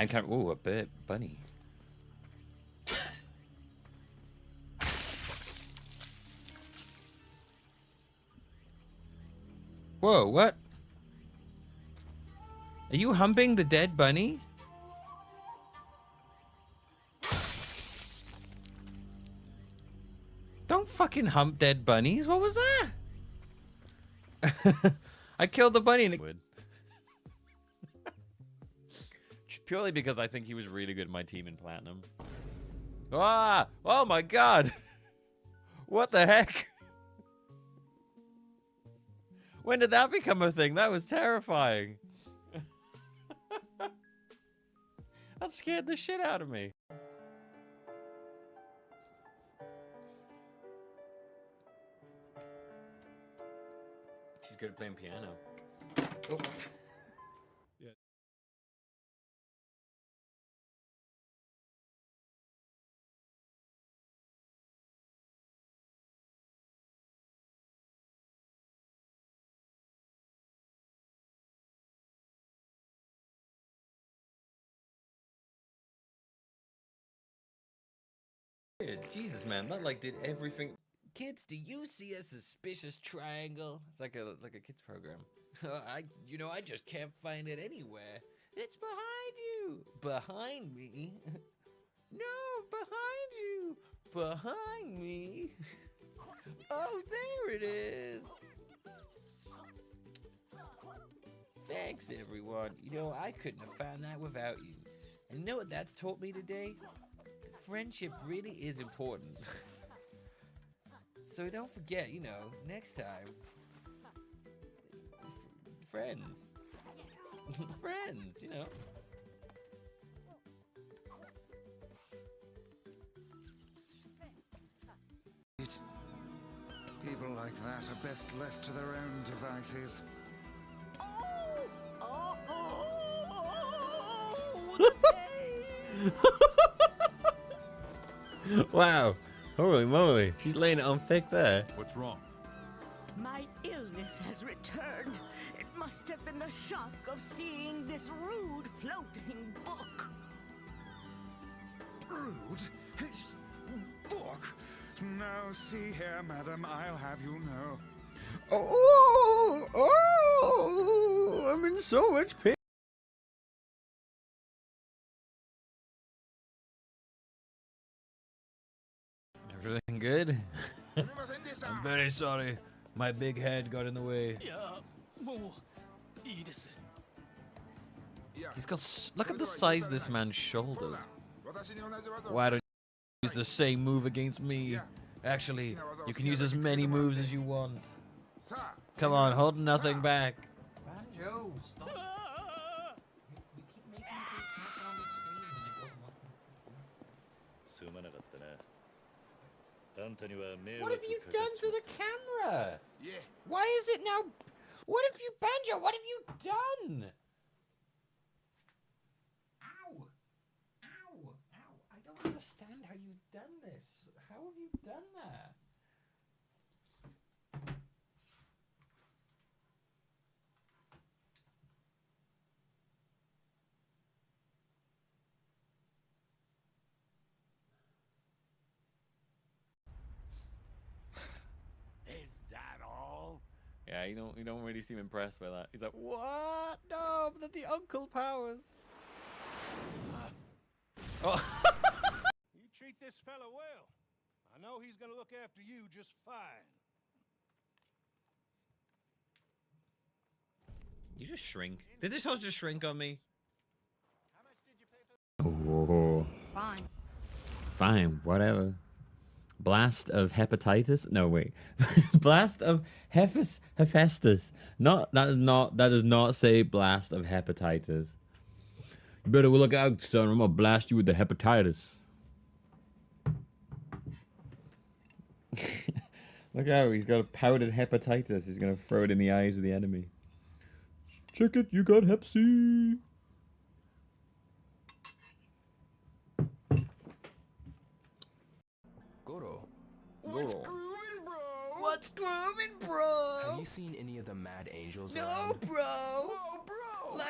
I'm kind of, ooh, a bit bunny. Whoa, what? Are you humping the dead bunny? Don't fucking hump dead bunnies. What was that? I killed the bunny and it would. Purely because I think he was really good in my team in Platinum. Ah! Oh my god! What the heck? When did that become a thing? That was terrifying. That scared the shit out of me. She's good at playing piano. Oh. Yeah. Jesus, man, that like did everything. Kids, do you see a suspicious triangle? It's like a kids program. I just can't find it anywhere. It's behind you. Behind me? No, behind you. Behind me. Oh, there it is. Thanks, everyone. I couldn't have found that without you. And you know what that's taught me today? Friendship really is important. So don't forget, next time. Friends. Friends, People like that are best left to their own devices. Wow. Holy moly. She's laying it on thick there. What's wrong? My illness has returned. It must have been the shock of seeing this rude floating book. Rude? Book? Now see here, madam, I'll have you know. Oh, I'm in so much pain. Everything good? I'm very sorry. My big head got in the way. He's got. Look at the size of this man's shoulders. Why don't you use the same move against me? Actually, you can use as many moves as you want. Come on, hold nothing back. Banjo, stop. You keep making things happen on the screen when I go What have you done to the camera? Yeah. Why is it now? What have you, Banjo? What have you done? Ow. Ow. Ow. I don't understand how you've done this. How have you done that? Yeah, you don't really seem impressed by that. He's like, what? No, but the uncle powers. Oh. You treat this fella well. I know he's gonna look after you just fine. You just shrink. Did this horse just shrink on me? How much did you pay for? Oh. Fine. Fine, whatever. Blast of hepatitis? No, wait. Blast of Hephaestus. That does not say blast of hepatitis. You better look out, son. I'm gonna blast you with the hepatitis. Look out, he's got a powdered hepatitis. He's gonna throw it in the eyes of the enemy. Check it, you got hep C. What's groovin', bro? What's groovin', bro? Have you seen any of the mad angels No, around? bro. Whoa, bro! Like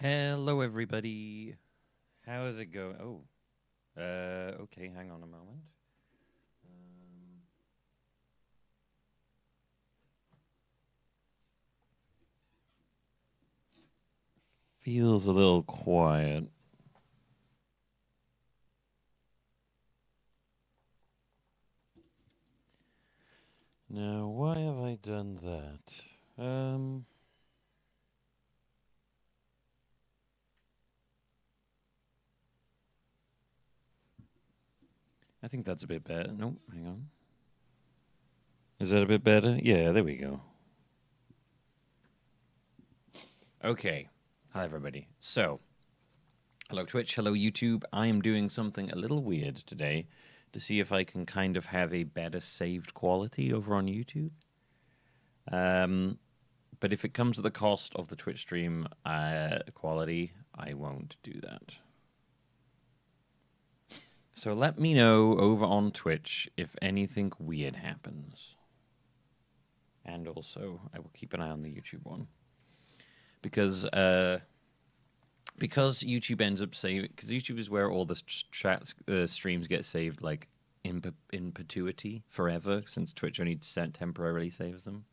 Hello, everybody. How is it going? Oh, okay. Hang on a moment. Feels a little quiet. Now, why have I done that? I think that's a bit better. Nope, hang on. Is that a bit better? Yeah, there we go. Okay. Hi, everybody. So, hello, Twitch. Hello, YouTube. I am doing something a little weird today to see if I can kind of have a better saved quality over on YouTube. But if it comes at the cost of the Twitch stream quality, I won't do that. So let me know over on Twitch if anything weird happens. And also, I will keep an eye on the YouTube one. Because YouTube ends up saving... Because YouTube is where all the streams get saved, like, in perpetuity, forever, since Twitch only temporarily saves them.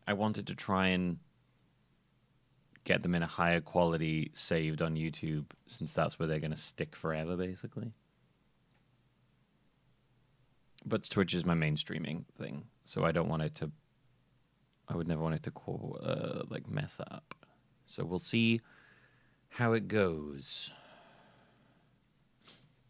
I wanted to try and get them in a higher quality saved on YouTube, since that's where they're going to stick forever, basically. But Twitch is my main streaming thing, so I don't want it to... I would never want it to, like, mess up. So we'll see how it goes.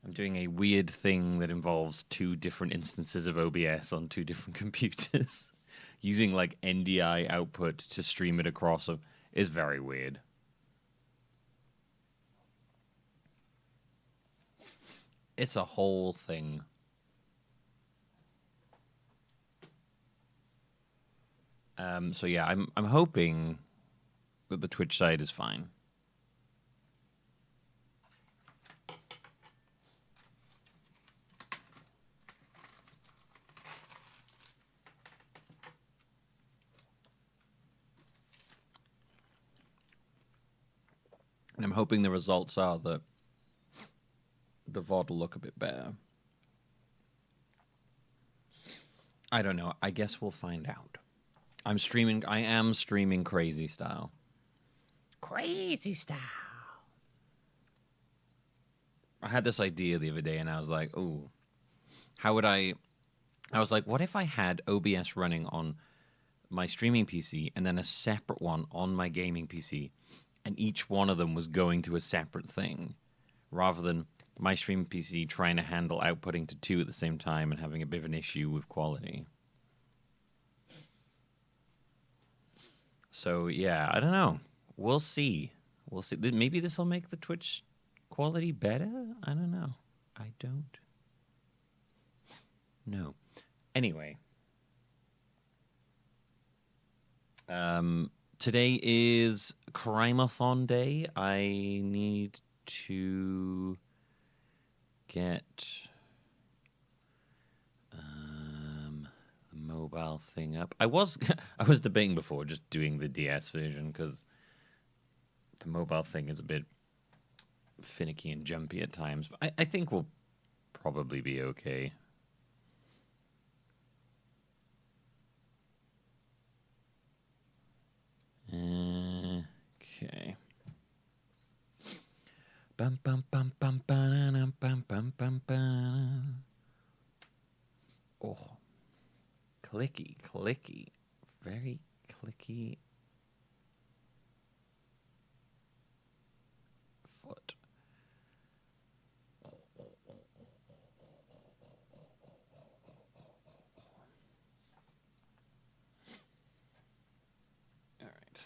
I'm doing a weird thing that involves 2 different instances of OBS on 2 different computers. Using, like, NDI output to stream it across is very weird. It's a whole thing. So yeah, I'm hoping that the Twitch side is fine. And I'm hoping the results are that the VOD will look a bit better. I don't know. I guess we'll find out. I am streaming crazy style. Crazy style. I had this idea the other day and I was like, ooh, how would I was like, what if I had OBS running on my streaming PC and then a separate one on my gaming PC, and each one of them was going to a separate thing, rather than my streaming PC trying to handle outputting to 2 at the same time and having a bit of an issue with quality. So, yeah, I don't know. We'll see. We'll see. Maybe this will make the Twitch quality better? I don't know. I don't know. Anyway. Today is Crimeathon Day. I need to get the mobile thing up. I was debating before just doing the DS version, because the mobile thing is a bit finicky and jumpy at times. But I think we'll probably be okay. Okay. Bum bum bum bum bum bum bum bum bum. Oh, clicky, clicky, very clicky. Foot.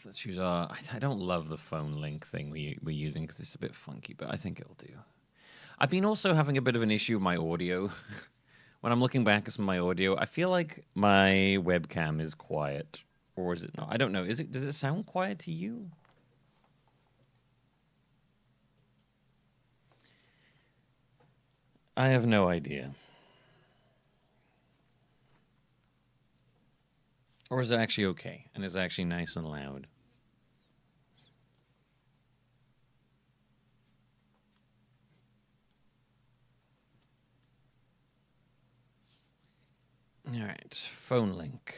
Let's use our... I don't love the phone link thing we're using because it's a bit funky, but I think it'll do. I've been also having a bit of an issue with my audio. When I'm looking back at some of my audio, I feel like my webcam is quiet. Or is it not? I don't know. Does it sound quiet to you? I have no idea. Or is it actually okay? And it's actually nice and loud? All right, phone link.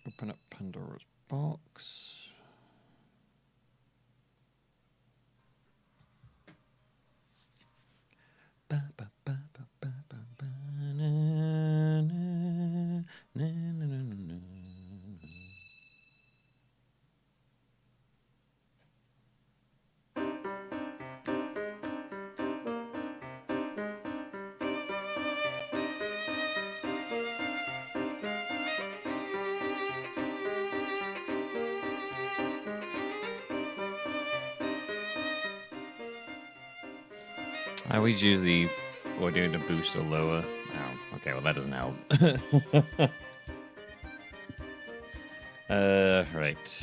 Open up Pandora's box. Ba, ba, ba, ba, ba, ba, ba, na, na, na, na, na, na. I always use the audio to boost or lower. Oh, okay, well that doesn't help. Right.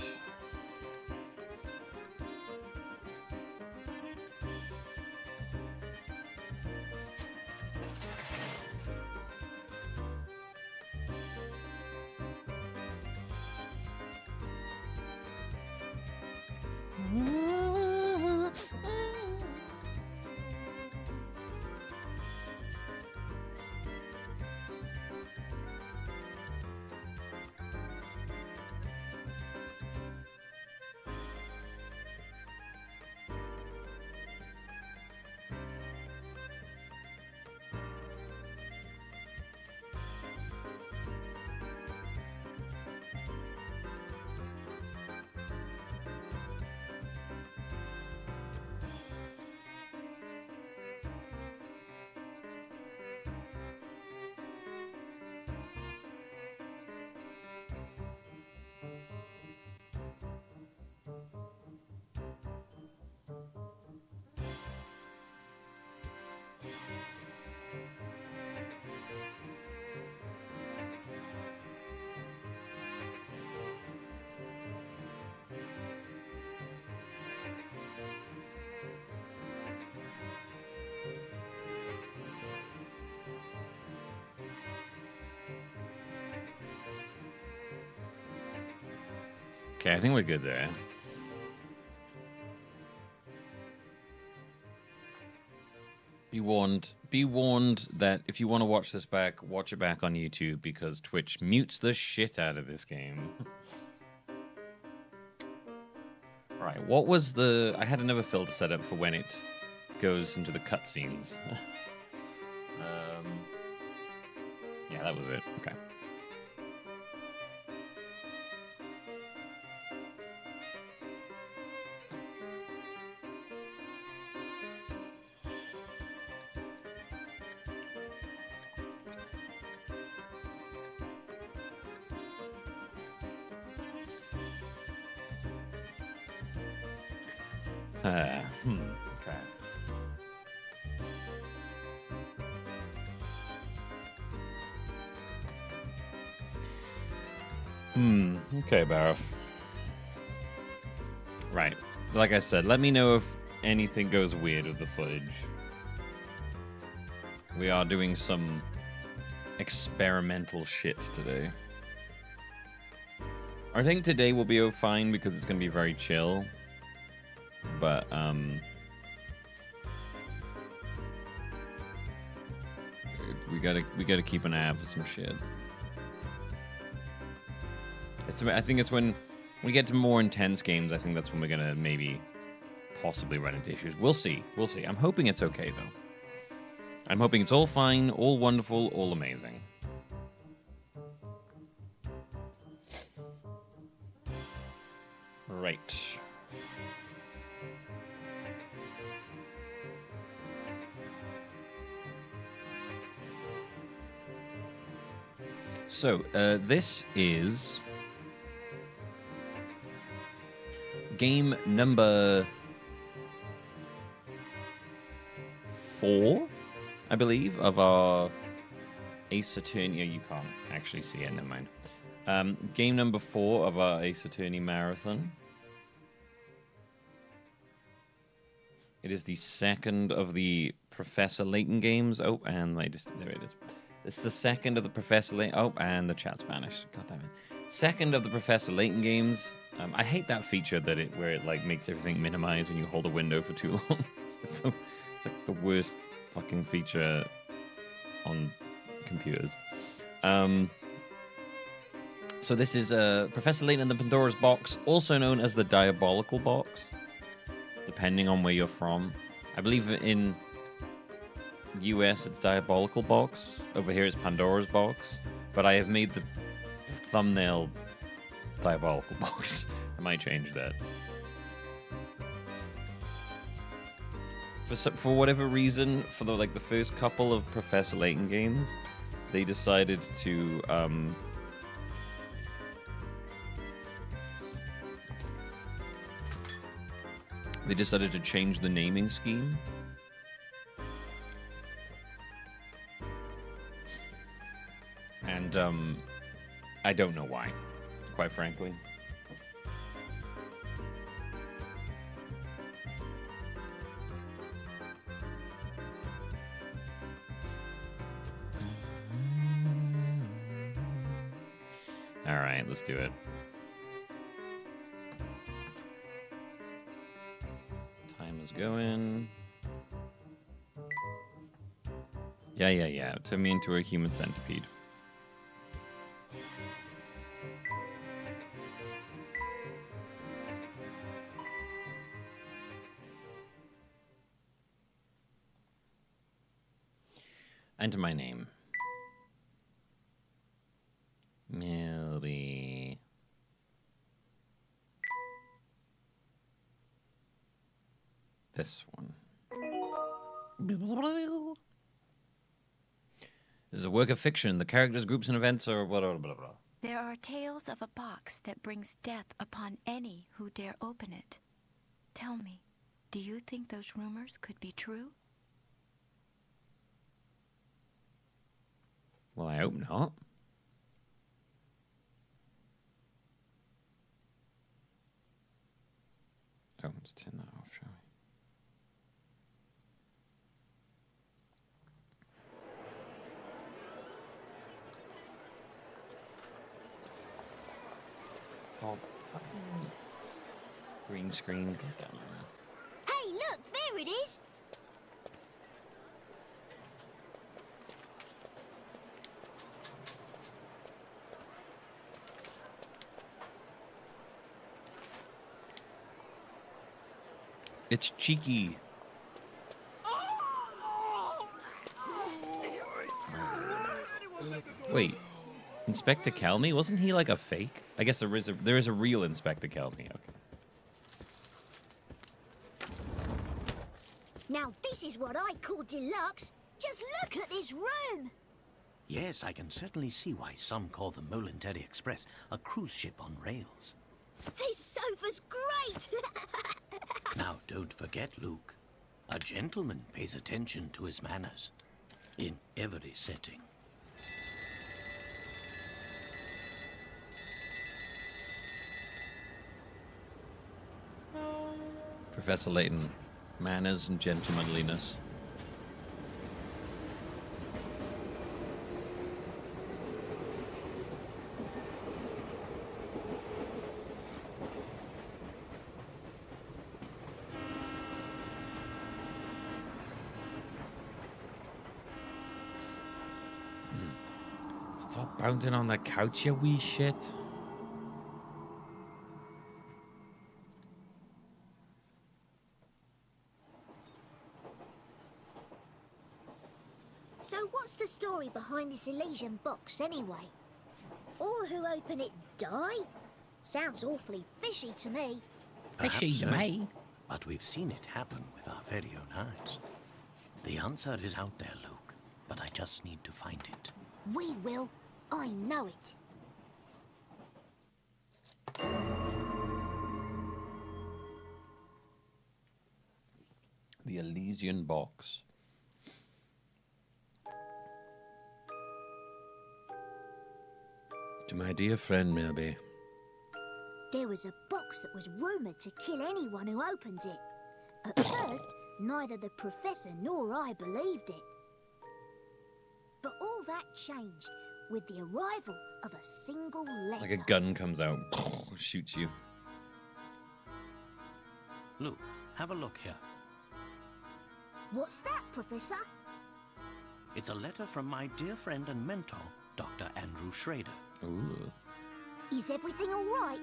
Okay, I think we're good there. Be warned that if you want to watch this back, watch it back on YouTube because Twitch mutes the shit out of this game. Alright, what was the... I had another filter set up for when it goes into the cutscenes. Yeah, that was it. Okay. Okay. Okay, Barrow. Right. Like I said, let me know if anything goes weird with the footage. We are doing some experimental shit today. I think today will be fine because it's going to be very chill. But, we gotta keep an eye out for some shit. I think it's when we get to more intense games, I think that's when we're gonna maybe possibly run into issues. We'll see. We'll see. I'm hoping it's okay, though. I'm hoping it's all fine, all wonderful, all amazing. Right. So, this is game number 4, I believe, of our Ace Attorney. You can't actually see it, never mind. Game number 4 of our Ace Attorney marathon. It is the second of the Professor Layton games. Oh, and there it is. It's the second of the Professor Layton. Oh, and the chat's vanished. God damn it. Second of the Professor Layton games. I hate that feature where it like makes everything minimized when you hold a window for too long. It's like the worst fucking feature on computers. So this is Professor Layton and the Pandora's Box, also known as the Diabolical Box, depending on where you're from. I believe in US it's Diabolical Box. Over here it's Pandora's Box. But I have made the thumbnail Diabolical Box. I might change that. For whatever reason, for the first couple of Professor Layton games, they decided to change the naming scheme. And I don't know why, quite frankly. All right, let's do it. Time is going. Yeah. It turned me into a human centipede. Enter my name. Milby. This one. This is a work of fiction. The characters, groups, and events are blah, blah, blah, blah. There are tales of a box that brings death upon any who dare open it. Tell me, do you think those rumors could be true? Well, I hope not. Oh, let's turn that off, shall we? Oh, fucking green screen. Get down there. Hey, look, there it is. It's cheeky. Wait, Inspector Kelmy? Wasn't he like a fake? I guess there is a real Inspector Kelmy. Okay. Now this is what I call deluxe. Just look at this room. Yes, I can certainly see why some call the Molenteri Express a cruise ship on rails. This sofa's great. Now, don't forget, Luke. A gentleman pays attention to his manners in every setting. Professor Layton, manners and gentlemanliness. Stop pounding on the couch, you wee shit. So what's the story behind this Elysian box, anyway? All who open it die? Sounds awfully fishy to me. Fishy to me? But we've seen it happen with our very own eyes. The answer is out there, Luke, but I just need to find it. We will. I know it. The Elysian box. To my dear friend, Milby. There was a box that was rumoured to kill anyone who opened it. At first, neither the Professor nor I believed it. But all that changed with the arrival of a single letter. Like a gun comes out, shoots you. Luke, have a look here. What's that, Professor? It's a letter from my dear friend and mentor, Dr. Andrew Schrader. Ooh. Is everything all right?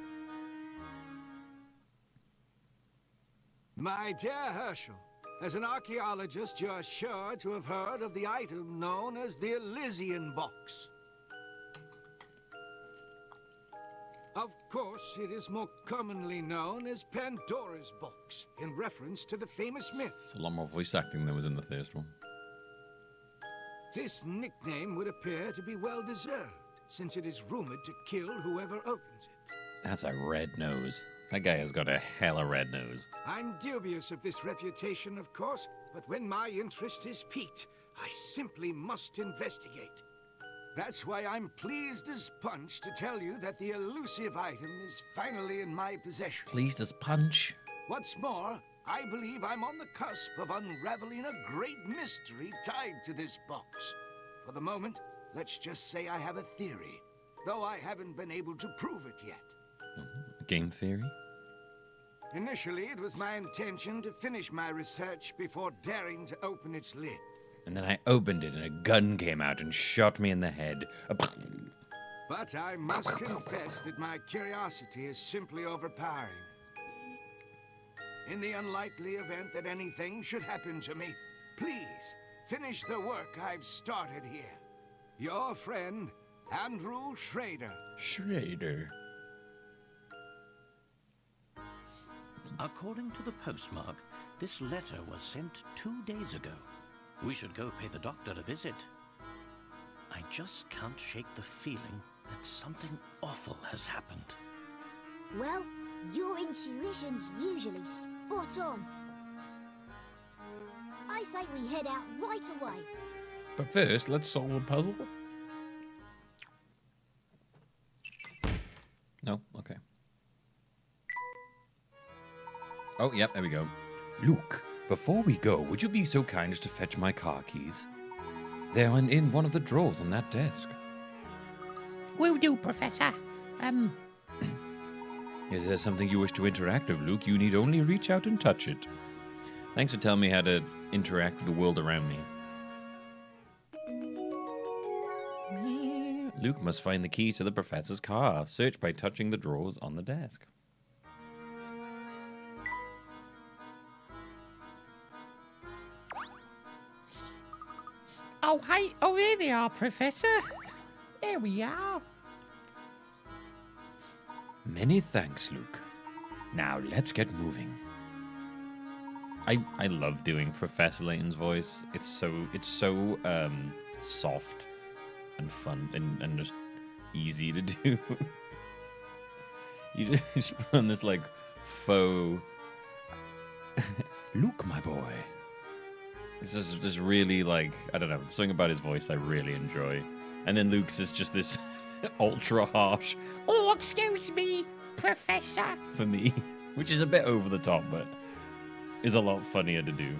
My dear Herschel, as an archaeologist, you're sure to have heard of the item known as the Elysian box. Of course, it is more commonly known as Pandora's box, in reference to the famous myth. It's a lot more voice acting than was in the first one. This nickname would appear to be well-deserved, since it is rumored to kill whoever opens it. That's a red nose. That guy has got a hella red nose. I'm dubious of this reputation, of course, but when my interest is piqued, I simply must investigate. That's why I'm pleased as punch to tell you that the elusive item is finally in my possession. Pleased as punch. What's more, I believe I'm on the cusp of unraveling a great mystery tied to this box. For the moment, let's just say I have a theory, though I haven't been able to prove it yet. Game theory? Initially, it was my intention to finish my research before daring to open its lid. And then I opened it and a gun came out and shot me in the head. But I must confess that my curiosity is simply overpowering. In the unlikely event that anything should happen to me, please finish the work I've started here. Your friend, Andrew Schrader. Schrader. According to the postmark, this letter was sent 2 days ago. We should go pay the doctor a visit. I just can't shake the feeling that something awful has happened. Well, your intuition's usually spot on. I say we head out right away. But first, let's solve a puzzle. No? Okay. Oh, yep, there we go. Luke, before we go, would you be so kind as to fetch my car keys? They're in one of the drawers on that desk. Will do, Professor. Is there something you wish to interact with, Luke? You need only reach out and touch it. Thanks for telling me how to interact with the world around me. Luke must find the key to the professor's car. Search by touching the drawers on the desk. Oh, hey. Oh, here they are, Professor. There we are. Many thanks, Luke. Now let's get moving. I love doing Professor Layton's voice. It's so soft and fun and just easy to do. You just put on this like faux Luke, my boy. This is just really like, I don't know, something about his voice I really enjoy. And then Luke's is just this ultra harsh, Oh, excuse me, Professor. for me, which is a bit over the top, but is a lot funnier to do.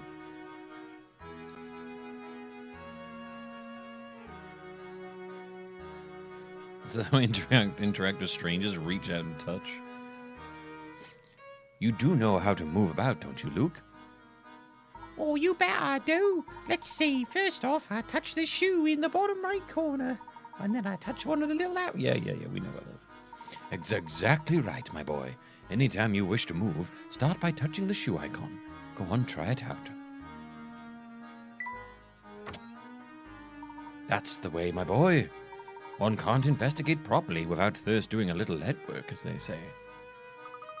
So how interact with strangers, reach out and touch. You do know how to move about, don't you, Luke? Oh, you bet I do. Let's see. First off, I touch the shoe in the bottom right corner. And then I touch one of the little out. Yeah, we know about this. It's exactly right, my boy. Anytime you wish to move, start by touching the shoe icon. Go on, try it out. That's the way, my boy. One can't investigate properly without first doing a little lead work, as they say.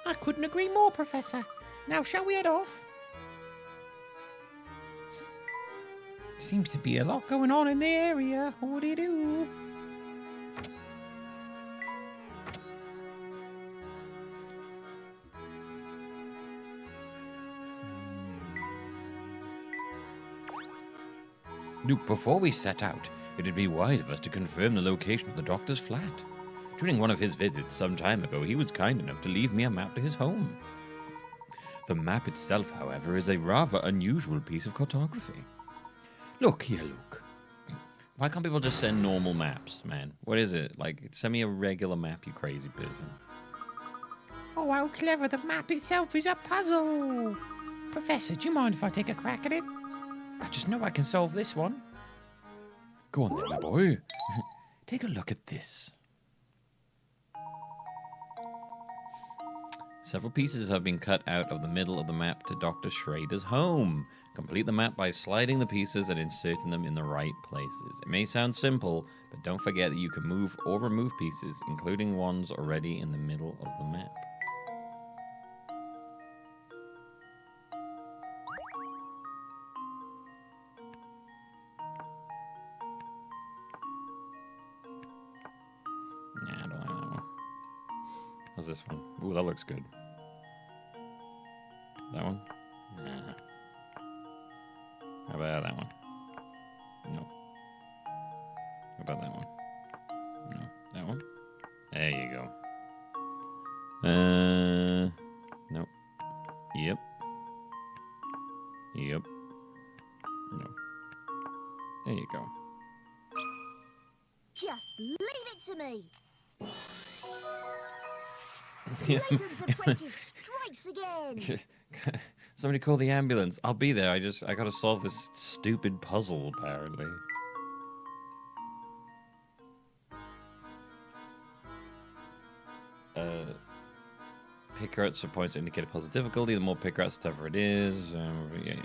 I couldn't agree more, Professor. Now, shall we head off? Seems to be a lot going on in the area. What do you do? Luke, before we set out, it'd be wise of us to confirm the location of the doctor's flat. During one of his visits some time ago, he was kind enough to leave me a map to his home. The map itself, however, is a rather unusual piece of cartography. Look here, Luke. Why can't people just send normal maps, man? What is it? Like, send me a regular map, you crazy person. Oh, how clever. The map itself is a puzzle. Professor, do you mind if I take a crack at it? I just know I can solve this one. Go on then, my boy. Take a look at this. Several pieces have been cut out of the middle of the map to Dr. Schrader's home. Complete the map by sliding the pieces and inserting them in the right places. It may sound simple, but don't forget that you can move or remove pieces, including ones already in the middle of the map. Yeah, I don't like that one. How's this one? Ooh, that looks good. That one? Nah. How about that one? No. How about that one? No. That one? There you go. Nope. Yep. Yep. No. There you go. Just leave it to me. Yeah. Layton's apprentice strikes again. Somebody call the ambulance. I'll be there. I gotta solve this stupid puzzle, apparently. Pick arts for points to indicate a puzzle difficulty. The more pick arts, the tougher it is. Yeah.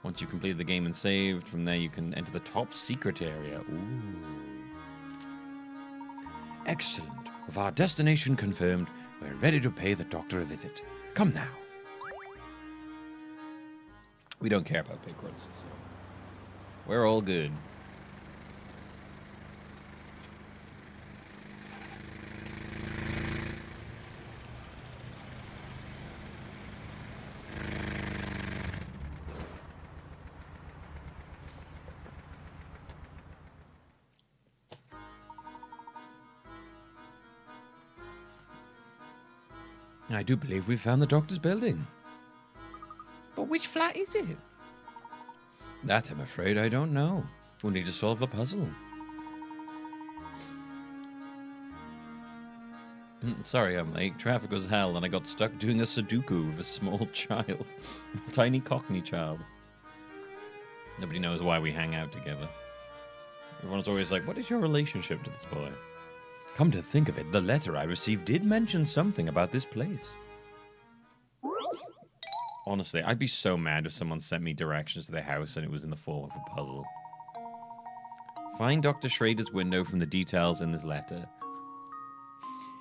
Once you complete the game and saved, from there you can enter the top secret area. Ooh. Excellent. With our destination confirmed, we're ready to pay the doctor a visit. Come now. We don't care about pick arts, so we're all good. I do believe we found the doctor's building. But which flat is it? That, I'm afraid, I don't know. We'll need to solve the puzzle. Sorry I'm late. Traffic was hell and I got stuck doing a Sudoku with a small child. A tiny Cockney child. Nobody knows why we hang out together. Everyone's always like, what is your relationship to this boy? Come to think of it, the letter I received did mention something about this place. Honestly, I'd be so mad if someone sent me directions to their house and it was in the form of a puzzle. Find Dr. Schrader's window from the details in this letter.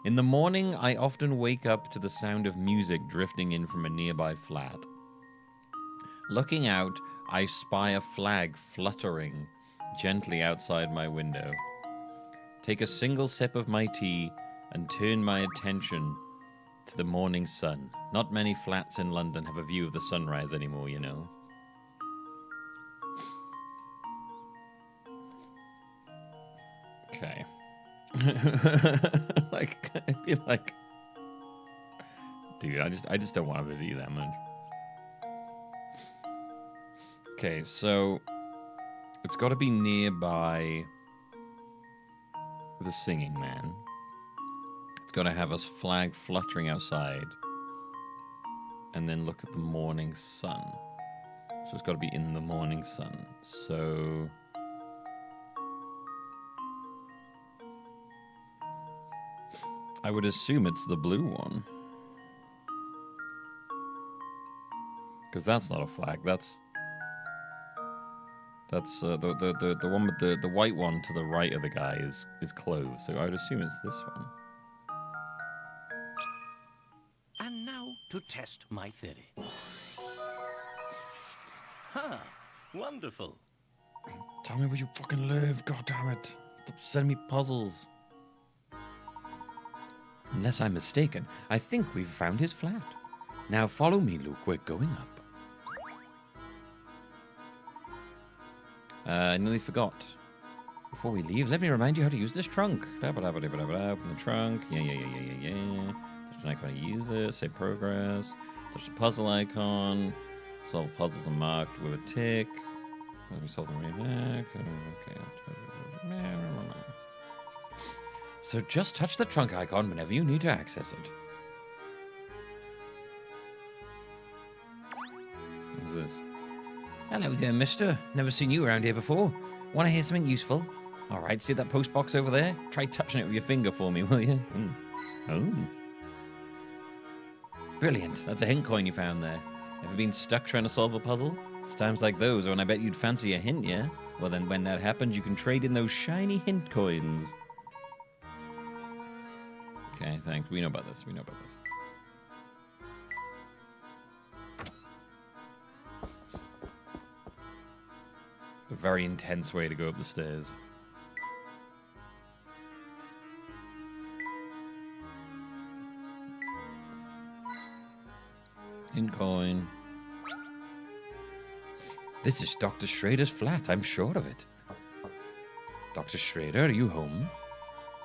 In the morning, I often wake up to the sound of music drifting in from a nearby flat. Looking out, I spy a flag fluttering gently outside my window. Take a single sip of my tea and turn my attention to the morning sun. Not many flats in London have a view of the sunrise anymore, you know. Okay. Like, I'd be like, dude, I just don't want to visit you that much. Okay, so it's got to be nearby the singing man. It's got to have a flag fluttering outside, and then look at the morning sun. So it's got to be in the morning sun. So I would assume it's the blue one, because that's not a flag. That's the one with the white one to the right of the guy is closed. So I would assume it's this one. And now to test my theory. Huh. Wonderful. Tell me where you fucking live, goddammit. Stop sending me puzzles. Unless I'm mistaken, I think we've found his flat. Now follow me, Luke. We're going up. I nearly forgot. Before we leave, let me remind you how to use this trunk. Open the trunk. Yeah. Touch an icon to use it. Save progress. Touch the puzzle icon. Solve puzzles are marked with a tick. Let me solve the way back. Okay. So just touch the trunk icon whenever you need to access it. What's this? Hello there, mister. Never seen you around here before. Want to hear something useful? Alright, see that post box over there? Try touching it with your finger for me, will you? Oh. Brilliant. That's a hint coin you found there. Ever been stuck trying to solve a puzzle? It's times like those when I bet you'd fancy a hint, yeah? Well then, when that happens, you can trade in those shiny hint coins. Okay, thanks. We know about this. A very intense way to go up the stairs. In coin. This is Dr. Schrader's flat, I'm sure of it. Dr. Schrader, are you home?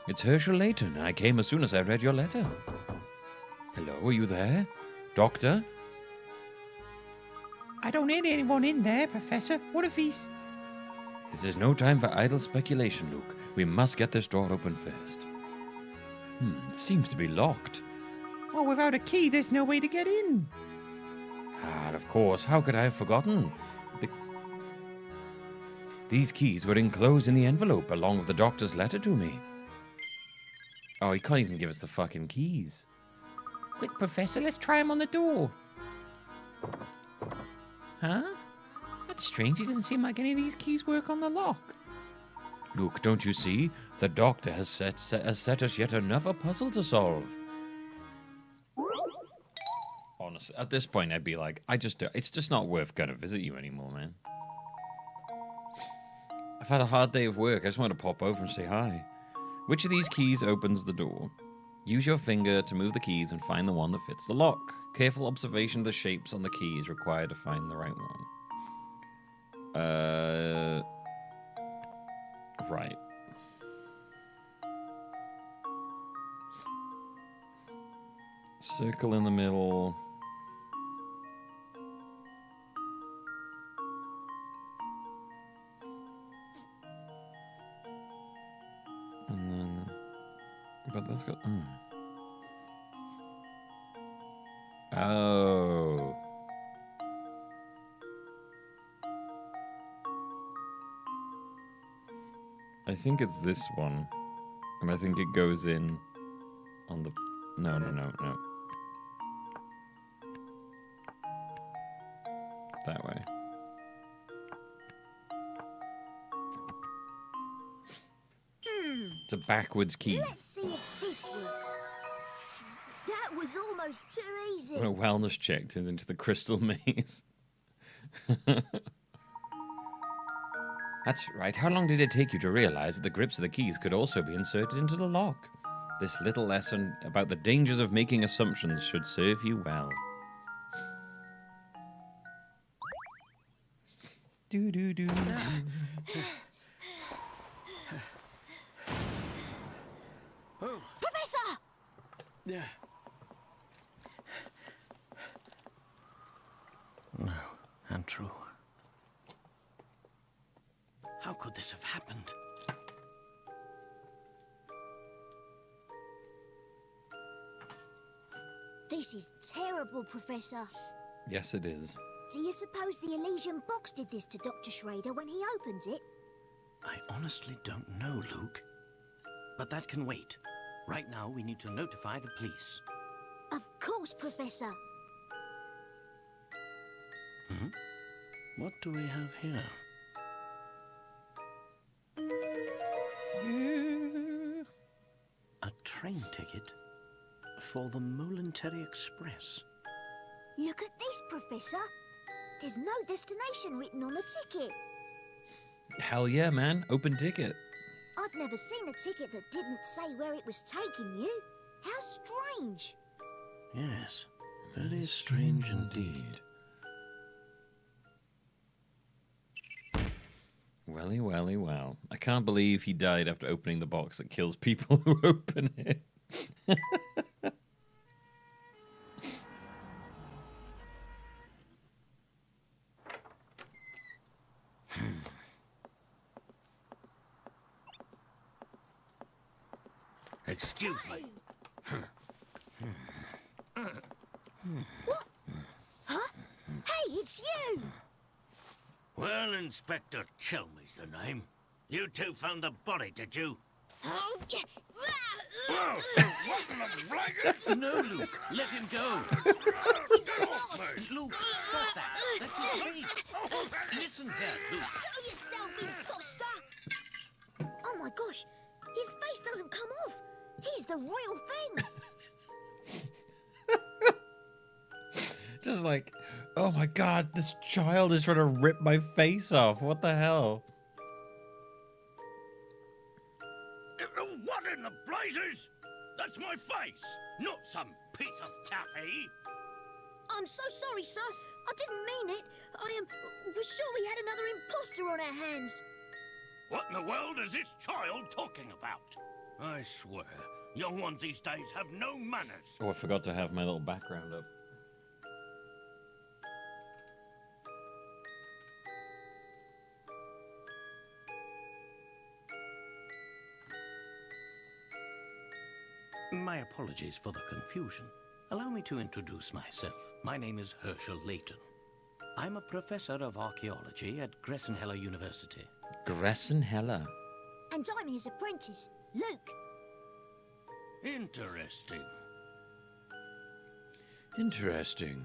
It's Herschel Layton, and I came as soon as I read your letter. Hello, are you there? Doctor? I don't need anyone in there, Professor. What if he's... This is no time for idle speculation, Luke. We must get this door open first. It seems to be locked. Oh, without a key, there's no way to get in. Ah, of course. How could I have forgotten? These keys were enclosed in the envelope along with the doctor's letter to me. Oh, he can't even give us the fucking keys. Quick, Professor, let's try him on the door. Huh? That's strange. He doesn't seem like any of these keys work on the lock. Luke, don't you see? The doctor has set us yet another puzzle to solve. Honestly, at this point, I'd be like, it's just not worth going to visit you anymore, man. I've had a hard day of work. I just want to pop over and say hi. Which of these keys opens the door? Use your finger to move the keys and find the one that fits the lock. Careful observation of the shapes on the key is required to find the right one. Right. Circle in the middle. And then... But that's got... Oh... I think it's this one. And I think it goes in on the... No. That way. It's a backwards key. Let's see if this works. That was almost too easy. When a wellness check turns into the crystal maze. That's right. How long did it take you to realize that the grips of the keys could also be inserted into the lock? This little lesson about the dangers of making assumptions should serve you well. Do. Professor! Yeah. No, untrue. How could this have happened? This is terrible, Professor. Yes, it is. Do you suppose the Elysian box did this to Dr. Schrader when he opened it? I honestly don't know, Luke. But that can wait. Right now, we need to notify the police. Of course, Professor. What do we have here? A train ticket for the Moulintary Express. Look at this, Professor. There's no destination written on the ticket. Hell yeah, man. Open ticket. I've never seen a ticket that didn't say where it was taking you. How strange. Yes, very strange indeed. Welly, well. I can't believe he died after opening the box that kills people who open it. Excuse me. What? Huh? Hey, it's you! Well, Inspector Chelmey's the name. You two found the body, did you? Oh, No, Luke, let him go. Luke, stop that. That's his face. Listen here, Luke. Show yourself, imposter! Oh my gosh, his face doesn't come off. He's the real thing. Just like, oh my god, this child is trying to rip my face off. What the hell? What in the blazes? That's my face, not some piece of taffy. I'm so sorry, sir. I didn't mean it. I was sure we had another imposter on our hands. What in the world is this child talking about? I swear, young ones these days have no manners. Oh, I forgot to have my little background up. My apologies for the confusion. Allow me to introduce myself. My name is Herschel Layton. I'm a professor of archaeology at Gressenheller University. Gressenheller? And I'm his apprentice, Luke. Interesting. Interesting.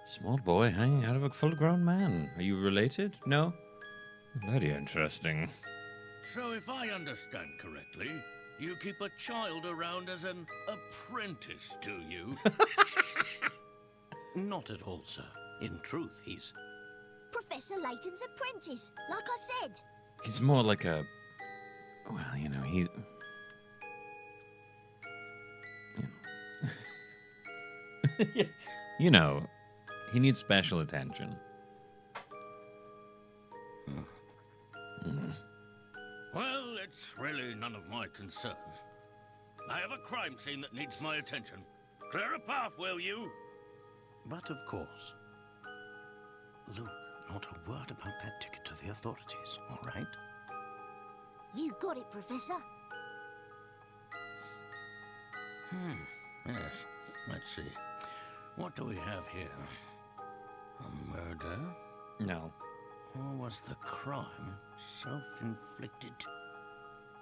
Small boy hanging out of a full-grown man. Are you related? No? Very interesting. So if I understand correctly, you keep a child around as an apprentice, do you? Not at all, sir. In truth, he's... Professor Layton's apprentice, like I said. He's more like a... Well, you know, he... You know, he needs special attention. Well, it's really none of my concern. I have a crime scene that needs my attention. Clear a path, will you? But of course. Luke, not a word about that ticket to the authorities, all right? You got it, Professor. Yes. Let's see. What do we have here? A murder? No. Or was the crime self-inflicted?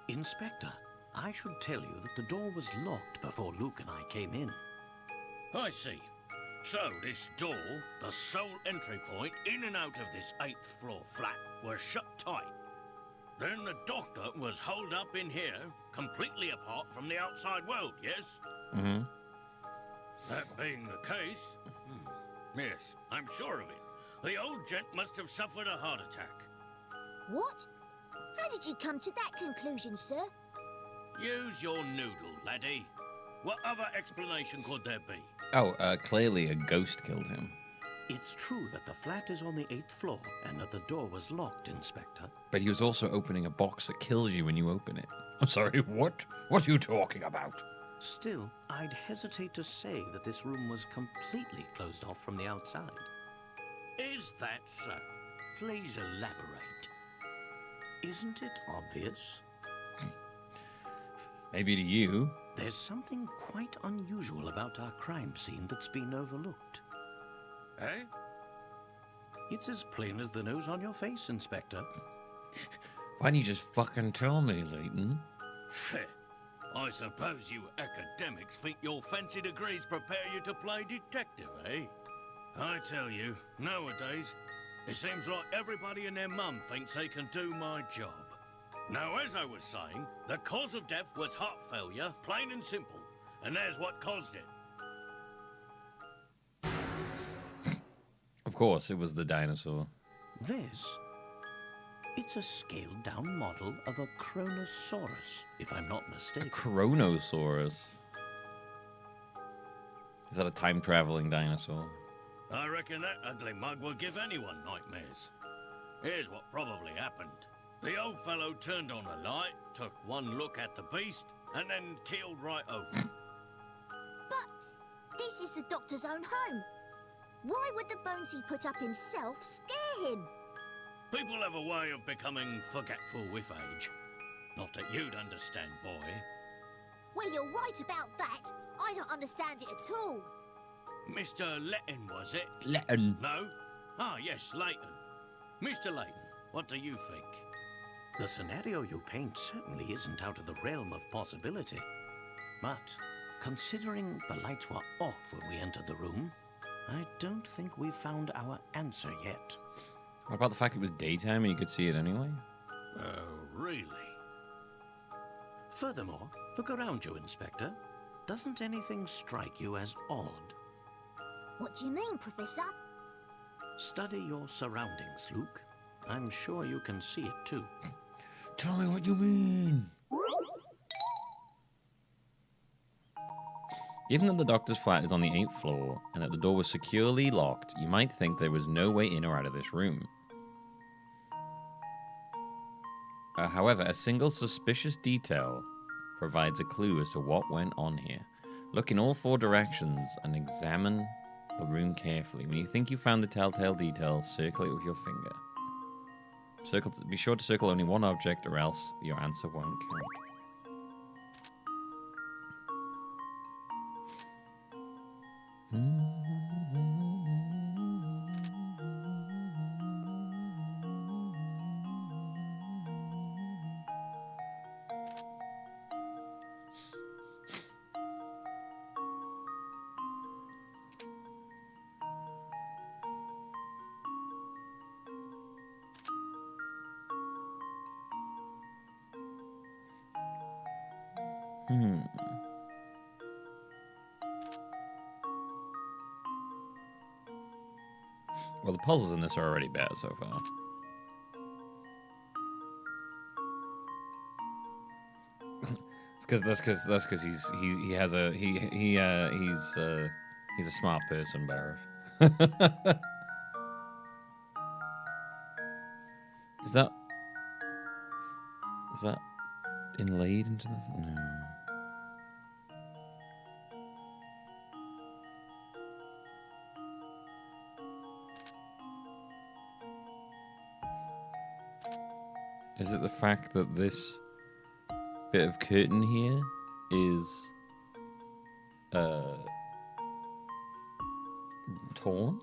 Inspector, I should tell you that the door was locked before Luke and I came in. I see. So this door, the sole entry point in and out of this 8th floor flat, was shut tight. Then the doctor was holed up in here, completely apart from the outside world, yes? Mm-hmm. That being the case, yes, I'm sure of it. The old gent must have suffered a heart attack. What? How did you come to that conclusion, sir? Use your noodle, laddie. What other explanation could there be? Oh, clearly a ghost killed him. It's true that the flat is on the 8th floor and that the door was locked, Inspector. But he was also opening a box that kills you when you open it. I'm sorry, what? What are you talking about? Still, I'd hesitate to say that this room was completely closed off from the outside. Is that so? Please elaborate. Isn't it obvious? Maybe to you. There's something quite unusual about our crime scene that's been overlooked. Eh? It's as plain as the nose on your face, Inspector. Why don't you just fucking tell me, Layton? I suppose you academics think your fancy degrees prepare you to play detective, eh? I tell you, nowadays, it seems like everybody and their mum thinks they can do my job. Now, as I was saying, the cause of death was heart failure, plain and simple. And there's what caused it. Of course, it was the dinosaur. This? It's a scaled-down model of a Kronosaurus, if I'm not A mistaken. Kronosaurus. Is that a time-traveling dinosaur? I reckon that ugly mug will give anyone nightmares. Here's what probably happened. The old fellow turned on a light, took one look at the beast, and then keeled right over. But this is the doctor's own home. Why would the bones he put up himself scare him? People have a way of becoming forgetful with age. Not that you'd understand, boy. Well, you're right about that. I don't understand it at all. Mr. Layton, was it? Layton. No? Ah, yes, Layton. Mr. Layton, what do you think? The scenario you paint certainly isn't out of the realm of possibility. But, considering the lights were off when we entered the room, I don't think we've found our answer yet. What about the fact it was daytime and you could see it anyway? Oh, really? Furthermore, look around you, Inspector. Doesn't anything strike you as odd? What do you mean, Professor? Study your surroundings, Luke. I'm sure you can see it too. Tell me what you mean. Given that the doctor's flat is on the 8th floor and that the door was securely locked, you might think there was no way in or out of this room. However, a single suspicious detail provides a clue as to what went on here. Look in all 4 directions and examine the room carefully. When you think you found the telltale detail, circle it with your finger. Be sure to circle only one object or else your answer won't count. Well, the puzzles in this are already bad so far. That's because he's a smart person, Barrett. Is that inlaid into the no? Is it the fact that this bit of curtain here is torn?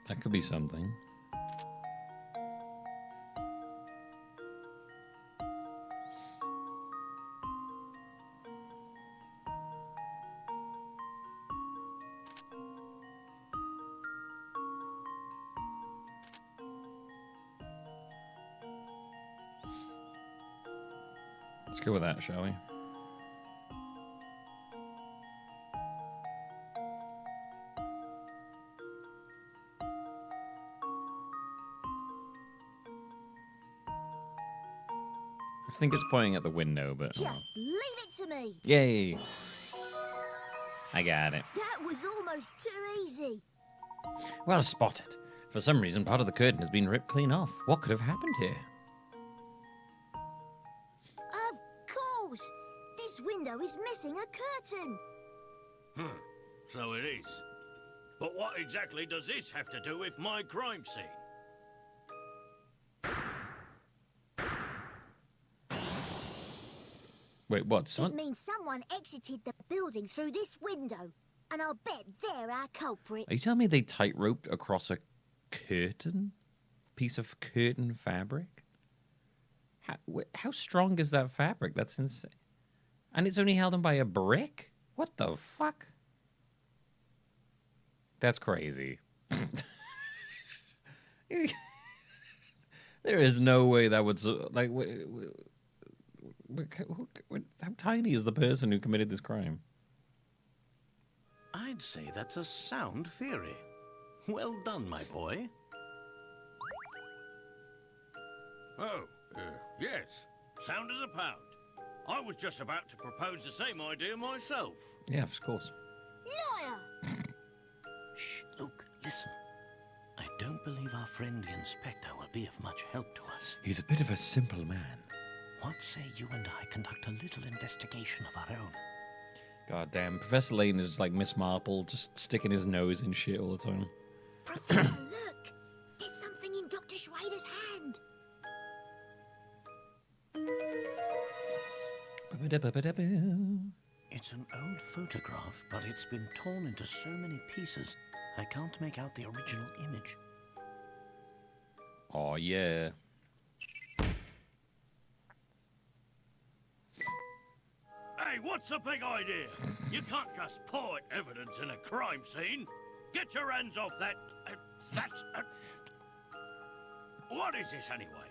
That could be something. Let's go with that, shall we? I think it's pointing at the window, but... Just leave it to me. Yay! I got it. That was almost too easy. Well spotted. For some reason, part of the curtain has been ripped clean off. What could have happened here? Of course. This window is missing a curtain. So it is. But what exactly does this have to do with my crime scene? Wait, what? It means someone exited the building through this window. And I'll bet they're our culprit. Are you telling me they tight-roped across a curtain? Piece of curtain fabric? How strong is that fabric? That's insane. And it's only held on by a brick? What the fuck? That's crazy. There is no way that would... Like, how tiny is the person who committed this crime? I'd say that's a sound theory. Well done, my boy. Oh, yes. Sound as a pound. I was just about to propose the same idea myself. Yeah, of course. Liar! Shh, Luke, listen. I don't believe our friend the Inspector will be of much help to us. He's a bit of a simple man. What say you and I conduct a little investigation of our own? God damn, Professor Layton is like Miss Marple, just sticking his nose in shit all the time. Professor, look! There's something in Dr. Schrader's hand. It's an old photograph, but it's been torn into so many pieces, I can't make out the original image. Oh, yeah. Hey, what's the big idea? You can't just point evidence in a crime scene. Get your hands off that... that's... What is this, anyway?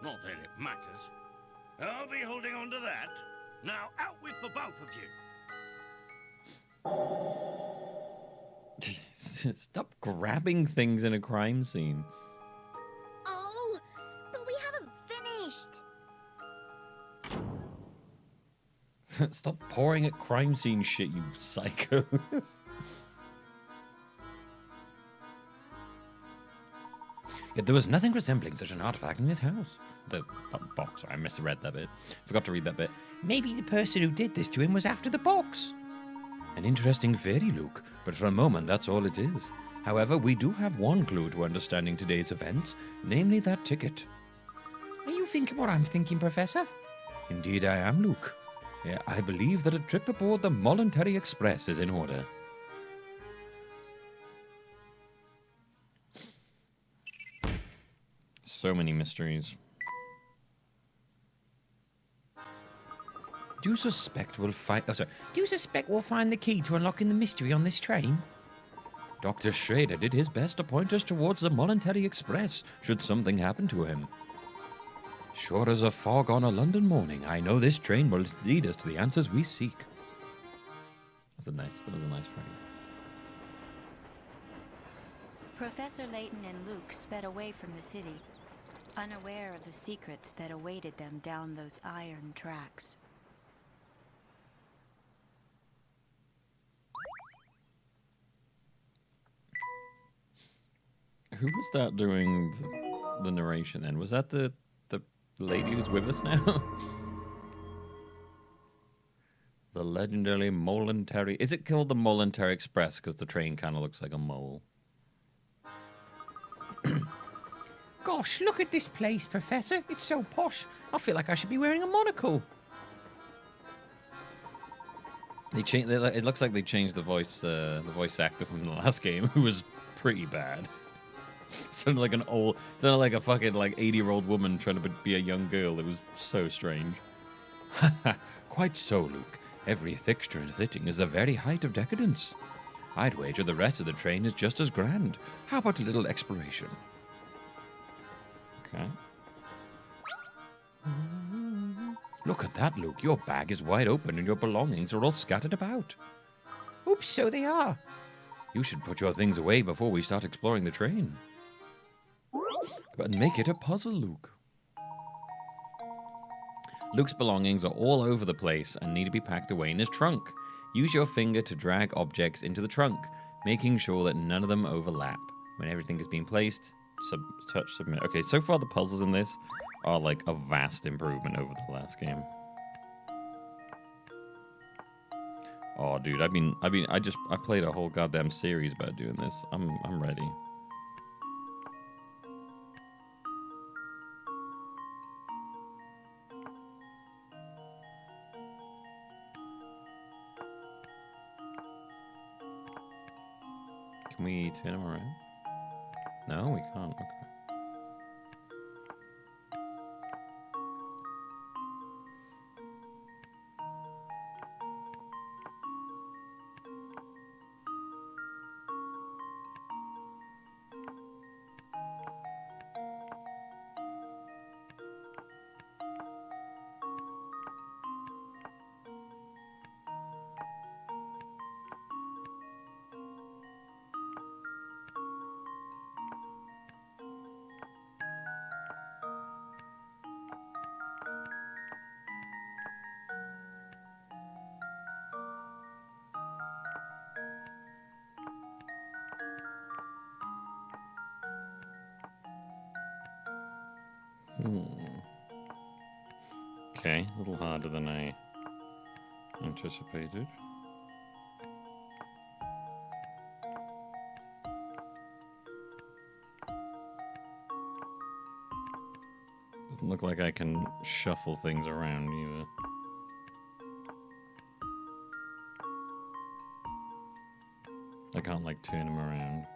Not that it matters. I'll be holding on to that. Now, out with the both of you. Stop grabbing things in a crime scene. Oh, but we haven't finished. Stop pouring at crime scene shit, you psychos. Yet there was nothing resembling such an artifact in his house. The box, I misread that bit. Forgot to read that bit. Maybe the person who did this to him was after the box. An interesting theory, Luke, but for a moment that's all it is. However, we do have one clue to understanding today's events, namely that ticket. Are you thinking what I'm thinking, Professor? Indeed I am, Luke. Yeah, I believe that a trip aboard the Voluntary Express is in order. So many mysteries. Do you suspect we'll find... Oh, sorry. Do you suspect we'll find the key to unlocking the mystery on this train? Dr. Schrader did his best to point us towards the Voluntary Express, should something happen to him. Sure as a fog on a London morning, I know this train will lead us to the answers we seek. That was a nice phrase. Professor Layton and Luke sped away from the city, unaware of the secrets that awaited them down those iron tracks. Who was that doing the narration then? Was that the lady who's with us now? The legendary Voluntary... Is it called the Voluntary Express because the train kind of looks like a mole? Gosh, look at this place, Professor. It's so posh. I feel like I should be wearing a monocle. It looks like they changed the voice actor from the last game, who was pretty bad. Sounded like a fucking 80-year-old woman trying to be a young girl. It was so strange. Quite so, Luke. Every fixture and fitting is the very height of decadence. I'd wager the rest of the train is just as grand. How about a little exploration? Okay. Look at that, Luke. Your bag is wide open and your belongings are all scattered about. Oops, so they are. You should put your things away before we start exploring the train. But make it a puzzle, Luke. Luke's belongings are all over the place and need to be packed away in his trunk. Use your finger to drag objects into the trunk, making sure that none of them overlap. When everything is being placed, touch, submit. Okay, so far the puzzles in this are like a vast improvement over the last game. Oh, dude, I played a whole goddamn series about doing this. I'm ready. Can we turn him around? No, we can't. Okay. Okay, a little harder than I anticipated. Doesn't look like I can shuffle things around either. I can't, like, turn him around.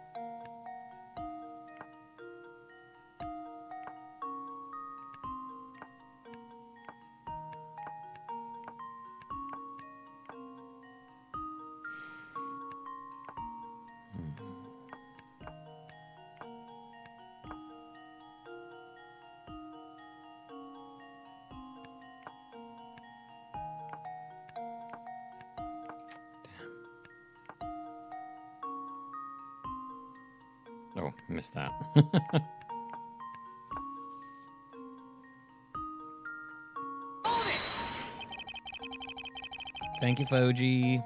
Oh, missed that. Thank you, Foji.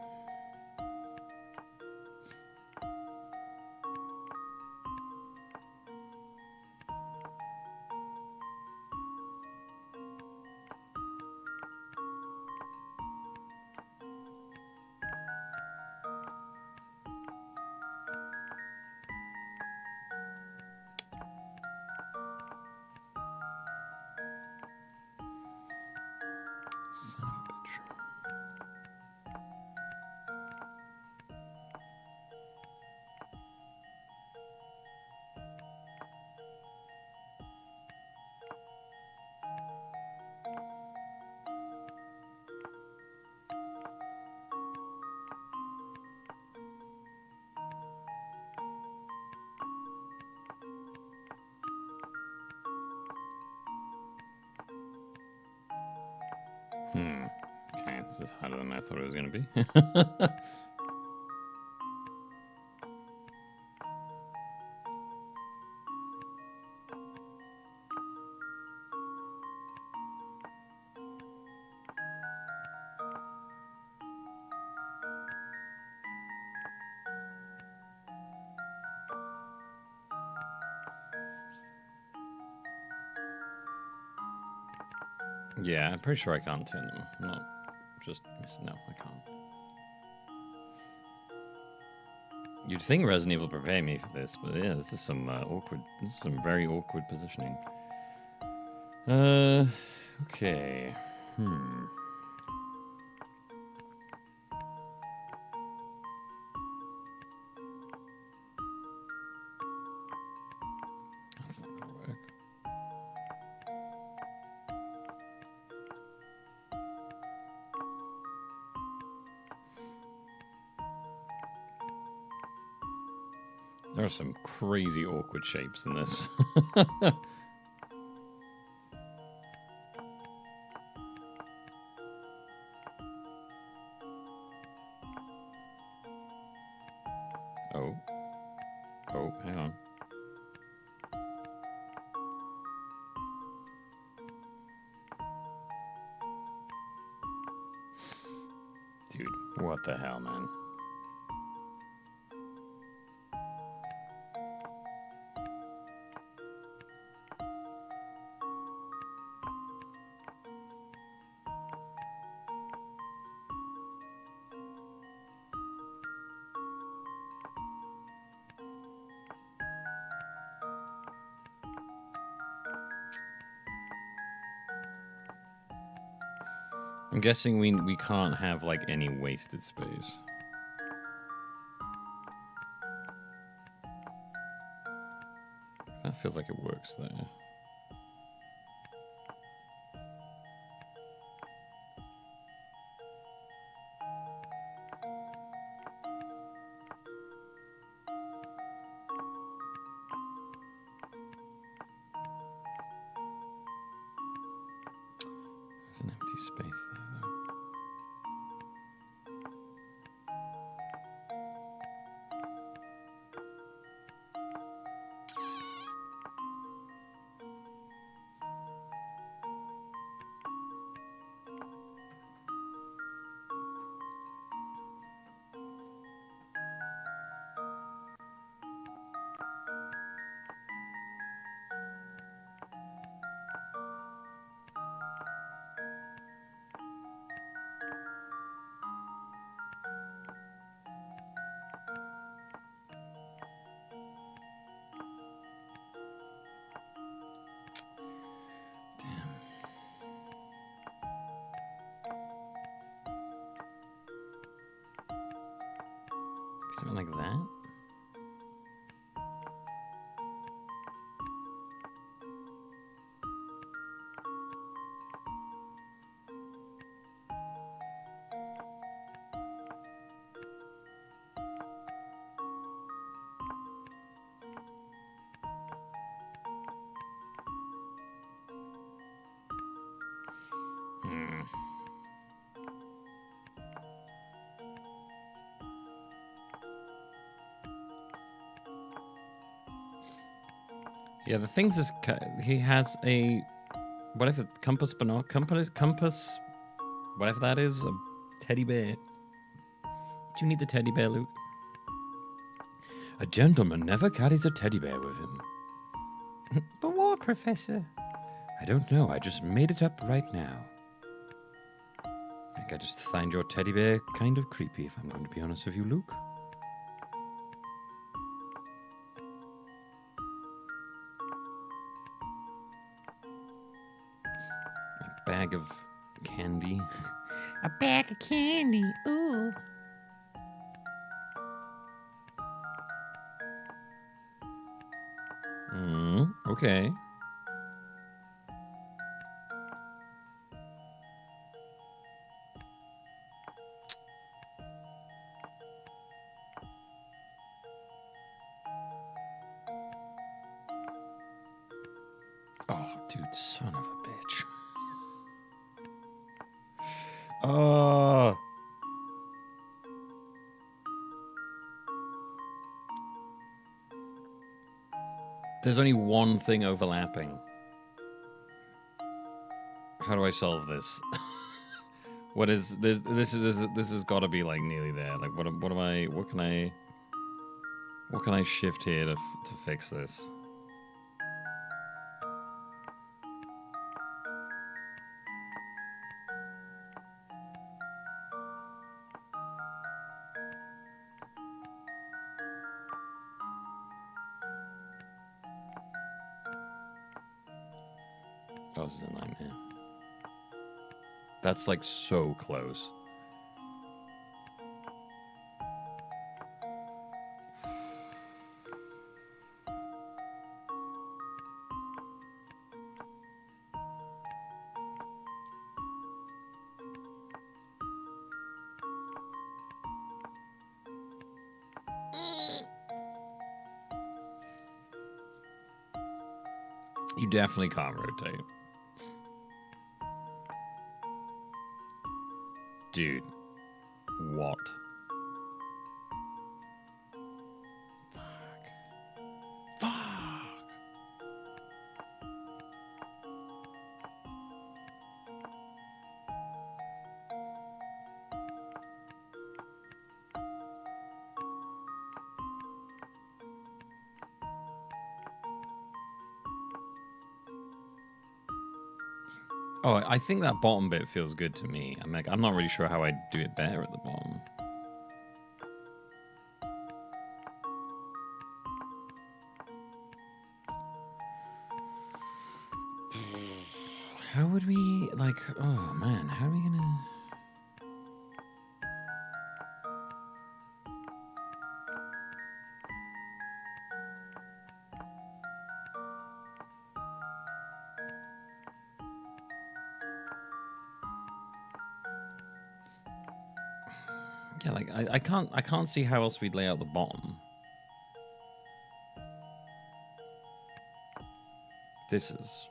Son of a bitch. Okay, this is harder than I thought it was going to be. Yeah, I'm pretty sure I can't turn them. No, I can't. You'd think Resident Evil prepared me for this, but yeah, this is some awkward. This is some very awkward positioning. Okay. That's not gonna work. There are some crazy awkward shapes in this. Oh, hang on. Dude, what the hell, man? I'm guessing we can't have, like, any wasted space. That feels like it works there. There's an empty space there, though. Something like that. Yeah, the things is he has a whatever compass, whatever that is, a teddy bear. Do you need the teddy bear, Luke? A gentleman never carries a teddy bear with him. But what, Professor? I don't know. I just made it up right now. I think I just find your teddy bear kind of creepy, if I'm going to be honest with you, Luke. A bag of candy. A bag of candy. Ooh. Okay. Oh, dude, son of a bitch. Oh. There's only one thing overlapping. How do I solve this? What is this? This has got to be like nearly there. Like, what can I shift here to fix this? Oh, this is a nightmare. That's like so close. You definitely can't rotate. Dude. What? Fuck. Oh, I think that bottom bit feels good to me. I'm not really sure how I'd do it better at the bottom. How would we, like, oh man, how are we gonna... Yeah, like I can't see how else we'd lay out the bottom. This is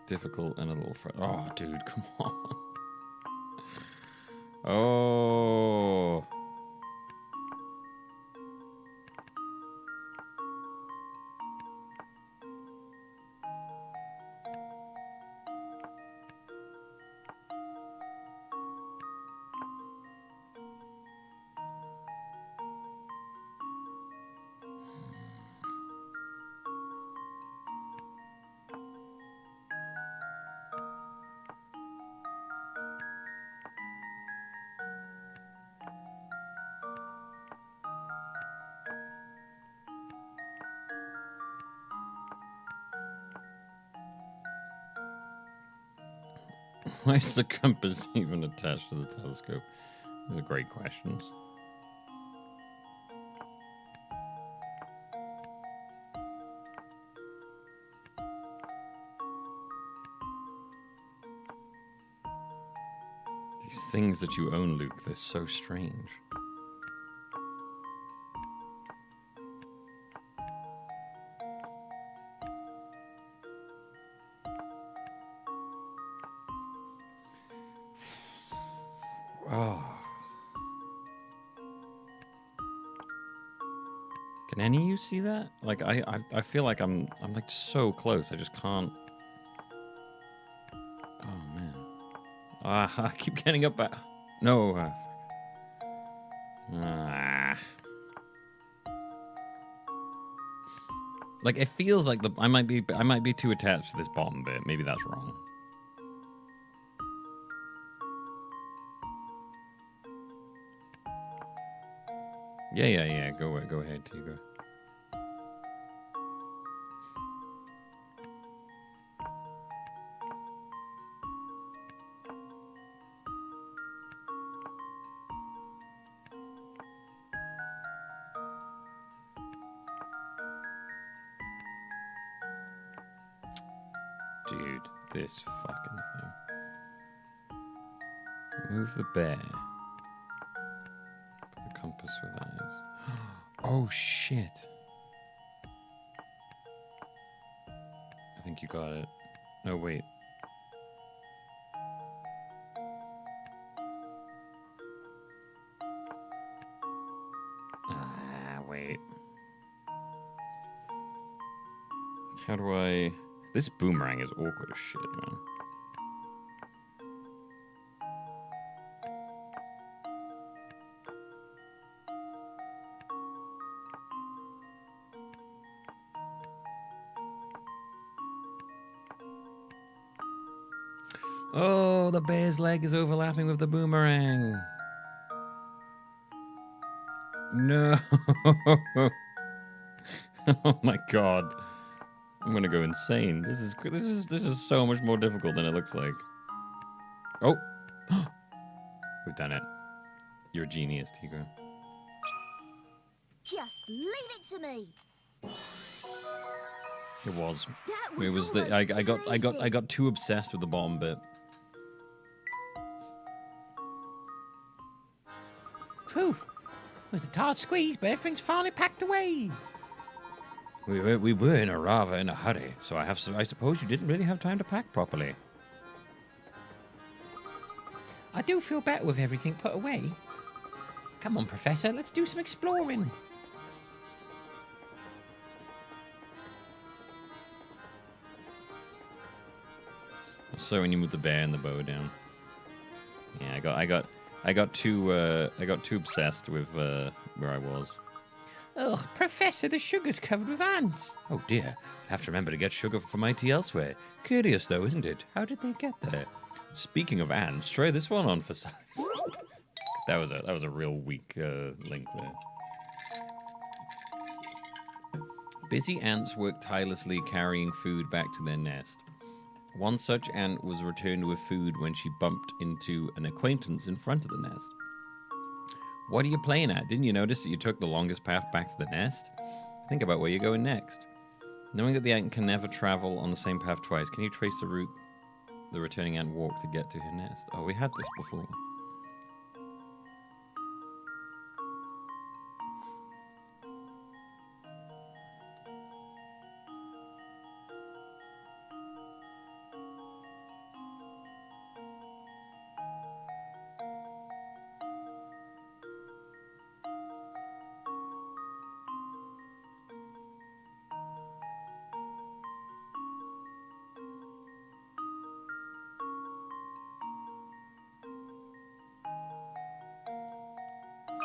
difficult and a little oh, dude, come on. Oh. Why is the compass even attached to the telescope? These are great questions. These things that you own, Luke, they're so strange. Oh. Can any of you see that? Like I feel like I'm like so close. I just can't. Oh man. I keep getting up back. No. Like it feels like I might be too attached to this bottom bit. Maybe that's wrong. Yeah. Go ahead, Tigo. Dude, this fucking thing. Move the bear. Put the compass with eyes. Oh shit. I think you got it. No, wait. Wait. How do I... This boomerang is awkward as shit, man. Oh, the bear's leg is overlapping with the boomerang. No. Oh my god. I'm gonna go insane. This is so much more difficult than it looks like. Oh. We've done it. You're a genius, Tigra. Just leave it to me. It was. That was It was almost I got too obsessed with the bottom bit. Whew. It was a tight squeeze, but everything's finally packed away. We were in a hurry, so I suppose you didn't really have time to pack properly. I do feel better with everything put away. Come on, Professor, let's do some exploring. So when you move the bear and the bow down. Yeah, I got too obsessed with where I was. Ugh, Professor, the sugar's covered with ants. Oh dear, I have to remember to get sugar from IT elsewhere. Curious though, isn't it? How did they get there? Speaking of ants, try this one on for size. That was a real weak link there. Busy ants work tirelessly carrying food back to their nest. One such ant was returned with food when she bumped into an acquaintance in front of the nest. What are you playing at? Didn't you notice that you took the longest path back to the nest? Think about where you're going next. Knowing that the ant can never travel on the same path twice, can you trace the route the returning ant walked to get to her nest? Oh, we had this before.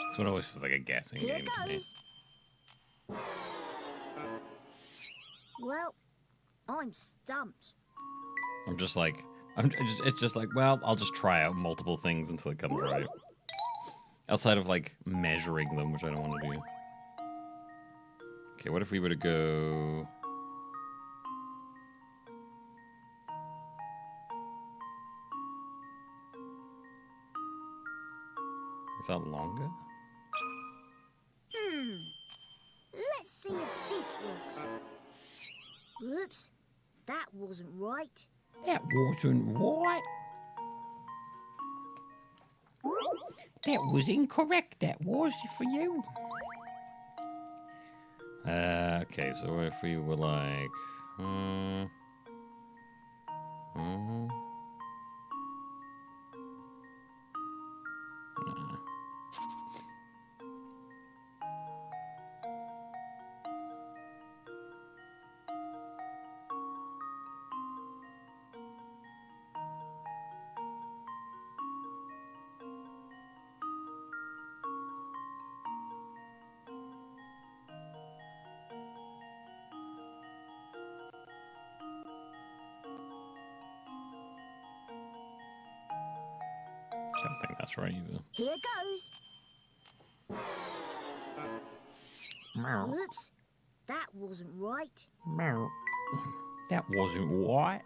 This one always feels like a guessing Here game to me. goes. Well, I'm stumped. It's just like, well, I'll just try out multiple things until it comes right. Outside of like measuring them, which I don't want to do. Okay, what if we were to go... Is that longer? Let's see if this works. Oops, that wasn't right. That wasn't right. That was incorrect. That was for you. Okay, so if we were like... I don't think that's right either. Here goes. Oops, that wasn't right. That wasn't right.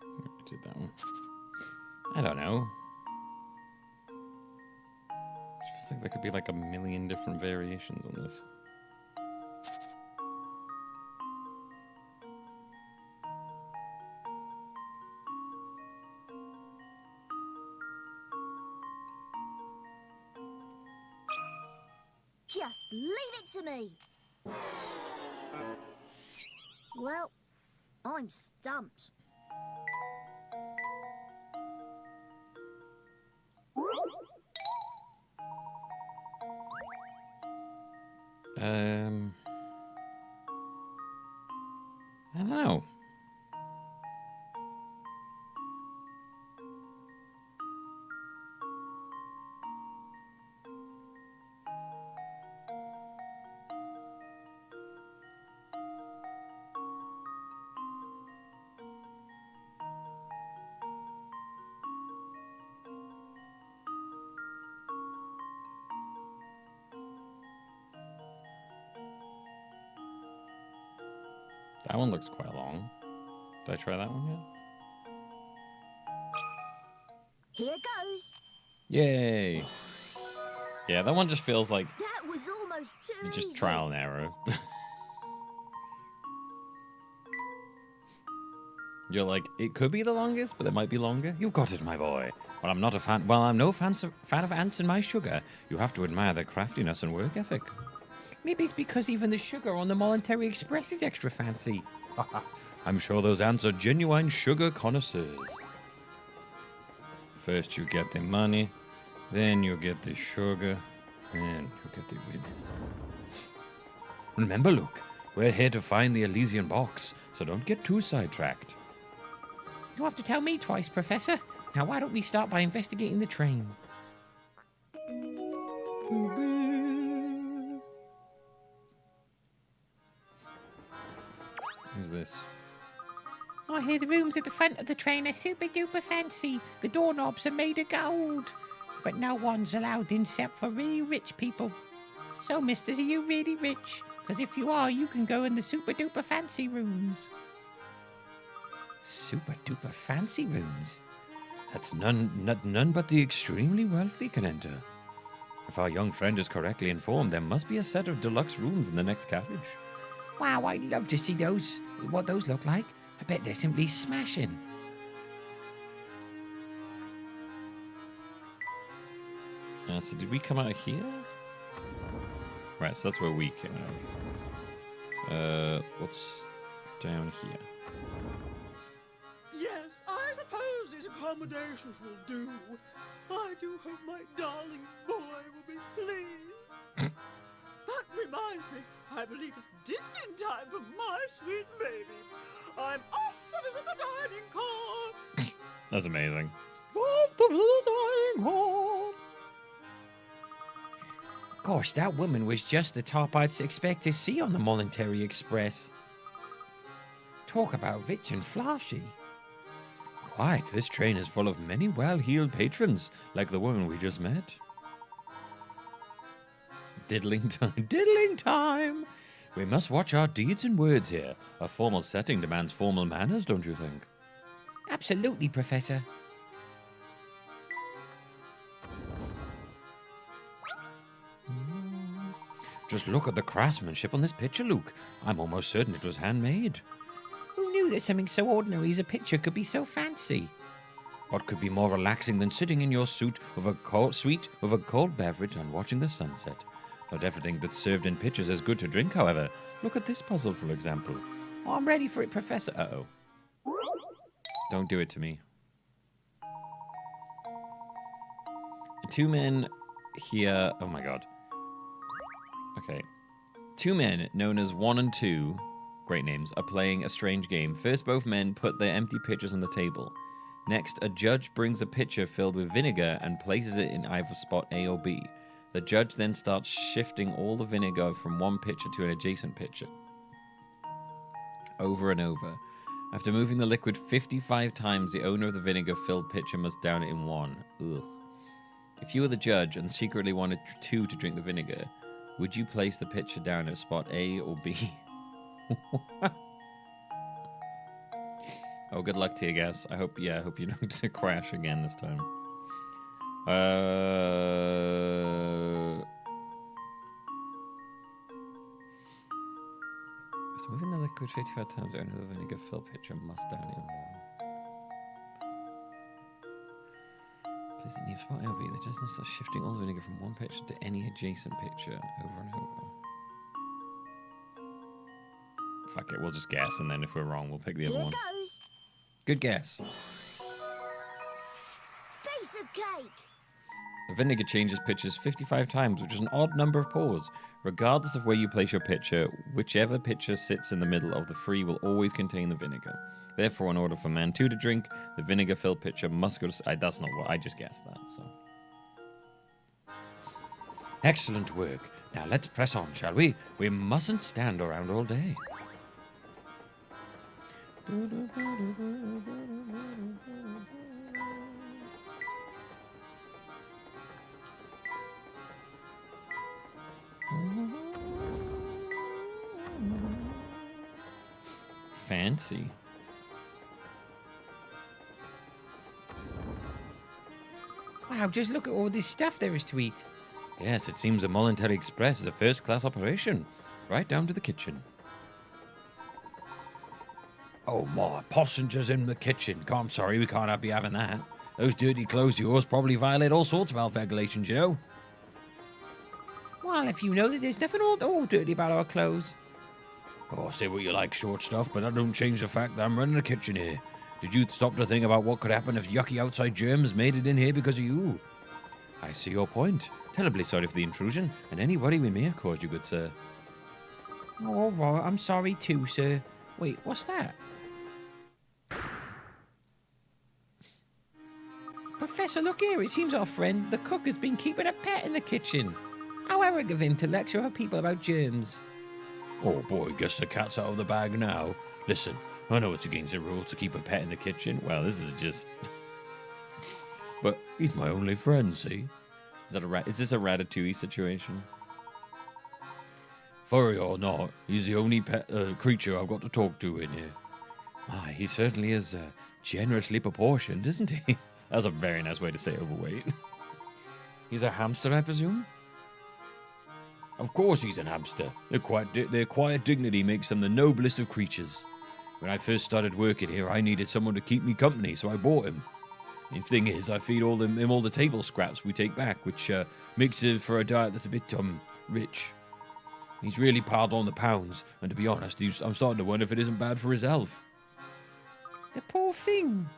I did that one. I don't know. It feels like there could be like a million different variations on this. Just leave it to me. Well, I'm stumped. I don't know. That one looks quite long. Did I try that one yet? Here goes. Yay! Yeah, that one just feels like That was almost too just easy. trial and error. You're like, it could be the longest, but it might be longer. You've got it, my boy. Well, I'm not a fan. Well, I'm no fan of ants in my sugar. You have to admire their craftiness and work ethic. Maybe it's because even the sugar on the Voluntary Express is extra fancy. I'm sure those ants are genuine sugar connoisseurs. First you get the money, then you get the sugar, and you get the women. Remember, Luke, we're here to find the Elysian box, so don't get too sidetracked. You have to tell me twice, Professor. Now, why don't we start by investigating the train? Who's this? I hear the rooms at the front of the train are super duper fancy. The doorknobs are made of gold. But no one's allowed in except for really rich people. So, misters, are you really rich? Because if you are, you can go in the super duper fancy rooms. Super duper fancy rooms. That's none but the extremely wealthy can enter. If our young friend is correctly informed, there must be a set of deluxe rooms in the next carriage. Wow, I'd love to see those. What those look like. I bet they're simply smashing. So did we come out of here? Right, so that's where we came out. What's down here? Yes, I suppose these accommodations will do. I do hope my darling boy will be pleased. That reminds me, I believe it's dinner time for my sweet baby. I'm off to visit the dining car. That's amazing. Off to the dining hall. Gosh, that woman was just the top I'd expect to see on the Voluntary Express. Talk about rich and flashy. Quite, this train is full of many well-heeled patrons, like the woman we just met. Diddling time. Diddling time! We must watch our deeds and words here. A formal setting demands formal manners, don't you think? Absolutely, Professor. Just look at the craftsmanship on this picture, Luke. I'm almost certain it was handmade. Who knew that something so ordinary as a picture could be so fancy? What could be more relaxing than sitting in your suite with a cold beverage and watching the sunset? Not everything that's served in pictures is good to drink, however. Look at this puzzle, for example. Oh, I'm ready for it, Professor. Uh-oh. Don't do it to me. Two men here... Oh, my God. Okay. Two men, known as 1 and 2, great names, are playing a strange game. First, both men put their empty pitchers on the table. Next, a judge brings a pitcher filled with vinegar and places it in either spot A or B. The judge then starts shifting all the vinegar from one pitcher to an adjacent pitcher. Over and over. After moving the liquid 55 times, the owner of the vinegar-filled pitcher must down it in one. Ugh. If you were the judge and secretly wanted 2 to drink the vinegar, would you place the pitcher down at spot A or B? Oh, good luck to you guys. I hope you don't crash again this time. After moving the liquid 55 times, the owner of the vinegar-filled pitcher must down it in one. Place it near spot A or B. The judge then starts shifting all the vinegar from one pitcher to any adjacent pitcher over and over. Fuck it, we'll just guess, and then if we're wrong, we'll pick the other one. Here goes. Good guess. Piece of cake. The vinegar changes pitchers 55 times, which is an odd number of pours. Regardless of where you place your pitcher, whichever pitcher sits in the middle of the 3 will always contain the vinegar. Therefore, in order for man 2 to drink, the vinegar-filled pitcher must go to... that's not what... I just guessed that, so... Excellent work. Now let's press on, shall we? We mustn't stand around all day. Fancy. Wow, just look at all this stuff there is to eat. Yes, it seems the Mollentary Express is a first-class operation. Right down to the kitchen. Oh, my, passengers in the kitchen. I'm sorry, we can't be having that. Those dirty clothes of yours probably violate all sorts of health regulations, you know. Well, if you know that there's nothing all dirty about our clothes. Oh, say what you like, short stuff, but that don't change the fact that I'm running the kitchen here. Did you stop to think about what could happen if yucky outside germs made it in here because of you? I see your point. Terribly sorry for the intrusion, and any worry we may have caused you, good sir. Oh, all right, I'm sorry too, sir. Wait, what's that? Professor, look here. It seems our friend, the cook, has been keeping a pet in the kitchen. How arrogant of him to lecture other people about germs. Oh boy, guess the cat's out of the bag now. Listen, I know it's against the rules to keep a pet in the kitchen. Well, this is just... But he's my only friend, see? Is this a Ratatouille situation? Furry or not, he's the only creature I've got to talk to in here. My, he certainly is generously proportioned, isn't he? That's a very nice way to say overweight. He's a hamster, I presume? Of course he's a hamster. Their quiet dignity makes them the noblest of creatures. When I first started working here, I needed someone to keep me company, so I bought him. The thing is, I feed him all the table scraps we take back, which makes it for a diet that's a bit, rich. He's really piled on the pounds, and to be honest, I'm starting to wonder if it isn't bad for his health. The poor thing.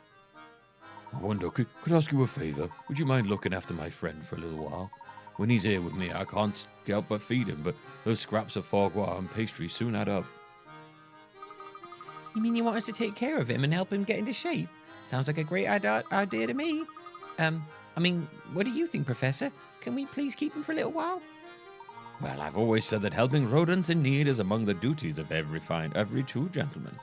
I wonder, could I ask you a favour? Would you mind looking after my friend for a little while? When he's here with me, I can't help but feed him, but those scraps of foie gras and pastry soon add up. You mean you want us to take care of him and help him get into shape? Sounds like a great idea to me. What do you think, Professor? Can we please keep him for a little while? Well, I've always said that helping rodents in need is among the duties of every true gentleman.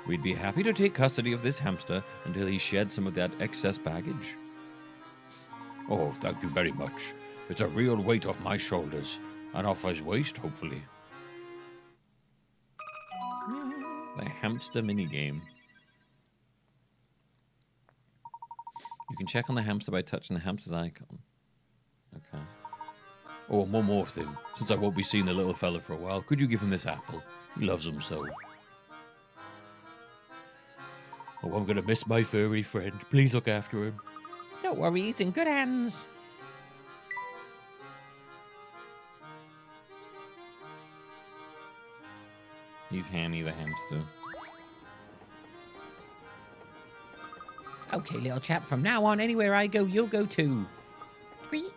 We'd be happy to take custody of this hamster until he sheds some of that excess baggage. Oh, thank you very much. It's a real weight off my shoulders. And off his waist, hopefully. The hamster minigame. You can check on the hamster by touching the hamster's icon. Okay. Oh, and one more thing. Since I won't be seeing the little fella for a while, could you give him this apple? He loves them so. Oh, I'm going to miss my furry friend. Please look after him. Don't worry, he's in good hands. He's Hanny the hamster. Okay, little chap, from now on, anywhere I go, you'll go too. Tweet,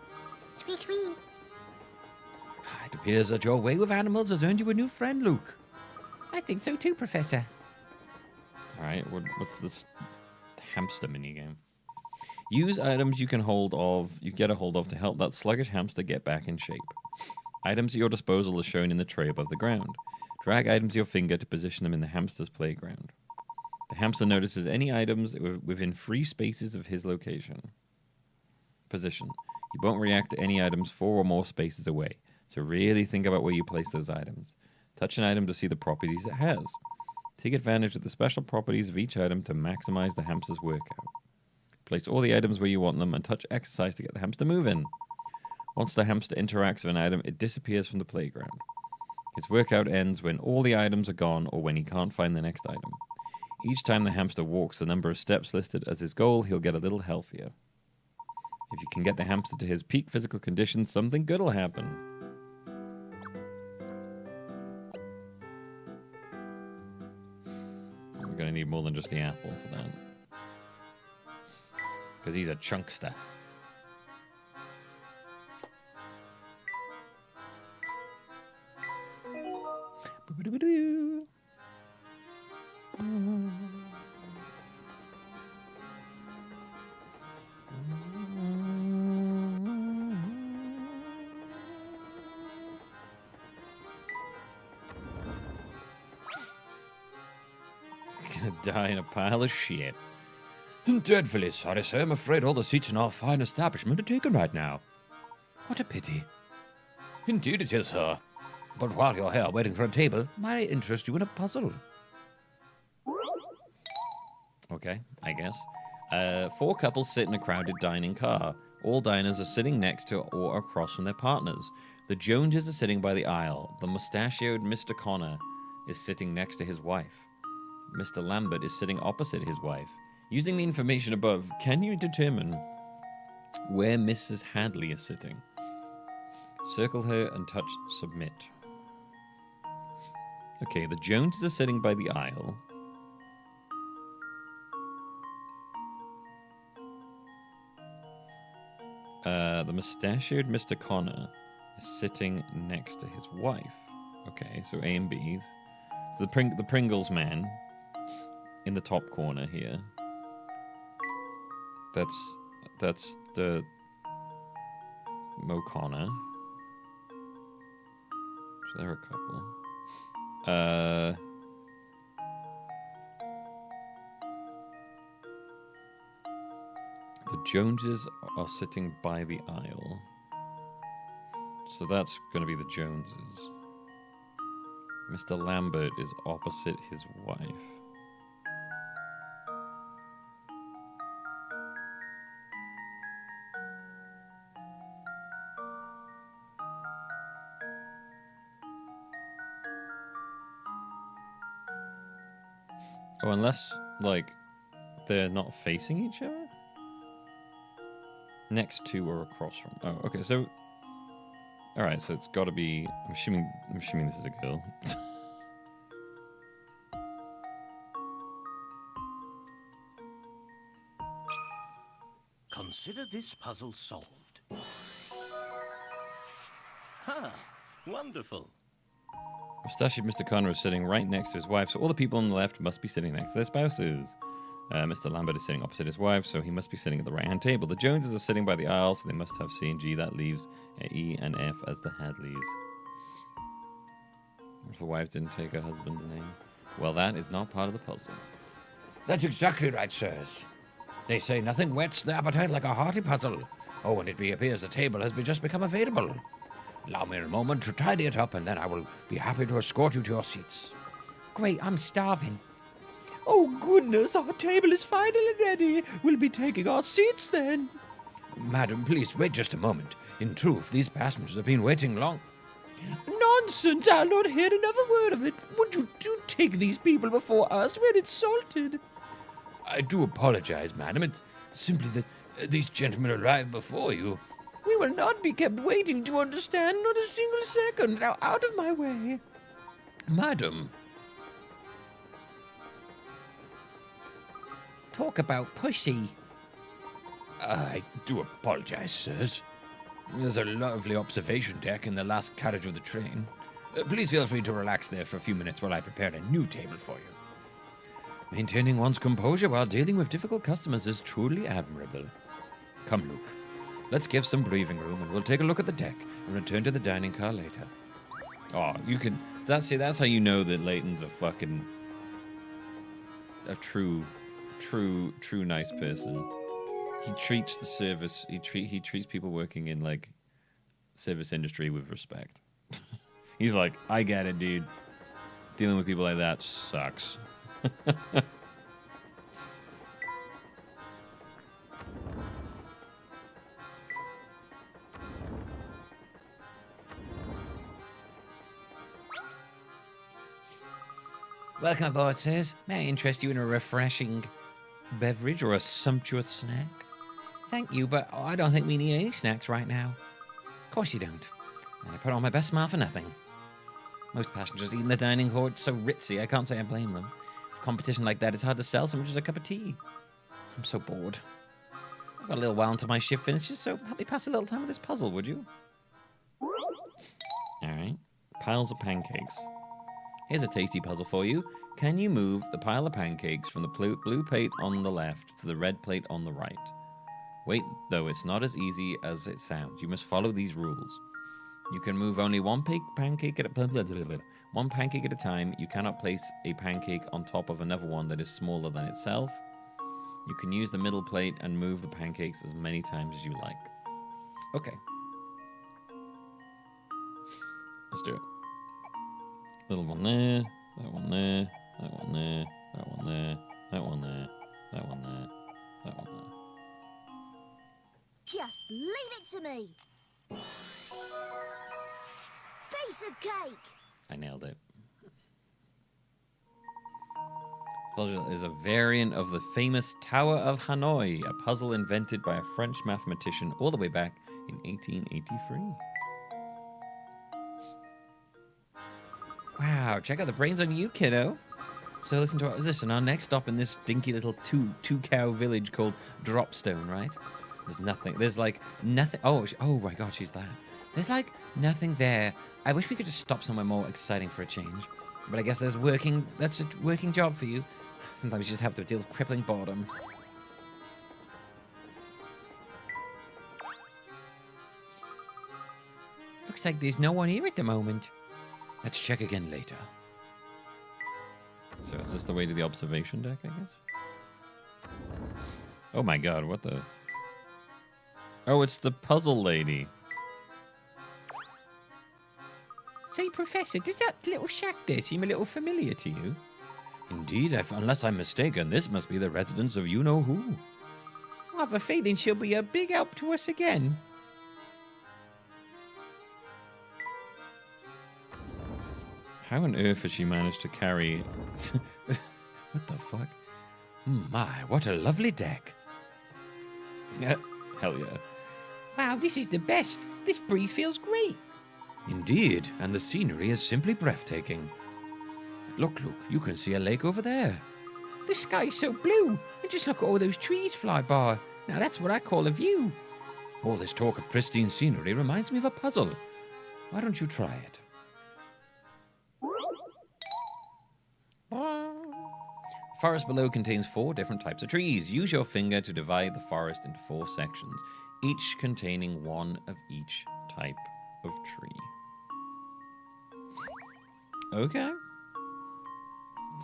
tweet, tweet. It appears that your way with animals has earned you a new friend, Luke. I think so too, Professor. Alright, what's this hamster minigame? Use items you get a hold of to help that sluggish hamster get back in shape. Items at your disposal are shown in the tray above the ground. Drag items with your finger to position them in the hamster's playground. The hamster notices any items within free spaces of his position. He won't react to any items 4 or more spaces away, so really think about where you place those items. Touch an item to see the properties it has. Take advantage of the special properties of each item to maximize the hamster's workout. Place all the items where you want them and touch exercise to get the hamster moving. Once the hamster interacts with an item, it disappears from the playground. His workout ends when all the items are gone or when he can't find the next item. Each time the hamster walks the number of steps listed as his goal, he'll get a little healthier. If you can get the hamster to his peak physical condition, something good will happen. We're going to need more than just the apple for that. Because he's a chunkster. Die in a pile of shit. I'm dreadfully sorry, sir. I'm afraid all the seats in our fine establishment are taken right now. What a pity. Indeed it is, sir. But while you're here waiting for a table, might I interest you in a puzzle? Okay, I guess. 4 couples sit in a crowded dining car. All diners are sitting next to or across from their partners. The Joneses are sitting by the aisle. The mustachioed Mr. Connor is sitting next to his wife. Mr. Lambert is sitting opposite his wife. Using the information above, can you determine where Mrs. Hadley is sitting? Circle her and touch submit. Okay, the Joneses are sitting by the aisle. The mustachioed Mr. Connor is sitting next to his wife. Okay, so A and B. So the Pringles man in the top corner here. That's the Mo Connor. So they're a couple. The Joneses are sitting by the aisle. So that's going to be the Joneses. Mr. Lambert is opposite his wife. Oh, unless, like, they're not facing each other? Next to or across from. Oh, okay, so... Alright, so it's gotta be... I'm assuming this is a girl. Consider this puzzle solved. Ha! Wonderful. Mustachioed Mr. Connor is sitting right next to his wife, so all the people on the left must be sitting next to their spouses. Mr. Lambert is sitting opposite his wife, so he must be sitting at the right-hand table. The Joneses are sitting by the aisle, so they must have C and G. That leaves E and F as the Hadleys. If the wife didn't take her husband's name. Well, that is not part of the puzzle. That's exactly right, sirs. They say nothing whets the appetite like a hearty puzzle. Oh, and it appears the table has just become available. Allow me a moment to tidy it up, and then I will be happy to escort you to your seats. Great, I'm starving. Oh, goodness, our table is finally ready. We'll be taking our seats then. Madam, please wait just a moment. In truth, these passengers have been waiting long. Nonsense! I'll not hear another word of it. Would you do take these people before us? We're insulted. I do apologize, madam. It's simply that these gentlemen arrived before you. We will not be kept waiting, to understand, not a single second. Now, out of my way. Madam. Talk about pussy. I do apologize, sirs. There's a lovely observation deck in the last carriage of the train. Please feel free to relax there for a few minutes while I prepare a new table for you. Maintaining one's composure while dealing with difficult customers is truly admirable. Come, Luke. Let's give some breathing room, and we'll take a look at the deck and return to the dining car later. Oh, you can... That's how you know that Layton's a true nice person. He treats the service. He treats people working in like service industry with respect. He's like, I get it, dude. Dealing with people like that sucks. Welcome aboard, sirs. May I interest you in a refreshing beverage or a sumptuous snack? Thank you, but I don't think we need any snacks right now. Of course you don't. And I put on my best smile for nothing. Most passengers eat in the dining hall. It's so ritzy, I can't say I blame them. With competition like that, it's hard to sell so much as a cup of tea. I'm so bored. I've got a little while until my shift finishes, so help me pass a little time with this puzzle, would you? Alright. Piles of pancakes. Here's a tasty puzzle for you. Can you move the pile of pancakes from the blue plate on the left to the red plate on the right? Wait, though, it's not as easy as it sounds. You must follow these rules. You can move only one pancake at a time. You cannot place a pancake on top of another one that is smaller than itself. You can use the middle plate and move the pancakes as many times as you like. Okay. Let's do it. Little one there, that one there, that one there, that one there, that one there, that one there, that one there. Just leave it to me. Piece of cake. I nailed it. Puzzle is a variant of the famous Tower of Hanoi, a puzzle invented by a French mathematician all the way back in 1883. Wow, check out the brains on you, kiddo. So listen, our next stop in this dinky little two-cow village called Dropstone, right? There's like nothing. Oh my God, she's that. There's like nothing there. I wish we could just stop somewhere more exciting for a change. But I guess that's a working job for you. Sometimes you just have to deal with crippling boredom. Looks like there's no one here at the moment. Let's check again later. So is this the way to the observation deck, I guess? Oh my God, what the... Oh, it's the puzzle lady. Say, Professor, does that little shack there seem a little familiar to you? Indeed, unless I'm mistaken, this must be the residence of you-know-who. I have a feeling she'll be a big help to us again. How on earth has she managed to carry... What the fuck? My, what a lovely deck. Yeah, hell yeah. Wow, this is the best. This breeze feels great. Indeed, and the scenery is simply breathtaking. Look, you can see a lake over there. The sky's so blue, and just look at all those trees fly by. Now that's what I call a view. All this talk of pristine scenery reminds me of a puzzle. Why don't you try it? The forest below contains 4 different types of trees. Use your finger to divide the forest into 4 sections, each containing one of each type of tree. Okay.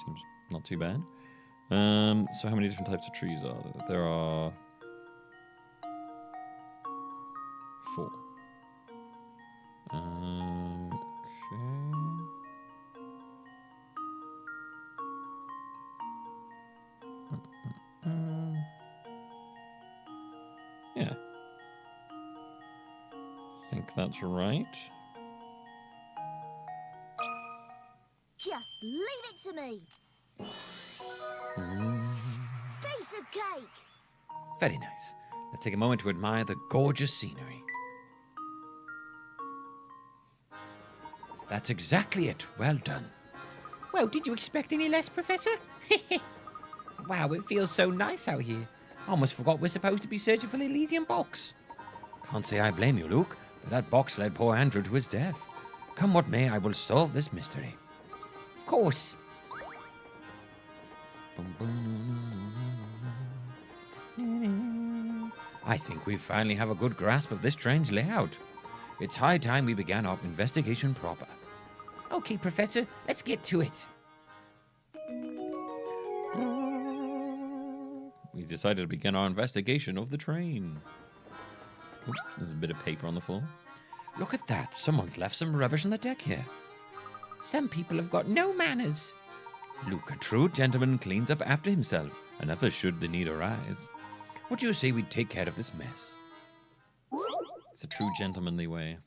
Seems not too bad. So how many different types of trees are there? There are 4. That's right. Just leave it to me. Piece of cake. Very nice. Let's take a moment to admire the gorgeous scenery. That's exactly it. Well done. Well, did you expect any less, Professor? Wow, it feels so nice out here. I almost forgot we're supposed to be searching for the Elysian box. Can't say I blame you, Luke, but that box led poor Andrew to his death. Come what may, I will solve this mystery. Of course. I think we finally have a good grasp of this train's layout. It's high time we began our investigation proper. Okay, Professor, let's get to it. We decided to begin our investigation of the train. Oops, there's a bit of paper on the floor. Look at that. Someone's left some rubbish on the deck here. Some people have got no manners. Luke, a true gentleman cleans up after himself, and others should the need arise. What do you say we take care of this mess? It's a true gentlemanly way.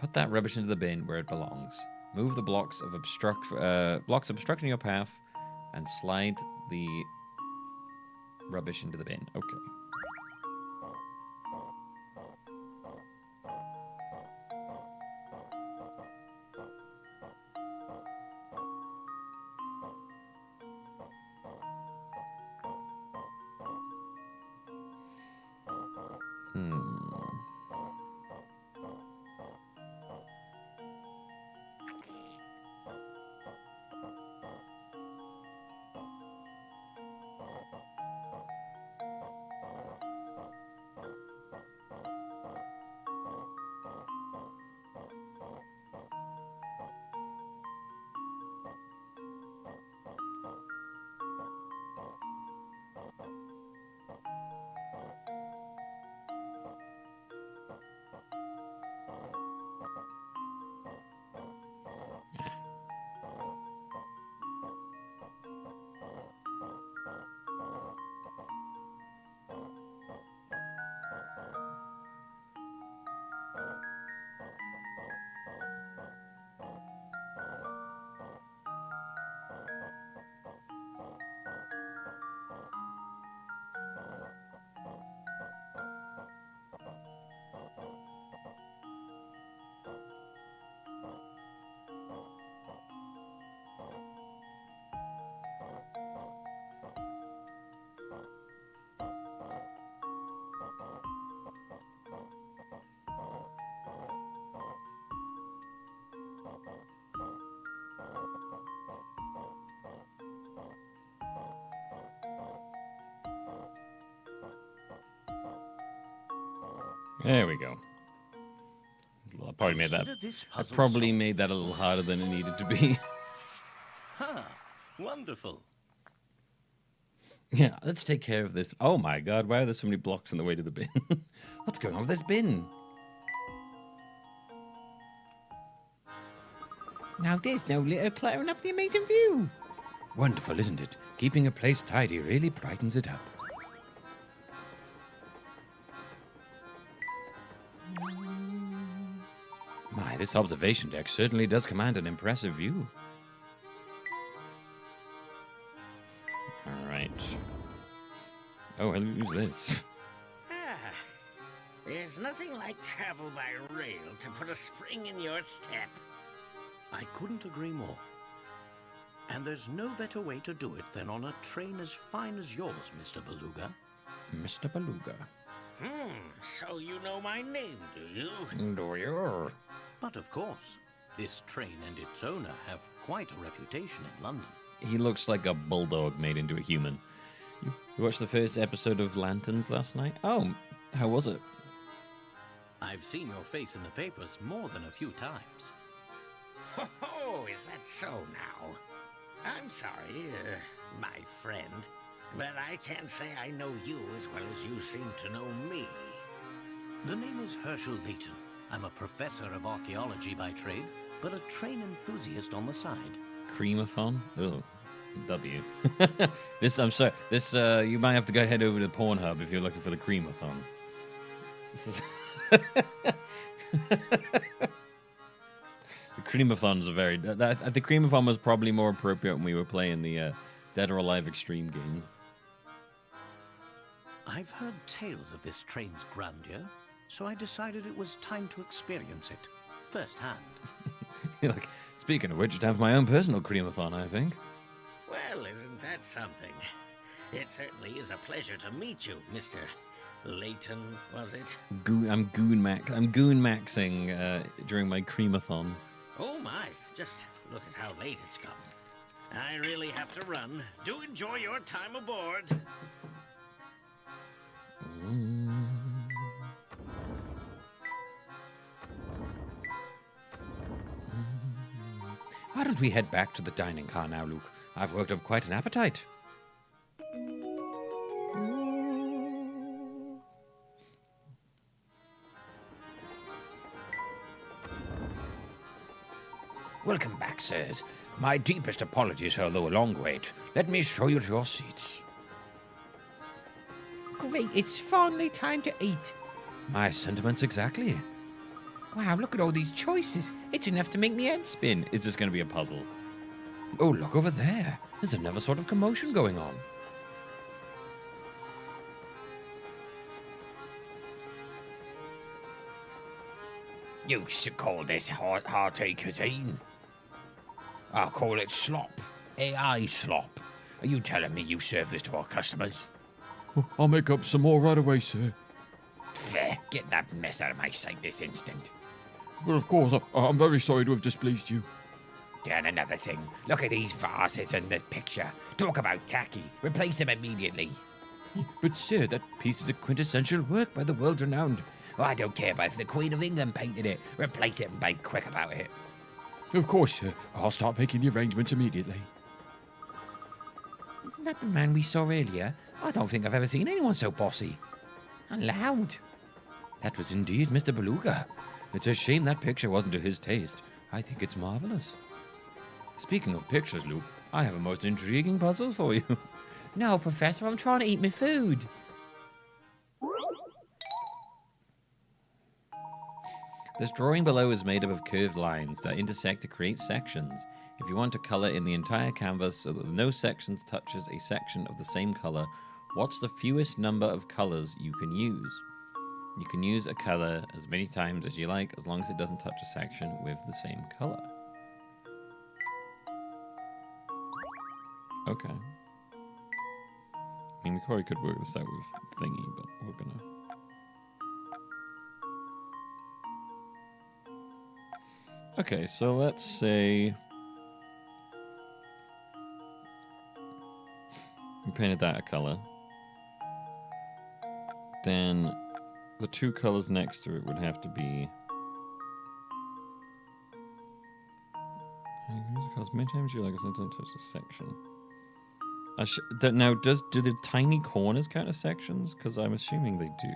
Put that rubbish into the bin where it belongs. Move the blocks obstructing your path and slide the rubbish into the bin. Okay. There we go. I probably made that. I probably made that a little harder than it needed to be. Huh. Wonderful. Yeah, let's take care of this. Oh my god, why are there so many blocks in the way to the bin? What's going on with this bin? Now there's no litter cluttering up the amazing view. Wonderful, isn't it? Keeping a place tidy really brightens it up. My, this observation deck certainly does command an impressive view. All right. Oh, who's this? There's nothing like travel by rail to put a spring in your step. I couldn't agree more. And there's no better way to do it than on a train as fine as yours, Mr. Beluga. Mr. Beluga. So you know my name, do you? Do you? But of course, this train and its owner have quite a reputation in London. He looks like a bulldog made into a human. You watched the first episode of Lanterns last night? Oh, how was it? I've seen your face in the papers more than a few times. Oh, is that so now? I'm sorry, my friend, but I can't say I know you as well as you seem to know me. The name is Herschel Layton. I'm a professor of archaeology by trade, but a train enthusiast on the side. Crimeathon? Oh. W. This, I'm sorry. This, you might have to go head over to Pornhub if you're looking for the Crimeathon. This is the Crimeathons are very. The Crimeathon was probably more appropriate when we were playing the Dead or Alive Extreme games. I've heard tales of this train's grandeur, so I decided it was time to experience it firsthand. Like, speaking of which, I'd have my own personal Crimeathon, I think. Well, isn't that something? It certainly is a pleasure to meet you, Mr. Layton, was it? I'm goon maxing during my Crimeathon. Oh my, just look at how late it's come. I really have to run. Do enjoy your time aboard. Why don't we head back to the dining car now, Luke? I've worked up quite an appetite. Welcome back, sirs. My deepest apologies for the long wait. Let me show you to your seats. Great, it's finally time to eat. My sentiments exactly. Wow, look at all these choices. It's enough to make me head spin. Is this going to be a puzzle? Oh, look over there. There's another sort of commotion going on. You should call this hearty cuisine. I'll call it slop. AI slop. Are you telling me you serve this to our customers? I'll make up some more right away, sir. Fair. Get that mess out of my sight this instant. But of course, I'm very sorry to have displeased you. And another thing. Look at these vases in the picture. Talk about tacky. Replace them immediately. But sir, that piece is a quintessential work by the world-renowned. Oh, I don't care about if the Queen of England painted it. Replace it and be quick about it. Of course, sir. I'll start making the arrangements immediately. Isn't that the man we saw earlier? I don't think I've ever seen anyone so bossy. And loud. That was indeed Mr. Beluga. It's a shame that picture wasn't to his taste. I think it's marvelous. Speaking of pictures, Luke, I have a most intriguing puzzle for you. No, Professor, I'm trying to eat my food. This drawing below is made up of curved lines that intersect to create sections. If you want to color in the entire canvas so that no section touches a section of the same color, what's the fewest number of colors you can use? You can use a color as many times as you like, as long as it doesn't touch a section with the same color. Okay. I mean, we probably could work this out with thingy, but we're gonna... Okay, so let's say we painted that a color. Then the two colors next to it would have to be... Use the colors many times you like, sometimes touch a section. Now, do the tiny corners count as sections? Because I'm assuming they do.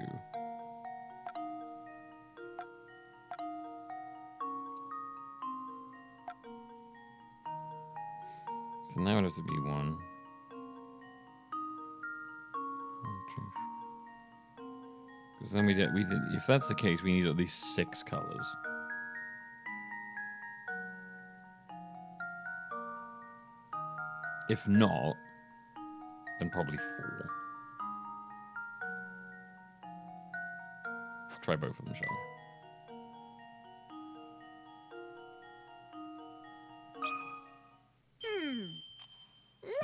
So now it has to be one. Because then we did. If that's the case, we need at least 6 colors. If not, then probably 4. Let's try both of them, shall we?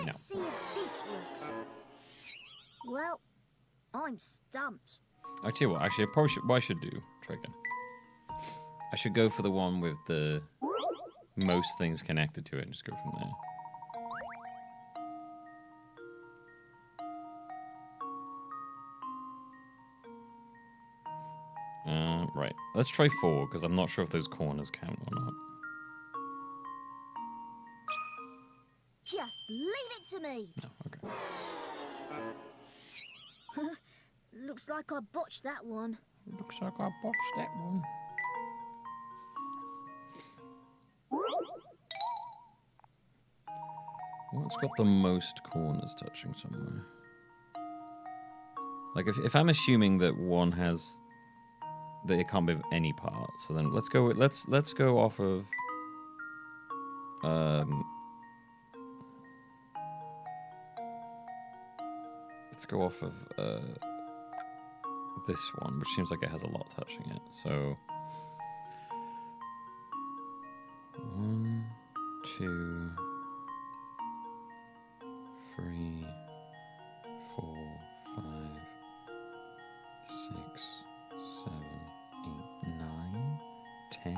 Let's see if this works. Well, I'm stumped. I tell you what, actually, what I should do, try again. I should go for the one with the most things connected to it and just go from there. Right. Let's try 4, because I'm not sure if those corners count or not. Just leave it to me. No, okay. Looks like I botched that one. Looks like I botched that one. What's got the most corners touching somewhere? Like if I'm assuming that one has that it can't be of any part, so then let's go off of let's go off of this one, which seems like it has a lot touching it. So 1, 2, 3, 4, 5, 6, 7, 8, 9, 10,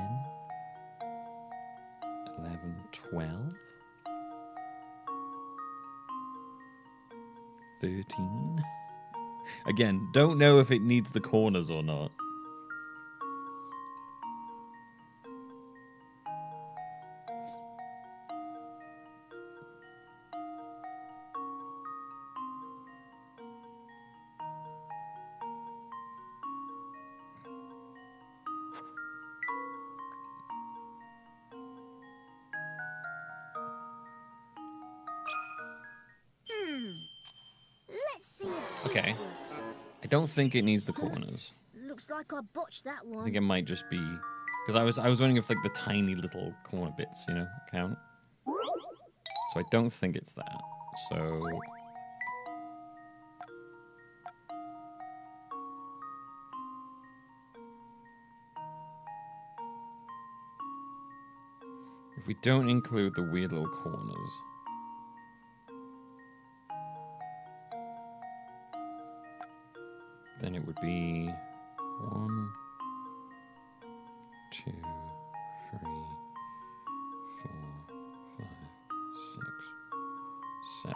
11, 12, 13. Again, don't know if it needs the corners or not. Let's see if this Okay. works. I don't think it needs the corners. Looks like I botched that I one. think it might just be because I was wondering if like the tiny little corner bits, count. So I don't think it's that. So if we don't include the weird little corners, then it would be 1, 2, 3, 4, 5, 6, 7.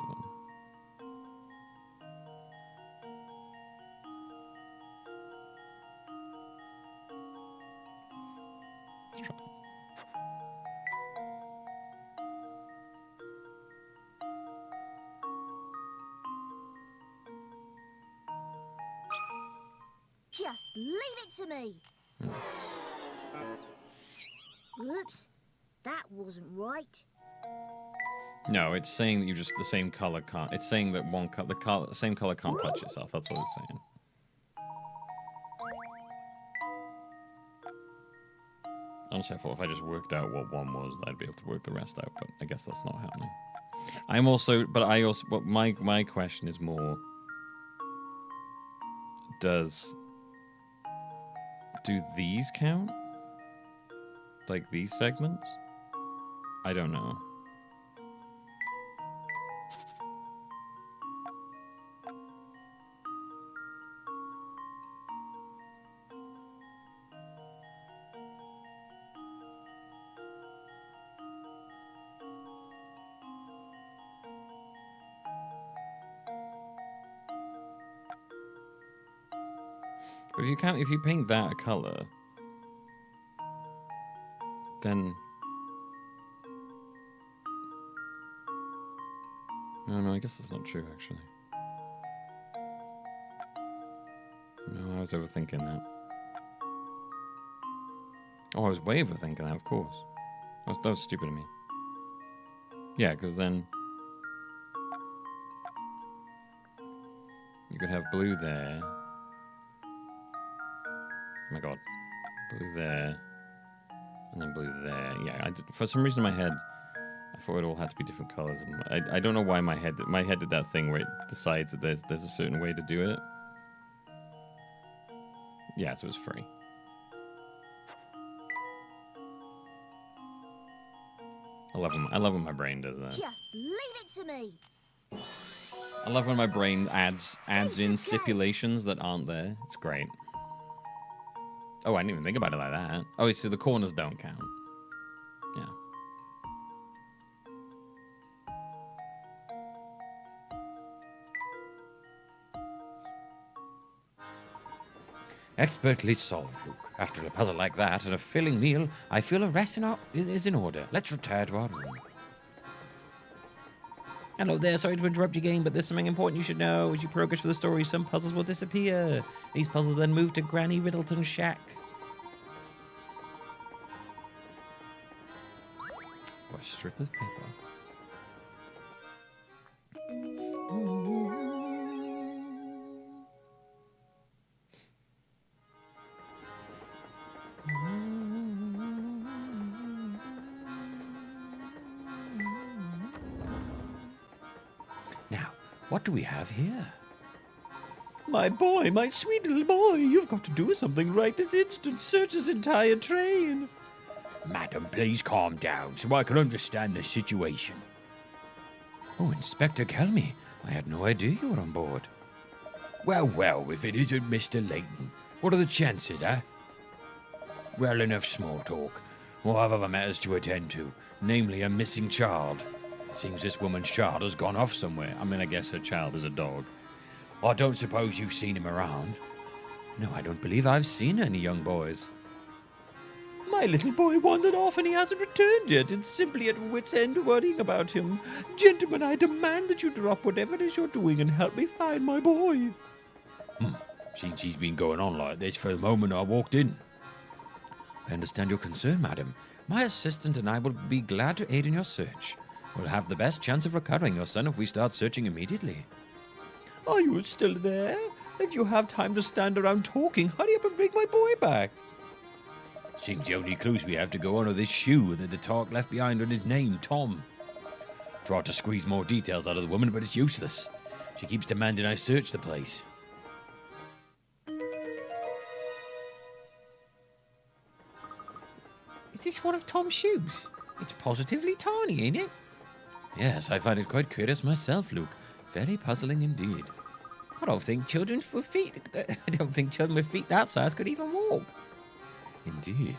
Let's try. Just leave it to me. Oops, that wasn't right. No, it's saying that you just the same color can't. It's saying that the same color can't touch itself. That's what it's saying. Honestly, I thought if I just worked out what one was, I'd be able to work the rest out. But I guess that's not happening. But my question is more: do these count? Like these segments? I don't know. But if you paint that a color, then no, I guess that's not true actually. No, I was overthinking that. Oh, I was way overthinking that, of course. That was stupid of me. Yeah, because then you could have blue there. Oh my god. Blue there. And then blue there. Yeah, for some reason in my head, I thought it all had to be different colors. And I don't know why my head did that thing where it decides that there's a certain way to do it. Yeah, so it's free. I love when my brain does that. Just leave it to me. I love when my brain adds in stipulations that aren't there. It's great. Oh, I didn't even think about it like that. Oh, so the corners don't count. Yeah. Expertly solved, Luke. After a puzzle like that and a filling meal, I feel a rest is in order. Let's retire to our room. Hello there, sorry to interrupt your game, but there's something important you should know. As you progress through the story, some puzzles will disappear. These puzzles then move to Granny Riddleton's shack. Or a strip of paper. What do we have here? My boy, my sweet little boy, you've got to do something right this instant. Search this entire train. Madam, please calm down so I can understand the situation. Oh, Inspector Kelmy, I had no idea you were on board. Well, if it isn't Mr. Layton, what are the chances, eh? Well, enough small talk. We'll have other matters to attend to, namely a missing child. Seems this woman's child has gone off somewhere. I mean, I guess her child is a dog. I don't suppose you've seen him around? No, I don't believe I've seen any young boys. My little boy wandered off and he hasn't returned yet. It's simply at wit's end worrying about him. Gentlemen, I demand that you drop whatever it is you're doing and help me find my boy. Seems he's been going on like this for the moment I walked in. I understand your concern, madam. My assistant and I will be glad to aid in your search. We'll have the best chance of recovering your son if we start searching immediately. Are you still there? If you have time to stand around talking, hurry up and bring my boy back. Seems the only clues we have to go on are this shoe that the talk left behind on his name, Tom. Tried to squeeze more details out of the woman, but it's useless. She keeps demanding I search the place. Is this one of Tom's shoes? It's positively tiny, ain't it? Yes, I find it quite curious myself, Luke. Very puzzling indeed. I don't think children with feet that size could even walk. Indeed.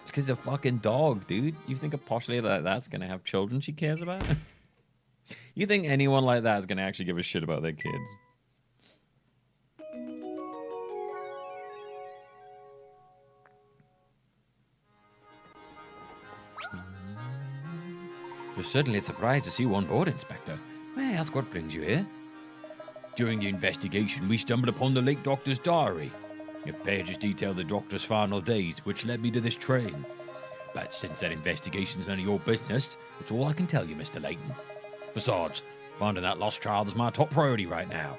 It's because a fucking dog, dude. You think a posh lady like that's going to have children she cares about? You think anyone like that is going to actually give a shit about their kids? You're certainly surprised to see you on board, Inspector. May I ask what brings you here? During the investigation, we stumbled upon the late doctor's diary. If pages detail the doctor's final days, which led me to this train. But since that investigation's none of your business, it's all I can tell you, Mr. Layton. Besides, finding that lost child is my top priority right now.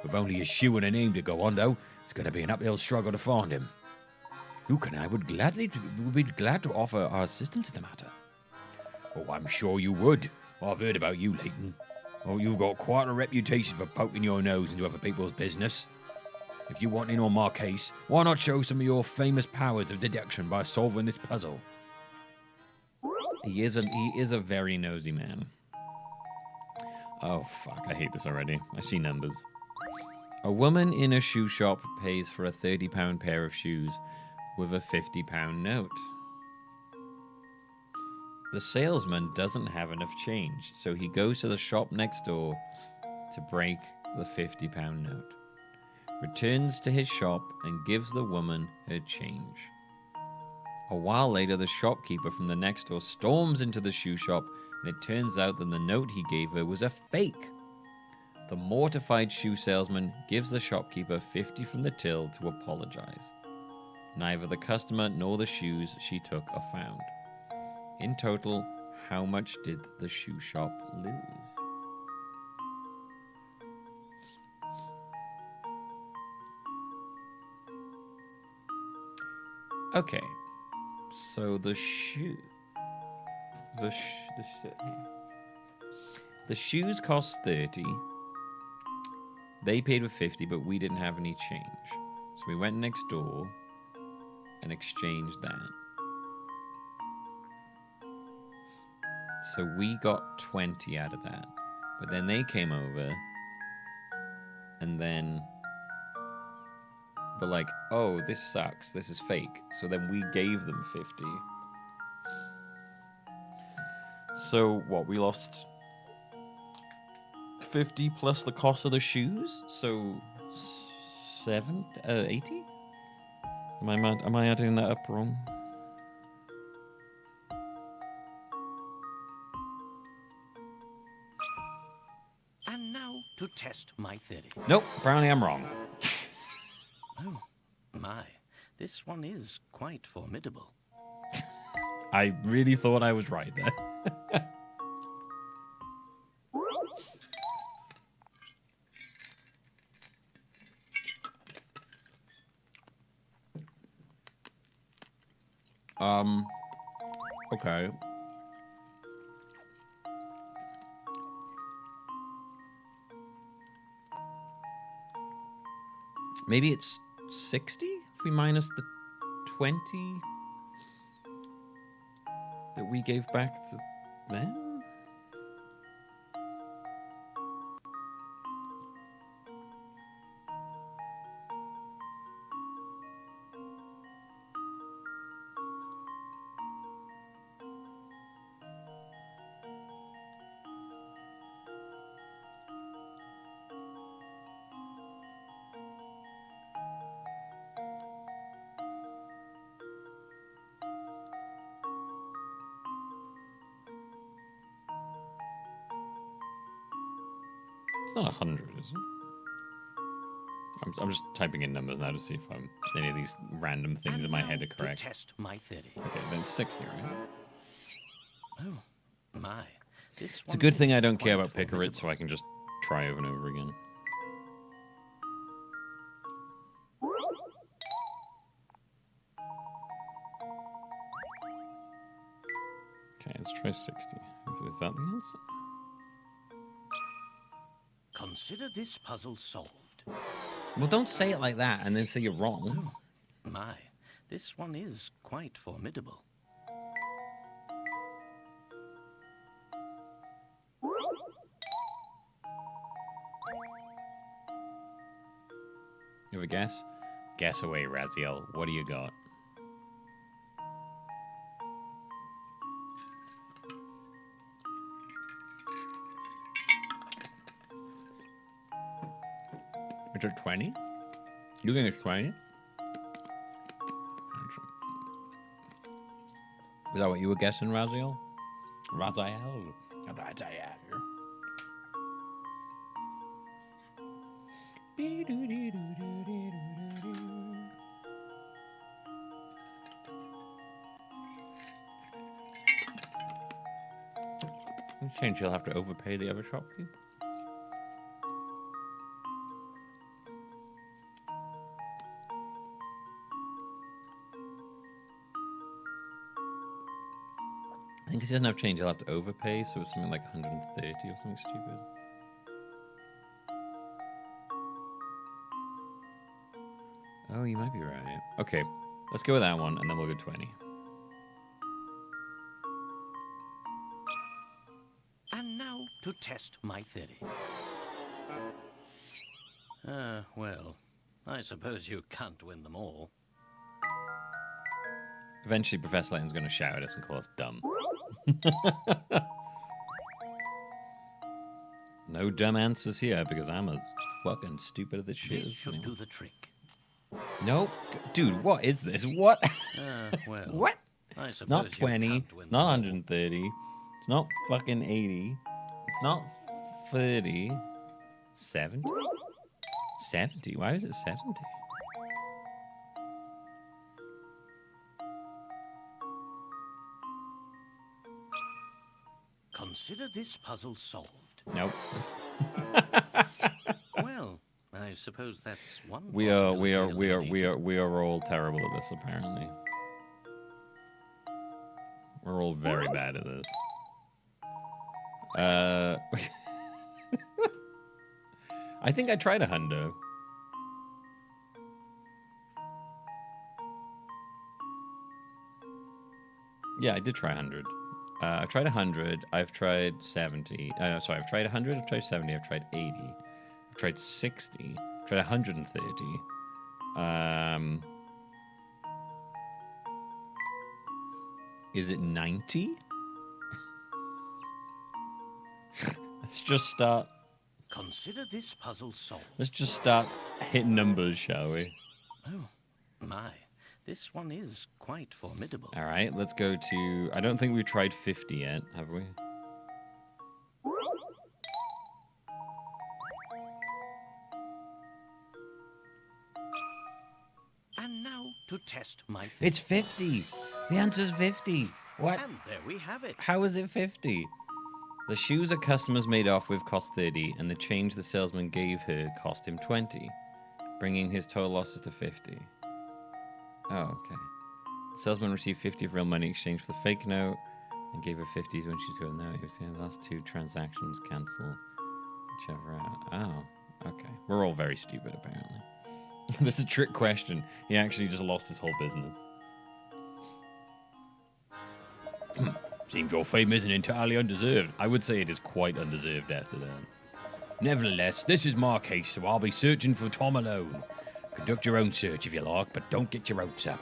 With only a shoe and a name to go on, though, it's going to be an uphill struggle to find him. Luke and I would be glad to offer our assistance in the matter. Oh, I'm sure you would. I've heard about you, Layton. Oh, you've got quite a reputation for poking your nose into other people's business. If you want in on my case, why not show some of your famous powers of deduction by solving this puzzle? He is a very nosy man. Oh, fuck, I hate this already. I see numbers. A woman in a shoe shop pays for a £30 pair of shoes with a £50 note. The salesman doesn't have enough change, so he goes to the shop next door to break the £50 note. Returns to his shop and gives the woman her change. A while later, the shopkeeper from the next door storms into the shoe shop, and it turns out that the note he gave her was a fake. The mortified shoe salesman gives the shopkeeper 50 from the till to apologize. Neither the customer nor the shoes she took are found. In total, how much did the shoe shop lose? Okay, so the shoes cost 30. They paid for 50, but we didn't have any change. So we went next door and exchanged that. So we got 20 out of that. But then they came over and then were like, oh, this sucks. This is fake. So then we gave them 50. So what? We lost 50 plus the cost of the shoes? So 80? Am I adding that up wrong? And now to test my theory. Nope, apparently I'm wrong. Oh, my. This one is quite formidable. I really thought I was right there. Okay. Maybe it's 60 if we minus the 20 that we gave back to them? It's not 100, is it? I'm just typing in numbers now to see if any of these random things in my head are correct. To test my theory. Okay, then 60, right? Oh, my. This It's a good thing I don't care about pickerids, so I can just try over and over again. Okay, let's try 60. Is that the answer? Consider this puzzle solved. Well, don't say it like that and then say you're wrong. My, this one is quite formidable. You have a guess? Guess away, Raziel. What do you got? Is it 20? You think it's 20? Is that what you were guessing, Raziel? Raziel? Change, you'll have to overpay the other shopkeeper. I think if he doesn't have change, he'll have to overpay, so it's something like 130 or something stupid. Oh, you might be right. Okay, let's go with that one, and then we'll go 20. And now to test my theory. Well, I suppose you can't win them all. Eventually, Professor Layton's going to shout at us and call us dumb. No dumb answers here, because I'm as fucking stupid at this shit. This should do the trick. Nope. Dude, what is this? What? Well, what? I It's not suppose you 20. can't win It's not 130. It's not fucking 80. It's not 30. 70? 70? Why is it 70? Consider this puzzle solved. Nope. Well, I suppose that's one. We are all terrible at this, apparently. We're all very bad at this. I think I tried a hundo. Yeah, I did try 100. I've tried 100. I've tried 70. Sorry, I've tried 100. I've tried 70. I've tried 80. I've tried 60. I've tried 130. Is it 90? Let's just start. Consider this puzzle solved. Let's just start hitting numbers, shall we? Oh, my. This one is quite formidable. All right, let's go to... I don't think we've tried 50 yet, have we? And now to test my theory. It's 50. The answer's 50. What? And there we have it. How is it 50? The shoes a customer's made off with cost 30, and the change the salesman gave her cost him 20, bringing his total losses to 50. Oh, okay. The salesman received 50 of real money in exchange for the fake note, and gave her 50s when she's going, no, the last two transactions cancel whichever out. Oh, okay. We're all very stupid, apparently. That's a trick question. He actually just lost his whole business. Seems your fame isn't entirely undeserved. I would say it is quite undeserved after that. Nevertheless, this is my case, so I'll be searching for Tom alone. Conduct your own search if you like, but don't get your hopes up.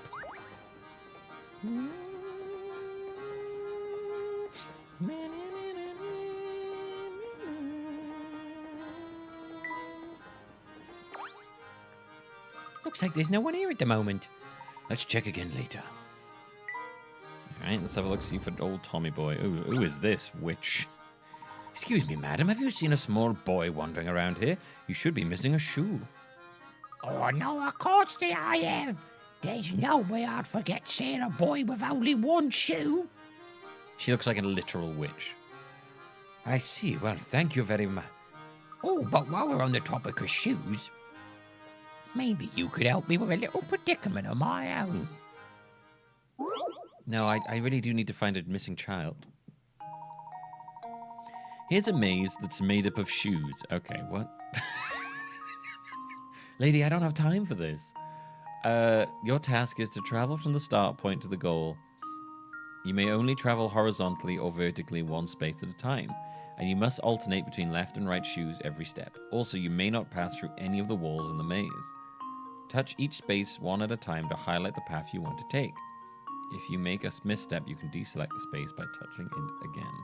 Looks like there's no one here at the moment. Let's check again later. Alright, let's have a look, see for old Tommy boy. Ooh, who is this witch? Excuse me, madam, have you seen a small boy wandering around here? You should be missing a shoe. Oh, no, of course I have. There's no way I'd forget seeing a boy with only one shoe. She looks like a literal witch. I see. Well, thank you very much. Oh, but while we're on the topic of shoes, maybe you could help me with a little predicament of my own. No, I really do need to find a missing child. Here's a maze that's made up of shoes. Okay, what? Lady, I don't have time for this. Your task is to travel from the start point to the goal. You may only travel horizontally or vertically one space at a time, and you must alternate between left and right shoes every step. Also, you may not pass through any of the walls in the maze. Touch each space one at a time to highlight the path you want to take. If you make a misstep, you can deselect the space by touching it again.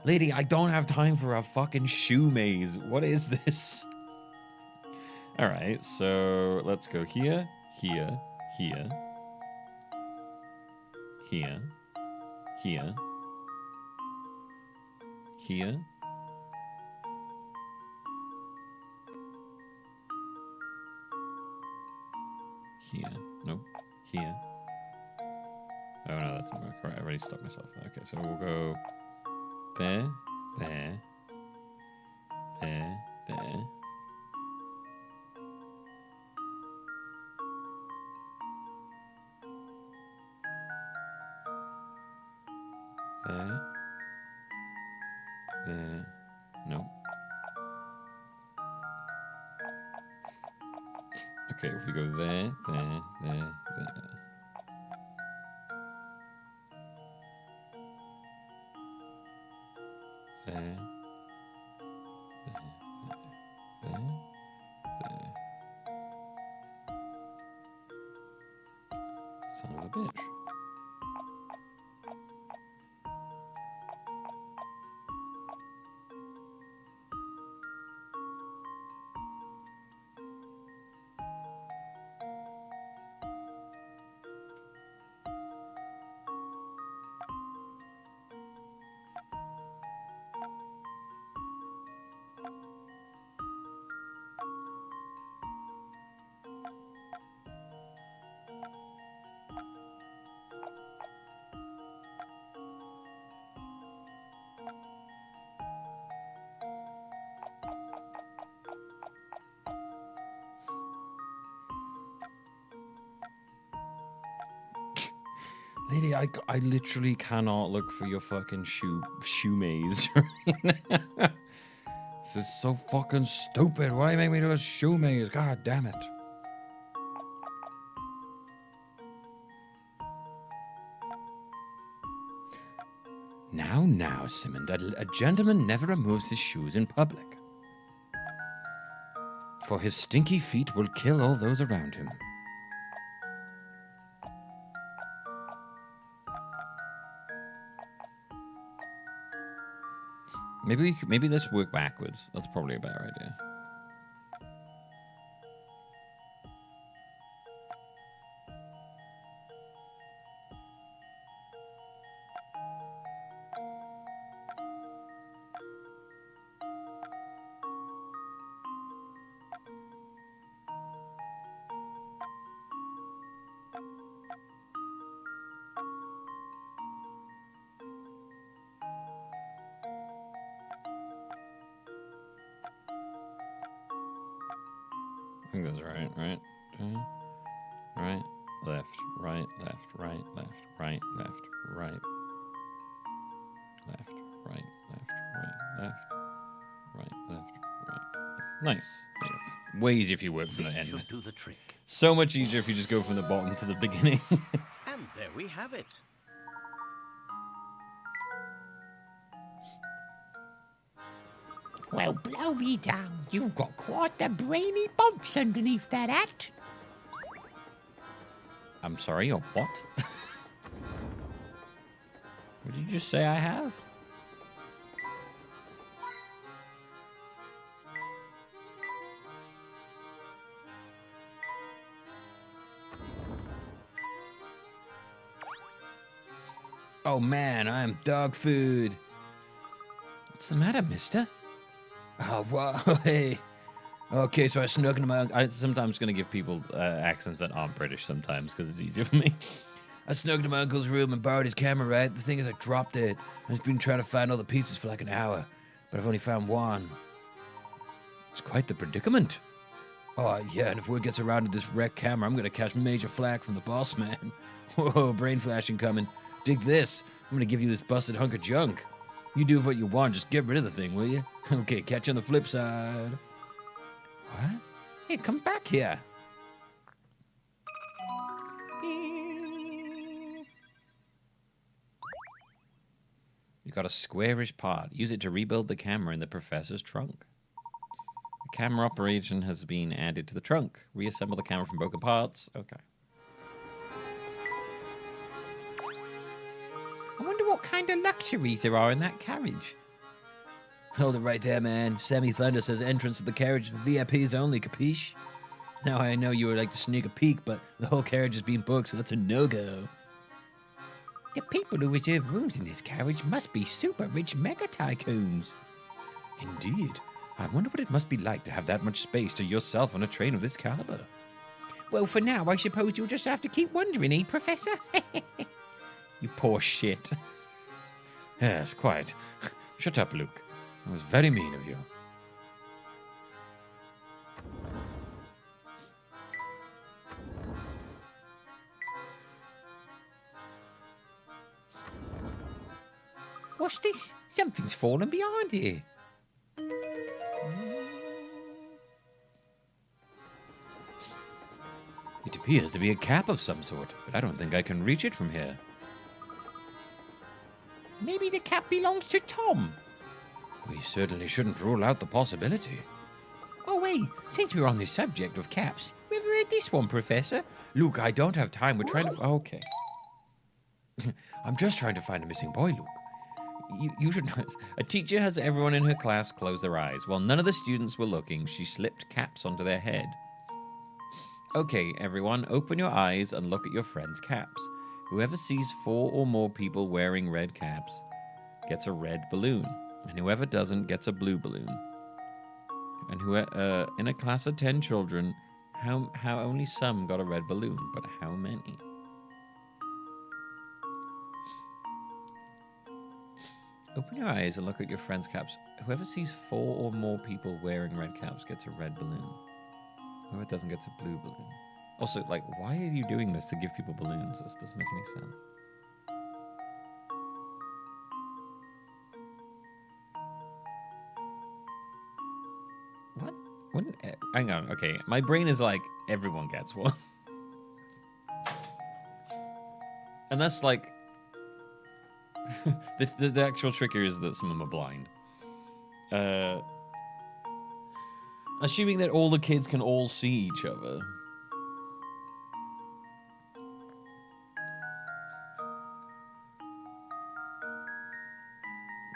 Lady, I don't have time for a fucking shoe maze. What is this? Alright, so let's go here, here, here, here, here, here. Here. Nope. Here. Oh no, that's not work. Alright, I already stuck myself there. Okay, so we'll go there, there, there, there. There. There. Nope. Okay, if we go there, there, there, there. There. There, there, there, there. Son of a bitch. Lady, I literally cannot look for your fucking shoe maze right now. This is so fucking stupid. Why make me do a shoe maze? God damn it. Now, Simmond, a gentleman never removes his shoes in public, for his stinky feet will kill all those around him. Maybe let's work backwards. That's probably a better idea. I think that's right, right? Right, left, right, left, right, left, right, left, right, left, right, left, right, left, right, left, right, left. Nice. Way easier if you work from the This end. should do the trick. So much easier if you just go from the bottom to the beginning. And there we have it. Well, blow me down. You've got quite the brainy bunch underneath that hat. I'm sorry, or what? What did you just say I have? Oh man, I am dog food. What's the matter, mister? Oh, wow, hey. Okay, so I snuck into my... I'm sometimes going to give people accents that aren't British sometimes, because it's easier for me. I snuck into my uncle's room and borrowed his camera, right? The thing is, I dropped it. I've been trying to find all the pieces for like an hour, but I've only found one. It's quite the predicament. Oh, yeah, and if word gets around to this wrecked camera, I'm going to catch major flack from the boss man. Whoa, brain flashing coming. Dig this. I'm going to give you this busted hunk of junk. You do what you want, just get rid of the thing, will you? Okay, catch you on the flip side. What? Hey, come back here. You got a squarish part. Use it to rebuild the camera in the professor's trunk. The camera operation has been added to the trunk. Reassemble the camera from broken parts. Okay. I wonder what kind of luxuries there are in that carriage. Hold it right there, man. Sammy Thunder says entrance to the carriage for VIPs only, capiche? Now I know you would like to sneak a peek, but the whole carriage is being booked, so that's a no-go. The people who reserve rooms in this carriage must be super rich mega tycoons. Indeed. I wonder what it must be like to have that much space to yourself on a train of this caliber. Well, for now, I suppose you'll just have to keep wondering, eh, Professor? You poor shit. Yes, quite. Shut up, Luke. That was very mean of you. What's this? Something's fallen behind here. It appears to be a cap of some sort, but I don't think I can reach it from here. Maybe the cap belongs to Tom. We certainly shouldn't rule out the possibility. Oh, wait, since we're on the subject of caps, you ever heard this one, Professor? Luke, I don't have time. We're trying to... Okay. I'm just trying to find a missing boy, Luke. You should... A teacher has everyone in her class close their eyes. While none of the students were looking, she slipped caps onto their head. Okay, everyone, open your eyes and look at your friends' caps. Whoever sees 4 or more people wearing red caps gets a red balloon. And whoever doesn't gets a blue balloon. And whoever, in a class of 10 children, how only some got a red balloon, but how many? Open your eyes and look at your friends' caps. Whoever sees 4 or more people wearing red caps gets a red balloon. Whoever doesn't gets a blue balloon. Also, like, why are you doing this to give people balloons? This doesn't make any sense. What? Hang on, okay. My brain is like, everyone gets one. And that's like... the actual trick here is that some of them are blind. Assuming that all the kids can all see each other.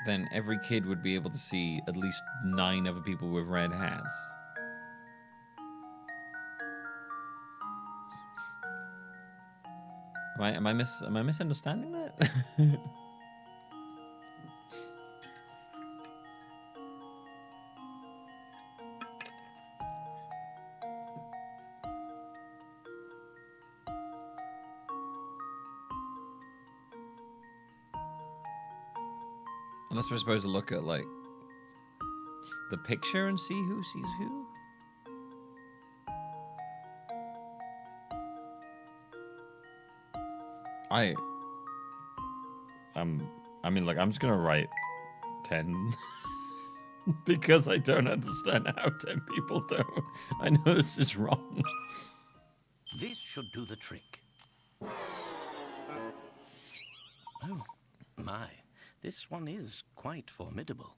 Then every kid would be able to see at least 9 other people with red hats. Am I misunderstanding that? Unless we're supposed to look at, like, the picture and see who sees who? I mean, like, I'm just gonna write 10. Because I don't understand how 10 people don't. I know this is wrong. This should do the trick. Oh, my. This one is quite formidable.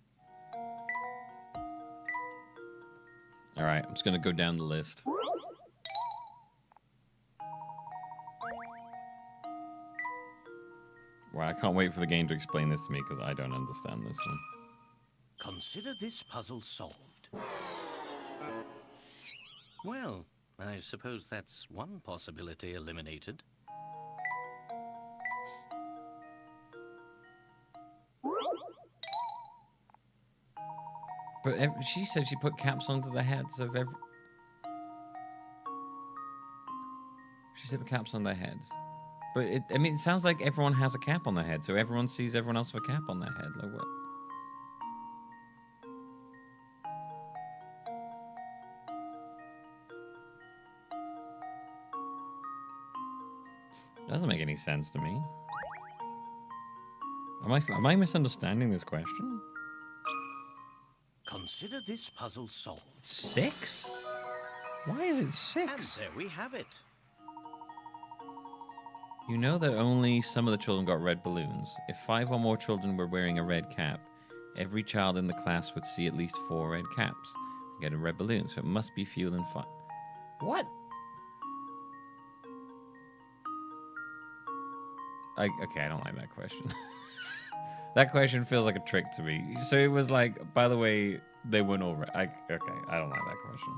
All right, I'm just going to go down the list. Well, I can't wait for the game to explain this to me because I don't understand this one. Consider this puzzle solved. Well, I suppose that's one possibility eliminated. But she said she put caps onto the heads of every... She said put caps on their heads. But, it sounds like everyone has a cap on their head, so everyone sees everyone else with a cap on their head. Like, what? Doesn't make any sense to me. Am I misunderstanding this question? Consider this puzzle solved. 6? Why is it 6? And there we have it. You know that only some of the children got red balloons. If 5 or more children were wearing a red cap, every child in the class would see at least 4 red caps and get a red balloon, so it must be fewer than 5. What? Okay, I don't like that question. That question feels like a trick to me. So it was like, by the way, they went over it. Okay, I don't like that question.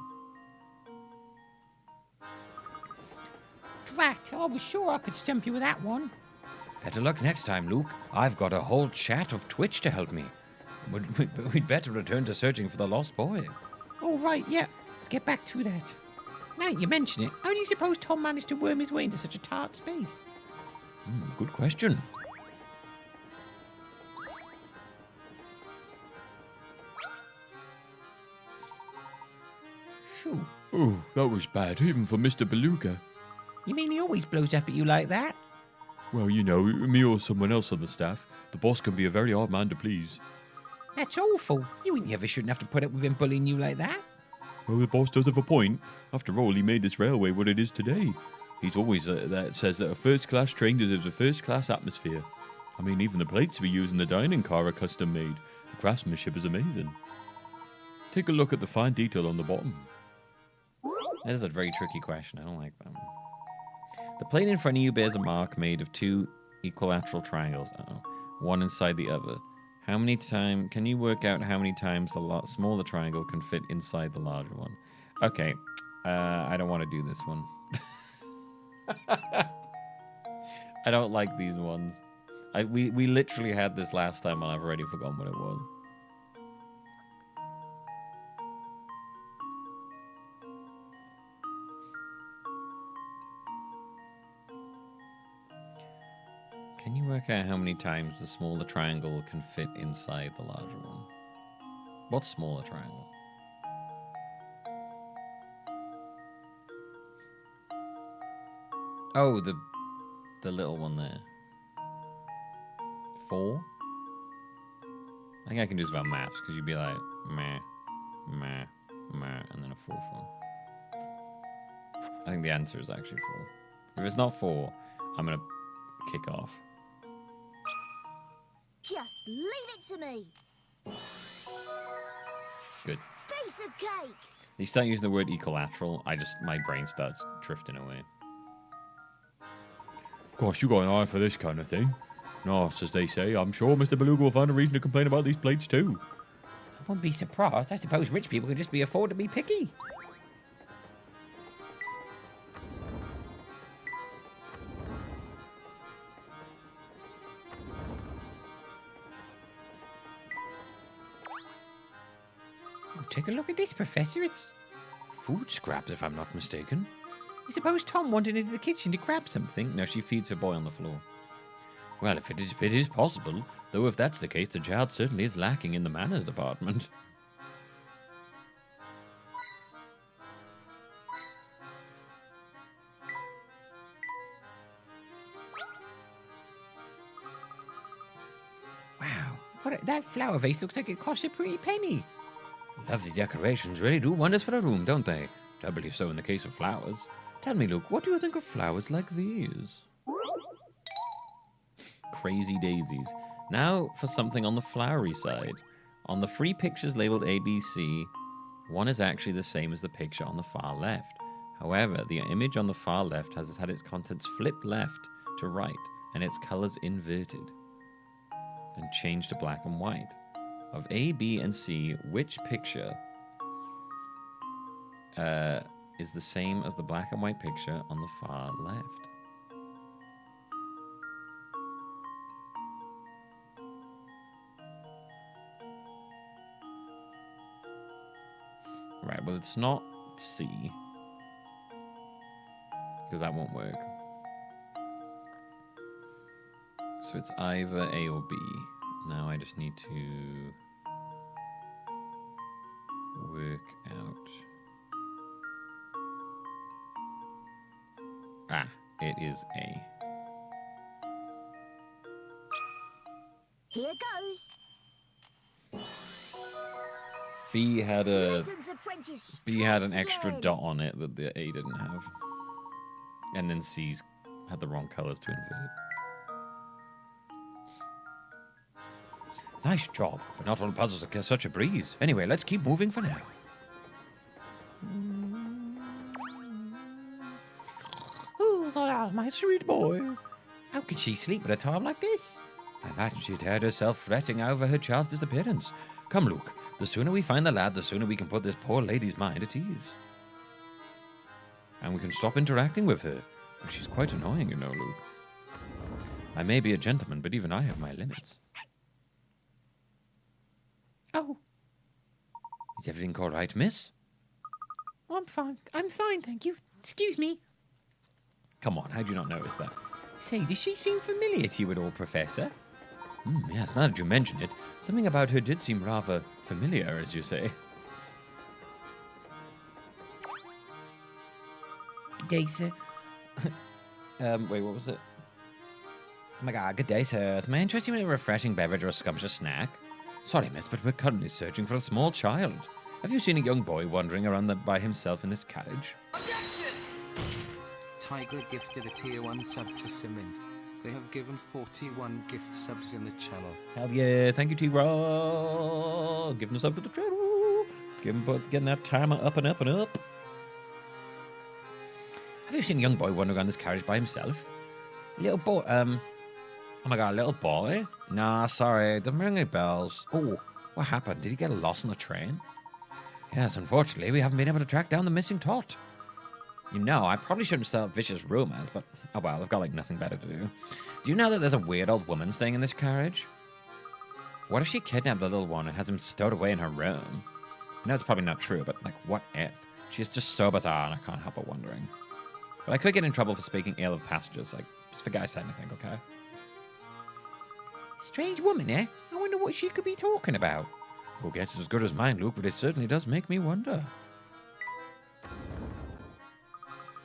Drat, I was sure I could stump you with that one. Better luck next time, Luke. I've got a whole chat of Twitch to help me. We'd better return to searching for the lost boy. All right, yeah. Let's get back to that. Now you mention it, how do you suppose Tom managed to worm his way into such a tight space? Good question. Phew. Oh, that was bad, even for Mr. Beluga. You mean he always blows up at you like that? Well, you know, me or someone else on the staff, the boss can be a very hard man to please. That's awful. You and ever shouldn't have to put up with him bullying you like that. Well, the boss does have a point. After all, he made this railway what it is today. He's always that says that a first-class train deserves a first-class atmosphere. I mean, even the plates we use in the dining car are custom-made. The craftsmanship is amazing. Take a look at the fine detail on the bottom. That is a very tricky question. I don't like that. The plate in front of you bears a mark made of 2 equilateral triangles. One inside the other. How many times... Can you work out how many times the smaller triangle can fit inside the larger one? Okay. I don't want to do this one. I don't like these ones. We literally had this last time and I've already forgotten what it was. Can you work out how many times the smaller triangle can fit inside the larger one? What's smaller triangle? Oh, the little one there. 4? I think I can do this about maths, because you'd be like, meh, meh, meh, and then a 4th one. I think the answer is actually 4. If it's not 4, I'm going to kick off. Just leave it to me. Good. Piece of cake. You start using the word equilateral, my brain starts drifting away. Gosh, you got an eye for this kind of thing. No, as they say, I'm sure Mr. Beluga will find a reason to complain about these plates too. I wouldn't be surprised. I suppose rich people can just afford to be picky. Oh, take a look at this, Professor. It's food scraps, if I'm not mistaken. I suppose Tom wandered into the kitchen to grab something. No, she feeds her boy on the floor. Well, if it is possible, though if that's the case, the child certainly is lacking in the manners department. Wow, that flower vase looks like it cost a pretty penny. Lovely decorations really do wonders for a room, don't they? Doubly so in the case of flowers. Tell me, Luke, what do you think of flowers like these? Crazy daisies. Now for something on the flowery side. On the free pictures labeled ABC, one is actually the same as the picture on the far left. However, the image on the far left has had its contents flipped left to right and its colors inverted and changed to black and white. Of A, B, and C, which picture is the same as the black and white picture on the far left? Right, well, it's not C, because that won't work. So it's either A or B. Now I just need to work out. Ah, it is A. Here goes. B had a Layton's apprentice B had an strikes extra again. dot on it that the A didn't have, and then C's had the wrong colors to invert. Nice job, but not all puzzles are such a breeze. Anyway, let's keep moving for now. Oh, my sweet boy. How could she sleep at a time like this? I imagine she'd heard herself fretting over her child's disappearance. Come, Luke, the sooner we find the lad, the sooner we can put this poor lady's mind at ease. And we can stop interacting with her. She's quite annoying, you know, Luke. I may be a gentleman, but even I have my limits. Oh, Is everything all right, miss? I'm fine. I'm fine, thank you. Excuse me. Come on, how'd you not notice that? Say, does she seem familiar to you at all, Professor? Yes, now that you mention it, something about her did seem rather familiar, as you say. Good day, sir. Wait, what was it? Oh my god, good day, sir. May I interest you in a refreshing beverage or a scrumptious snack? Sorry, miss, but we're currently searching for a small child. Have you seen a young boy wandering around by himself in this carriage? Tiger gifted a tier 1 sub to Cement. They have given 41 gift subs in the channel. Hell yeah, thank you, T-Raw. Giving us up to the channel. Getting that timer up and up and up. Have you seen a young boy wandering around this carriage by himself? Little boy, oh my god, little boy? Nah, sorry, doesn't ring any bells. Oh, what happened? Did he get lost on the train? Yes, unfortunately, we haven't been able to track down the missing tot. You know, I probably shouldn't start vicious rumors, but oh well, I've got like nothing better to do. Do you know that there's a weird old woman staying in this carriage? What if she kidnapped the little one and has him stowed away in her room? I know it's probably not true, but like, what if? She's just so bizarre and I can't help but wondering. But I could get in trouble for speaking ill of passengers, like, just for guys saying anything, okay? Strange woman, eh? I wonder what she could be talking about. Well, guess it's as good as mine, Luke, but it certainly does make me wonder.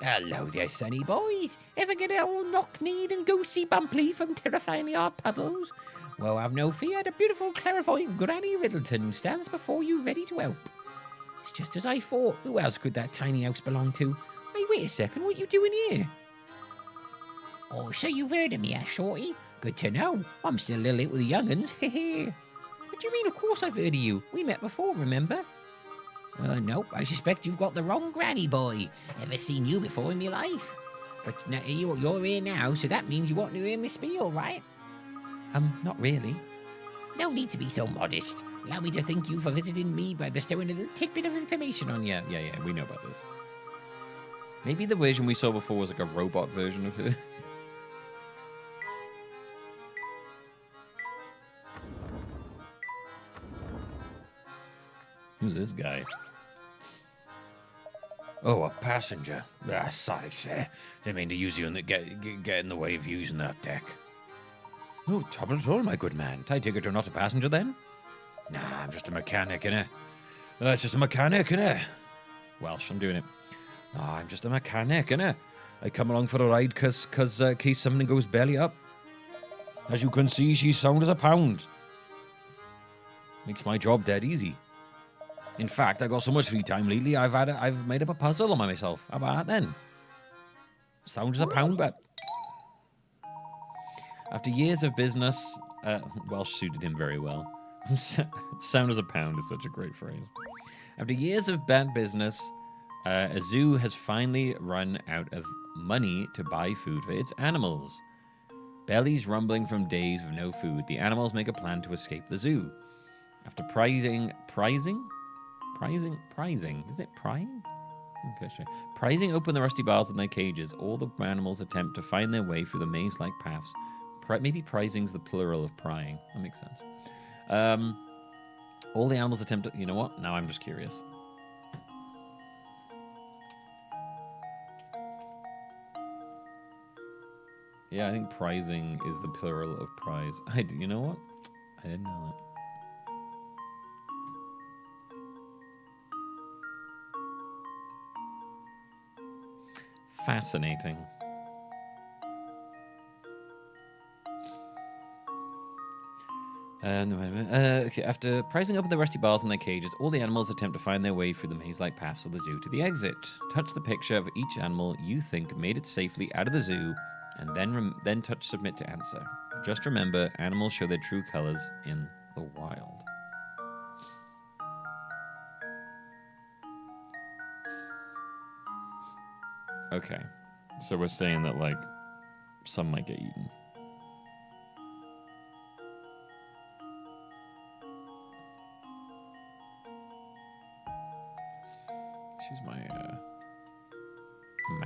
Hello there, sonny boys. Ever get all knock-kneed and goosey bumply from terrifying our pebbles? Well, have no fear. The beautiful clairvoyant Granny Riddleton stands before you ready to help. It's just as I thought. Who else could that tiny house belong to? Hey, wait a second. What you doing here? Oh, so you've heard of me, Shorty? Good to know. I'm still a little late with the young'uns. Hehe. What do you mean? Of course I've heard of you. We met before, remember? Nope. I suspect you've got the wrong granny, boy. Ever seen you before in my life? But now, you're here now, so that means you want to hear me spiel, right? Not really. No need to be so modest. Allow me to thank you for visiting me by bestowing a little tidbit of information on you. Yeah, we know about this. Maybe the version we saw before was like a robot version of her. Who's this guy? Oh, a passenger. Sorry, sir. Didn't mean to use you and get in the way of using that deck. No trouble at all, my good man. I take it you're not a passenger, then? Nah, I'm just a mechanic, innit? Just a mechanic, innit? Welsh, I'm doing it. Nah, I'm just a mechanic, innit? I come along for a ride cause in case something goes belly up. As you can see, she's sound as a pound. Makes my job dead easy. In fact, I got so much free time lately, I've made up a puzzle on myself. How about that then? Sound as a pound bet. After years of business, Welsh suited him very well. Sound as a pound is such a great phrase. After years of bad business, a zoo has finally run out of money to buy food for its animals. Bellies rumbling from days with no food, the animals make a plan to escape the zoo. After prizing? Isn't it prying? Okay, sure. Prizing open the rusty bars in their cages, all the animals attempt to find their way through the maze-like paths. Maybe prizing's the plural of prying. That makes sense. All the animals attempt to... You know what? Now I'm just curious. Yeah, I think prizing is the plural of prize. You know what? I didn't know that. Fascinating. Okay, after prizing open the rusty bars in their cages, all the animals attempt to find their way through the maze-like paths of the zoo to the exit. Touch the picture of each animal you think made it safely out of the zoo, and then touch submit to answer. Just remember, animals show their true colors in the wild. Okay, so we're saying that, like, some might get eaten. Let's use my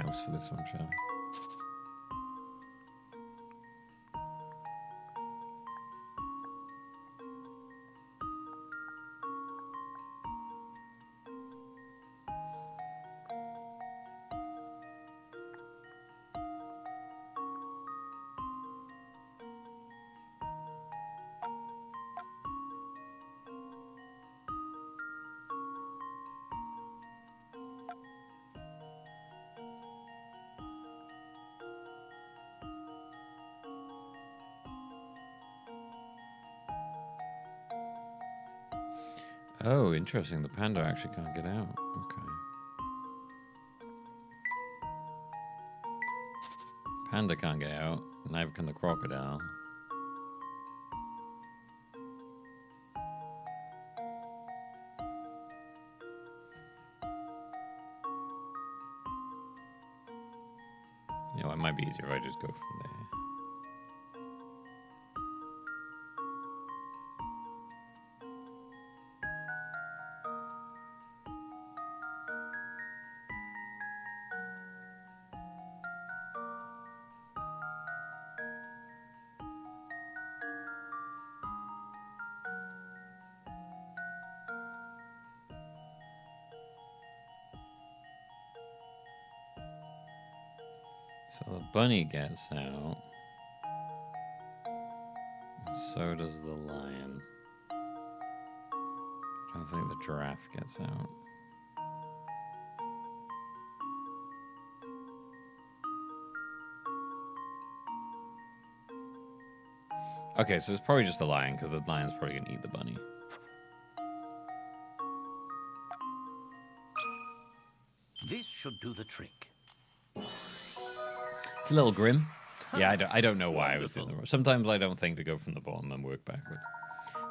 mouse for this one, shall we? Oh, interesting. The panda actually can't get out. Okay. Panda can't get out. Neither can the crocodile. You know, it might be easier if I just go from there. So the bunny gets out. And so does the lion. I don't think the giraffe gets out. Okay, so it's probably just the lion, because the lion's probably going to eat the bunny. This should do the trick. It's a little grim. Yeah, I don't know why I was doing the... Sometimes I don't think to go from the bottom and work backwards.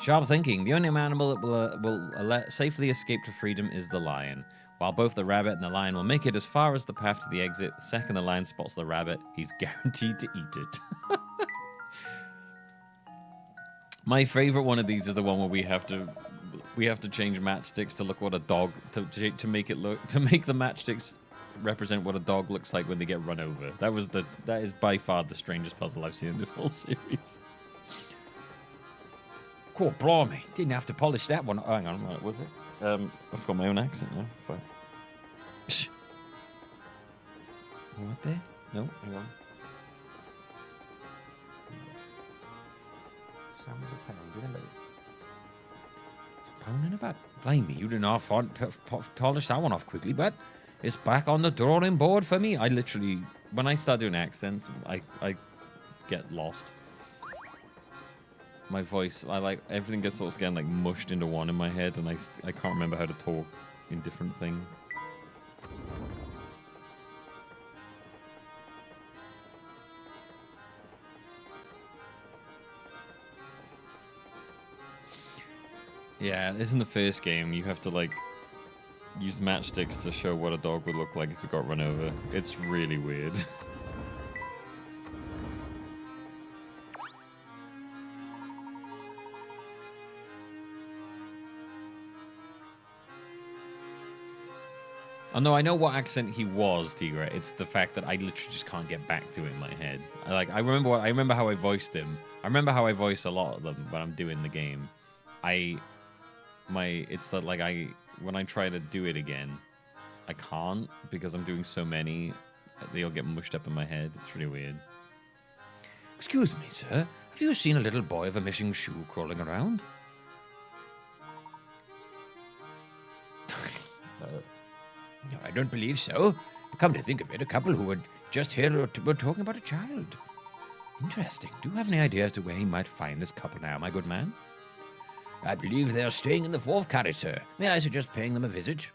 Sharp thinking. The only animal that will safely escape to freedom is the lion. While both the rabbit and the lion will make it as far as the path to the exit, the second the lion spots the rabbit, he's guaranteed to eat it. My favorite one of these is the one where we have to change matchsticks to look what a dog to make the matchsticks represent what a dog looks like when they get run over. That is by far the strangest puzzle I've seen in this whole series. Cool, blimey. Didn't have to polish that one. Oh, hang on, what was it? I've got my own accent now. Fine. What there? No, hang on. Pound in about. Blimey, you did not polish that one off quickly, but it's back on the drawing board for me. I literally, when I start doing accents, I get lost. my voice, everything gets sort of getting like mushed into one in my head, and I can't remember how to talk in different things. Yeah, this in the first game, you have to like use matchsticks to show what a dog would look like if it got run over. It's really weird. Oh no, I know what accent he was, Tigra. It's the fact that I literally just can't get back to it in my head. I remember how I voiced him. I remember how I voice a lot of them when I'm doing the game. It's that like when I try to do it again, I can't because I'm doing so many. They all get mushed up in my head. It's really weird. Excuse me, sir. Have you seen a little boy of a missing shoe crawling around? No, I don't believe so. Come to think of it, a couple who were just here were talking about a child. Interesting. Do you have any idea as to where he might find this couple now, my good man? I believe they are staying in the 4th carriage, sir. May I suggest paying them a visit?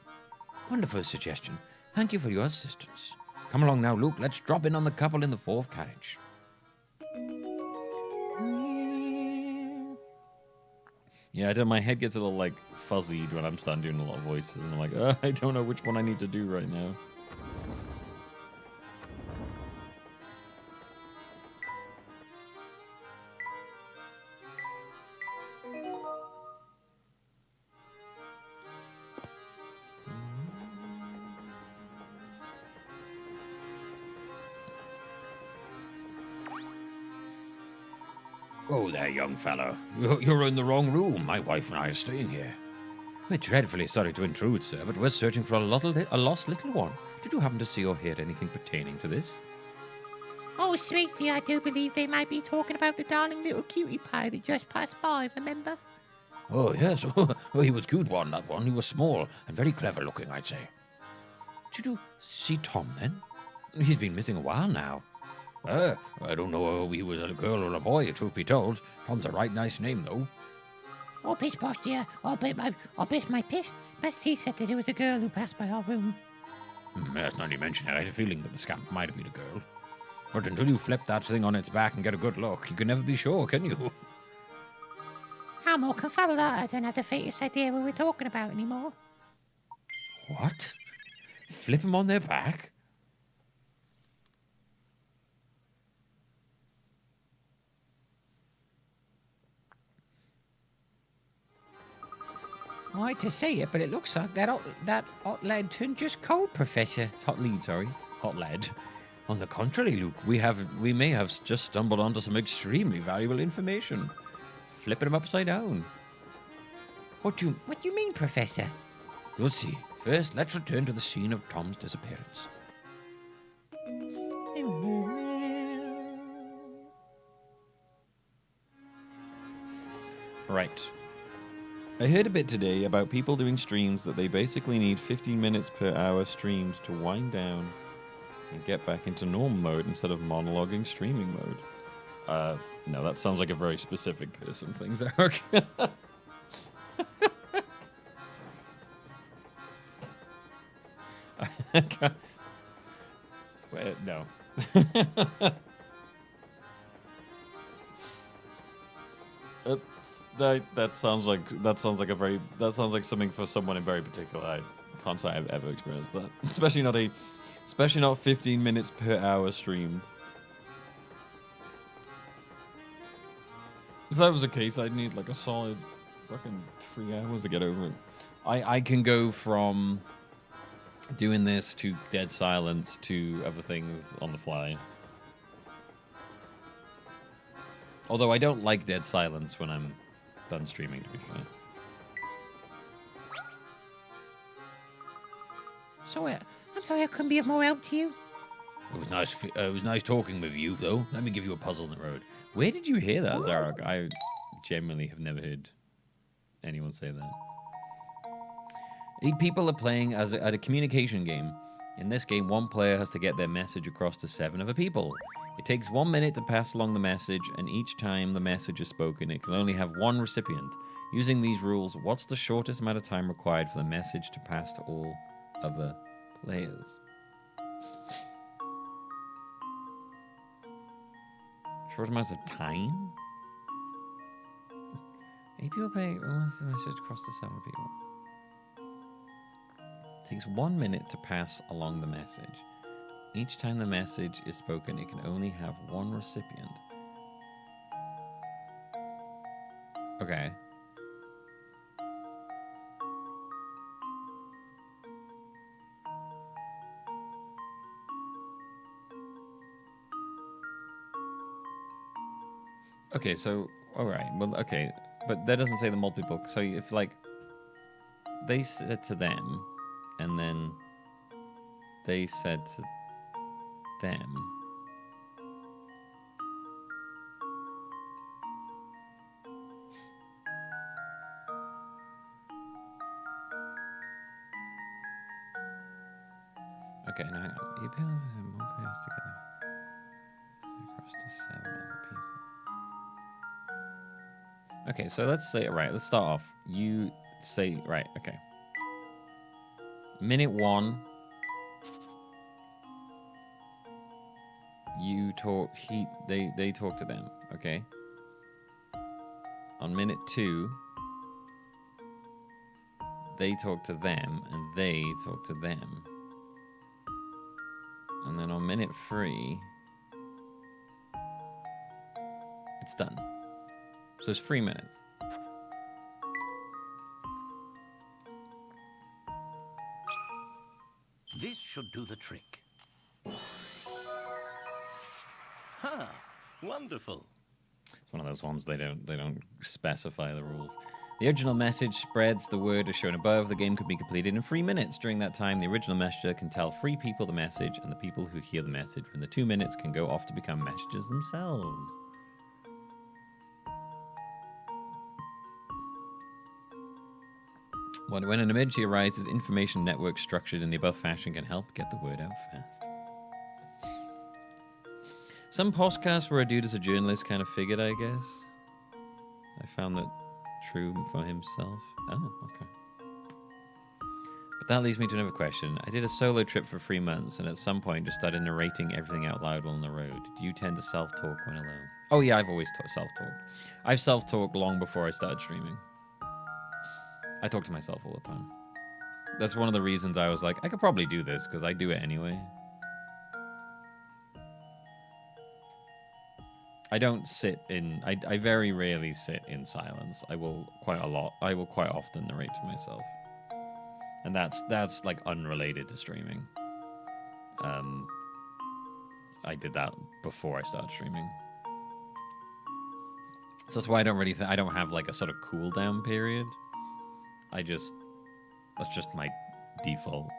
Wonderful suggestion. Thank you for your assistance. Come along now, Luke. Let's drop in on the couple in the 4th carriage. Yeah, my head gets a little like fuzzied when I'm starting doing a lot of voices, and I'm like, I don't know which one I need to do right now. Oh there, young fellow. You're in the wrong room. My wife and I are staying here. We're dreadfully sorry to intrude, sir, but we're searching for a lost little one. Did you happen to see or hear anything pertaining to this? Oh, sweetie, I do believe they might be talking about the darling little cutie pie that just passed by, remember? Oh, yes. Oh, he was cute one, that one. He was small and very clever looking, I'd say. Did you see Tom, then? He's been missing a while now. I don't know if he was a girl or a boy, truth be told. Tom's a right nice name, though. Oh, piss posh, dear. I'll bet my piss. Best he said that it was a girl who passed by our room. That's not you mention it. I had a feeling that the scamp might have been a girl. But until you flip that thing on its back and get a good look, you can never be sure, can you? I'm all confuddled. I don't have the faintest idea what we're talking about anymore. What? Flip them on their back? I hate to say it, but it looks like that hot lead turned just cold, Professor. Hot lead, sorry. Hot lead. On the contrary, Luke, we may have just stumbled onto some extremely valuable information. Flipping them upside down. What do you mean, Professor? You'll see. First, let's return to the scene of Tom's disappearance. Right. I heard a bit today about people doing streams that they basically need 15 minutes per hour streams to wind down and get back into normal mode instead of monologuing streaming mode. No, that sounds like a very specific person thing, Zarek. No. That sounds like something for someone in very particular. I can't say I've ever experienced that. Especially not 15 minutes per hour streamed. If that was the case, I'd need like a solid fucking 3 hours to get over it. I can go from doing this to dead silence to other things on the fly. Although I don't like dead silence when I'm done streaming, to be fair. So, I'm sorry I couldn't be of more help to you. It was nice talking with you, though. Let me give you a puzzle in the road. Where did you hear that, Zarok? I genuinely have never heard anyone say that. People are playing at a communication game In this game, one player has to get their message across to 7 other people. It takes 1 minute to pass along the message, and each time the message is spoken, it can only have one recipient. Using these rules, what's the shortest amount of time required for the message to pass to all other players? Short amounts of time? 8 people play once the message across to 7 people. Takes 1 minute to pass along the message. Each time the message is spoken, it can only have one recipient. Okay. Okay, so, alright, well, okay. But that doesn't say the multiple. So if, like, they said to them, and then they said to them. Okay, now hang on. You pay one players together across to 7 other people. Okay, so let's say, right, let's start off. You say, right, okay. Minute 1, you talk, they talk to them, okay? On minute 2, they talk to them, and they talk to them. And then on minute 3, it's done. So it's 3 minutes. This should do the trick. Huh. Wonderful. It's one of those ones they don't specify the rules. The original message spreads the word as shown above. The game could be completed in 3 minutes. During that time, the original messenger can tell 3 people the message, and the people who hear the message within the 2 minutes can go off to become messengers themselves. When an emergency arises, information network structured in the above fashion can help get the word out fast. Some podcasts where a dude is a journalist kind of figured, I guess. I found that true for himself. Oh, okay. But that leads me to another question. I did a solo trip for 3 months, and at some point just started narrating everything out loud while on the road. Do you tend to self-talk when alone? Oh yeah, I've always self-talked. I've self-talked long before I started streaming. I talk to myself all the time. That's one of the reasons I was like, I could probably do this, because I do it anyway. I don't sit in... I very rarely sit in silence. I will quite often narrate to myself. And that's like unrelated to streaming. I did that before I started streaming. So that's why I don't really I don't have like a sort of cooldown period. That's just my default.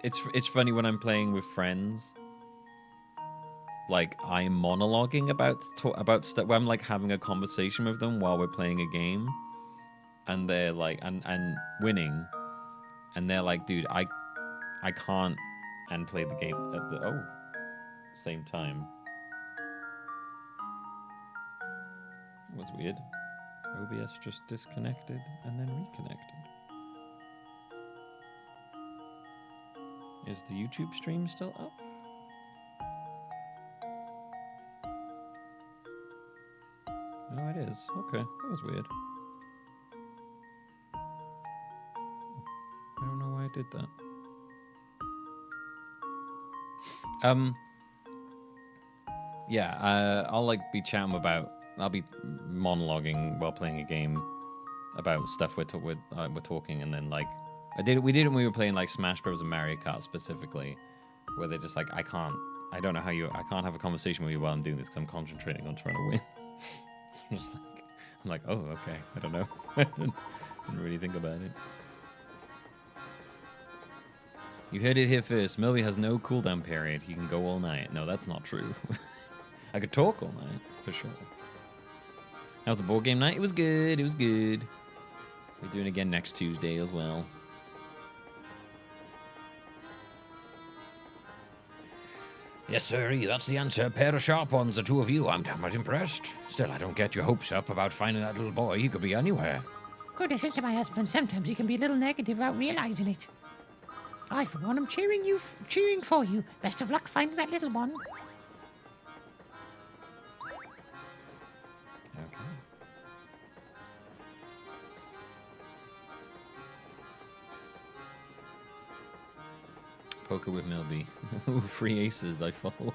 It's funny when I'm playing with friends. Like I'm monologuing about stuff. Where I'm like having a conversation with them while we're playing a game, and they're like and winning, and they're like, dude, I can't and play the game at the same time. That was weird. OBS just disconnected and then reconnected. Is the YouTube stream still up? No, it is. Okay, that was weird. I don't know why I did that. Yeah, I'll like be chatting about. I'll be monologuing while playing a game about stuff we're talking, and then like we did it when we were playing like Smash Bros and Mario Kart specifically, where they're just like, I can't have a conversation with you while I'm doing this because I'm concentrating on trying to win. I'm like, oh, okay, I don't know. Didn't really think about it. You heard it here first. Milby has no cooldown period. He can go all night. No, that's not true. I could talk all night, for sure. How's the board game night? It was good. It was good. We're doing it again next Tuesday as well. Yes, sirree, that's the answer. A pair of sharp ones, the two of you. I'm downright impressed. Still, I don't get your hopes up about finding that little boy. He could be anywhere. Good, I said to my husband, sometimes he can be a little negative without realizing it. I, for one, am cheering for you. Best of luck finding that little one. Okay. Poker with Milby. Ooh, 3 aces, I fold.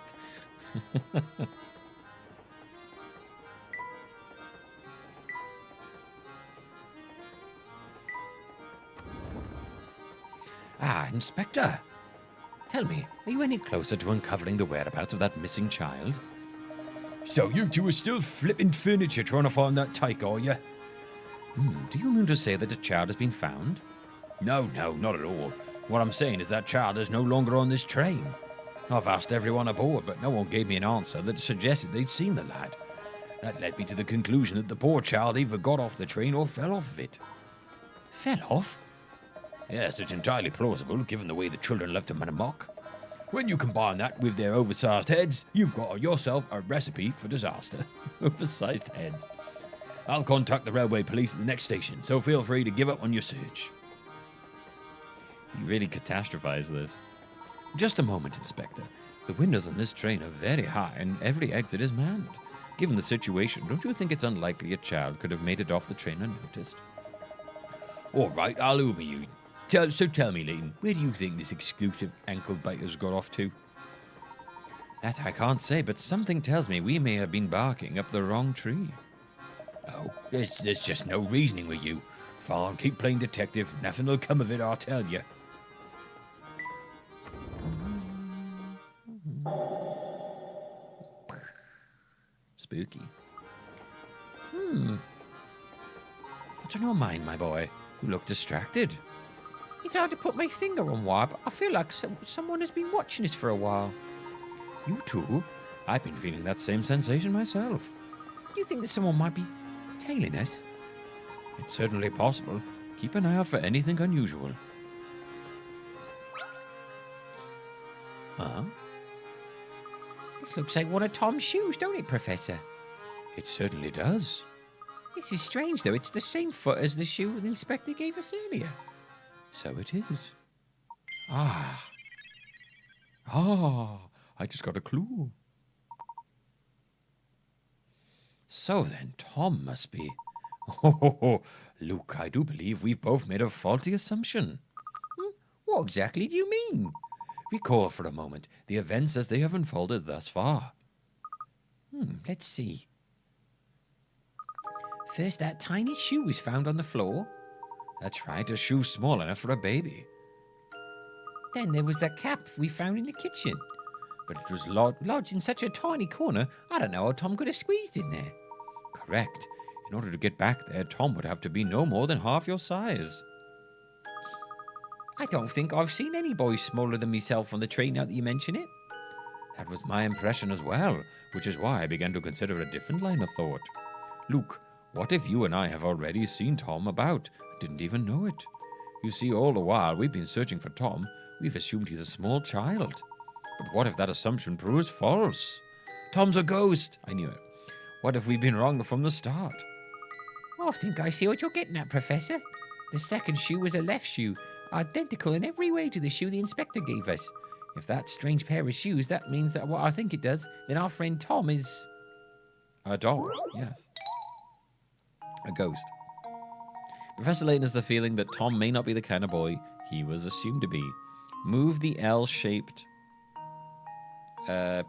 Ah, Inspector. Tell me, are you any closer to uncovering the whereabouts of that missing child? So you two are still flipping furniture trying to find that tyke, are you? Do you mean to say that the child has been found? No, not at all. What I'm saying is that child is no longer on this train. I've asked everyone aboard, but no one gave me an answer that suggested they'd seen the lad. That led me to the conclusion that the poor child either got off the train or fell off of it. Fell off? Yes, it's entirely plausible, given the way the children left him in amok. When you combine that with their oversized heads, you've got yourself a recipe for disaster. Oversized heads. I'll contact the railway police at the next station, so feel free to give up on your search. You really catastrophized this. Just a moment, Inspector. The windows on this train are very high, and every exit is manned. Given the situation, don't you think it's unlikely a child could have made it off the train unnoticed? All right, I'll Uber you. So tell me, Layton, where do you think this exclusive ankle-biter's got off to? That I can't say, but something tells me we may have been barking up the wrong tree. Oh, there's just no reasoning with you. Fine, keep playing detective. Nothing will come of it, I'll tell you. Spooky. What's on your mind, my boy? You look distracted. It's hard to put my finger on why, but I feel like someone has been watching us for a while. You too? I've been feeling that same sensation myself. Do you think that someone might be tailing us? It's certainly possible. Keep an eye out for anything unusual. Huh? This looks like one of Tom's shoes, don't it, Professor? It certainly does. This is strange, though. It's the same foot as the shoe the inspector gave us earlier. So it is. I just got a clue. So then, Tom must be... Oh, Luke, I do believe we've both made a faulty assumption. What exactly do you mean? Recall for a moment the events as they have unfolded thus far. Let's see. First, that tiny shoe was found on the floor. That's right, a shoe small enough for a baby. Then there was that cap we found in the kitchen. But it was lodged in such a tiny corner, I don't know how Tom could have squeezed in there. Correct. In order to get back there, Tom would have to be no more than half your size. I don't think I've seen any boy smaller than myself on the train now that you mention it. That was my impression as well, which is why I began to consider a different line of thought. Luke, what if you and I have already seen Tom about? Didn't even know it. You see, all the while we've been searching for Tom, we've assumed he's a small child. But what if that assumption proves false? Tom's a ghost! I knew it. What if we've been wrong from the start? I think I see what you're getting at, Professor. The second shoe was a left shoe, identical in every way to the shoe the inspector gave us. If that strange pair of shoes, that means that what I think it does, then our friend Tom is... a doll, yes. A ghost. Professor Layton has the feeling that Tom may not be the kind of boy he was assumed to be. Move the L-shaped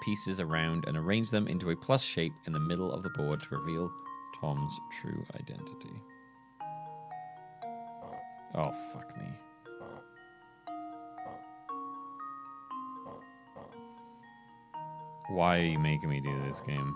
pieces around and arrange them into a plus shape in the middle of the board to reveal Tom's true identity. Oh, fuck me. Why are you making me do this game?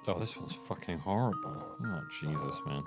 Oh, this feels fucking horrible. Oh, Jesus, man.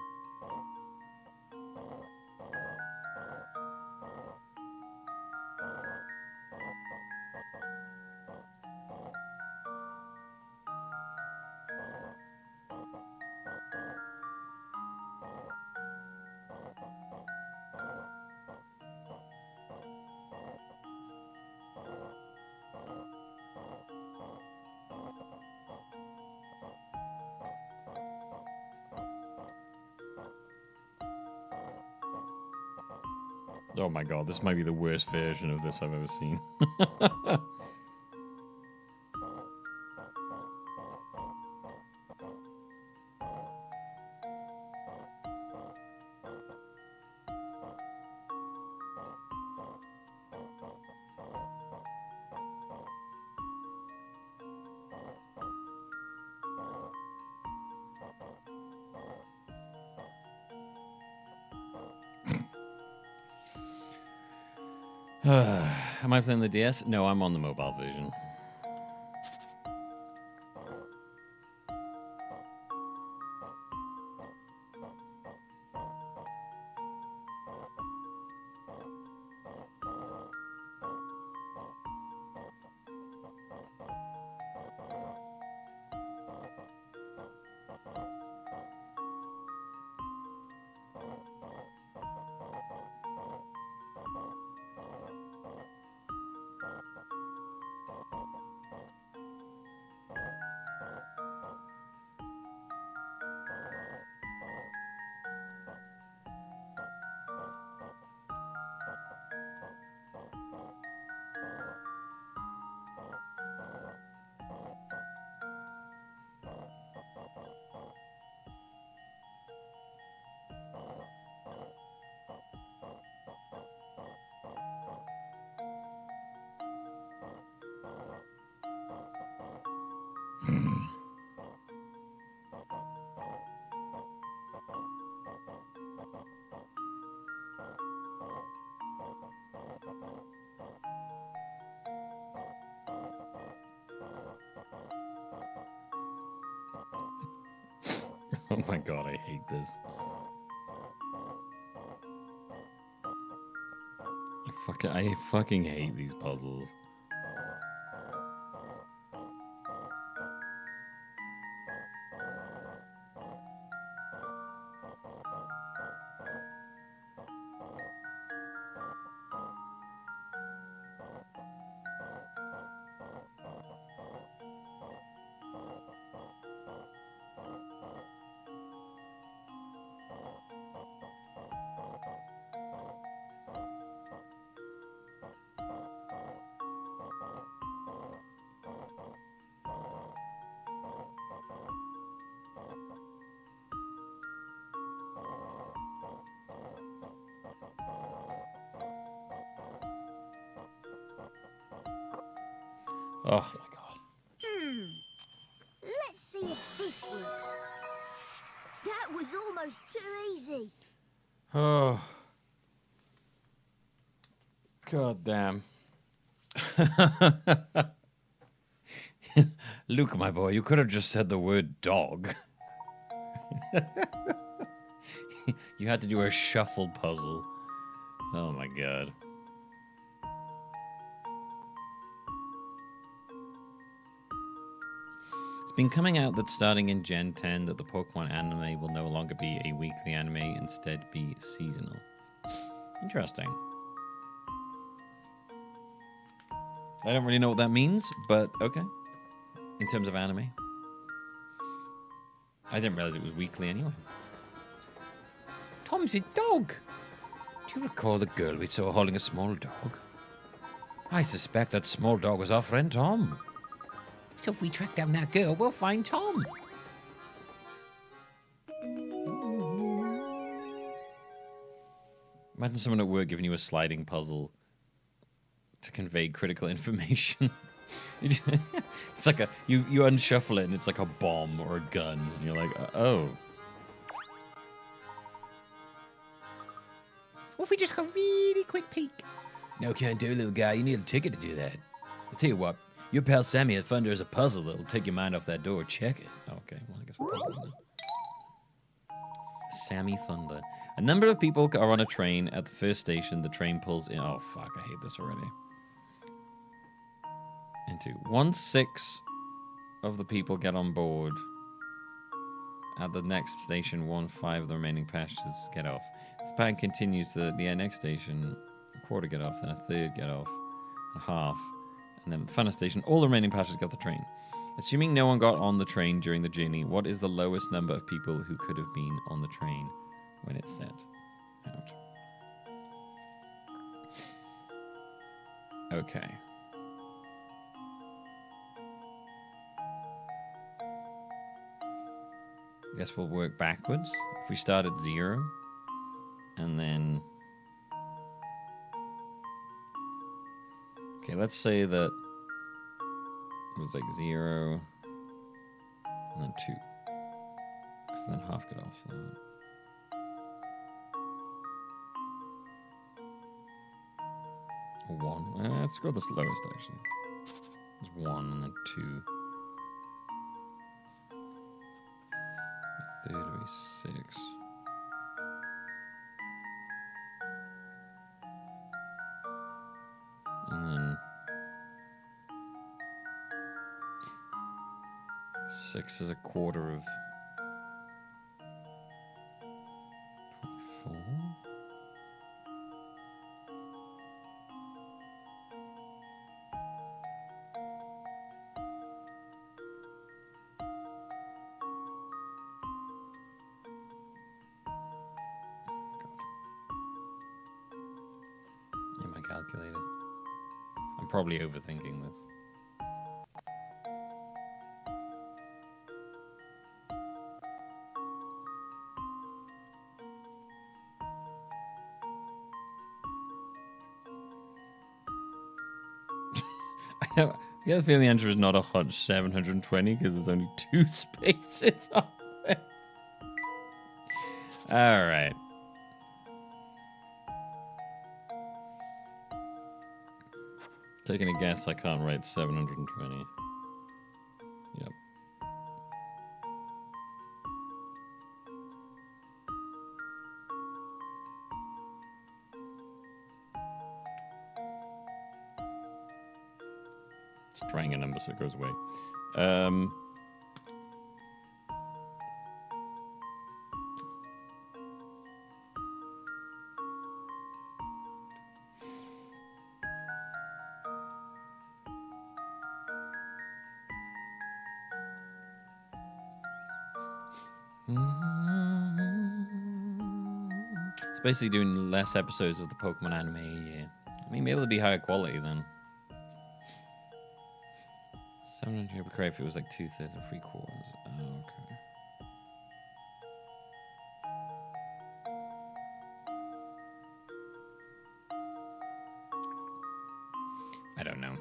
Oh my god, this might be the worst version of this I've ever seen. Am I playing the DS? No, I'm on the mobile version. Oh my god, I hate this. I fucking hate these puzzles. Oh my god. Let's see if this works. That was almost too easy. Oh. God damn. Luke, my boy, you could have just said the word dog. You had to do a shuffle puzzle. Oh my god. It's been coming out that starting in Gen 10 that the Pokemon anime will no longer be a weekly anime, instead be seasonal. Interesting. I don't really know what that means, but okay. In terms of anime. I didn't realize it was weekly anyway. Tom's a dog. Do you recall the girl we saw holding a small dog? I suspect that small dog was our friend Tom. So if we track down that girl, we'll find Tom. Imagine someone at work giving you a sliding puzzle to convey critical information. It's like you unshuffle it and it's like a bomb or a gun. And you're like, oh. What if we just go really quick peek? No, can't do, little guy. You need a ticket to do that. I'll tell you what. Your pal Sammy had found there's a puzzle that'll take your mind off that door. Check it. Okay, well, I guess we're puzzling then. Sammy Thunder. A number of people are on a train at the first station. The train pulls in. Oh, fuck, I hate this already. Into 1/6 of the people get on board. At the next station, 1/5 of the remaining passengers get off. This pattern continues to the next station. A quarter get off, then a third get off, a half. And then at the final station, all the remaining passengers got the train. Assuming no one got on the train during the journey, what is the lowest number of people who could have been on the train when it set out? Okay. Guess we'll work backwards. If we start at 0, and then... Okay, let's say that it was like 0, and then 2. So then half get off. So 1. Let's go the slowest, actually. There's 1, and then 2. Third will be 6. And then 6 is a quarter of 24. Calculated. I'm probably overthinking this. I have a feeling the answer is not a hot 720 because there's only 2 spaces on there. All right. Taking a guess, I can't write 720. Yep. It's trying a number so it goes away. It's basically doing less episodes of the Pokemon anime a year. I mean, maybe it'll be higher quality then. 700 would be great if it was like 2/3 or 3/4. Oh, okay. I don't know.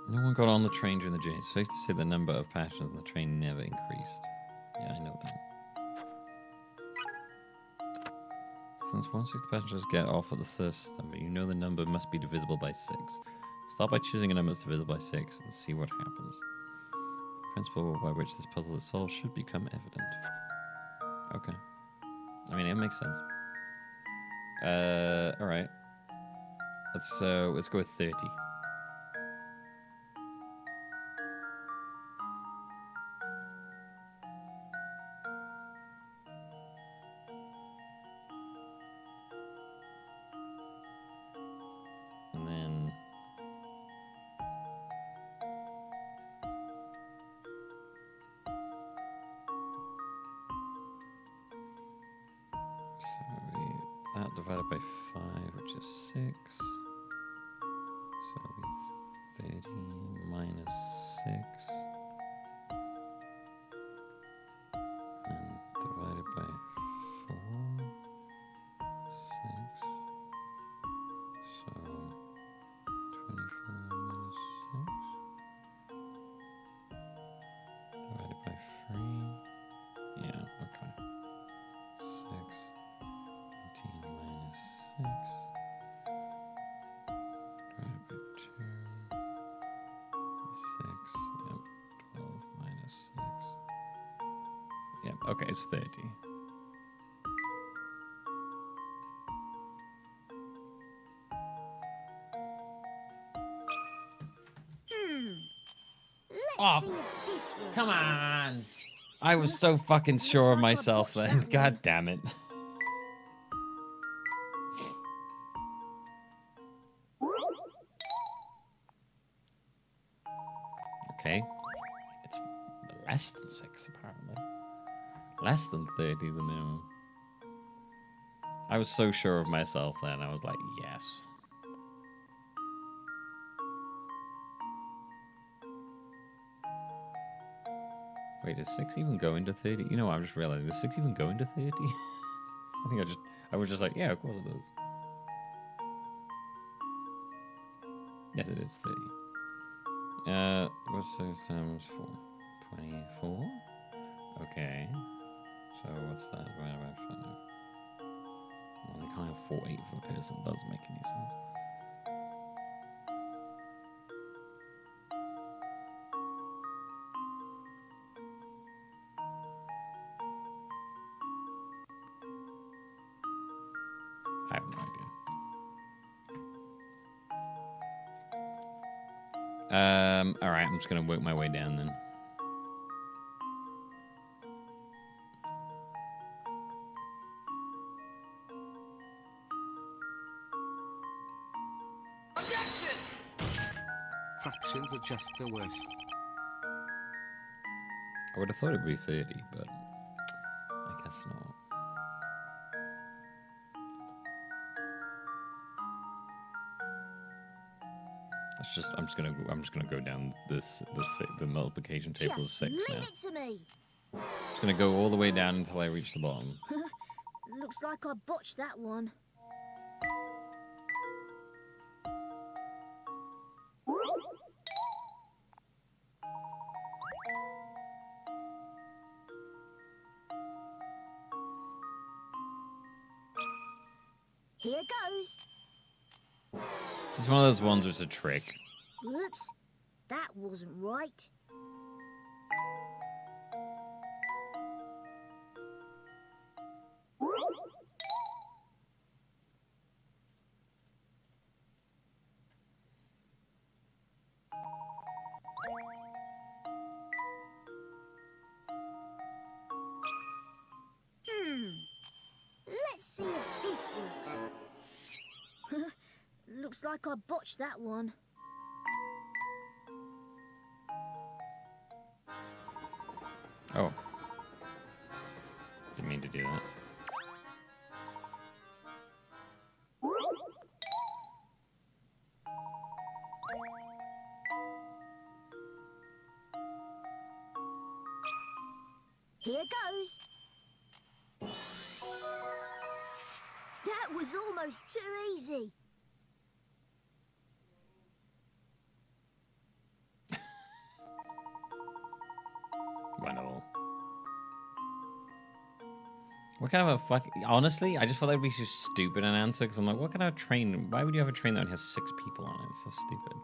No one got on the train during the journey. It's safe to say the number of passengers on the train never increased. Yeah, I know that. Since 1/6 of the passengers get off at the first number, you know the number must be divisible by 6. Start by choosing a number that's divisible by 6 and see what happens. The principle by which this puzzle is solved should become evident. Okay. I mean, it makes sense. Alright. Let's go with 30. And then that divided by 5, which is 6. So it'll be 30 minus 6. And divided by 4. 6. So 24 minus 6. Divided by 3. Yeah, okay. 6. 18 minus 6. Okay, it's 30. Let's see if this works. Come on. I was so fucking sure of myself then. God damn it. Okay. It's less than 6, apparently. Less than 30 is the minimum. I was so sure of myself then. I was like, yes. Wait, does 6 even go into 30? You know what, I'm just realizing, does 6 even go into 30? I was just like, yeah, of course it does. Yes, it is 30. What's 6 times 4? 24? Okay. So what's that? Well, they can't have 48 for a person. It doesn't make any sense. I have no idea. Alright, I'm just gonna work my way down then. Fractions are just the worst. I would have thought it'd be 30, but I guess not. That's just I'm just gonna go down the multiplication table of 6 now. Leave it to me. I'm just gonna go all the way down until I reach the bottom. Looks like I botched that one. Here goes. This is one of those ones where it's a trick. Oops, that wasn't right. Let's see if this works. Looks like I botched that one. Oh. Didn't mean to do that. Here goes. That was almost too easy. Wonderful. What kind of a fuck? Honestly, I just felt that would be so stupid an answer because I'm like, what kind of train? Why would you have a train that only has 6 people on it? It's so stupid.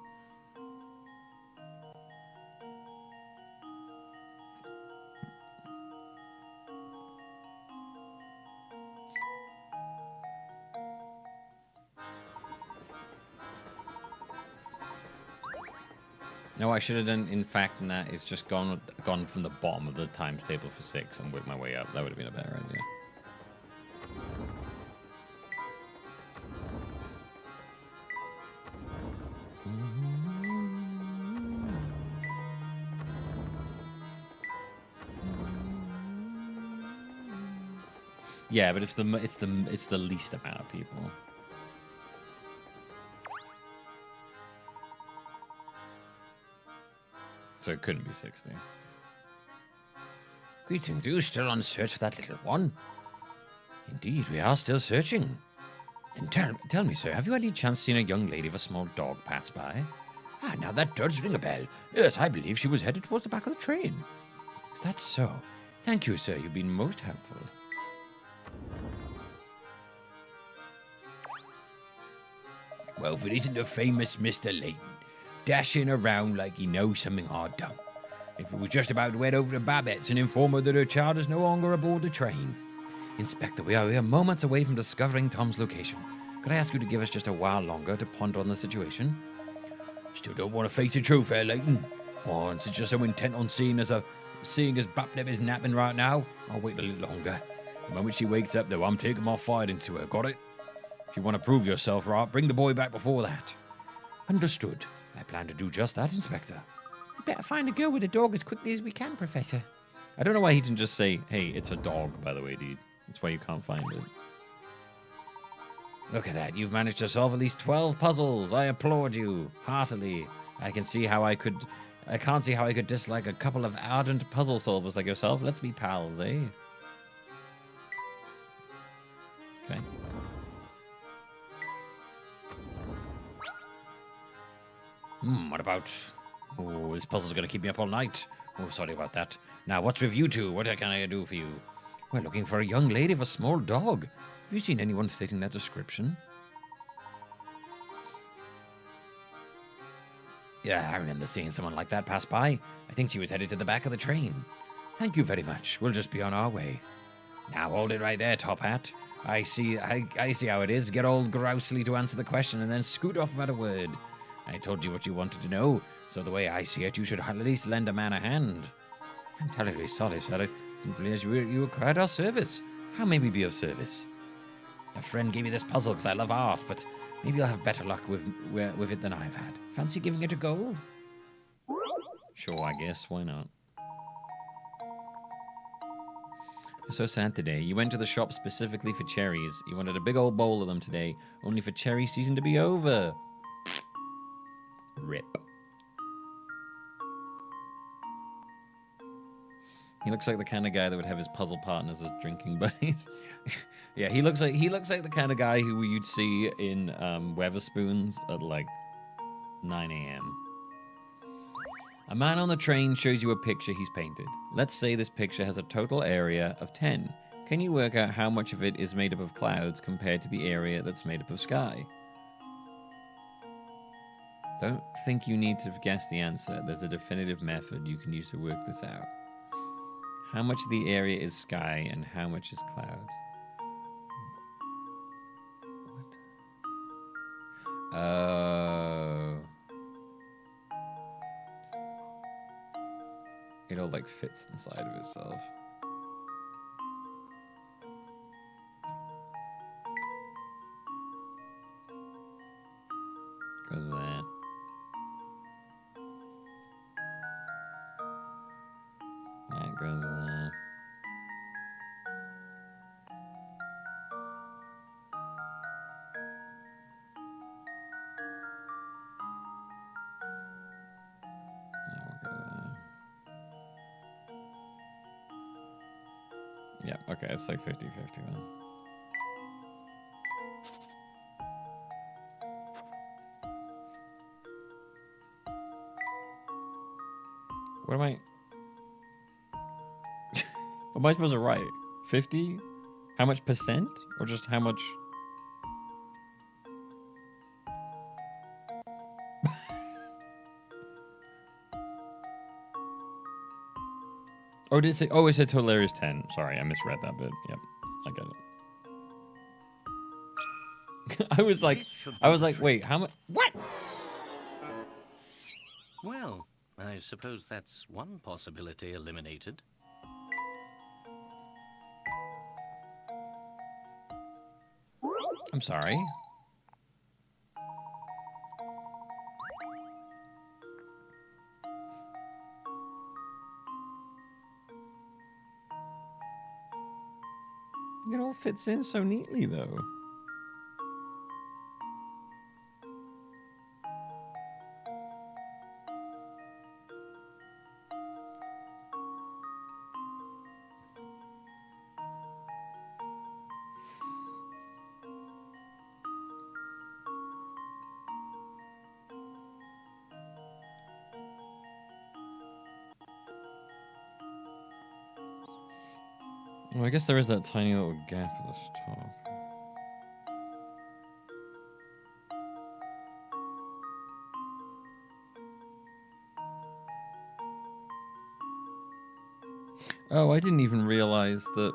No, I should have done, in fact, and that is just gone from the bottom of the times table for 6 and worked my way up. That would have been a better idea. Yeah, but it's the least amount of people. So it couldn't be 60. Greetings, are you still on search for that little one? Indeed, we are still searching. Then tell me, sir, have you any chance seen a young lady with a small dog pass by? Ah, now that does ring a bell. Yes, I believe she was headed towards the back of the train. Is that so? Thank you, sir. You've been most helpful. Well, for isn't the famous Mr. Layton, dashing around like he knows something hard done. if it was just about to head over to Babette's and inform her that her child is no longer aboard the train. Inspector, we are moments away from discovering Tom's location. Could I ask you to give us just a while longer to ponder on the situation? Still don't want to face the truth, Layton. Oh, and since you're so intent on seeing as Bapnep is napping right now, I'll wait a little longer. The moment she wakes up, though, I'm taking my fight into her. Got it? If you want to prove yourself right, bring the boy back before that. Understood. I plan to do just that, Inspector. We better find a girl with a dog as quickly as we can, Professor. I don't know why he didn't just say, hey, it's a dog, by the way, dude. That's why you can't find it. Look at that. You've managed to solve at least 12 puzzles. I applaud you heartily. I can't see how I could dislike a couple of ardent puzzle solvers like yourself. Let's be pals, eh? Okay. What about... Oh, this puzzle's going to keep me up all night. Oh, sorry about that. Now, what's with you two? What can I do for you? We're looking for a young lady with a small dog. Have you seen anyone fitting that description? Yeah, I remember seeing someone like that pass by. I think she was headed to the back of the train. Thank you very much. We'll just be on our way. Now, hold it right there, Top Hat. I see how it is. Get old grousely to answer the question and then scoot off without a word. I told you what you wanted to know, so the way I see it, you should at least lend a man a hand. I'm terribly sorry, sir. I didn't realize you required our service. How may we be of service? A friend gave me this puzzle because I love art, but maybe you'll have better luck with it than I've had. Fancy giving it a go? Sure, I guess. Why not? You're so sad today. You went to the shop specifically for cherries. You wanted a big old bowl of them today, only for cherry season to be over. Rip. He looks like the kind of guy that would have his puzzle partners as drinking buddies. Yeah, he looks like the kind of guy who you'd see in Weatherspoons at like 9 a.m. A man on the train shows you a picture he's painted. Let's say this picture has a total area of 10. Can you work out how much of it is made up of clouds compared to the area that's made up of sky? Don't think you need to guess the answer. There's a definitive method you can use to work this out. How much of the area is sky and how much is clouds? What? Oh. It all like fits inside of itself. Goes there. Yeah, it goes there. Yeah, okay, it's like 50-50 then. What am I... What am I supposed to write? 50? How much percent? Or just how much... Oh, did it say... Oh, it said total area is 10. Sorry, I misread that bit. Yep, I get it. I was like, wait, how much... What? Well, I suppose that's one possibility eliminated. I'm sorry. It all fits in so neatly, though. Well, I guess there is that tiny little gap at the top. Oh, I didn't even realize that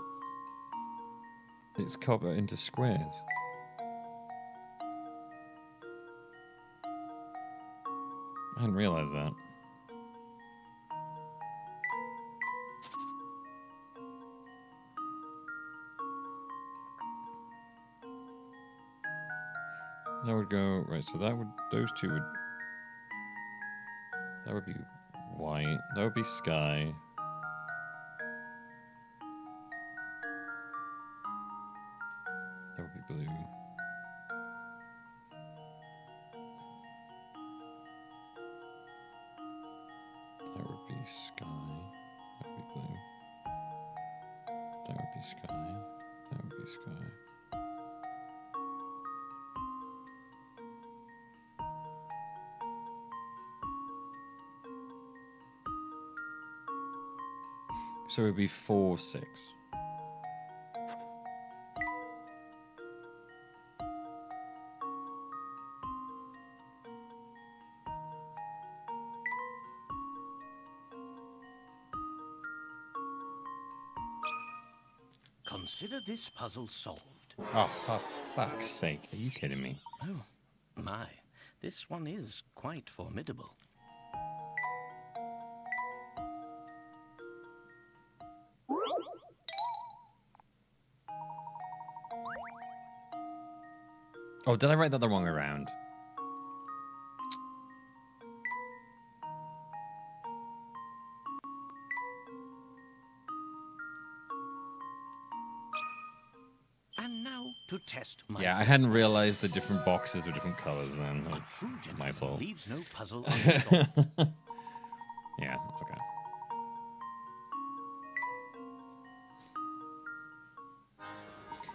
it's cut into squares. I didn't realize that. That would go right. So that would, those two would, that would be white. That would be sky. That would be blue. That would be sky. That would be blue. That would be sky. That would be sky. So it would be 4, 6. Consider this puzzle solved. Oh, for fuck's sake. Are you kidding me? Oh, my. This one is quite formidable. Oh, did I write that the wrong way around? And now to test my... Yeah, I hadn't realized the different boxes were different colors then. A true gentleman My fault. leaves no puzzle unsolved. Yeah, okay.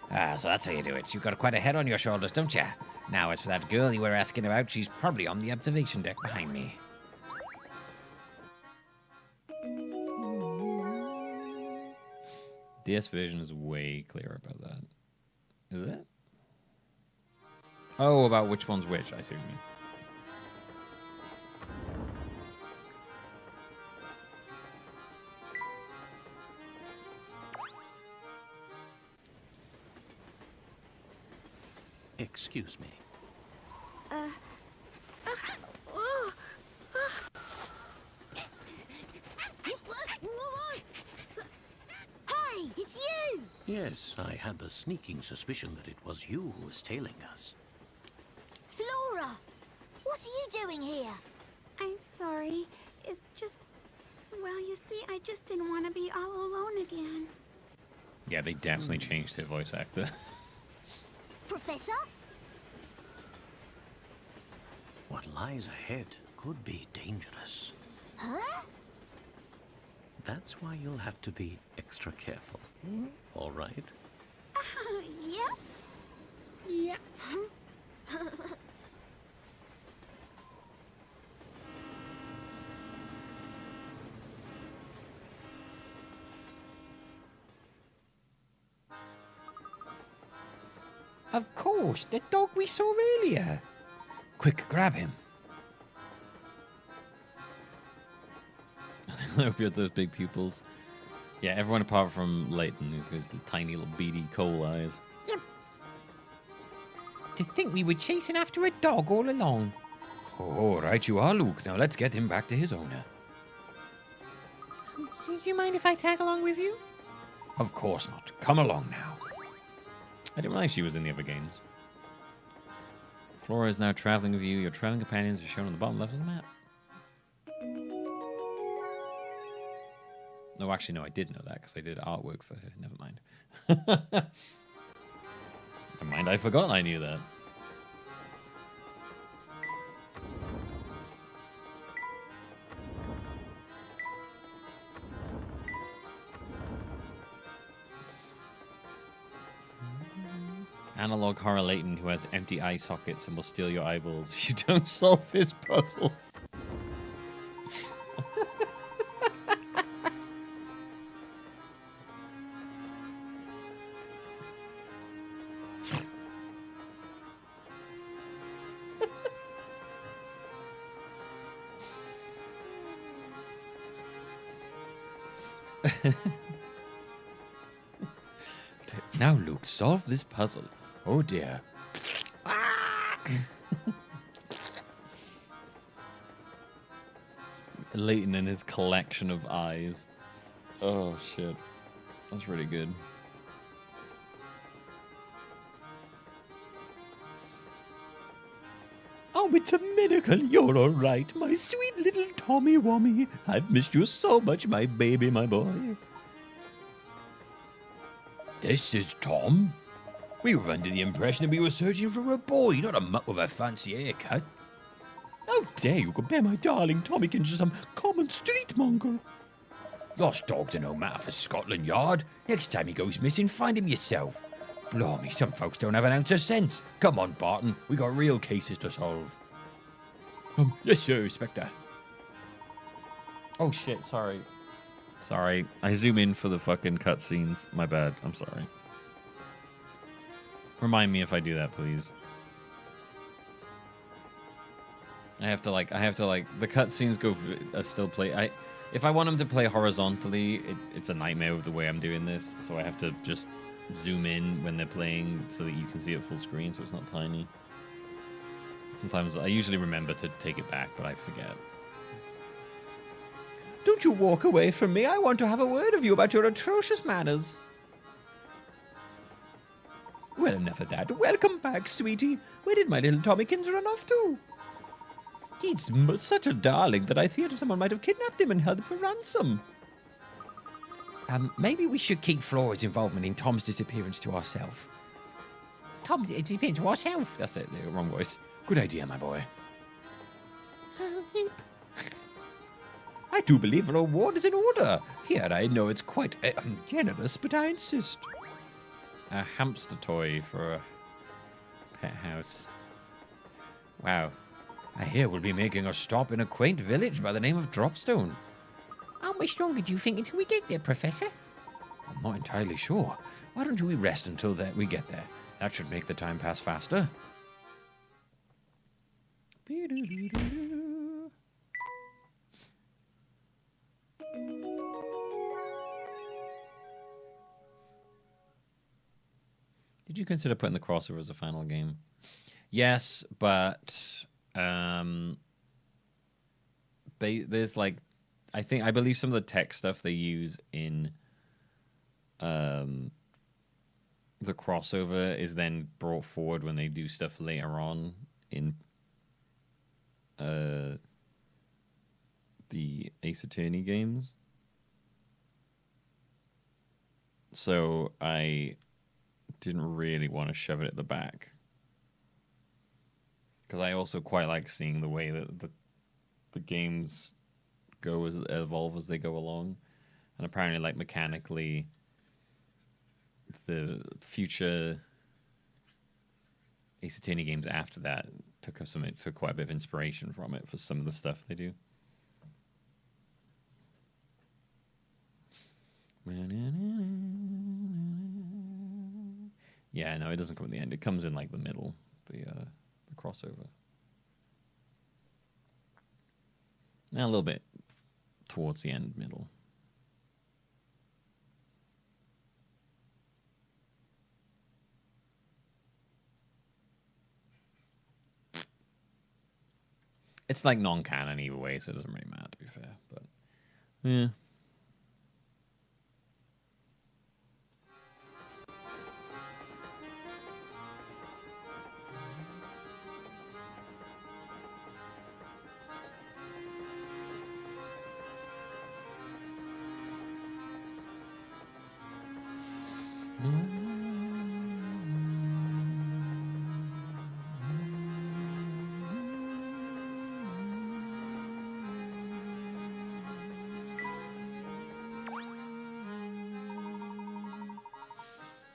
Ah, so that's how you do it. You've got quite a head on your shoulders, don't you? Now, as for that girl you were asking about, she's probably on the observation deck behind me. DS version is way clearer about that. Is it? Oh, about which one's which. I see what you mean. Excuse me. Hey, it's you! Yes, I had the sneaking suspicion that it was you who was tailing us. Flora! What are you doing here? I'm sorry. It's just... Well, you see, I just didn't want to be all alone again. Yeah, they definitely changed their voice actor. Professor? What lies ahead could be dangerous. Huh? That's why you'll have to be extra careful. All right? Yep. Yep. Of course, the dog we saw earlier. Quick, grab him. I hope you had those big pupils. Yeah, everyone apart from Layton, who's got his tiny little beady coal eyes. Yep. To think we were chasing after a dog all along. Oh, right you are, Luke. Now let's get him back to his owner. Do you mind if I tag along with you? Of course not. Come along now. I didn't realize she was in the other games. Flora is now traveling with you. Your traveling companions are shown on the bottom left of the map. No, actually, no, I did know that because I did artwork for her. Never mind. Never mind, I forgot I knew that. Analog horror Layton who has empty eye sockets and will steal your eyeballs if you don't solve his puzzles. Now, Luke, solve this puzzle. Oh dear. Layton and his collection of eyes. Oh shit, that's really good. Oh, it's a miracle you're all right, my sweet little Tommy Wommy. I've missed you so much, my baby, my boy. This is Tom. We were under the impression that we were searching for a boy, not a mutt with a fancy haircut. How dare you compare my darling Tommykins to some common street mongrel? Lost dogs are no matter for Scotland Yard. Next time he goes missing, find him yourself. Blimey, some folks don't have an ounce of sense. Come on, Barton, we got real cases to solve. Yes, sir, Inspector. Oh shit, sorry. Sorry, I zoom in for the fucking cutscenes. My bad, I'm sorry. Remind me if I do that, please. I have to like, the cutscenes still play. If I want them to play horizontally, it's a nightmare with the way I'm doing this. So I have to just zoom in when they're playing so that you can see it full screen, so it's not tiny. Sometimes I usually remember to take it back, but I forget. Don't you walk away from me. I want to have a word with you about your atrocious manners. Well, enough of that. Welcome back, sweetie. Where did my little Tommykins run off to? He's such a darling that I feared someone might have kidnapped him and held him for ransom. Maybe we should keep Flora's involvement in Tom's disappearance to ourselves. Tom's disappearance to ourselves? That's it, the wrong voice. Good idea, my boy. I do believe a reward is in order. Here, I know it's quite generous, but I insist. A hamster toy for a pet house. Wow. I hear we'll be making a stop in a quaint village by the name of Dropstone. How much longer do you think until we get there, Professor? I'm not entirely sure. Why don't we rest until we get there? That should make the time pass faster. Did you consider putting the crossover as a final game? Yes, but there's like, I believe some of the tech stuff they use in the crossover is then brought forward when they do stuff later on in the Ace Attorney games. So I didn't really want to shove it at the back, because I also quite like seeing the way that the games evolve as they go along, and apparently, like, mechanically, the future Ace Attorney games after that took quite a bit of inspiration from it for some of the stuff they do. Yeah, no, it doesn't come at the end. It comes in like the middle, the crossover. Now a little bit towards the end, middle. It's like non-canon either way, so it doesn't really matter, to be fair. But yeah.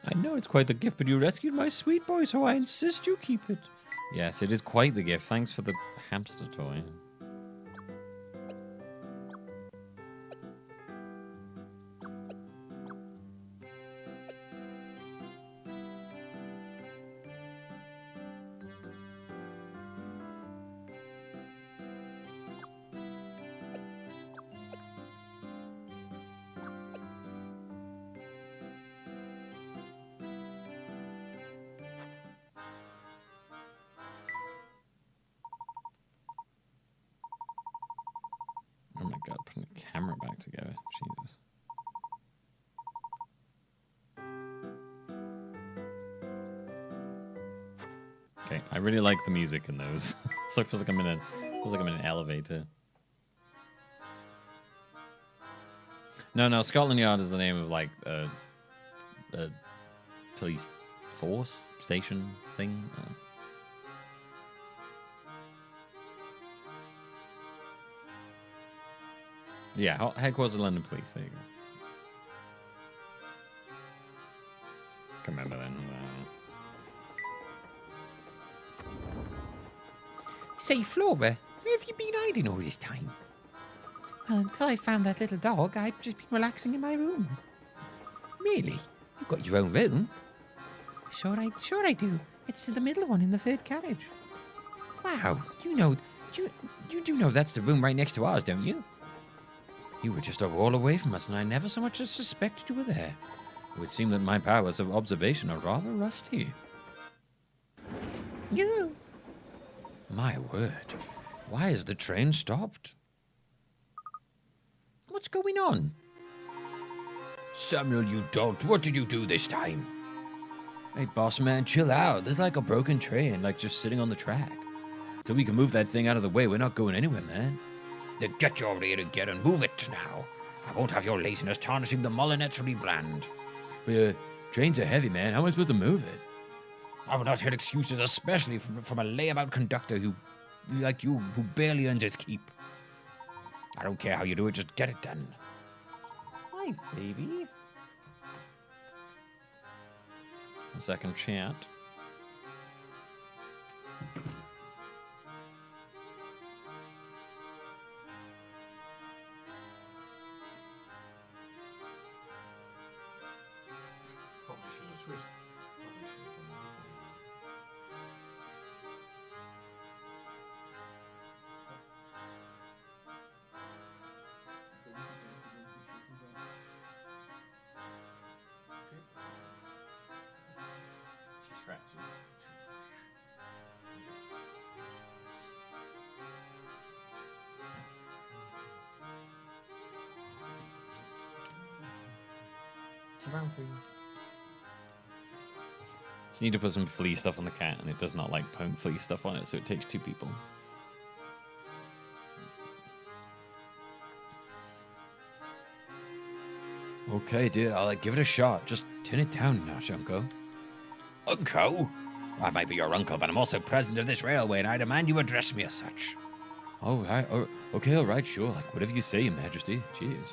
I know it's quite the gift, but you rescued my sweet boy, so I insist you keep it. Yes, it is quite the gift. Thanks for the hamster toy. god, putting the camera back together. Jesus. Okay, I really like the music in those. So it feels like I'm in an elevator. No, Scotland Yard is the name of like a police force station thing. Yeah, headquarters of London Police. There you go. Can remember then. Say, Flora, where have you been hiding all this time? Well, until I found that little dog, I've just been relaxing in my room. Really? You've got your own room? Sure I do. It's the middle one in the third carriage. Wow, you do know that's the room right next to ours, don't you? You were just a wall away from us, and I never so much as suspected you were there. It would seem that my powers of observation are rather rusty. You. My word. Why has the train stopped? What's going on? Samuel, you dolt. What did you do this time? Hey, boss man, chill out. There's like a broken train, like just sitting on the track. So we can move that thing out of the way. We're not going anywhere, man. Then get your rear gear and move it now. I won't have your laziness tarnishing the Molinettery brand. But trains are heavy, man. How am I supposed to move it? I will not hear excuses, especially from a layabout conductor who barely earns his keep. I don't care how you do it, just get it done. Hi, baby. A second chat. Just need to put some flea stuff on the cat, and it does not like putting flea stuff on it, so it takes 2 people. Okay, dude, I'll give it a shot. Just turn it down a notch, Uncle. Uncle? I might be your uncle, but I'm also president of this railway, and I demand you address me as such. Oh, right. Oh, okay, all right, sure. Like, whatever you say, Your Majesty. Cheers.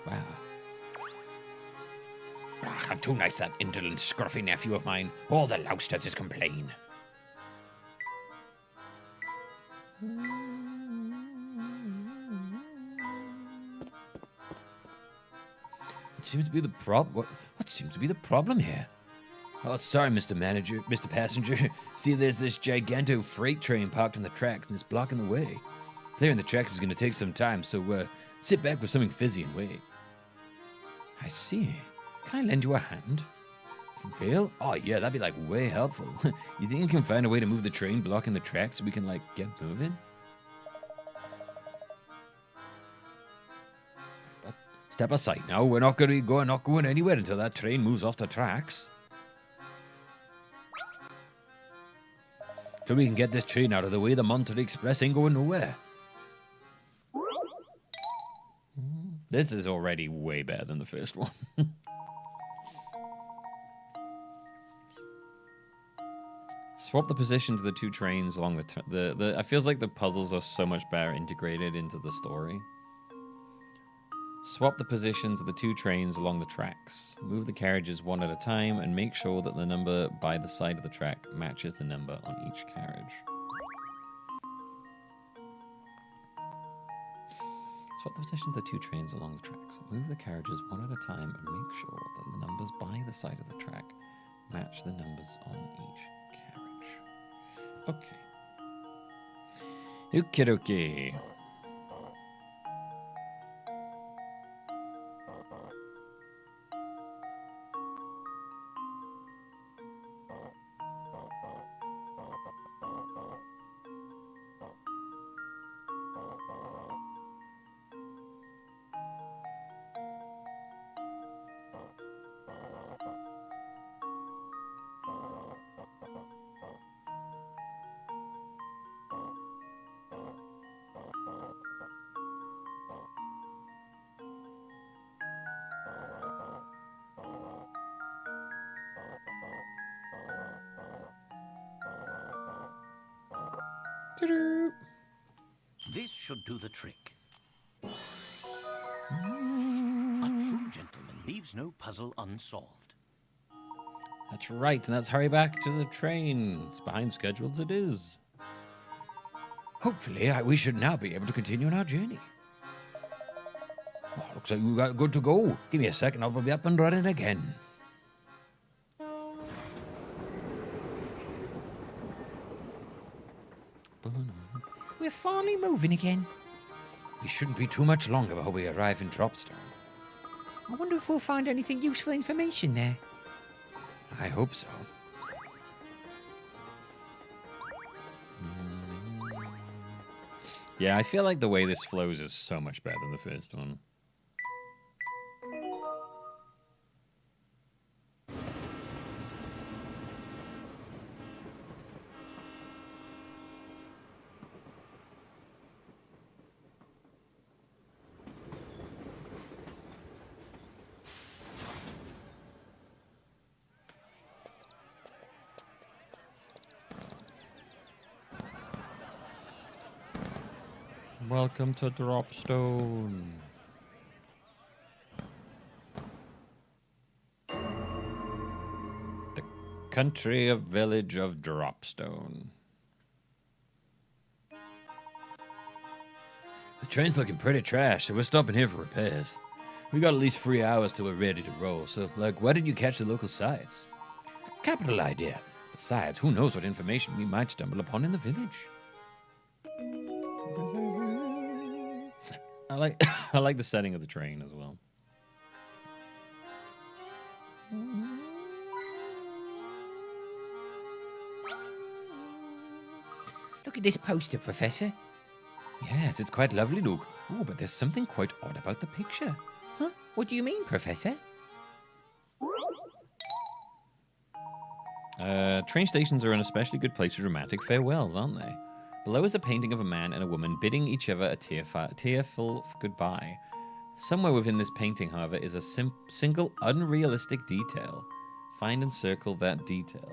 Wow. I'm too nice, that indolent, scruffy nephew of mine. All the louse does is complain. What seems to be the what seems to be the problem here? Oh, sorry, Mr. Manager, Mr. Passenger. See, there's this giganto freight train parked on the tracks, and it's blocking the way. Clearing the tracks is going to take some time, so sit back with something fizzy and wait. I see. Can I lend you a hand? For real? Oh, yeah, that'd be, like, way helpful. You think you can find a way to move the train blocking the tracks so we can, like, get moving? Step aside now. We're not going anywhere until that train moves off the tracks. So we can get this train out of the way. The Monterey Express ain't going nowhere. This is already way better than the first one. Swap the positions of the 2 trains along the... I feels like the puzzles are so much better integrated into the story. Swap the positions of the 2 trains along the tracks. Move the carriages one at a time and make sure that the number by the side of the track matches the number on each carriage. Swap the positions of the 2 trains along the tracks. Move the carriages one at a time and make sure that the numbers by the side of the track match the numbers on each carriage. Okay. Okie dokie. This should do the trick. A true gentleman leaves no puzzle unsolved. That's right, and let's hurry back to the train. It's behind schedule as it is. Hopefully, we should now be able to continue on our journey. Oh, looks like we got good to go. Give me a second, I'll be up and running again. We're finally moving again. We shouldn't be too much longer before we arrive in Dropstone. I wonder if we'll find anything useful information there. I hope so. Yeah, I feel like the way this flows is so much better than the first one. Welcome to Dropstone. The country of village of Dropstone. The train's looking pretty trash, so we're stopping here for repairs. We got at least 3 hours till we're ready to roll, so, why didn't you catch the local sites? Capital idea. Besides, who knows what information we might stumble upon in the village? I like the setting of the train as well. Look at this poster, Professor. Yes, it's quite lovely, Luke. Oh, but there's something quite odd about the picture. Huh? What do you mean, Professor? Train stations are an especially good place for dramatic farewells, aren't they? Below is a painting of a man and a woman bidding each other a tearful goodbye. Somewhere within this painting, however, is a single unrealistic detail. Find and circle that detail.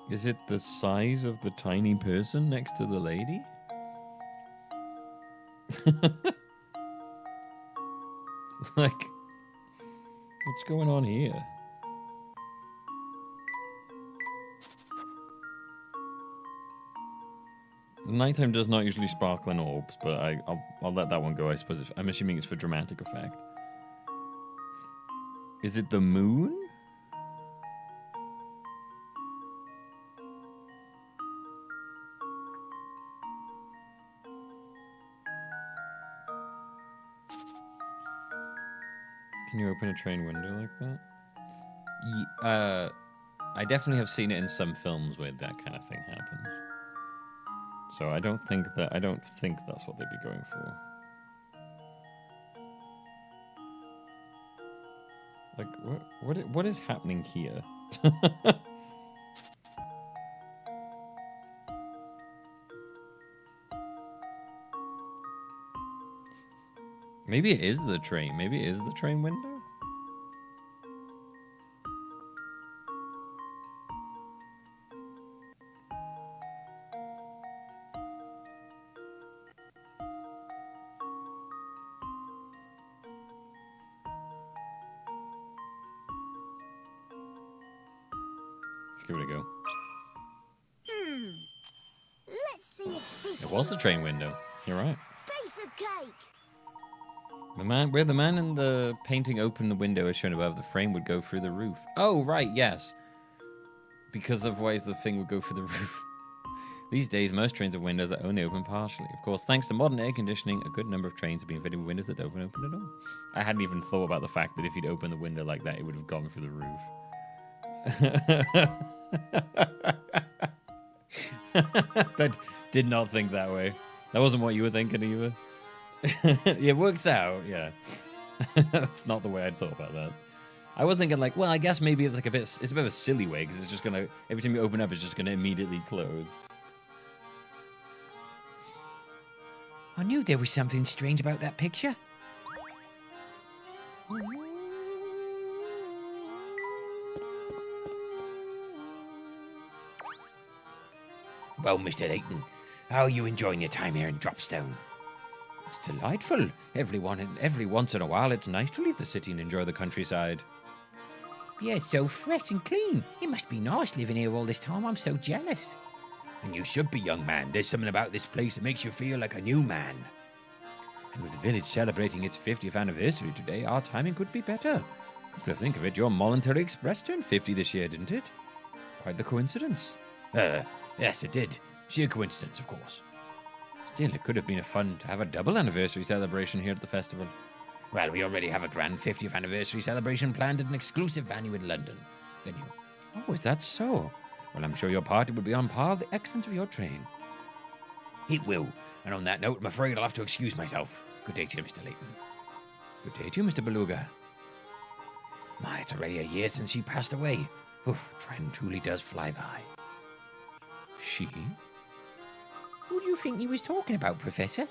Is it the size of the tiny person next to the lady? Like, what's going on here? Nighttime does not usually sparkle in orbs, but I'll let that one go. I suppose I'm assuming it's for dramatic effect. Is it the moon? Can you open a train window like that? I definitely have seen it in some films where that kind of thing happens. So I don't think that's what they'd be going for. Like what is happening here? Maybe it is the train. Maybe it is the train window. Let's give it a go. Let's see if this It was the train window. You're right. piece of cake. Where the man in the painting opened the window as shown above, the frame would go through the roof. Oh, right, yes. Because otherwise the thing would go through the roof. These days, most trains have windows that only open partially. Of course, thanks to modern air conditioning, a good number of trains have been fitted with windows that don't open at all. I hadn't even thought about the fact that if you'd opened the window like that, it would have gone through the roof. I did not think that way. That wasn't what you were thinking either. It works out, yeah. That's not the way I'd thought about that. I was thinking like, well, I guess maybe it's like it's a bit of a silly way because it's just gonna every time you open up, it's just gonna immediately close. I knew there was something strange about that picture. Well, Mr. Layton, how are you enjoying your time here in Dropstone? It's delightful. Every once in a while, it's nice to leave the city and enjoy the countryside. Yeah, it's so fresh and clean. It must be nice living here all this time. I'm so jealous. And you should be, young man. There's something about this place that makes you feel like a new man. And with the village celebrating its 50th anniversary today, our timing could be better. Come to think of it, your Voluntary Express turned 50 this year, didn't it? Quite the coincidence. Yes, it did. Sheer coincidence, of course. Still, it could have been fun to have a double anniversary celebration here at the festival. Well, we already have a grand 50th anniversary celebration planned at an exclusive venue in London. Oh, is that so? Well, I'm sure your party will be on par with the excellence of your train. It will. And on that note, I'm afraid I'll have to excuse myself. Good day to you, Mr. Layton. Good day to you, Mr. Beluga. My, it's already a year since she passed away. Oof, time truly does fly by. She? Who do you think he was talking about, Professor?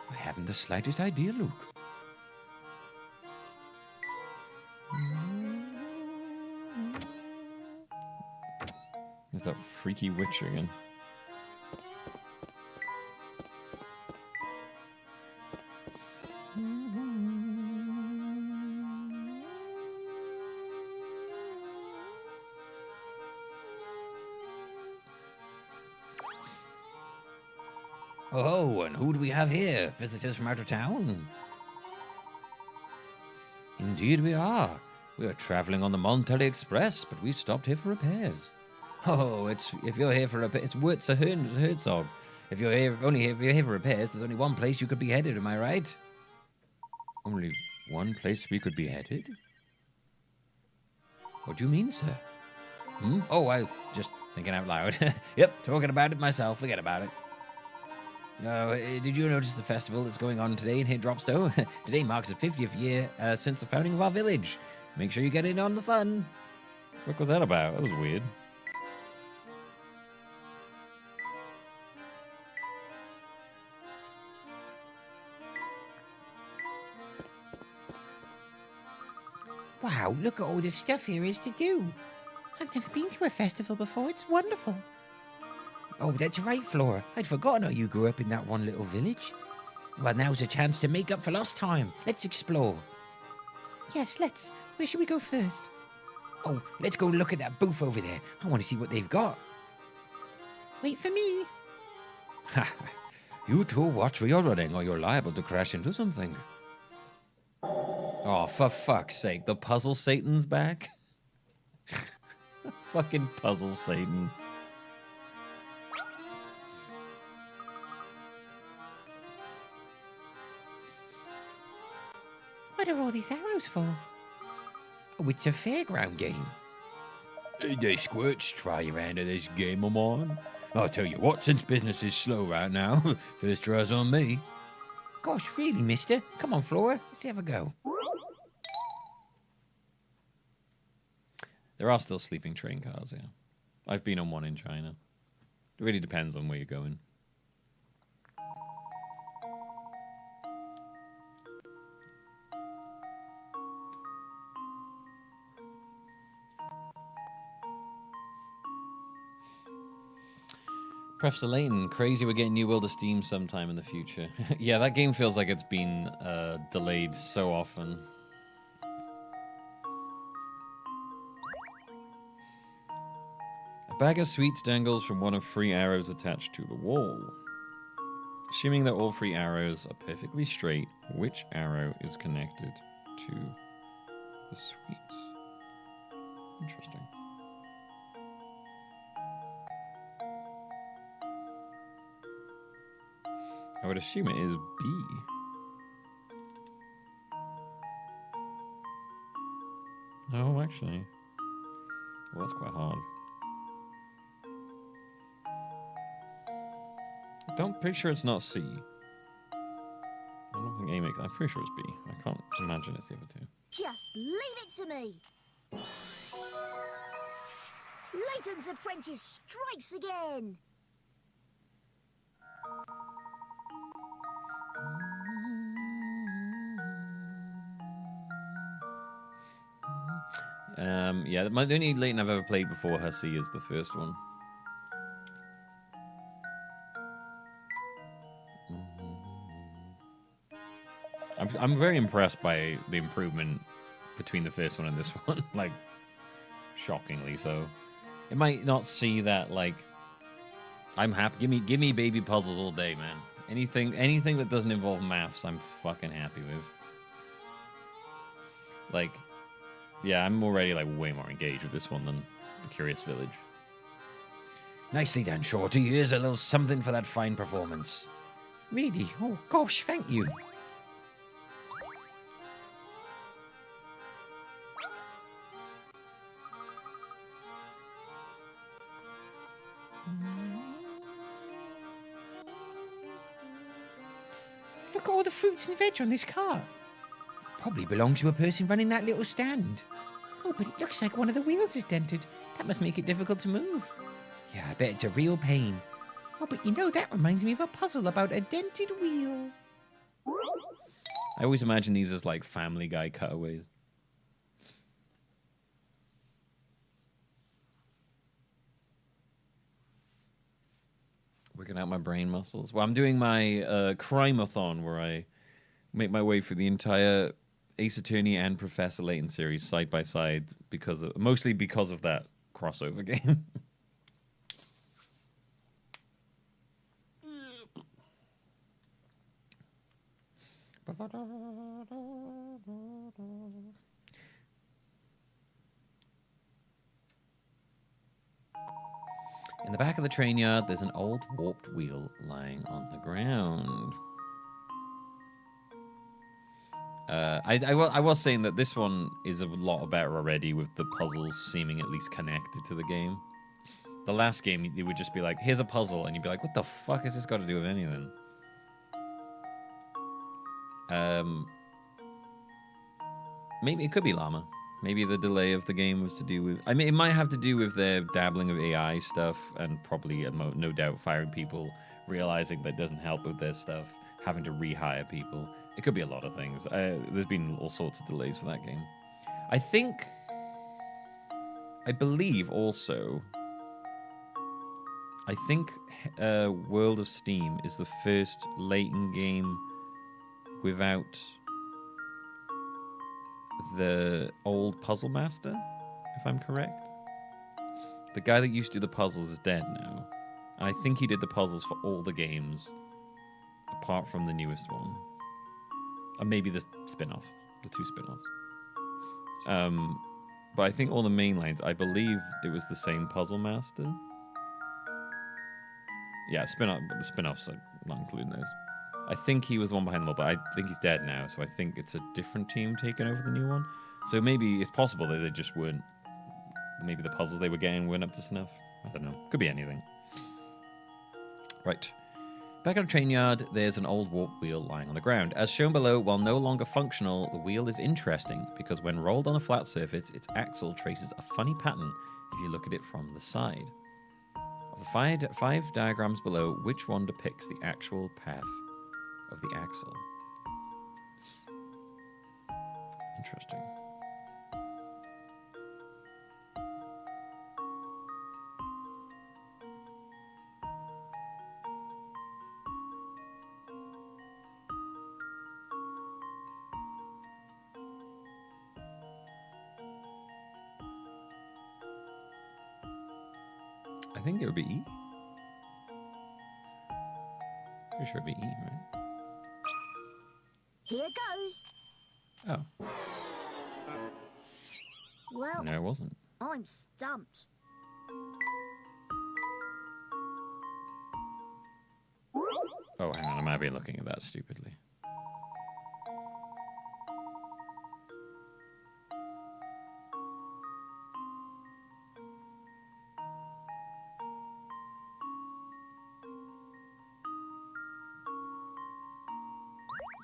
I haven't the slightest idea, Luke. There's that freaky witch again. Oh, and who do we have here? Visitors from out of town? Indeed we are. We are traveling on the Voluntary Express, but we've stopped here for repairs. Oh, if you're here for repairs, it's a Herzog. If you're here for repairs, there's only one place you could be headed, am I right? Only one place we could be headed? What do you mean, sir? Oh, I just thinking out loud. Yep, talking about it myself. Forget about it. Did you notice the festival that's going on today in here, Dropstow? Today marks the 50th year since the founding of our village. Make sure you get in on the fun. What the fuck was that about? That was weird. Wow, look at all the stuff here is to do. I've never been to a festival before. It's wonderful. Oh, that's right, Flora. I'd forgotten how you grew up in that one little village. Well, now's a chance to make up for lost time. Let's explore. Yes, let's. Where should we go first? Oh, let's go look at that booth over there. I want to see what they've got. Wait for me. You two watch where you're running, or you're liable to crash into something. Oh, for fuck's sake, the Puzzle Satan's back? Fucking Puzzle Satan. What are all these arrows for? Oh, it's a fairground game. They squirts, try your hand at this game I'm on. I'll tell you what, since business is slow right now, first try's on me. Gosh, really, mister? Come on, Flora, let's have a go. There are still sleeping train cars, yeah. I've been on one in China. It really depends on where you're going. Professor Layton, crazy we're getting New World of Steam sometime in the future. Yeah, that game feels like it's been delayed so often. A bag of sweets dangles from one of 3 arrows attached to the wall. Assuming that all 3 arrows are perfectly straight, which arrow is connected to the sweets? Interesting. I would assume it is B. No, actually. Well, that's quite hard. I'm pretty sure it's not C. I don't think A makes. I'm pretty sure it's B. I can't imagine it's the other two. Just leave it to me. Layton's apprentice strikes again. Yeah, the only Layton I've ever played before her C is the first one. I'm very impressed by the improvement between the first one and this one. Like, shockingly so. It might not see that, like, I'm happy. Give me baby puzzles all day, man. Anything that doesn't involve maths, I'm fucking happy with. Like, yeah, I'm already like way more engaged with this one than the Curious Village. Nicely done, Shorty. Here's a little something for that fine performance. Really? Oh, gosh, thank you. Look at all the fruits and veg on this cart. Probably belongs to a person running that little stand. Oh, but it looks like one of the wheels is dented. That must make it difficult to move. Yeah, I bet it's a real pain. Oh, but you know, that reminds me of a puzzle about a dented wheel. I always imagine these as like Family Guy cutaways. Working out my brain muscles. Well, I'm doing my Crimeathon, where I make my way through the entire Ace Attorney and Professor Layton series side by side, mostly because of that crossover game. In the back of the train yard, there's an old warped wheel lying on the ground. I was saying that this one is a lot better already, with the puzzles seeming at least connected to the game. The last game, it would just be like, here's a puzzle, and you'd be like, what the fuck has this got to do with anything? Maybe it could be Llama. Maybe the delay of the game was to do with... I mean, it might have to do with their dabbling of AI stuff, and probably, no doubt, firing people, realizing that doesn't help with their stuff, having to rehire people. It could be a lot of things. There's been all sorts of delays for that game. I believe also... I think World of Steam is the first Layton game without the old puzzle master, if I'm correct. The guy that used to do the puzzles is dead now. And I think he did the puzzles for all the games, apart from the newest one. And maybe the spin-off, the 2 spin-offs. But I think all the main lines, I believe it was the same puzzle master. Yeah, spin-off, but the spin-offs are not including those. I think he was the one behind them all, but I think he's dead now, so I think it's a different team taking over the new one. So maybe it's possible that they just weren't... Maybe the puzzles they were getting weren't up to snuff. I don't know. Could be anything. Right. Back at the train yard, there's an old warp wheel lying on the ground. As shown below, while no longer functional, the wheel is interesting, because when rolled on a flat surface, its axle traces a funny pattern if you look at it from the side. Of the five diagrams below, which one depicts the actual path of the axle? Interesting. I think it would be E. Pretty sure it'd be E, right? Here goes. Oh. Well, No, it wasn't. I'm stumped. Oh, hang on. I might be looking at that stupidly.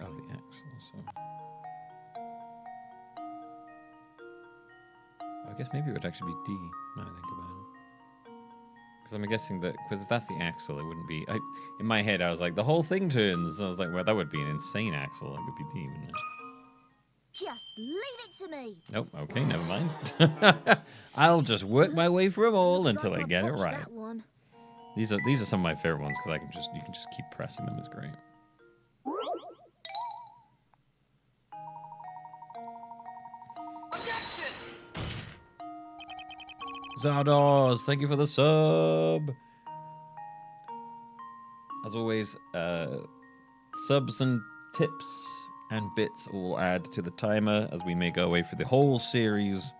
Oh, the axle, so... I guess maybe it would actually be D, now I think about it. Because I'm guessing that... Because if that's the axle, it wouldn't be... in my head, I was like, the whole thing turns. I was like, well, that would be an insane axle. It would be D, wouldn't it? Just leave it to me. Nope, okay, never mind. I'll just work my way through them all until I get it right. That one. These are some of my favorite ones because you can just keep pressing them. It's great. Zardoz, thank you for the sub. As always, subs and tips and bits will add to the timer as we make our way for the whole series.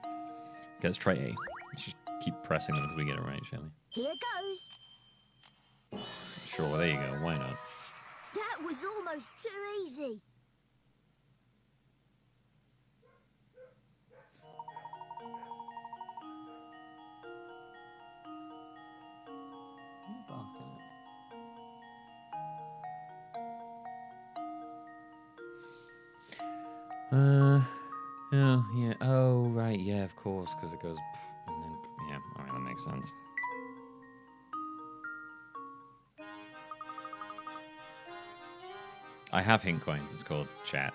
Okay, let's try A. Let's just keep pressing them until we get it right, shall we? Here goes. Sure, there you go. Why not? That was almost too easy. Oh, yeah. Oh, right. Yeah, of course, because it goes... And then, yeah, all right, that makes sense. I have hint coins. It's called chat.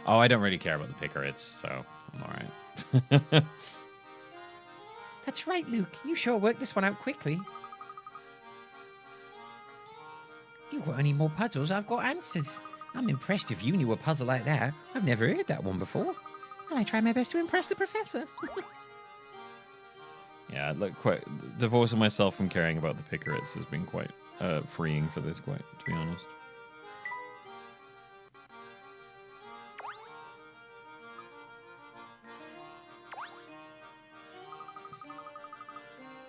Oh, I don't really care about the pickerates, so I'm all right. That's right, Luke. You sure worked this one out quickly. You've got any more puzzles? I've got answers. I'm impressed if you knew a puzzle like that. I've never heard that one before. Well, I try my best to impress the professor. Yeah, look, quite divorcing myself from caring about the pickerates has been quite freeing for this, to be honest.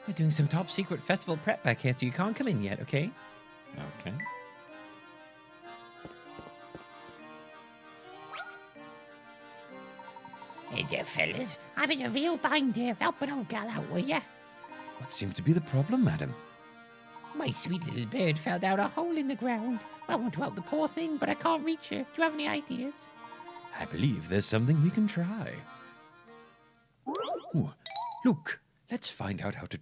We're doing some top secret festival prep back here, so you can't come in yet, okay? Okay. Hey there, fellas. I'm in a real bind here. Help an old gal out, will ya? What seems to be the problem, madam? My sweet little bird fell down a hole in the ground. I want to help the poor thing, but I can't reach her. Do you have any ideas? I believe there's something we can try. Ooh, look, let's find out how to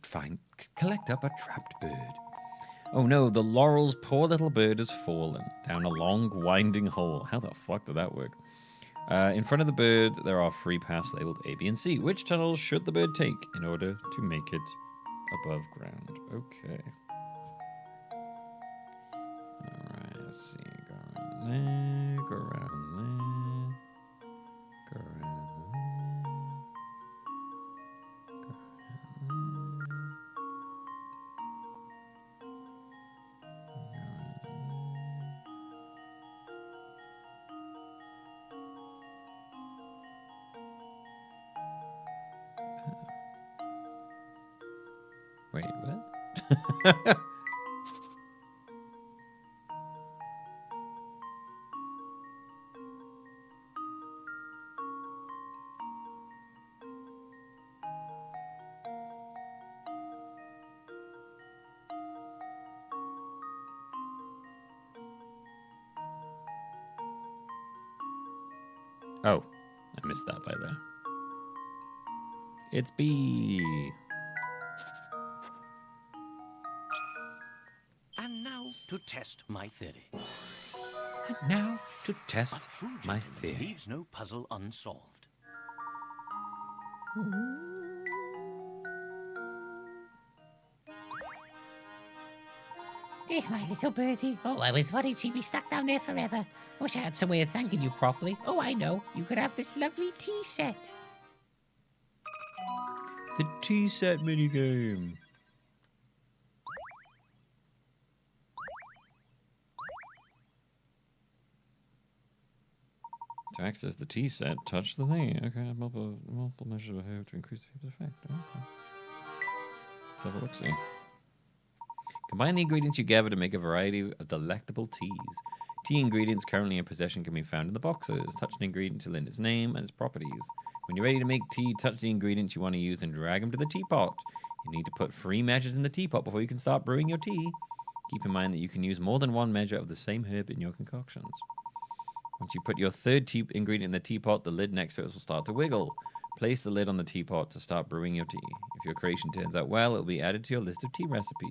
collect up a trapped bird. Oh no, the Laurel's poor little bird has fallen down a long, winding hole. How the fuck did that work? In front of the bird, there are free paths labeled A, B, and C. Which tunnels should the bird take in order to make it above ground? Okay. Alright, let's see. Go around there, go around there, go around there, Wait, what? Oh, I missed that by there. It's B. And now to test my theory. And now to test A true my gentleman theory. leaves no puzzle unsolved. There's my little birdie. Oh, I was worried she'd be stuck down there forever. Wish I had some way of thanking you properly. Oh, I know. You could have this lovely tea set. The tea set minigame. To access the tea set, touch the thing. Okay, multiple measures of behavior to increase the people's effect. Okay. Let's have a look-see. Combine the ingredients you gather to make a variety of delectable teas. Tea ingredients currently in possession can be found in the boxes. Touch an ingredient to learn its name and its properties. When you're ready to make tea, touch the ingredients you want to use and drag them to the teapot. You need to put 3 measures in the teapot before you can start brewing your tea. Keep in mind that you can use more than one measure of the same herb in your concoctions. Once you put your third ingredient in the teapot, the lid next to it will start to wiggle. Place the lid on the teapot to start brewing your tea. If your creation turns out well, it will be added to your list of tea recipes.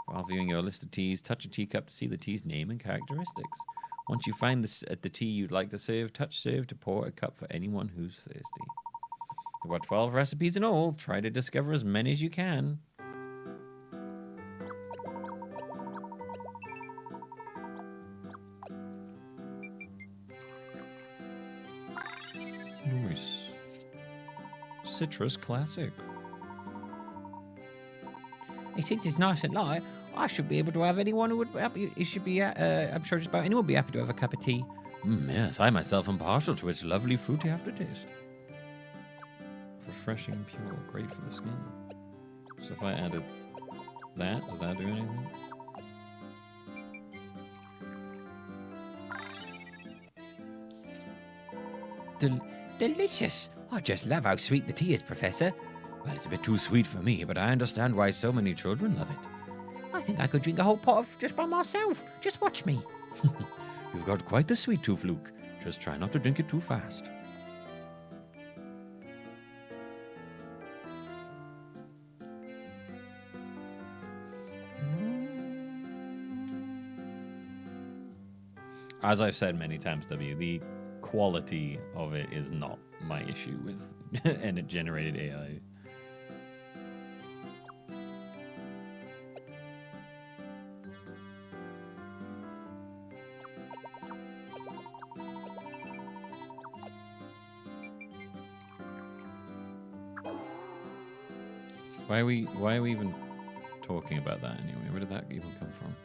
While viewing your list of teas, touch a teacup to see the tea's name and characteristics. Once you find the tea you'd like to serve, touch serve to pour a cup for anyone who's thirsty. There are 12 recipes in all. Try to discover as many as you can. Nice. Citrus Classic. Hey, since it's nice and light, I should be able to have anyone who would happy. It should be. I'm sure just about anyone would be happy to have a cup of tea. Yes, I myself am partial to its lovely fruity aftertaste. Refreshing and pure, great for the skin. So if I added that, does that do anything? Delicious. I just love how sweet the tea is, Professor. Well, it's a bit too sweet for me, but I understand why so many children love it. I think I could drink a whole pot of just by myself. Just watch me. You've got quite the sweet tooth, Luke. Just try not to drink it too fast. As I've said many times, W, the quality of it is not my issue with generated AI. Why are we even talking about that anyway? Where did that even come from?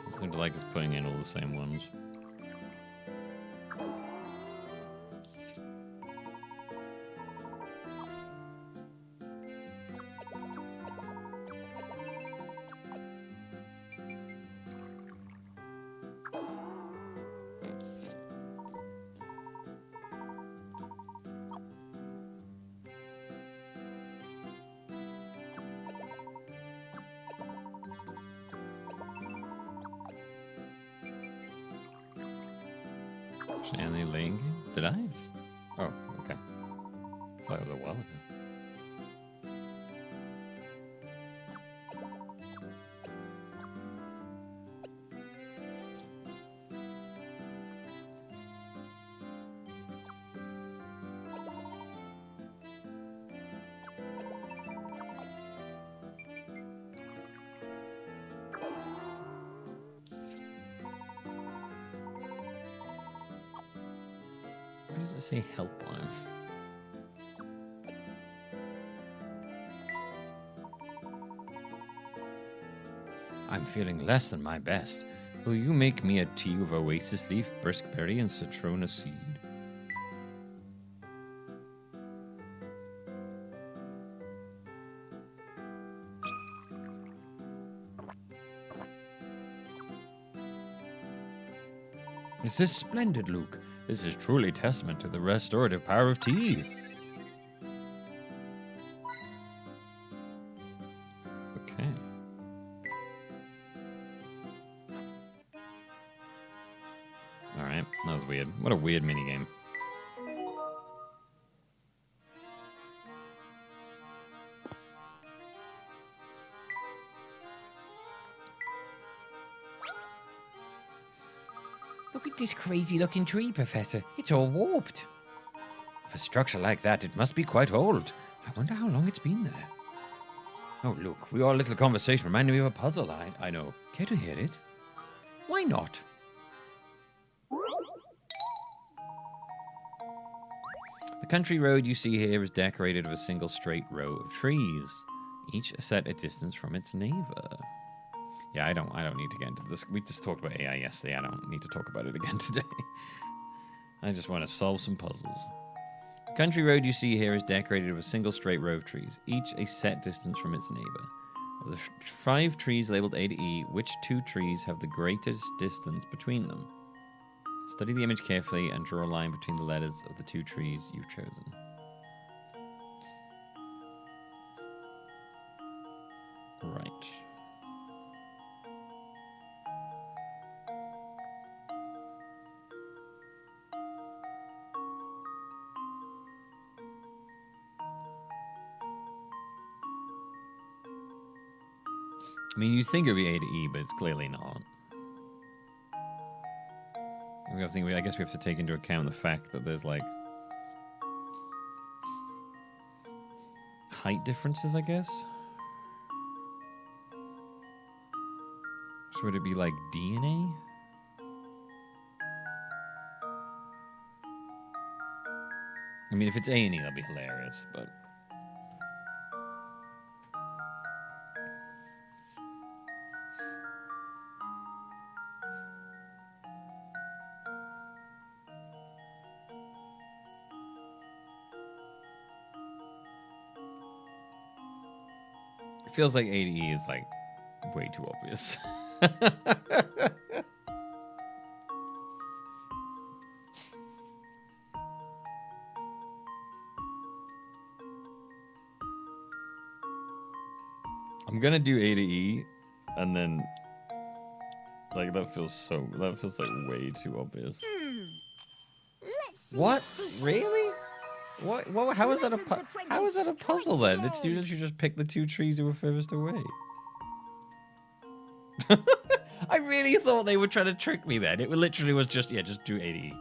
It seems like it's putting in all the same ones. Any laying game? Did I? Oh, okay. I thought it was a while ago. Why does it say helpline? I'm feeling less than my best. Will you make me a tea of oasis leaf, brisk berry, and citrona seed? This is splendid, Luke. This is truly testament to the restorative power of tea. Okay. Alright, that was weird. What a weird minigame. Look at this crazy-looking tree, Professor. It's all warped. For a structure like that, it must be quite old. I wonder how long it's been there. Oh, look, our little conversation reminded me of a puzzle. I know. Care to hear it? Why not? The country road you see here is decorated with a single straight row of trees, each set a distance from its neighbor. Yeah, I don't need to get into this. We just talked about AI yesterday. I don't need to talk about it again today. I just want to solve some puzzles. Country road you see here is decorated with a single straight row of trees, each a set distance from its neighbor. Of the 5 trees labeled A to E, which 2 trees have the greatest distance between them? Study the image carefully and draw a line between the letters of the 2 trees you've chosen. Right. I mean, you'd think it would be A to E, but it's clearly not. I guess we have to take into account the fact that there's, like, height differences, I guess? So would it be, like, D and A? I mean, if it's A and E, that'd be hilarious, but... Feels like A to E is like way too obvious. I'm gonna do A to E, and then like that feels like way too obvious. Let's see What? this Really? What? How is that a Layton's how is that a apprentice puzzle twice then? It's today. usually you just pick the 2 trees who were furthest away. I really thought they were trying to trick me then. It literally was just just do A to E.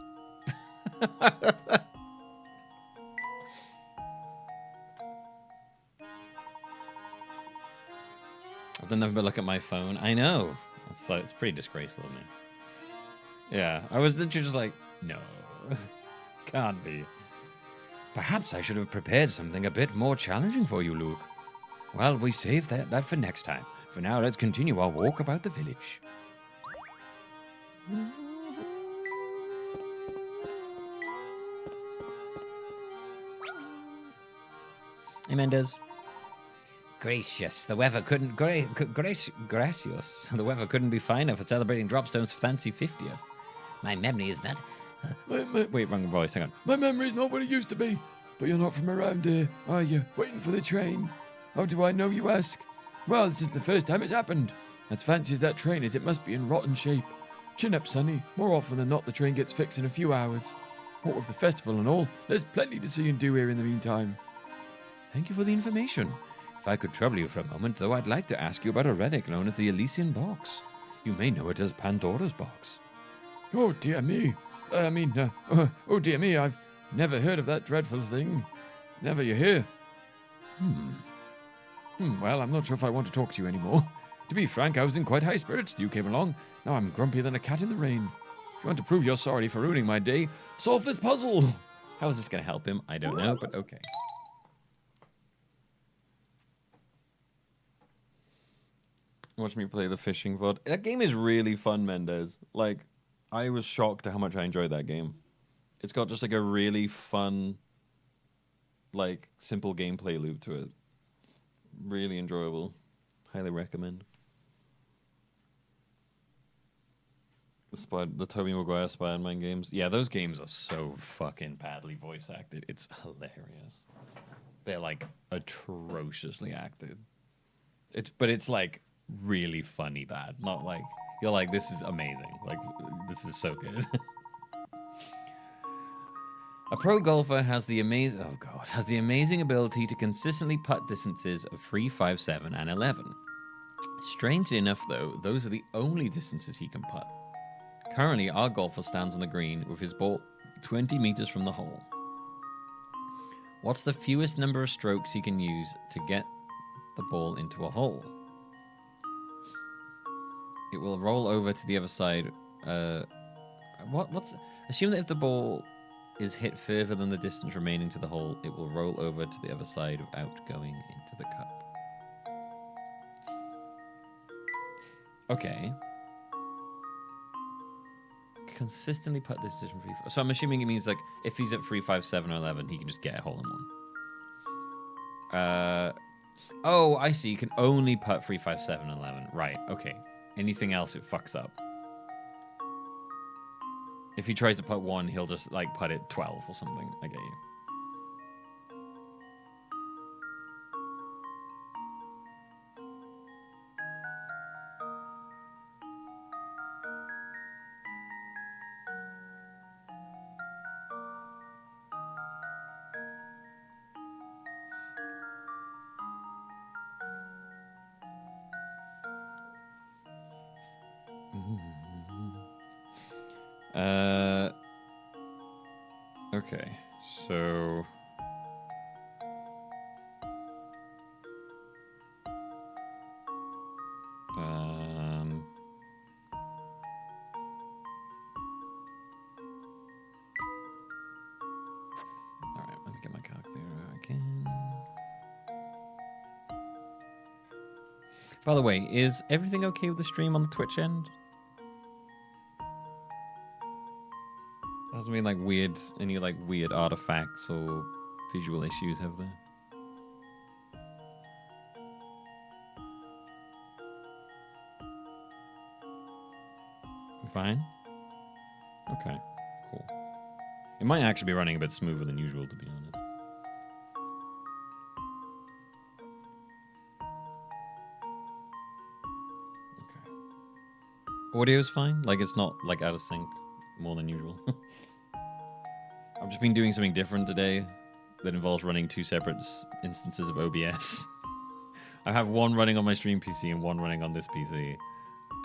I've done nothing but look at my phone. I know. It's pretty disgraceful of me. Yeah, I was literally just like, no, can't be. Perhaps I should have prepared something a bit more challenging for you, Luke. Well, we save that for next time. For now, let's continue our walk about the village. Hey, Mendez. Gracious, the weather couldn't... gracious. The weather couldn't be finer for celebrating Dropstone's fancy 50th. My memory is not... Wait, wrong voice, hang on. My memory's not what it used to be. But you're not from around here, are you? Waiting for the train. How do I know, you ask? Well, this is the first time it's happened. As fancy as that train is, it must be in rotten shape. Chin up, Sonny. More often than not, the train gets fixed in a few hours. What with the festival and all, there's plenty to see and do here in the meantime. Thank you for the information. If I could trouble you for a moment, though, I'd like to ask you about a relic known as the Elysian Box. You may know it as Pandora's Box. Oh, dear me. Oh, dear me, I've never heard of that dreadful thing. Never, you hear? Well, I'm not sure if I want to talk to you anymore. To be frank, I was in quite high spirits till you came along. Now I'm grumpier than a cat in the rain. If you want to prove you're sorry for ruining my day, solve this puzzle. How is this going to help him? I don't know, but okay. Watch me play the fishing VOD. That game is really fun, Mendez. Like, I was shocked at how much I enjoyed that game. It's got just like a really fun, like, simple gameplay loop to it. Really enjoyable. Highly recommend. The Tobey Maguire Spider-Man games. Yeah, those games are so fucking badly voice acted. It's hilarious. They're like atrociously acted. But it's like really funny bad. Not like you're like, this is amazing. Like, this is so good. A pro golfer has the amazing ability to consistently putt distances of 3, 5, 7, and 11. Strangely enough, though, those are the only distances he can putt. Currently, our golfer stands on the green with his ball 20 meters from the hole. What's the fewest number of strokes he can use to get the ball into a hole? It will roll over to the other side. Assume that if the ball is hit further than the distance remaining to the hole, it will roll over to the other side without going into the cup. Okay. consistently put this decision free. So I'm assuming it means like if he's at 3, 5, 7, or 11, he can just get a hole in one. Oh, I see. You can only put 3, 5, 7, and 11. Right. Okay. Anything else, it fucks up. If he tries to put 1, he'll just like put it 12 or something. I get you. Okay, so all right, let me get my calculator out again. By the way, is everything okay with the stream on the Twitch end? Doesn't mean like any weird artifacts or visual issues, have there? Fine. Okay, cool. It might actually be running a bit smoother than usual, to be honest. Okay. Audio's fine? Like it's not like out of sync more than usual. I've just been doing something different today that involves running 2 separate instances of OBS. I have one running on my stream PC and one running on this PC.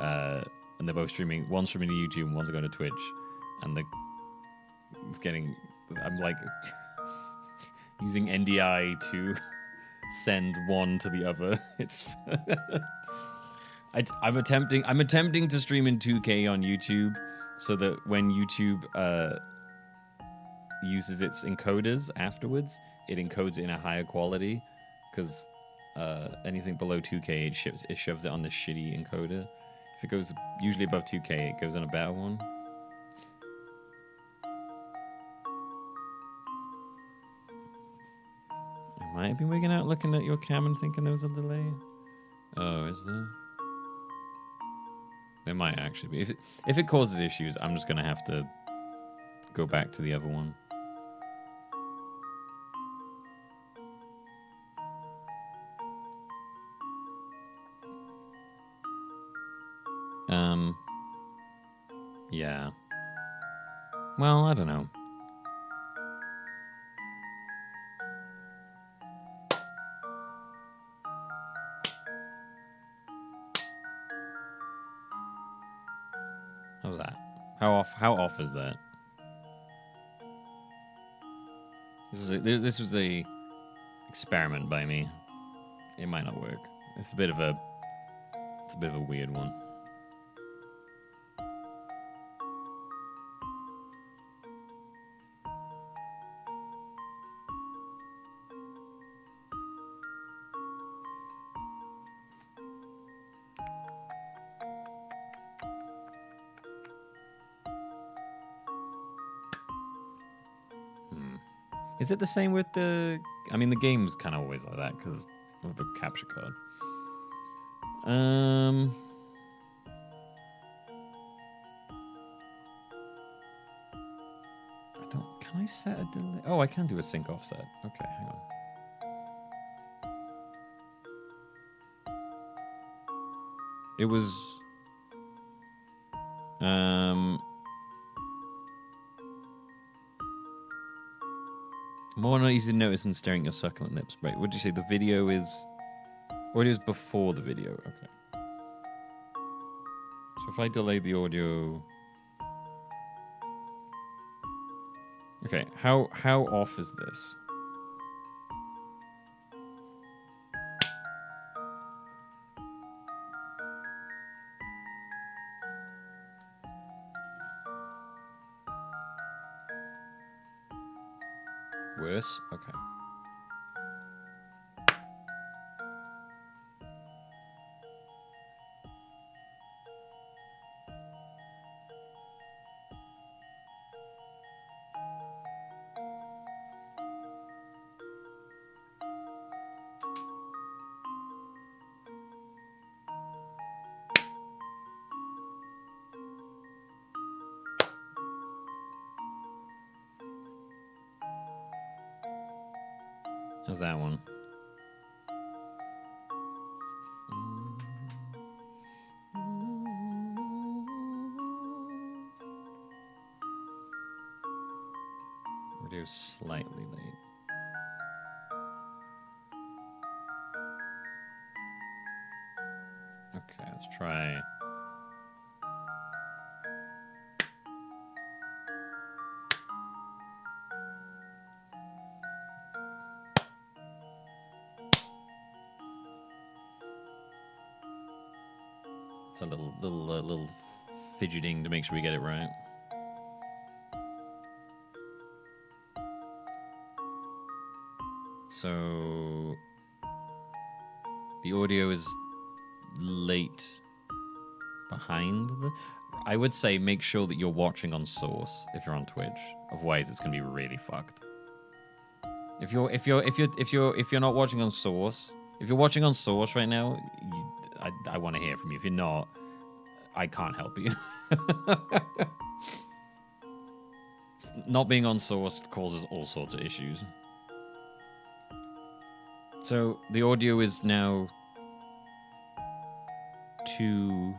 And they're both streaming. One's streaming to YouTube and one's going to Twitch. And it's getting... I'm like using NDI to send one to the other. It's... I'm attempting to stream in 2K on YouTube so that when YouTube uses its encoders afterwards, it encodes it in a higher quality, because anything below 2K, it shoves it on this shitty encoder. If it goes usually above 2K, it goes on a better one. I might have been wigging out looking at your cam and thinking there was a delay. Oh, is there? There might actually be. If it causes issues, I'm just going to have to go back to the other one. Yeah. Well, I don't know. How's that? How off is that? This was a experiment by me. It might not work. It's a bit of a weird one. Is it the same with the... I mean, the game's kind of always like that because of the capture card. Can I set a delay? Oh, I can do a sync offset. Okay, hang on. It was... more not easy to notice than staring at your succulent lips. Right, what did you say? The video is... Audio is before the video. Okay. So if I delay the audio... Okay, how off is this? Worse? Okay. How's that one? We're slightly late. Okay, let's try. It's a little fidgeting to make sure we get it right. So the audio is late behind the. I would say make sure that you're watching on Source if you're on Twitch. Otherwise, it's gonna be really fucked. If you're not watching on Source, if you're watching on Source right now, I want to hear from you. If you're not, I can't help you. Not being on Source causes all sorts of issues. So the audio is now too.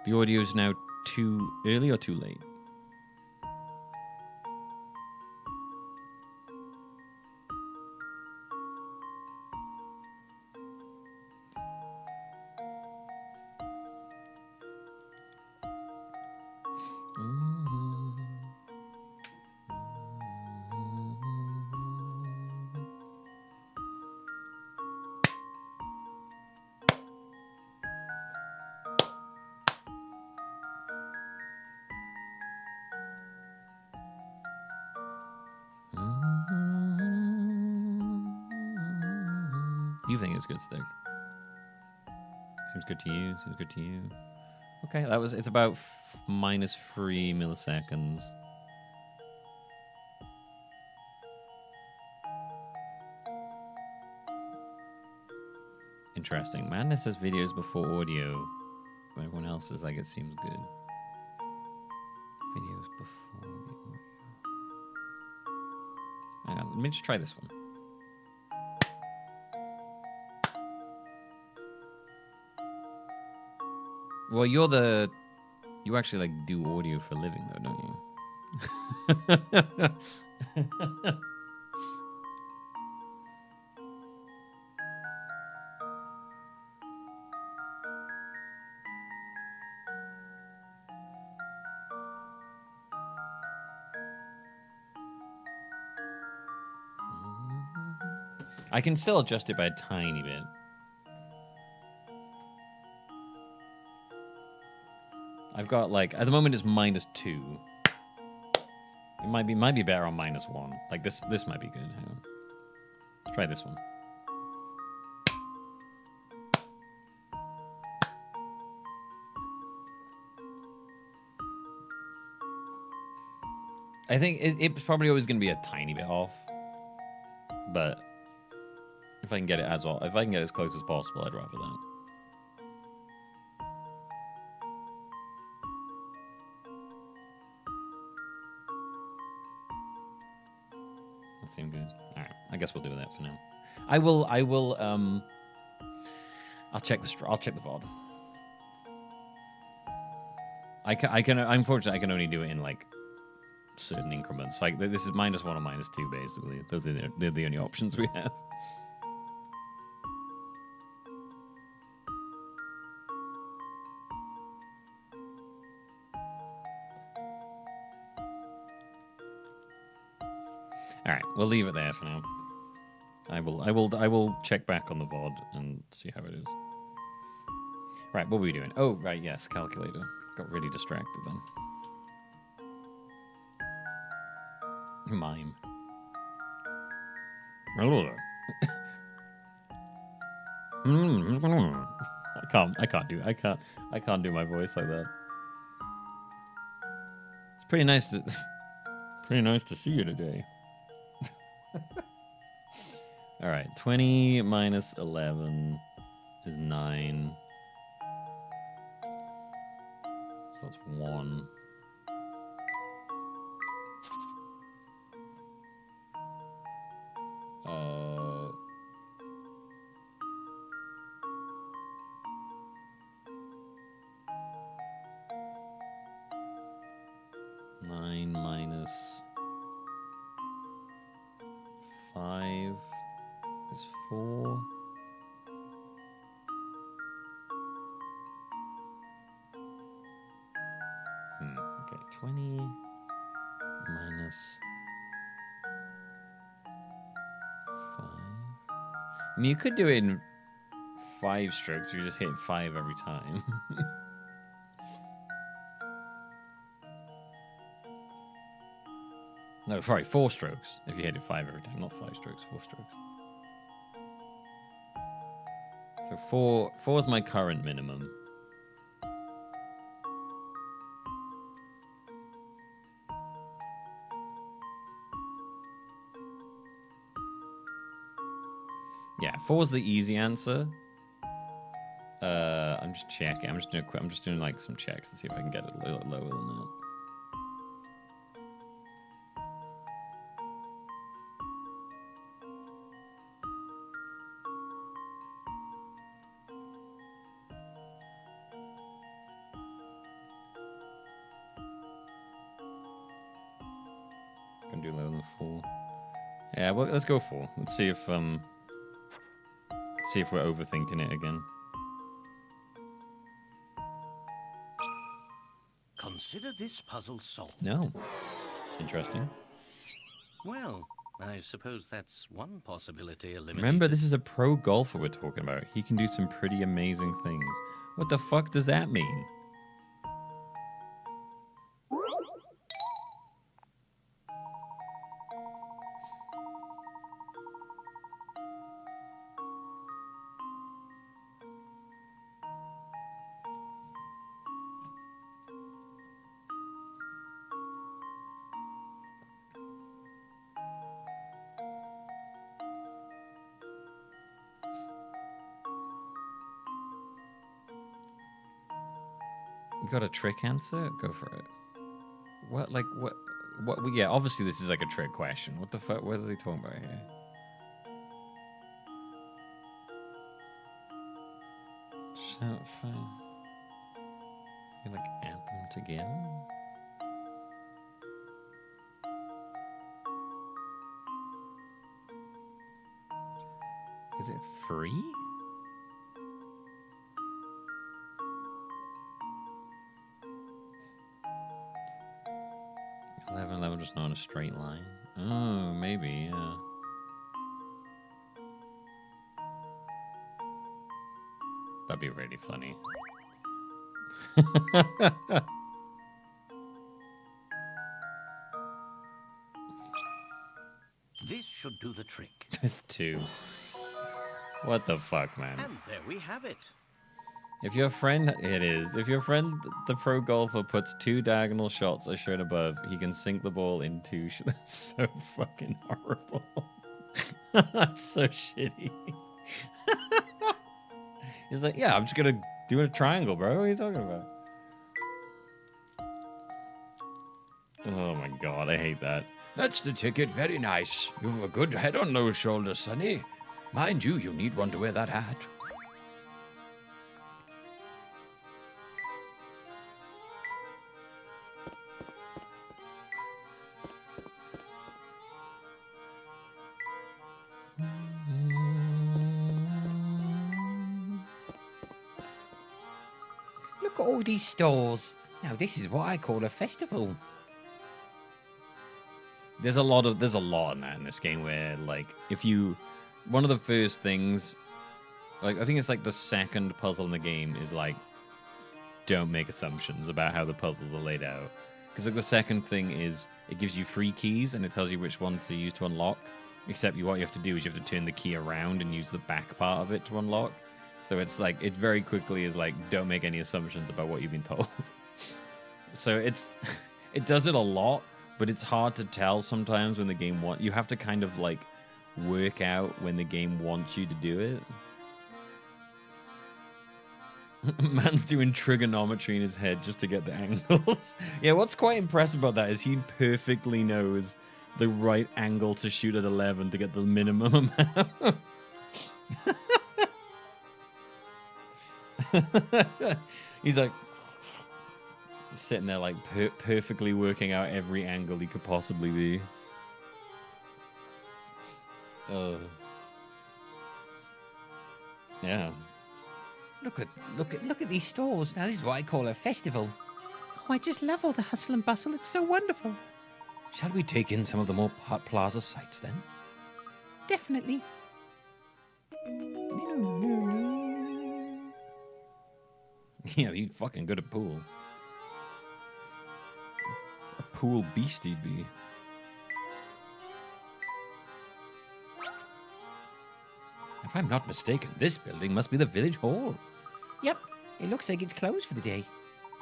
The audio is now too early or too late? You think it's good, Stick? Seems good to you. Seems good to you. Okay, that was. It's about minus 3 milliseconds. Interesting. Madness has videos before audio. But everyone else is like, it seems good. Videos before the audio. Hang on, let me just try this one. Well, you actually like do audio for a living though, don't you? I can still adjust it by a tiny bit. I've got like at the moment it's -2. It might be better on -1. Like this might be good. Hang on. Let's try this one. I think it's probably always going to be a tiny bit off, but if I can get it as close as possible, I'd rather that. That seemed good. All right, I guess we'll do that for now. I'll check the VOD. Unfortunately, I can only do it in like certain increments. Like this is -1 or -2 basically. They're the only options we have. All right, we'll leave it there for now. I will check back on the VOD and see how it is. Right, what were we doing? Oh, right, yes, calculator. Got really distracted then. Mime. I can't do my voice like that. It's pretty nice to see you today. All right, 20 minus 11 is 9. So that's 1. 9 minus 5 is 4. Okay, 20 minus 5. I mean, you could do it in 5 strokes. You just hit 5 every time. No, sorry, 4 strokes. If you hit it 5 every time, not 5 strokes, 4 strokes. So 4 is my current minimum. Yeah, 4 is the easy answer. I'm just checking. I'm just doing like some checks to see if I can get it a little lower than that. Gonna do lower than 4. Yeah, well, let's go 4. Let's see if we're overthinking it again. Consider this puzzle solved. No. Interesting. Well, I suppose that's one possibility eliminated. Remember, this is a pro golfer we're talking about. He can do some pretty amazing things. What the fuck does that mean? You got a trick answer? Go for it. What, like, what, yeah, obviously this is like a trick question. What the fuck, what are they talking about here? Shout for... You, like, add them together? Is it free? 11 just not on a straight line. Oh, maybe, yeah. That'd be really funny. This should do the trick. It's 2. What the fuck, man? And there we have it. If your friend, if your friend, the pro golfer, puts 2 diagonal shots as shown above, he can sink the ball in 2 shots. That's so fucking horrible. That's so shitty. He's like, yeah, I'm just gonna do a triangle, bro. What are you talking about? Oh my god, I hate that. That's the ticket. Very nice. You've a good head on those shoulders, Sonny. Mind you, you'll need one to wear that hat. Look at all these stalls. Now this is what I call a festival. There's a lot in that in this game where, like, if you, one of the first things, like, I think it's like the second puzzle in the game is like, don't make assumptions about how the puzzles are laid out. Because like the second thing is it gives you free keys and it tells you which one to use to unlock. Except what you have to do is you have to turn the key around and use the back part of it to unlock. So it's like, it very quickly is like, don't make any assumptions about what you've been told. So it does it a lot, but it's hard to tell sometimes when the game you have to kind of like work out when the game wants you to do it. Man's doing trigonometry in his head just to get the angles. Yeah, what's quite impressive about that is he perfectly knows the right angle to shoot at 11 to get the minimum amount. He's like, Sitting there like perfectly working out every angle he could possibly be. Yeah. Look at these stalls. Now this is what I call a festival. Oh, I just love all the hustle and bustle. It's so wonderful. Shall we take in some of the more plaza sights then? Definitely. Yeah, he'd fucking good at pool. A pool beast he'd be. If I'm not mistaken, this building must be the village hall. Yep, it looks like it's closed for the day.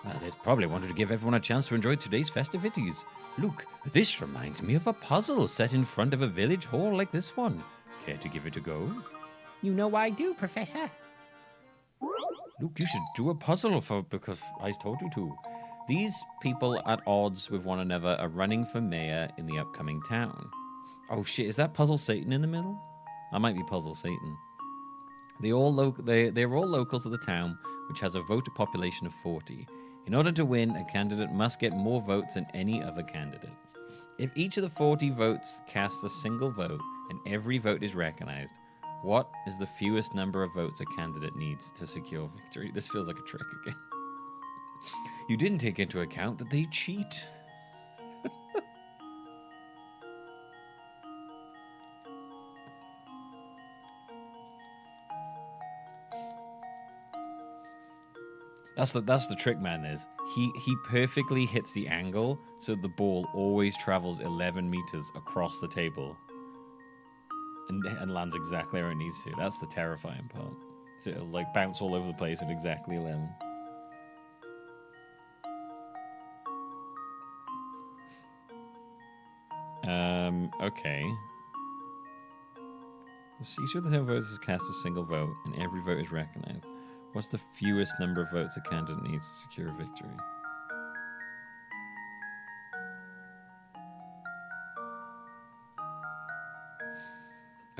Well, they probably wanted to give everyone a chance to enjoy today's festivities. Look, this reminds me of a puzzle set in front of a village hall like this one. Care to give it a go? You know I do, Professor. Look, you should do a puzzle because I told you to. These people at odds with one another are running for mayor in the upcoming town. Oh shit, is that Puzzle Satan in the middle? That might be Puzzle Satan. They're all locals of the town, which has a voter population of 40. In order to win, a candidate must get more votes than any other candidate. If each of the 40 votes casts a single vote and every vote is recognized, what is the fewest number of votes a candidate needs to secure victory? This feels like a trick again. You didn't take into account that they cheat. That's the trick, man. Is he perfectly hits the angle so the ball always travels 11 meters across the table and lands exactly where it needs to. That's the terrifying part. So it'll like bounce all over the place at exactly 11. Okay. Each of the 10 votes is cast a single vote, and every vote is recognized. What's the fewest number of votes a candidate needs to secure a victory?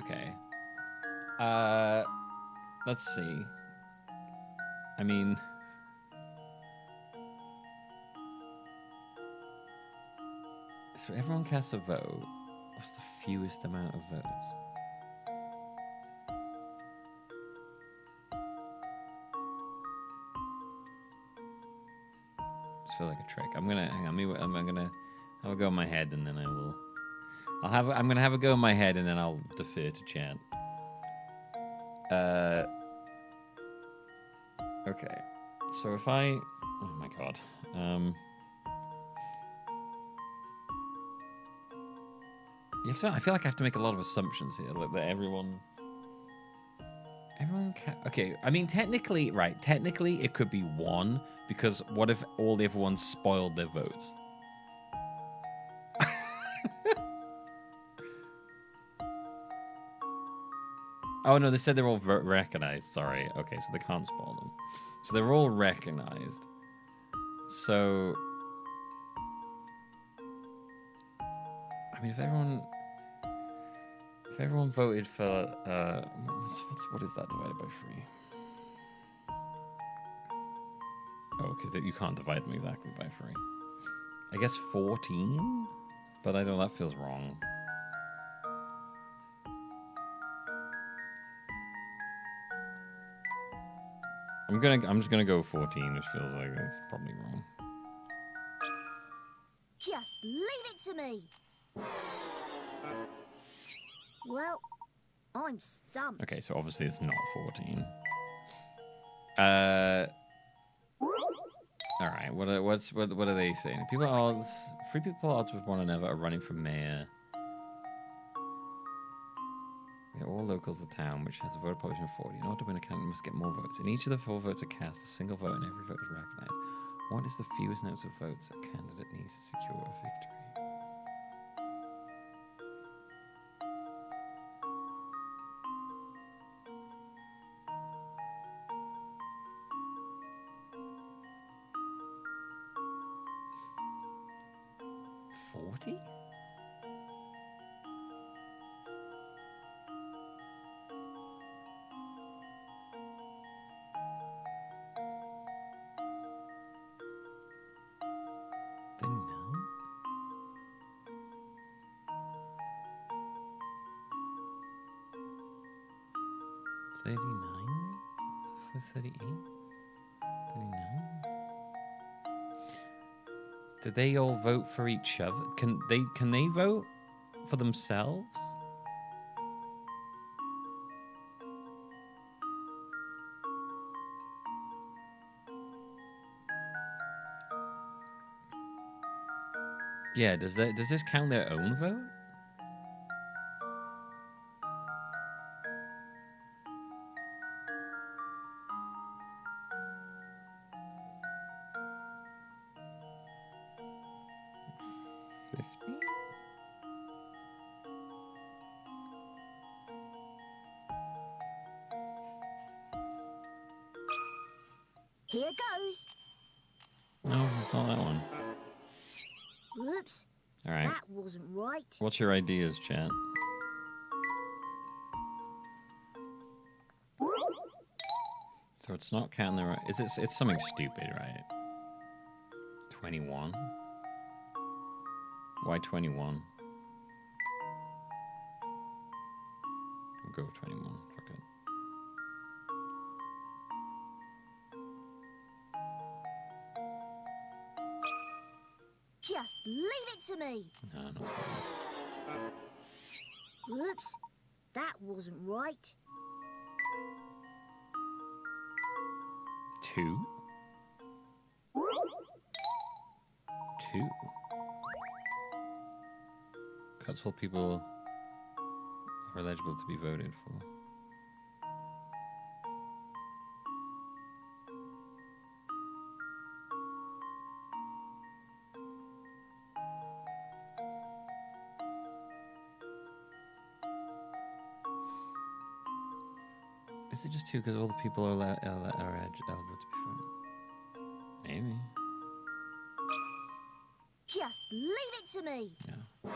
Okay. Let's see. I mean, so everyone casts a vote. What's the fewest amount of votes? This feels like a trick. I'm gonna hang on. I'm gonna have a go in my head, and then I will. I'm gonna have a go in my head, and then I'll defer to chat. Okay. So if I, oh my god. You have to, I feel like I have to make a lot of assumptions here, like that everyone can. Okay, I mean technically, right? Technically, it could be one because what if all the other ones spoiled their votes? Oh no, they said they're all recognized. Sorry. Okay, so they can't spoil them. So they're all recognized. So, I mean, if everyone voted for what is that divided by 3? Oh, because you can't divide them exactly by 3. I guess 14, but I know that feels wrong. I'm just gonna go 14, which feels like it's probably wrong. Just leave it to me. Well, I'm stumped. Okay, so obviously it's not 14. All right. What are they saying? People at odds. 3 people at odds with one another are running for mayor. They're all locals of the town, which has a voter population of 40. In order to win a candidate, must get more votes. In each of the 4 votes are cast, a single vote, and every vote is recognized. What is the fewest number of votes a candidate needs to secure a victory? $40? 39? 39? For 38? 39? Do they all vote for each other? Can they vote for themselves? Yeah, does this count their own vote? Here goes. No, it's not that one. Whoops. All right. That wasn't right. What's your ideas, chat? So it's not counting the right. It's something stupid, right? 21. Why 21? We'll go with 21. Fuck it. Just leave it to me. No, not 21. Whoops. That wasn't right. 2. 2. Cutsville people are eligible to be voted for. Is it just 2 because all the people are eligible to be voted? Maybe. Just leave it to me. Yeah.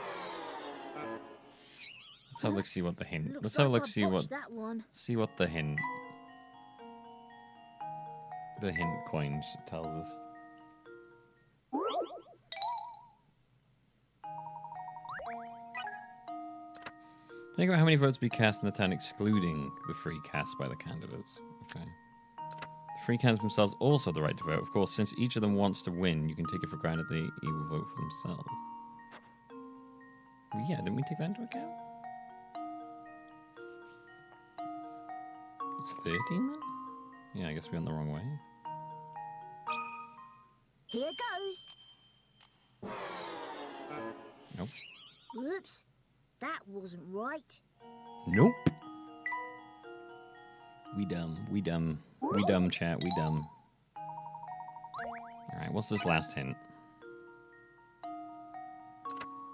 Let's have a look, see what the hint. Looks Let's have a like look, I see what. botched that one. See what the hint. The hint coins tells us. Think about how many votes be cast in the town, excluding the free cast by the candidates. Okay. The free candidates themselves also have the right to vote. Of course, since each of them wants to win, you can take it for granted they will vote for themselves. Well, yeah, didn't we take that into account? It's 13 then? Yeah, I guess we went the wrong way. Here goes. Nope. Whoops. That wasn't right. Nope. We dumb, chat, we dumb. Alright, what's this last hint?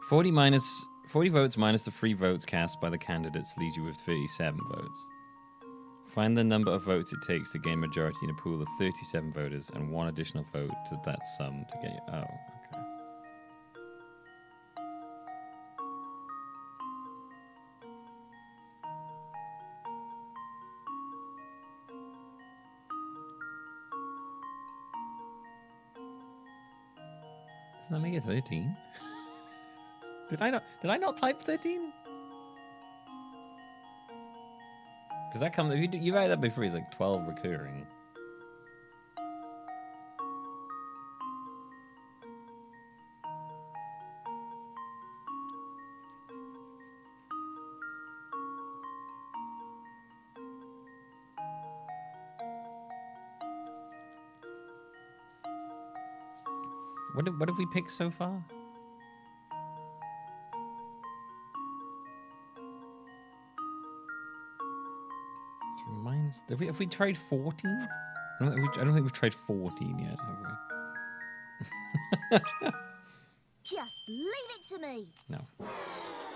40 votes minus the free votes cast by the candidates leaves you with 37 votes. Find the number of votes it takes to gain majority in a pool of 37 voters and one additional vote to that sum to get you. Oh, okay. Doesn't that make it 13? Did I not type 13? Because that comes, if you've had that before, it's like 12 recurring. What have we picked so far? Have we tried 14? I don't think we've tried 14 yet, have we? Just leave it to me. No.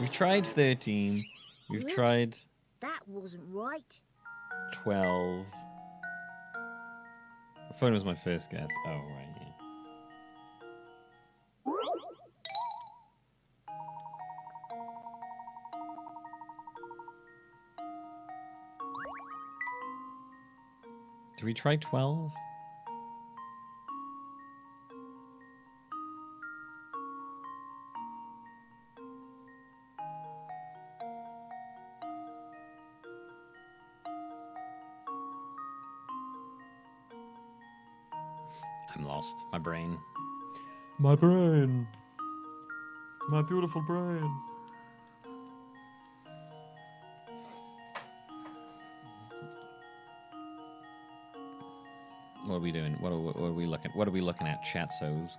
We've tried 13. We've Whoops. tried That wasn't right. 12. The phone was my first guess. Oh, right, yeah. Did we try 12? I'm lost. My brain. My brain. My beautiful brain. What are we doing? What are we looking? What are we looking at? Chatsos.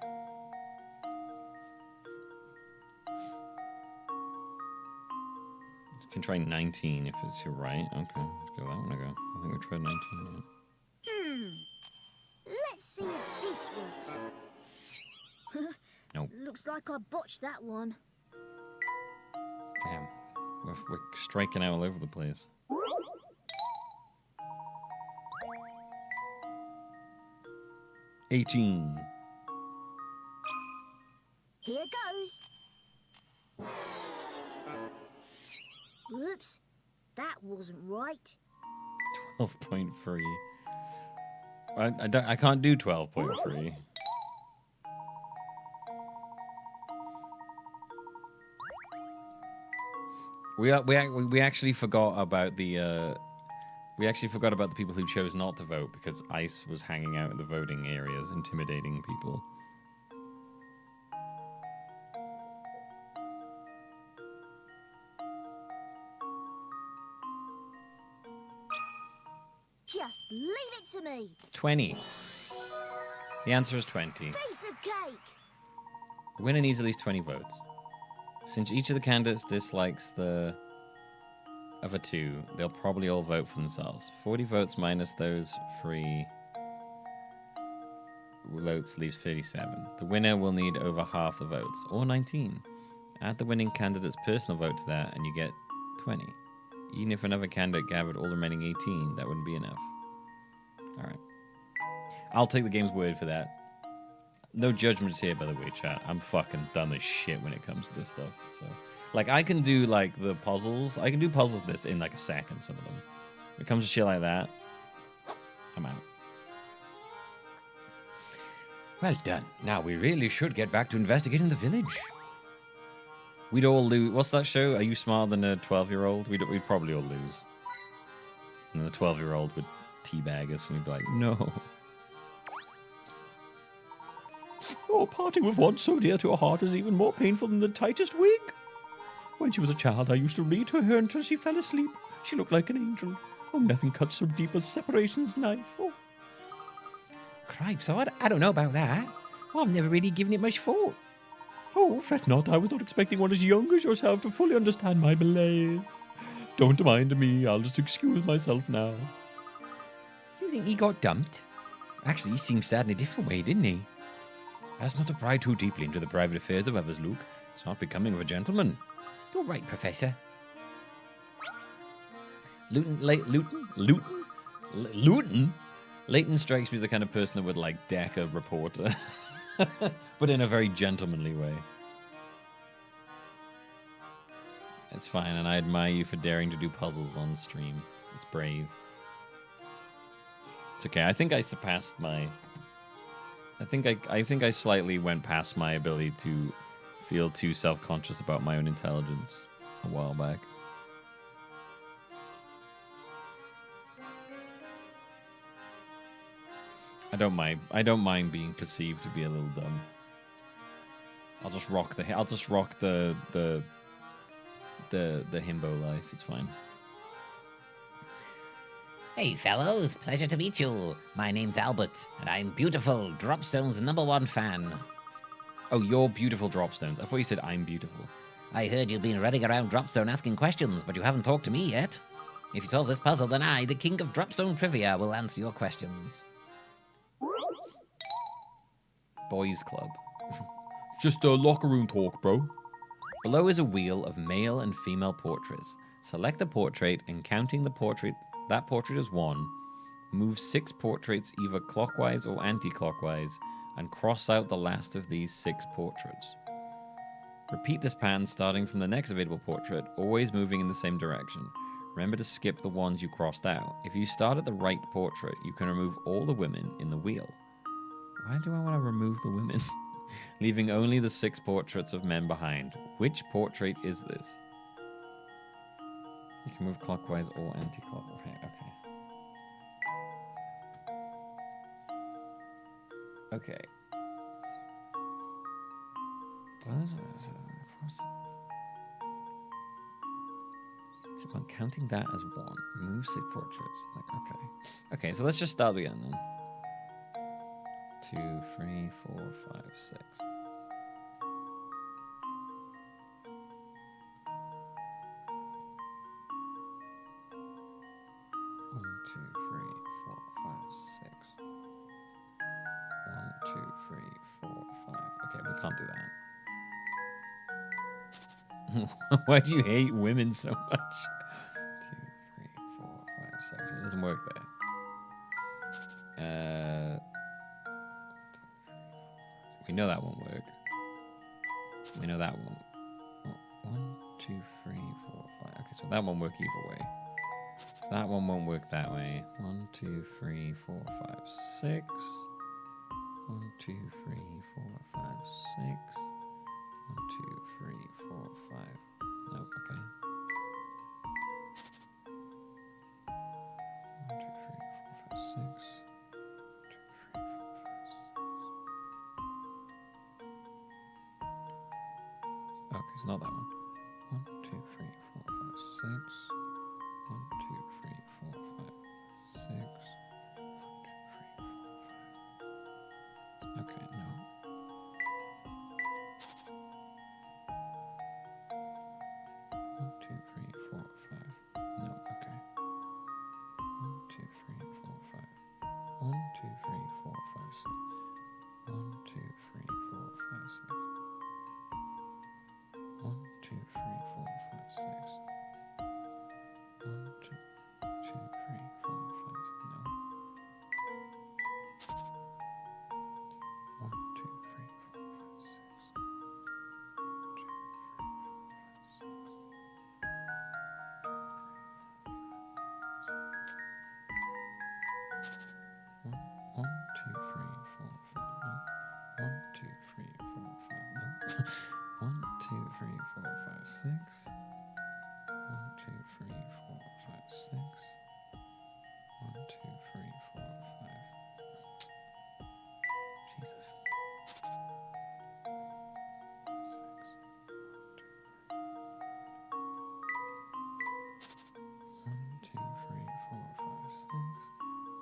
You can try 19 if it's your right. Okay, let's go that one ago. I think we tried 19. Let's see if this works. Nope. Looks like I botched that one. Damn, we're striking out all over the place. $18. Here goes. Oops, that wasn't right. 12.3. I can't do 12.3. We actually forgot about the people who chose not to vote because ICE was hanging out in the voting areas, intimidating people. Just leave it to me. 20. The answer is 20. Piece of cake. The winner needs at least 20 votes. Since each of the candidates dislikes the other two, they'll probably all vote for themselves. 40 votes minus those 3 votes leaves 37. The winner will need over half the votes, or 19. Add the winning candidate's personal vote to that, and you get 20. Even if another candidate gathered all the remaining 18, that wouldn't be enough. Alright. I'll take the game's word for that. No judgments here, by the way, chat. I'm fucking dumb as shit when it comes to this stuff. So, like, I can do, like, the puzzles. I can do puzzles this in, like, a second, some of them. When it comes to shit like that, I'm out. Well done. Now we really should get back to investigating the village. We'd all lose. What's that show? Are You Smarter Than a 12-year-old? We'd probably all lose. And the 12-year-old would teabag us, and we'd be like, no. Oh, parting with one so dear to her heart is even more painful than the tightest wig. When she was a child, I used to read to her until she fell asleep. She looked like an angel. Oh, nothing cuts so deep as separation's knife. Oh. Cripes, I don't know about that. Well, I've never really given it much thought. Oh, fret not. I was not expecting one as young as yourself to fully understand my malaise. Don't mind me. I'll just excuse myself now. You think he got dumped? Actually, he seemed sad in a different way, didn't he? Let's not pry too deeply into the private affairs of others, Luke. It's not becoming of a gentleman. You're right, Professor. Layton strikes me as the kind of person that would, like, deck a reporter. But in a very gentlemanly way. It's fine, and I admire you for daring to do puzzles on stream. It's brave. It's okay. I think I surpassed my... I think I slightly went past my ability to feel too self-conscious about my own intelligence a while back. I don't mind being perceived to be a little dumb. I'll just rock the himbo life. It's fine. Hey fellows, pleasure to meet you. My name's Albert, and I'm Beautiful, Dropstone's #1 fan. Oh, you're Beautiful Dropstones. I thought you said I'm beautiful. I heard you've been running around Dropstone asking questions, but you haven't talked to me yet. If you solve this puzzle, then I, the king of Dropstone trivia, will answer your questions. Boys Club. Just a locker room talk, bro. Below is a wheel of male and female portraits. Select a portrait, and counting that portrait as 1, move 6 portraits either clockwise or anti-clockwise, and cross out the last of these 6 portraits. Repeat this pattern starting from the next available portrait, always moving in the same direction. Remember to skip the ones you crossed out. If you start at the right portrait, you can remove all the women in the wheel. Why do I want to remove the women? Leaving only the 6 portraits of men behind. Which portrait is this? You can move clockwise or anti-clockwise. Okay. Okay. So I'm counting that as one. Move six portraits. Like, okay. Okay, so let's just start again then. 2, 3, 4, 5, 6. 1, 2, 3, 4, 5, 6. 1, 2, 3, 4, 5. Okay, we can't do that. Why do you hate women so much? 2, 3, 4, 5, 6. It doesn't work there. We know that won't work. We know that won't. 1, 2, 3, 4, 5. Okay, so that won't work either way. That one won't work that way. 1, 2, 3, 4, 5, 6. 1, 2, 3, 4, 5, 6. 1, 2, 3, 4, 5. No, okay. 1, 2, 3, 4, 5, 6. 1, 2, 3, 4, 5, 6. Okay, it's not that one. 1, 2, 3, 4, 5, 6. 1, 2, 3, 4, 5, 6. 1, 2, 3, 4, 5. Okay, no. 1, 2, 3, 4, 5. No, okay. 1, 2, 3, 4, 5. 1, 2, 3, 4, 5, 6. 1, 2, 3, 4, 5, 6. 1, 2, 3, 4, 5, 6. 1, 2, 2, 3, 4, 5, 6. No. 1, 2, 3, 4, 5, 6. 1, 2, 3, 4, 5. No. 1, 2, 3, 4, 5. No. 1, 2, 3, 4, 5, 6. 1, 2, 3, 4, 5, 6. 1, 2, 3, 4, 5. Jesus. 1, 2, 3, 4, 5, 6.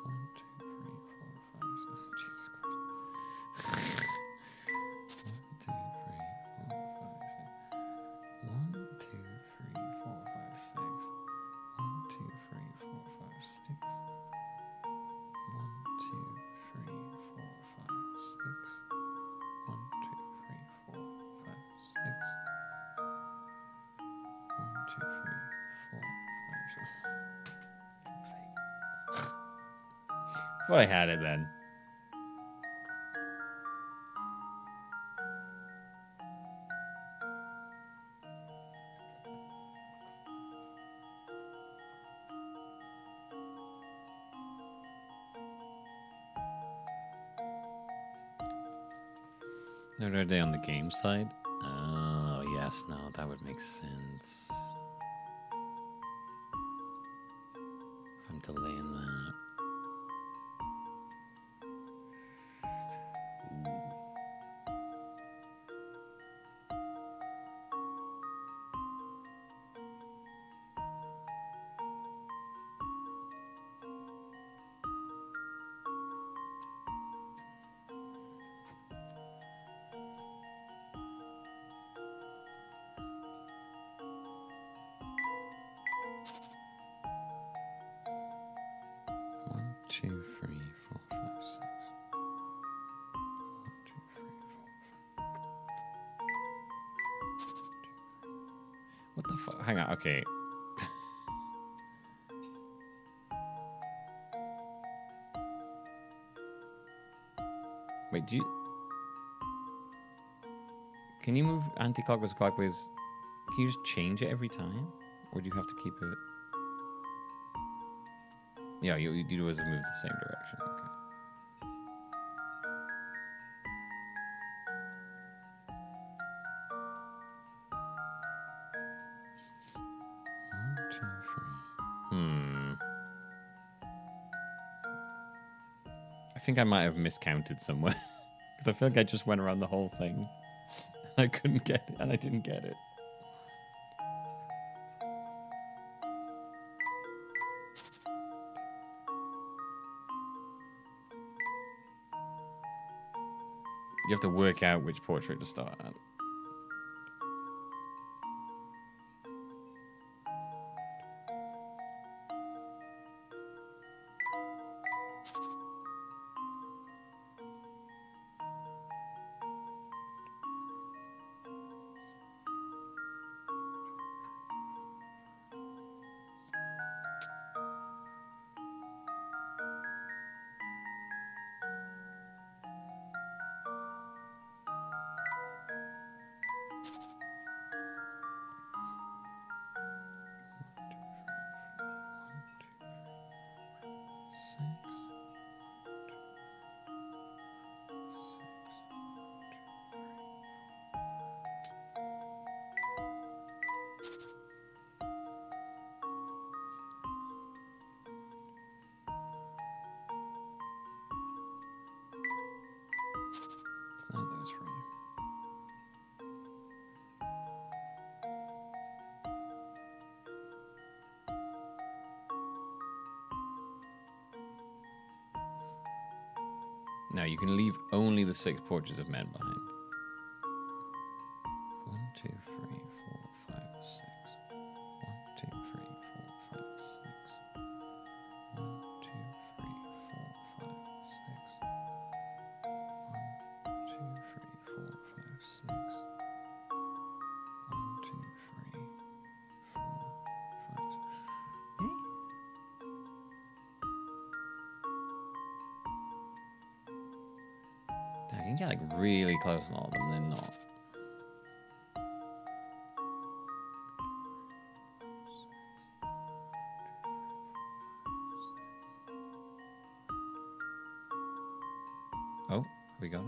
1, 2, 3, 4, 5, 6. Jesus Christ. 1, 2, 3, 4, 5, 6. 1, 2, 3, 4, 5, 6. 1, 2, 3, 4, 5, 6. 1, 2, 3, 4, 5, 6. 1, 2, 3, 4, 5, 6. 1, 2, 3, 4, 5, 6. Thought I had it then. Another day on the game side? Oh, yes, no, that would make sense. I'm delaying that. One, 2, 3, 4, 5, 6. 1, 2, 3, 4, 5. What the fuck? Hang on, okay. Wait, do you... Can you move anti-clockwise, clockwise? Can you just change it every time? Or do you have to keep it... Yeah, you do always move the same direction. Okay. One, 2, 3. I think I might have miscounted somewhere. Because I feel like I just went around the whole thing. I couldn't get it, and I didn't get it. You have to work out which portrait to start at. None of those for you. Now you can leave only the 6 portraits of men behind. 1, 2, 3, 4, 5, 6. 1, 2, 3, 4, 5, 6. 1, 2, 3, 4, 5, 6. 1, 2, 3, 4, 5, 6. 1, 2, 3, 4, 5. I can get like really close on all of them, then not. Oh, have we got it?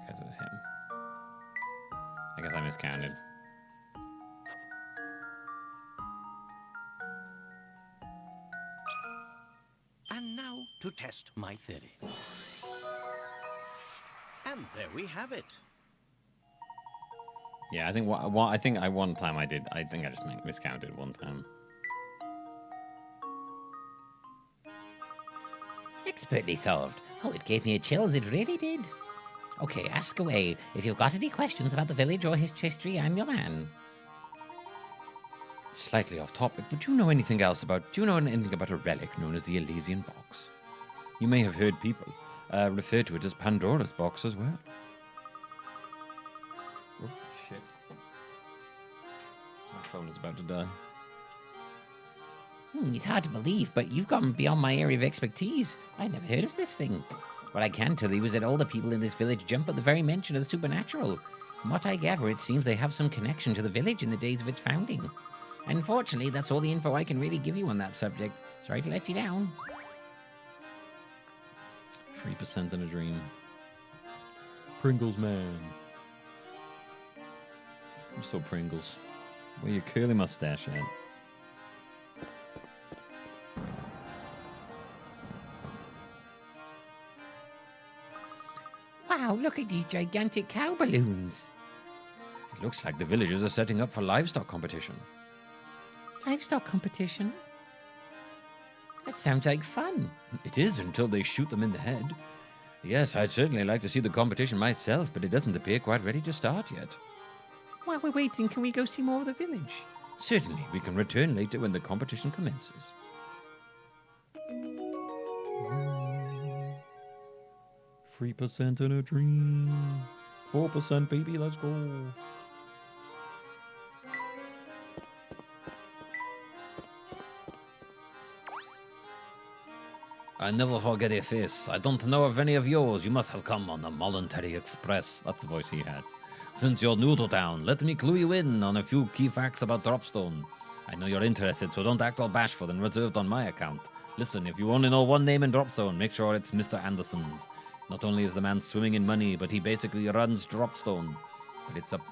Because it was him. I guess I miscounted. And now to test my theory. And there we have it. Yeah, I think one time I did. I think I just miscounted one time. Expertly solved. Oh, it gave me a chills, it really did. Okay, ask away. If you've got any questions about the village or its history, I'm your man. Slightly off topic, but do you know anything about a relic known as the Elysian box? You may have heard people refer to it as Pandora's box as well. Oh, shit. My phone is about to die. It's hard to believe, but you've gone beyond my area of expertise. I never heard of this thing. What I can tell you is that all the people in this village jump at the very mention of the supernatural. From what I gather, it seems they have some connection to the village in the days of its founding. Unfortunately, that's all the info I can really give you on that subject. Sorry to let you down. 3% in a dream. Pringles man. I'm still Pringles. Where your curly mustache at? Wow, look at these gigantic cow balloons. It looks like the villagers are setting up for livestock competition. Livestock competition? That sounds like fun. It is until they shoot them in the head. Yes, I'd certainly like to see the competition myself, but it doesn't appear quite ready to start yet. While we're waiting, can we go see more of the village? Certainly, we can return later when the competition commences. 3% in a dream. 4%, baby, let's go. I never forget your face. I don't know of any of yours. You must have come on the Voluntary Express. That's the voice he has. Since you're new to town, let me clue you in on a few key facts about Dropstone. I know you're interested, so don't act all bashful and reserved on my account. Listen, if you only know one name in Dropstone, make sure it's Mr. Anderson's. Not only is the man swimming in money, but he basically runs Dropstone.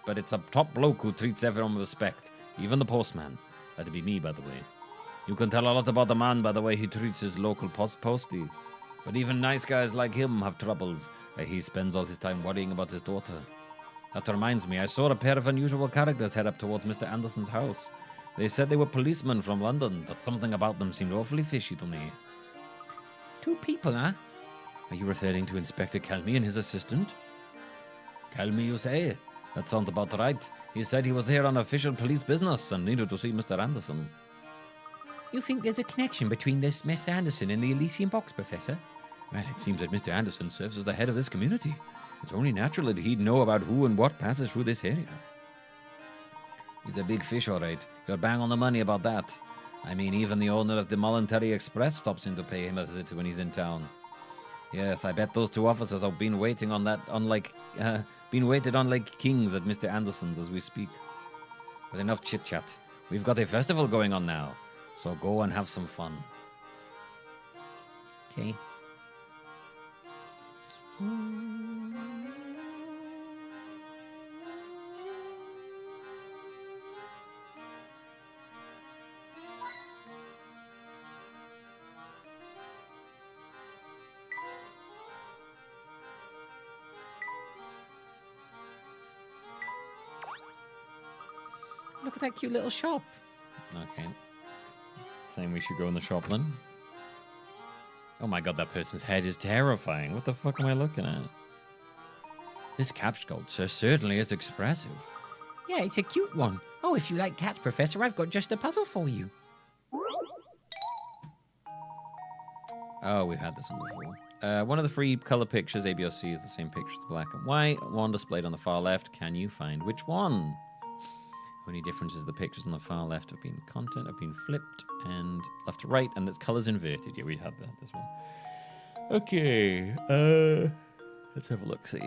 But it's a top bloke who treats everyone with respect, even the postman. That'd be me, by the way. You can tell a lot about a man by the way he treats his local postie. But even nice guys like him have troubles. He spends all his time worrying about his daughter. That reminds me, I saw a pair of unusual characters head up towards Mr. Anderson's house. They said they were policemen from London, but something about them seemed awfully fishy to me. 2 people, huh? Are you referring to Inspector Calmy and his assistant? Calmy, you say? That sounds about right. He said he was here on official police business and needed to see Mr. Anderson. You think there's a connection between this Mr. Anderson and the Elysian box, Professor? Well, it seems that Mr. Anderson serves as the head of this community. It's only natural that he'd know about who and what passes through this area. He's a big fish, all right. You're bang on the money about that. I mean, even the owner of the Mollentary Express stops in to pay him a visit when he's in town. Yes, I bet those 2 officers have been waiting on that, been waited on like kings at Mr. Anderson's as we speak. But enough chit-chat. We've got a festival going on now, so go and have some fun. Okay. Look at that cute little shop. Okay. Saying we should go in the shop then? Oh my god, that person's head is terrifying. What the fuck am I looking at? This cap sculpture certainly is expressive. Yeah, it's a cute one. Oh, if you like cats, Professor, I've got just a puzzle for you. Oh, we've had this one before. One of the free color pictures, A, B, or C, is the same picture as the black and white. One displayed on the far left. Can you find which one? Only difference is the pictures on the far left have been flipped and left to right, and its colors inverted. Yeah, we had that, this one. Okay, let's have a look, see.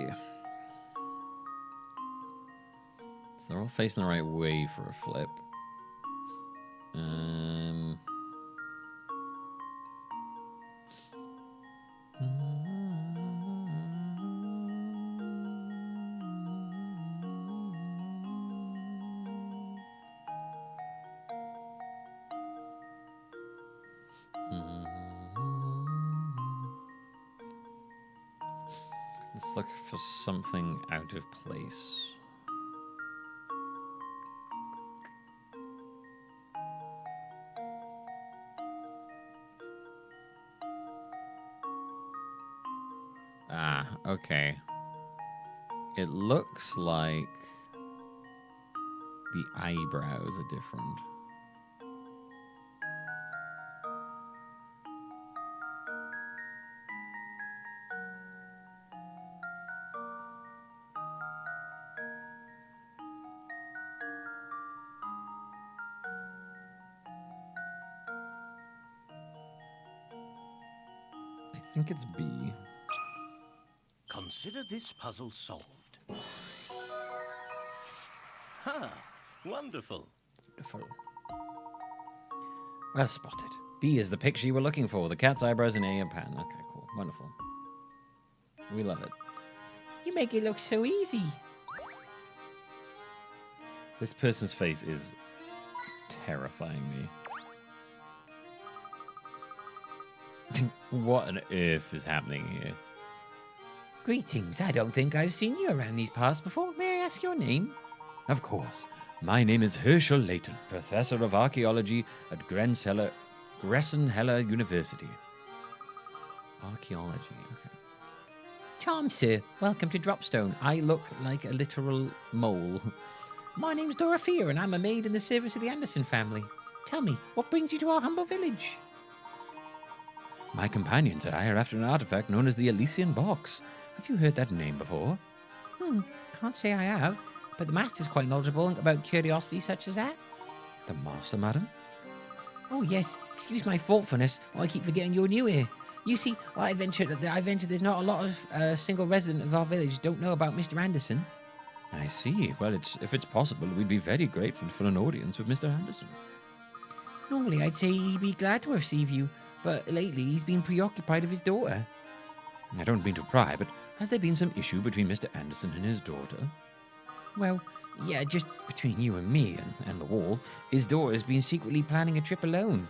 So they're all facing the right way for a flip. Let's look for something out of place. Ah, okay. It looks like the eyebrows are different. I think it's B. Consider this puzzle solved. Huh. Wonderful. Beautiful. Well spotted. B is the picture you were looking for. The cat's eyebrows and A a pattern. Okay, cool. Wonderful. We love it. You make it look so easy. This person's face is terrifying me. What on earth is happening here? Greetings. I don't think I've seen you around these parts before. May I ask your name? Of course. My name is Herschel Layton, Professor of Archaeology at Gressenheller University. Archaeology, okay. Charmed, sir. Welcome to Dropstone. I look like a literal mole. My name's Dorothea, and I'm a maid in the service of the Anderson family. Tell me, what brings you to our humble village? My companions and I are after an artifact known as the Elysian Box. Have you heard that name before? Can't say I have, but the master's quite knowledgeable about curiosities such as that. The master, madam? Oh, yes. Excuse my thoughtfulness. I keep forgetting you're new here. You see, I venture there's not a lot of single resident of our village don't know about Mr. Anderson. I see. Well, if it's possible, we'd be very grateful for an audience with Mr. Anderson. Normally, I'd say he'd be glad to receive you, but lately he's been preoccupied with his daughter. I don't mean to pry, but has there been some issue between Mr. Anderson and his daughter? Well, yeah, just between you and me and the wall, his daughter's been secretly planning a trip alone.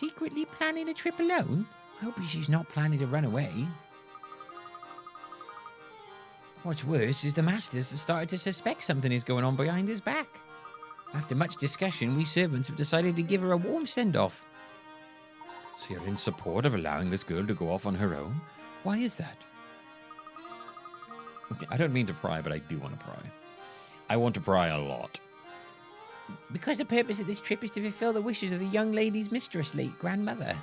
secretly planning a trip alone? Hoping she's not planning to run away. What's worse is the masters have started to suspect something is going on behind his back. After much discussion, we servants have decided to give her a warm send-off. So you're in support of allowing this girl to go off on her own? Why is that? Okay, I don't mean to pry, but I do want to pry. I want to pry a lot. Because the purpose of this trip is to fulfill the wishes of the young lady's mistress's late grandmother.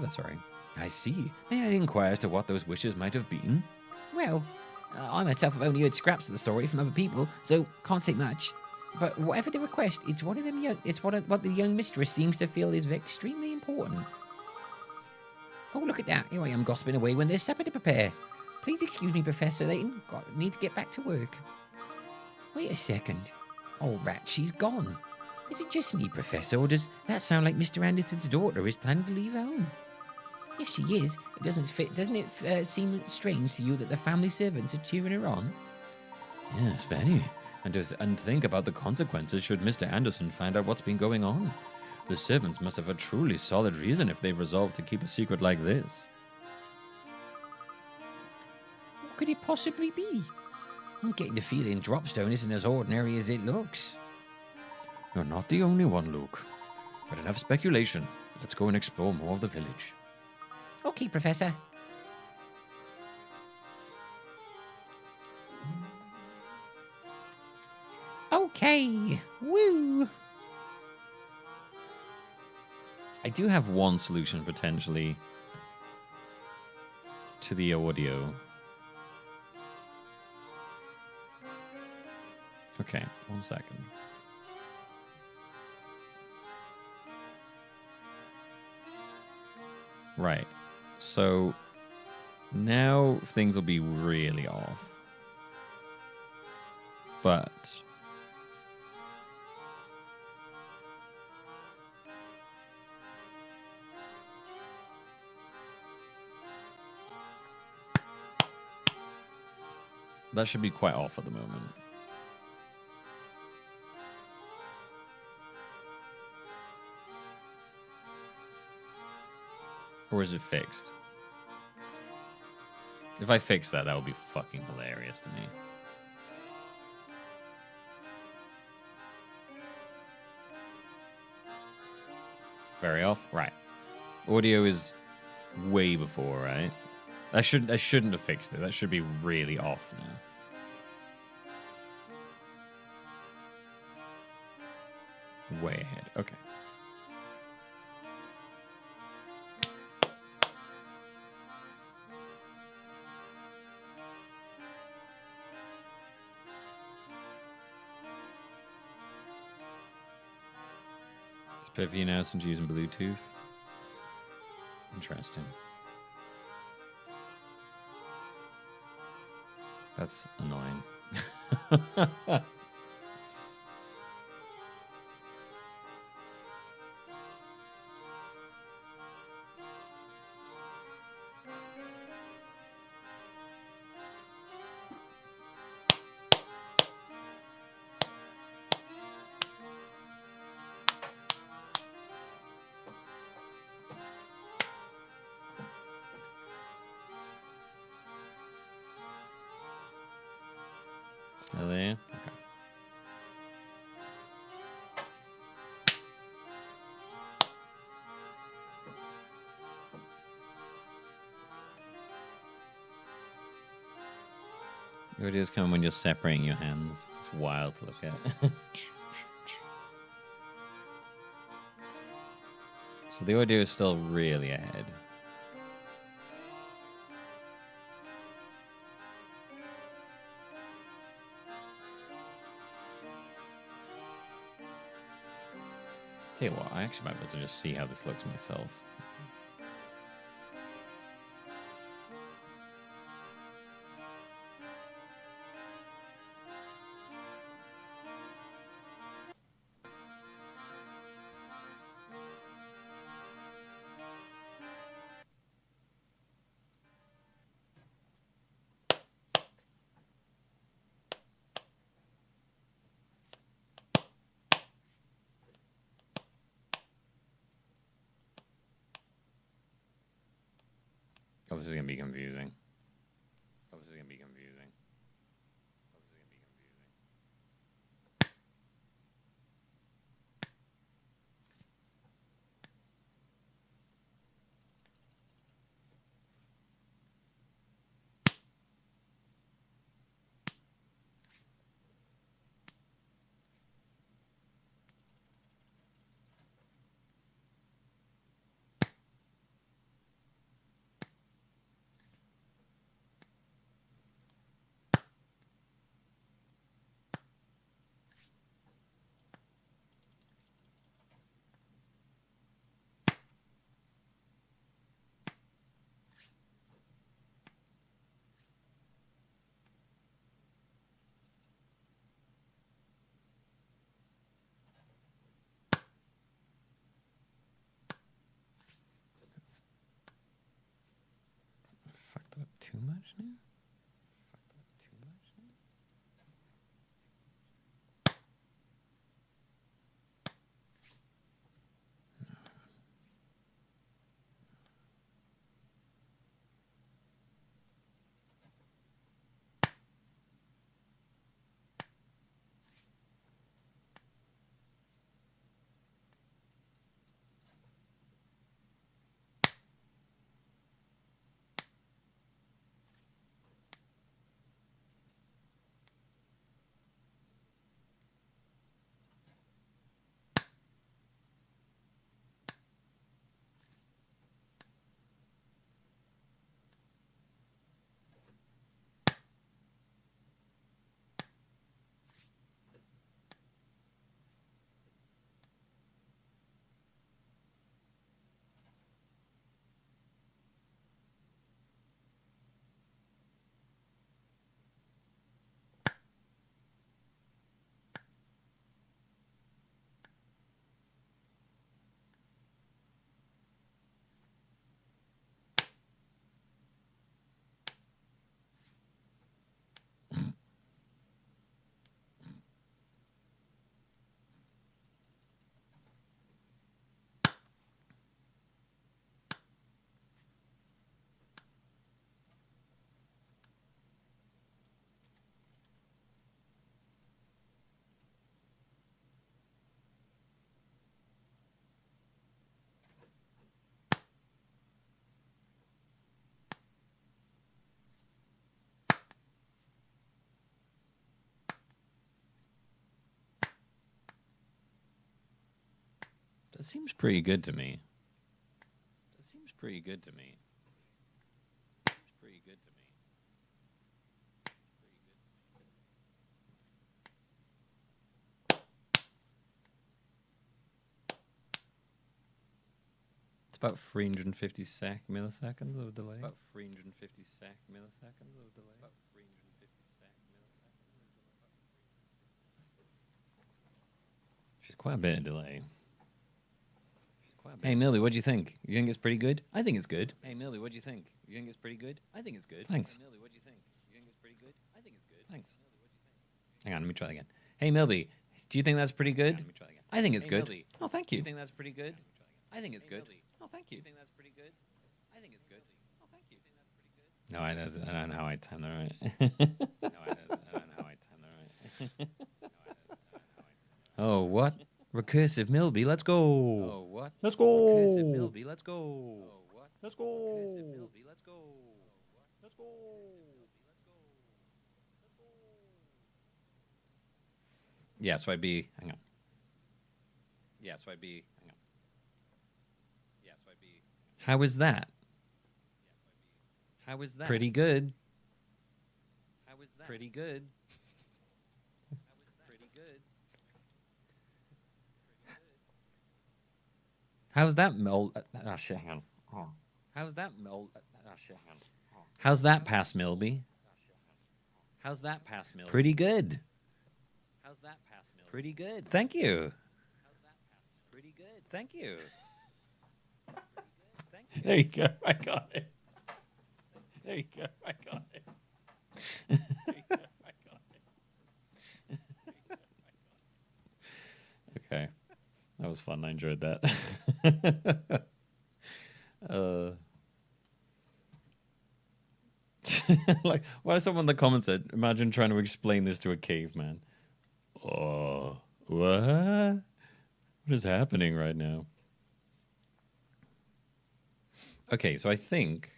Sorry. I see. May I inquire as to what those wishes might have been? Well, I myself have only heard scraps of the story from other people, so can't say much. But whatever the request, it's one of them. What the young mistress seems to feel is extremely important. Oh, look at that! Here I am gossiping away when there's supper to prepare. Please excuse me, Professor Layton. Need to get back to work. Wait a second. Oh, rat, she's gone. Is it just me, Professor, or does that sound like Mr. Anderson's daughter is planning to leave home? If she is, doesn't it seem strange to you that the family servants are cheering her on? Yes, very. And think about the consequences should Mr. Anderson find out what's been going on. The servants must have a truly solid reason if they've resolved to keep a secret like this. What could it possibly be? I'm getting the feeling Dropstone isn't as ordinary as it looks. You're not the only one, Luke. But enough speculation. Let's go and explore more of the village. Okay, Professor. Okay. Woo! I do have one solution, potentially, to the audio. Okay, 1 second. Right. So now things will be really off. But that should be quite off at the moment. Or is it fixed? If I fix that, that would be fucking hilarious to me. Very off? Right. Audio is way before, right? I shouldn't have fixed it. That should be really off now. Way ahead. Okay. Spiffy announcing using Bluetooth. Interesting. That's annoying. Still there? Okay. The audio's coming when you're separating your hands. It's wild to look at. So the audio is still really ahead. Tell you what, I actually might be able to just see how this looks myself. Oh, this is gonna be confusing. Oh, this is gonna be confusing. Fucked up too much now? That seems pretty good to me. That seems pretty good to me. Seems pretty good to me. It's about 350 milliseconds of delay. About 350 milliseconds of delay. About 350 milliseconds. She's quite a bit of delay. Hey, Millie, what do you think? You think it's pretty good? I think it's good. Hey, Millie, what do you think? You think it's pretty good? I think it's good. Thanks. Hey, Millie, what do you think? You think it's pretty good? I think it's good. Thanks. Hang on, let me try that again. Hey, Millie, do you think that's pretty good? Let me try that again. I think it's good. Millie, oh, thank you. Do you think that's pretty good? I think it's good. Oh, thank you. Do you think that's pretty good? I think it's good. Oh, thank you. No, I don't know how I timed that right. No, I don't know how I timed that right. Oh, what? Recursive Milby, let's go. Oh, what? Let's go. Recursive Milby, let's go. Oh, what? Let's go. Recursive Milby, let's go. Let's go. Yeah, so I'd be, hang on. Yeah, so I'd be, hang on. Yeah, so I'd be. How is that? How is that? Pretty good. How is that? Pretty good. Pretty good. How's that Mil? Oh shit, hang on. Oh. How's that Mil? Oh shit, hang on. Oh. How's that pass, Milby? How's that pass, Milby? Pretty good. How's that pass, Milby? Pretty good. Thank you. How's that pass, Milby? Pretty good. Thank you. Thank you. There you go. I got it. There you go. I got it. There you go. I got it. Okay. That was fun. I enjoyed that. Like, why someone in the comments said, imagine trying to explain this to a caveman. Oh, what? What is happening right now? Okay, so I think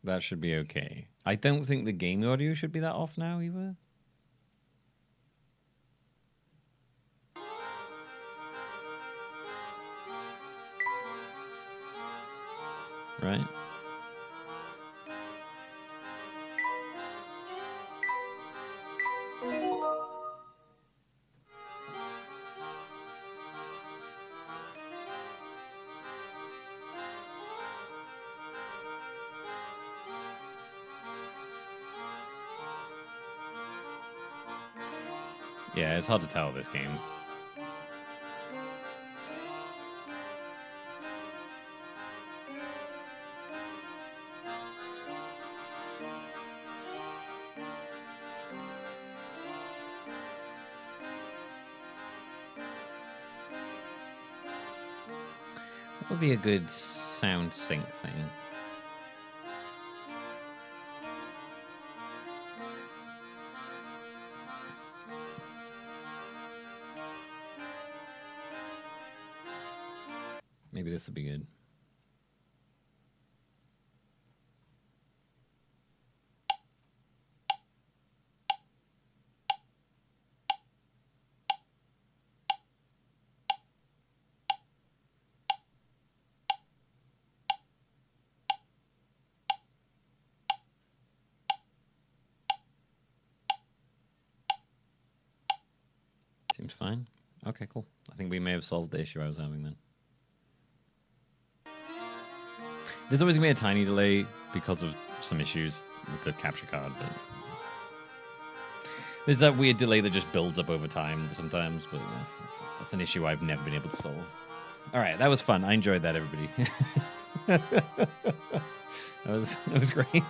that should be okay. I don't think the game audio should be that off now either. Right? Yeah, it's hard to tell this game. What would be a good sound sync thing? Maybe this would be good. Seems fine. Okay, cool. I think we may have solved the issue I was having then. There's always going to be a tiny delay because of some issues with the capture card, but there's that weird delay that just builds up over time sometimes, but that's an issue I've never been able to solve. All right, that was fun. I enjoyed that, everybody. that was great.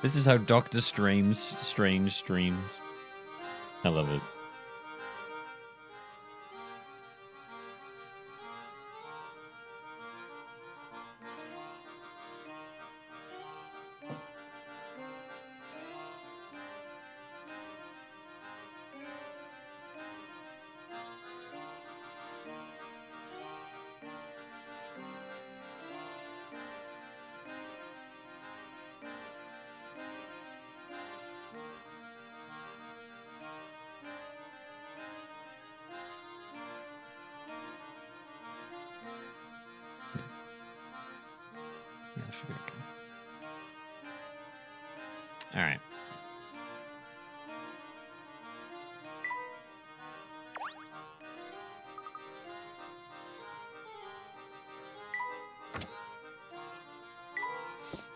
This is how Doctor Strange streams. I love it. Yeah, it should be okay. All right.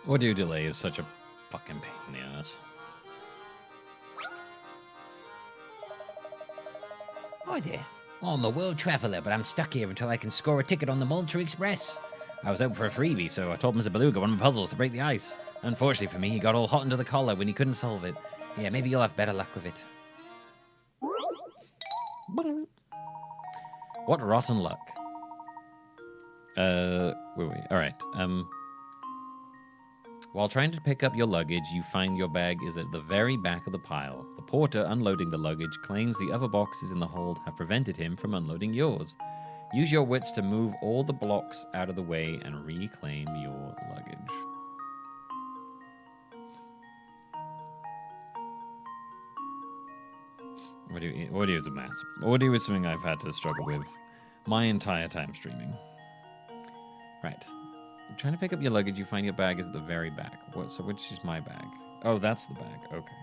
Audio delay is such a fucking pain in the ass. Hi there. I'm a world traveller, but I'm stuck here until I can score a ticket on the Malta Express. I was hoping for a freebie, so I told Mr. Beluga one of my puzzles to break the ice. Unfortunately for me, he got all hot under the collar when he couldn't solve it. Yeah, maybe you'll have better luck with it. What rotten luck. Wait. All right. While trying to pick up your luggage, you find your bag is at the very back of the pile. The porter unloading the luggage claims the other boxes in the hold have prevented him from unloading yours. Use your wits to move all the blocks out of the way and reclaim your luggage. Audio is a mess. Audio is something I've had to struggle with my entire time streaming. Right. Trying to pick up your luggage, you find your bag is at the very back. So which is my bag? Oh, that's the bag. Okay.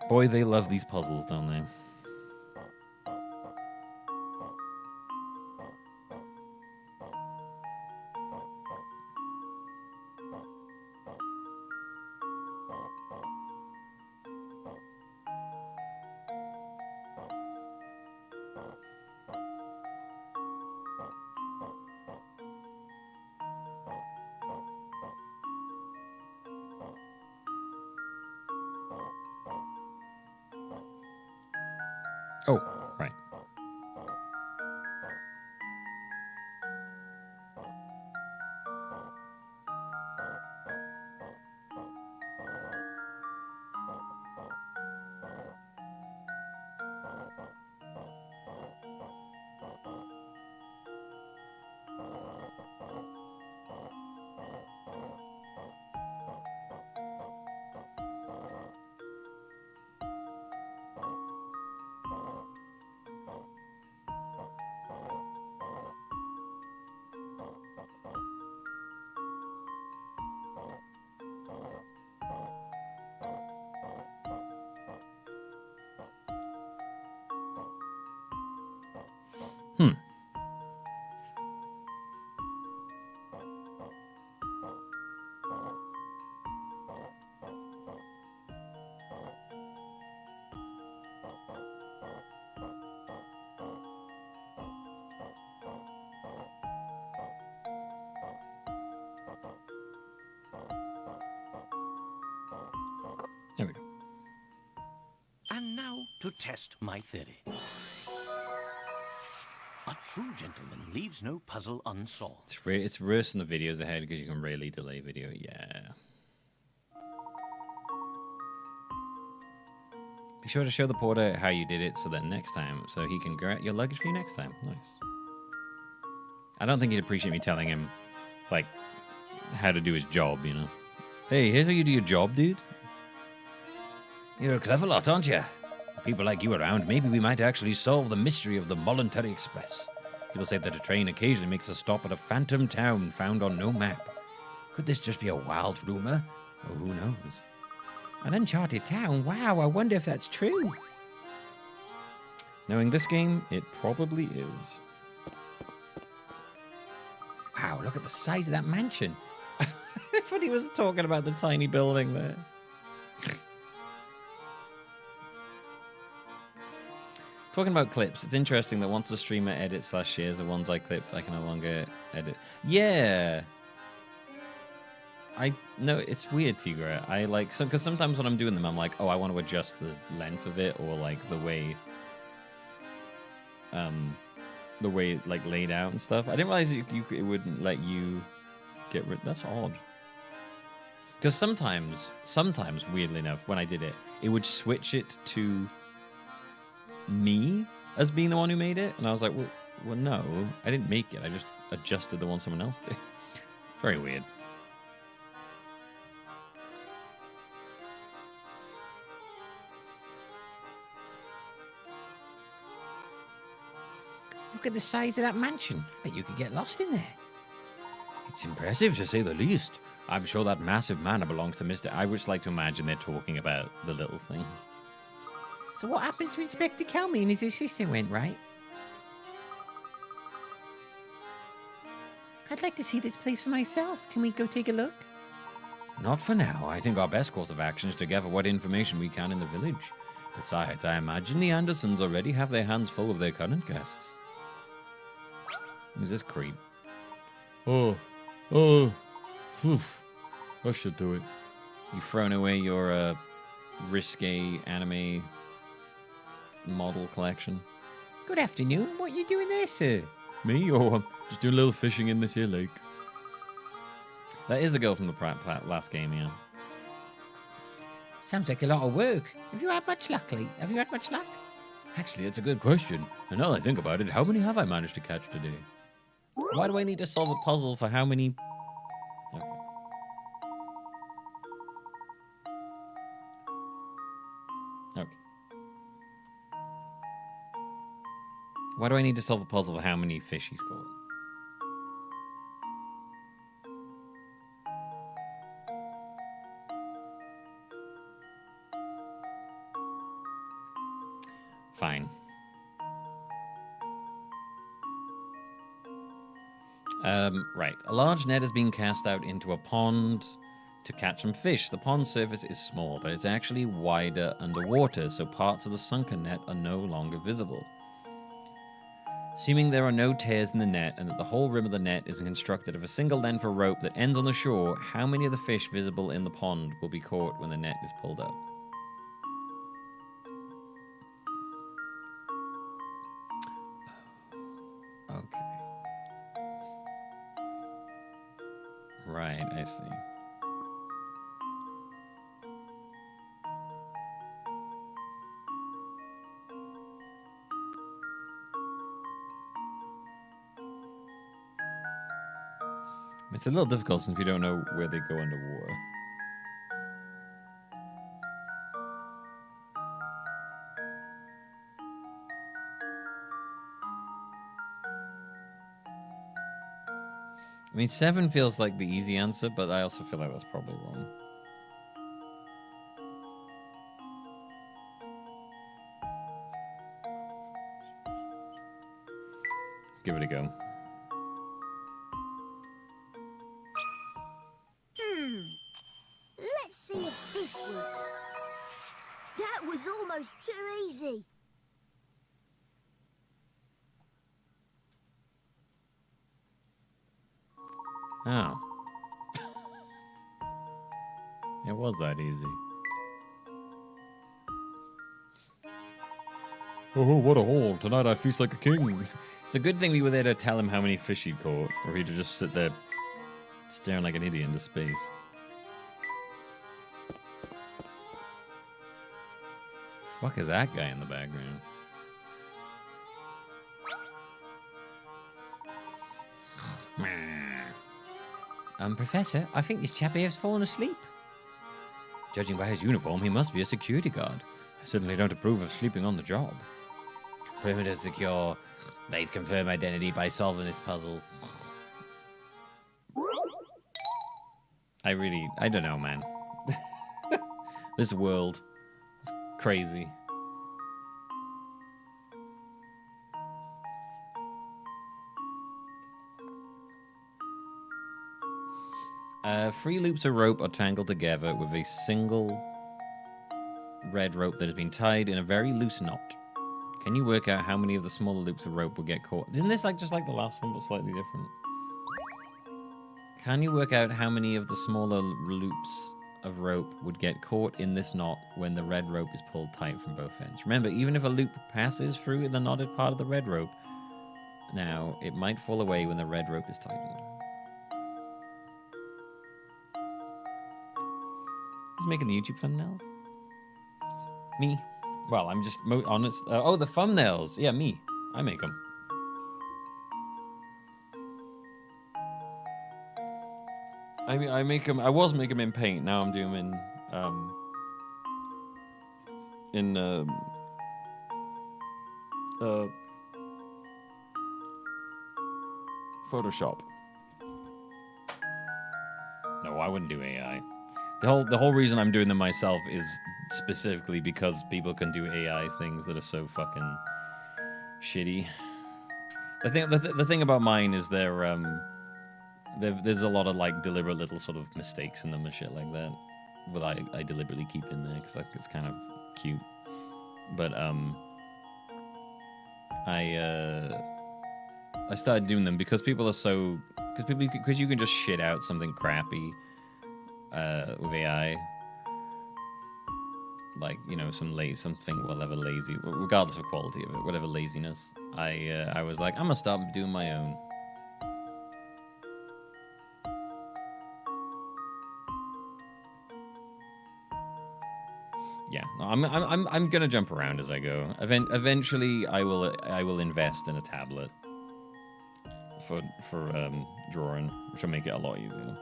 Boy, they love these puzzles, don't they? Oh, right. to test my theory. A true gentleman leaves no puzzle unsolved. It's worse in the videos ahead because you can really delay video. Yeah. Be sure to show the porter how you did it so that next time, so he can grab your luggage for you next time. Nice. I don't think he'd appreciate me telling him, like, how to do his job, you know. Hey, here's how you do your job, dude. You're a clever lot, aren't you? With people like you around, maybe we might actually solve the mystery of the Voluntary Express. People say that a train occasionally makes a stop at a phantom town found on no map. Could this just be a wild rumor? Or who knows? An uncharted town? Wow, I wonder if that's true. Knowing this game, it probably is. Wow, look at the size of that mansion. I thought he was talking about the tiny building there. Talking about clips, it's interesting that once the streamer edits / shares the ones I clipped, I can no longer edit. Yeah. I know it's weird, Tigra. I like because sometimes when I'm doing them, I'm like, oh, I want to adjust the length of it or like the way like laid out and stuff. I didn't realize it wouldn't let you get rid. That's odd. Because sometimes weirdly enough, when I did it, it would switch it to me as being the one who made it, and I was like, well, no, I didn't make it. I just adjusted the one someone else did. Very weird. Look at the size of that mansion. Bet you could get lost in there. It's impressive, to say the least. I'm sure that massive manor belongs to Mr. I would just like to imagine they're talking about the little thing. So what happened to Inspector Kelmy and his assistant went right? I'd like to see this place for myself. Can we go take a look? Not for now. I think our best course of action is to gather what information we can in the village. Besides, I imagine the Andersons already have their hands full of their current guests. Who's this creep? Oh, poof. I should do it. You've thrown away your risque anime model collection. Good afternoon. What are you doing there, sir? Me? Oh, I'm just doing a little fishing in this here lake. That is the girl from the last game, yeah. Sounds like a lot of work. Have you had much luck, Lee? Have you had much luck? Actually, that's a good question. And now that I think about it, how many have I managed to catch today? Why do I need to solve a puzzle for how many... Okay. Okay. Why do I need to solve a puzzle for how many fish he's caught? Fine. Right. A large net has been cast out into a pond to catch some fish. The pond's surface is small, but it's actually wider underwater, so parts of the sunken net are no longer visible. Assuming there are no tears in the net and that the whole rim of the net is constructed of a single length of rope that ends on the shore, how many of the fish visible in the pond will be caught when the net is pulled out? Okay. Right, I see. It's a little difficult since we don't know where they go underwater. I mean, 7 feels like the easy answer, but I also feel like that's probably wrong. Give it a go. Let's see if this works. That was almost too easy. Oh. It was that easy. Oh, what a haul. Tonight I feast like a king. It's a good thing we were there to tell him how many fish he caught, or he'd just sit there staring like an idiot into space. Fuck is that guy in the background? Professor, I think this chap here has fallen asleep. Judging by his uniform, he must be a security guard. I certainly don't approve of sleeping on the job. Perimeter secure. Let's confirm identity by solving this puzzle. I don't know, man. This world is crazy. Three loops of rope are tangled together with a single red rope that has been tied in a very loose knot. Can you work out how many of the smaller loops of rope will get caught? Isn't this like just like the last one, but slightly different? Can you work out how many of the smaller loops of rope would get caught in this knot when the red rope is pulled tight from both ends? Remember, even if a loop passes through the knotted part of the red rope, now it might fall away when the red rope is tightened. Who's making the YouTube thumbnails? Me. Well, I'm just honest. Oh, the thumbnails. Yeah, me. I make them. I make them. I was making them in Paint. Now I'm doing them in Photoshop. No, I wouldn't do AI. The whole reason I'm doing them myself is specifically because people can do AI things that are so fucking shitty. The thing about mine is there's a lot of like deliberate little sort of mistakes in them and shit like that. But I deliberately keep in there because it's kind of cute. But I started doing them because people are so because you can just shit out something crappy with AI, like, you know, something whatever lazy, regardless of quality of it, whatever laziness. I was like, I'm gonna start doing my own. Yeah, no, I'm gonna jump around as I go. Eventually, I will invest in a tablet for drawing, which will make it a lot easier.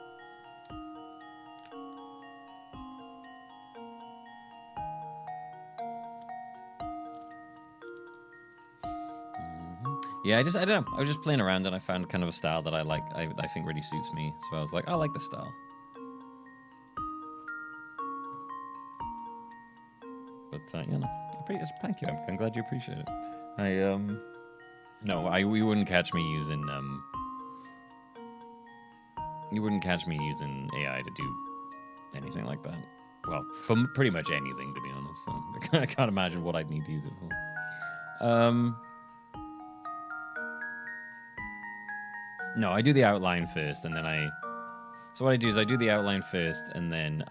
Yeah, I don't know. I was just playing around and I found kind of a style that I like. I think really suits me. So I was like, I like the style. But you know, thank you. I'm glad you appreciate it. No, you wouldn't catch me using AI to do anything like that. Well, for pretty much anything, to be honest. So I can't imagine what I'd need to use it for. No, I do the outline first, and then so what I do is I do the outline first, and then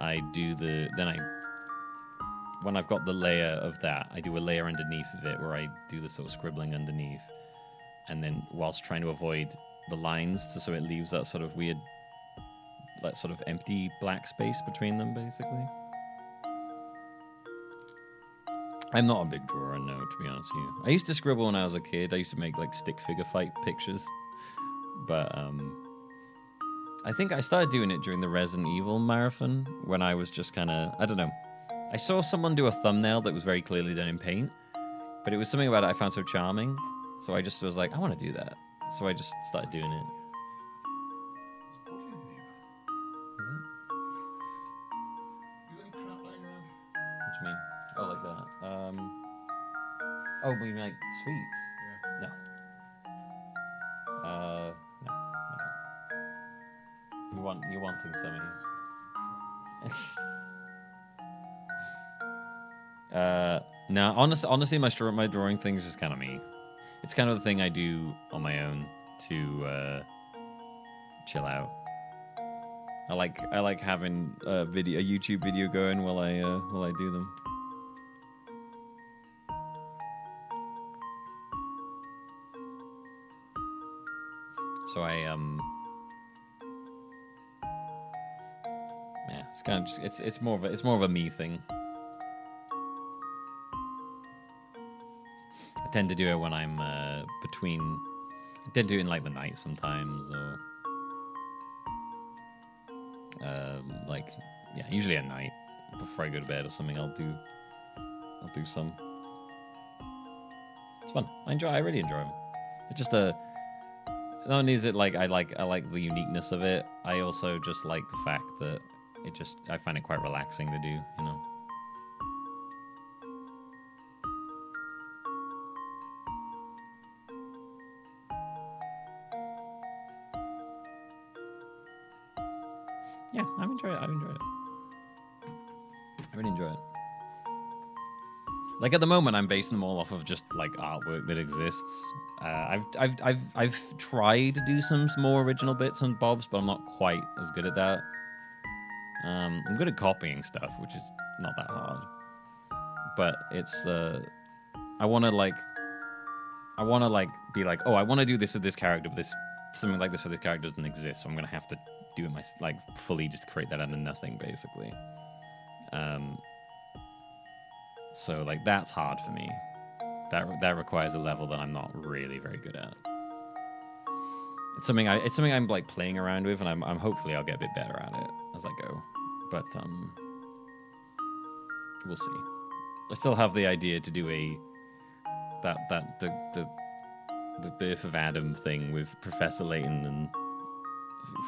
when I've got the layer of that, I do a layer underneath of it where I do the sort of scribbling underneath, and then whilst trying to avoid the lines, so it leaves that sort of weird, that sort of empty black space between them, basically. I'm not a big drawer, no, to be honest with you. I used to scribble when I was a kid. I used to make like stick figure fight pictures. But I think I started doing it during the Resident Evil marathon when I was just kind of, I don't know. I saw someone do a thumbnail that was very clearly done in Paint, but it was something about it I found so charming. So I just was like, I want to do that. So I just started doing it. What do you mean? Oh, like that. Oh, but you mean like sweets? Yeah. No. No. You're wanting something. No, honestly, my drawing thing is just kind of me. It's kind of the thing I do on my own to chill out. I like having a YouTube video going while I do them. So yeah, it's kind of just, it's more of a me thing. I tend to do it when I'm between. I tend to do it in like the night sometimes, or like yeah, usually at night before I go to bed or something. I'll do some. It's fun. I really enjoy them. It's just not only is it like I like the uniqueness of it, I also just like the fact that I find it quite relaxing to do, you know. Yeah, I've enjoyed it. I really enjoy it. Like at the moment, I'm basing them all off of just like artwork that exists. I've tried to do some more original bits and bobs, but I'm not quite as good at that. I'm good at copying stuff, which is not that hard. But it's I want to be like, oh, I want to do this with this character, but something like this for this character doesn't exist, so I'm gonna have to do it fully just create that out of nothing, basically. So like that's hard for me. That requires a level that I'm not really very good at. It's something I'm like playing around with, and I'm hopefully I'll get a bit better at it as I go. But we'll see. I still have the idea to do the Birth of Adam thing with Professor Layton and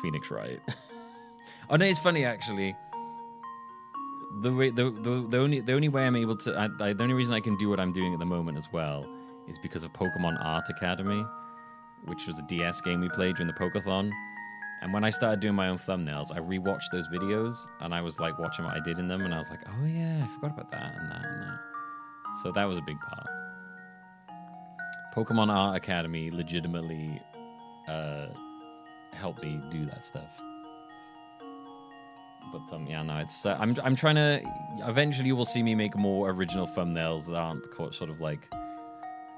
Phoenix Wright. Oh no, it's funny actually. The only way I'm able to the only reason I can do what I'm doing at the moment as well is because of Pokemon Art Academy, which was a DS game we played during the Pokeathon. And when I started doing my own thumbnails, I rewatched those videos and I was like watching what I did in them, and I was like, oh yeah, I forgot about that and that and that. So that was a big part. Pokemon Art Academy legitimately helped me do that stuff. But yeah, no, it's I'm trying to. Eventually, you will see me make more original thumbnails that aren't sort of like.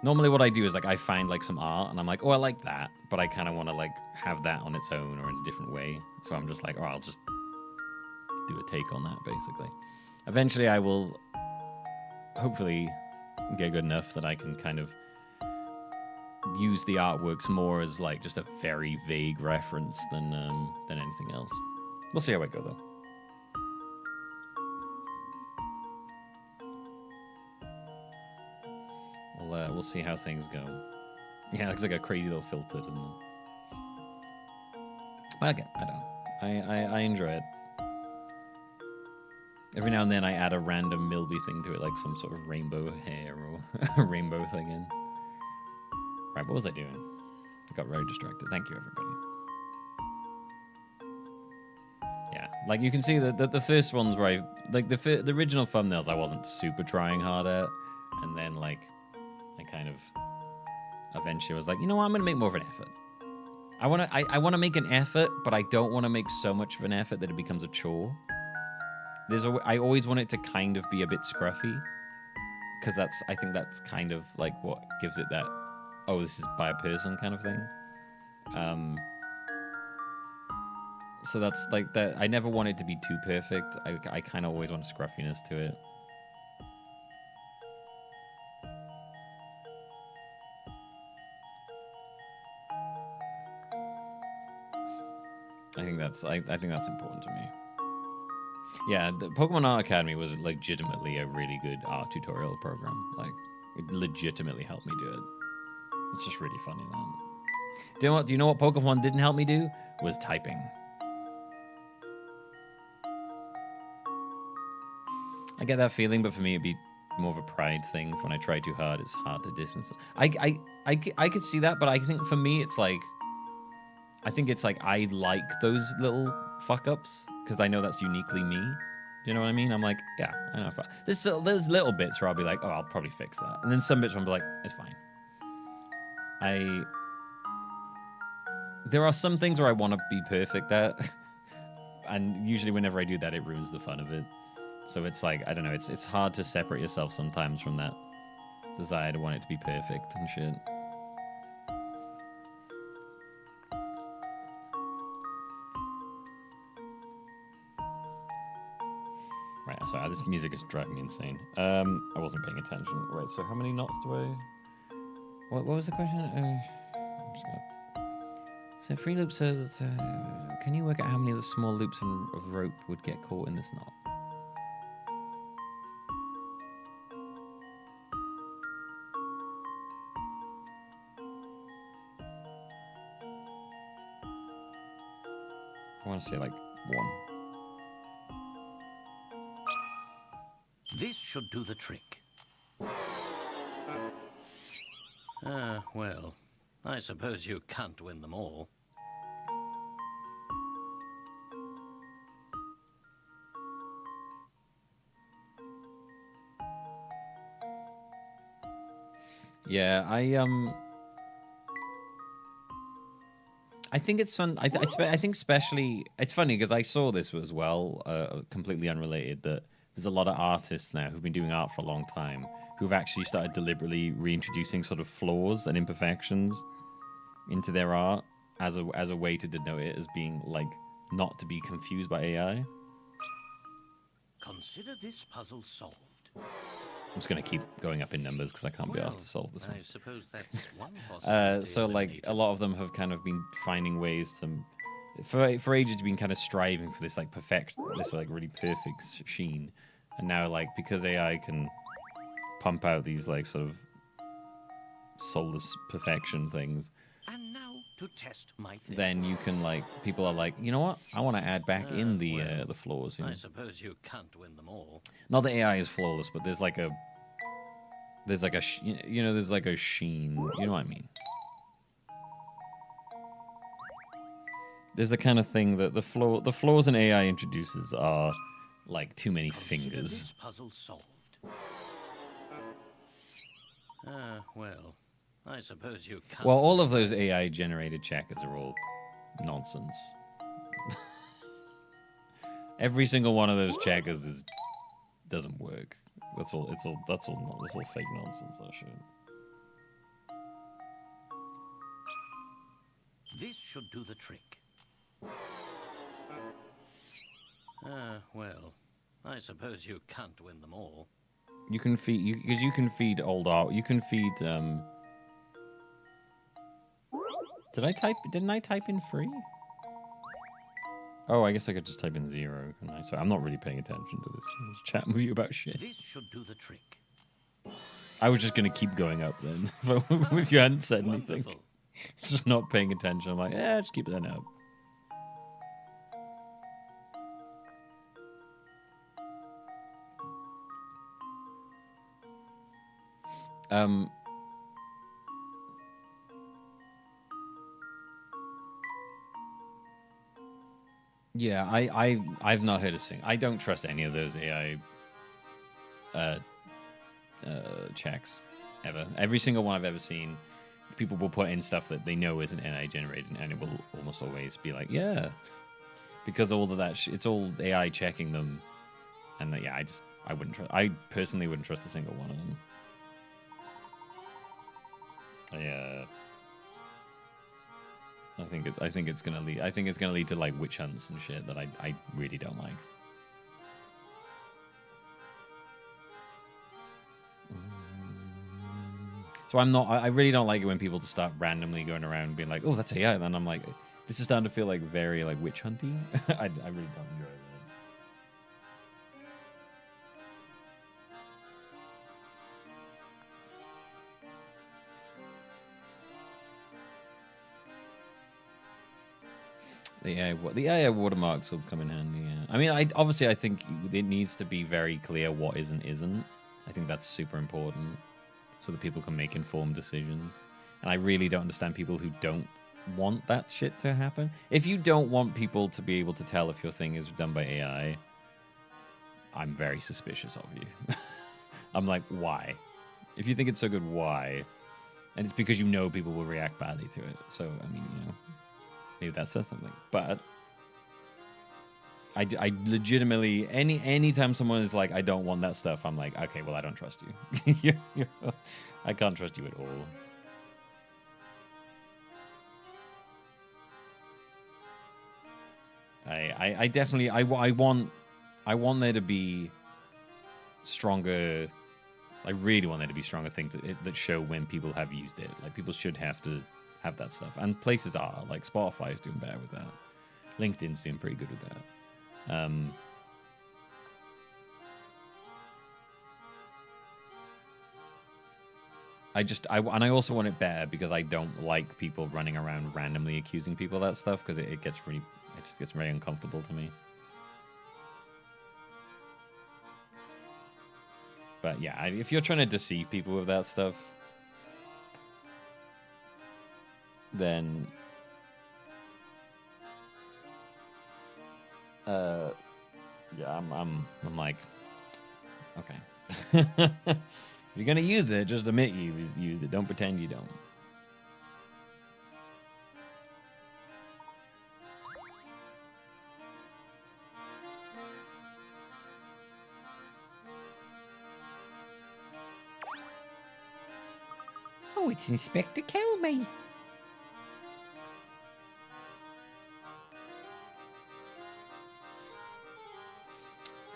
Normally, what I do is like I find like some art and I'm like, oh, I like that, but I kind of want to like have that on its own or in a different way. So I'm just like, oh, I'll just do a take on that, basically. Eventually, I will hopefully get good enough that I can kind of use the artworks more as like just a very vague reference than anything else. We'll see how I go though. We'll see how things go. Yeah, it looks like a crazy little filter, doesn't it? Okay, I don't know. I enjoy it. Every now and then I add a random Milby thing to it, like some sort of rainbow hair or a rainbow thing in. Right, what was I doing? I got very distracted. Thank you, everybody. Yeah, like you can see that the first ones where the original thumbnails I wasn't super trying hard at, and then like I kind of eventually was like, you know what, I'm gonna make more of an effort. I wanna make an effort, but I don't want to make so much of an effort that it becomes a chore. I always want it to kind of be a bit scruffy, because I think that's kind of like what gives it that, oh, this is by a person kind of thing. So that's like that. I never want it to be too perfect. I kind of always want a scruffiness to it. I think that's important to me. Yeah, the Pokemon Art Academy was legitimately a really good art tutorial program. Like, it legitimately helped me do it. It's just really funny, man. Do you know what Pokemon didn't help me do? Was typing. I get that feeling, but for me, it'd be more of a pride thing. When I try too hard, it's hard to distance. I could see that, but I think for me, it's like, I think it's like I like those little fuck-ups because I know that's uniquely me. Do you know what I mean? I'm like, yeah, I know. There's little bits where I'll be like, oh, I'll probably fix that. And then some bits where I'll be like, it's fine. There are some things where I want to be perfect at. And usually whenever I do that, it ruins the fun of it. So it's like, I don't know, it's hard to separate yourself sometimes from that desire to want it to be perfect and shit. Right, sorry, this music is driving me insane. I wasn't paying attention. Right, so how many knots do I... What was the question? I'm just gonna... So 3 loops are... can you work out how many of the small loops of rope would get caught in this knot? I want to say like 1. This should do the trick. Well, I suppose you can't win them all. Yeah, I think it's fun. I think especially it's funny because I saw this as well, completely unrelated. That there's a lot of artists now who've been doing art for a long time who've actually started deliberately reintroducing sort of flaws and imperfections into their art as a way to denote it as being like not to be confused by AI. Consider this puzzle solved. I'm just going to keep going up in numbers because I can't be asked to solve this one. I suppose that's one possibility. So, like, a lot of them have kind of been finding ways to... For ages, been kind of striving for this, like, perfection, this, like, really perfect sheen. And now, like, because AI can pump out these, like, sort of soulless perfection things... And now to test my theory. Then you can, like... People are like, you know what? I want to add back in the flaws. You know? I suppose you can't win them all. Not that AI is flawless, but there's like a you know, there's like a sheen. You know what I mean? There's the kind of thing that the flaws an AI introduces are like too many fingers. This puzzle solved. Well, I suppose you can't. Well, all of those AI generated checkers are all nonsense. Every single one of those checkers doesn't work. That's all fake nonsense, that shit. This should do the trick. Well, I suppose you can't win them all. You can feed because you can feed old art. You can feed. Didn't I type in 3? Oh, I guess I could just type in 0, couldn't I? Sorry, I'm not really paying attention to this. I was chatting with you about shit. This should do the trick. I was just going to keep going up then, if you hadn't said anything. Just not paying attention. I'm like, yeah, just keep that up. Yeah, I've not heard a single. I don't trust any of those AI checks ever. Every single one I've ever seen, people will put in stuff that they know isn't AI generated, and it will almost always be like, yeah, because all of that it's all AI checking them, and yeah, I wouldn't trust. I personally wouldn't trust a single one of them. I think it's gonna lead to like witch hunts and shit that I really don't like. So I really don't like it when people just start randomly going around being like, oh, that's AI, and then I'm like, this is starting to feel like very like witch hunty. I really don't enjoy it. The AI watermarks will come in handy. Yeah. I mean, I think it needs to be very clear what is and isn't. I think that's super important, so that people can make informed decisions. And I really don't understand people who don't want that shit to happen. If you don't want people to be able to tell if your thing is done by AI, I'm very suspicious of you. I'm like, why? If you think it's so good, why? And it's because you know people will react badly to it. So, I mean, you know, maybe that says something. But I legitimately, anytime someone is like, I don't want that stuff, I'm like, okay, well, I don't trust you. I can't trust you at all. I definitely, I want I want there to be stronger. I really want there to be stronger things that show when people have used it. Like, people should have to have that stuff. And places are. Like, Spotify is doing better with that. LinkedIn's doing pretty good with that. I also want it better because I don't like people running around randomly accusing people of that stuff, because it just gets very uncomfortable to me. But yeah, if you're trying to deceive people with that stuff, then yeah, I'm like, okay. If you're gonna use it, just admit you used it. Don't pretend you don't. Oh, it's Inspector Kelby.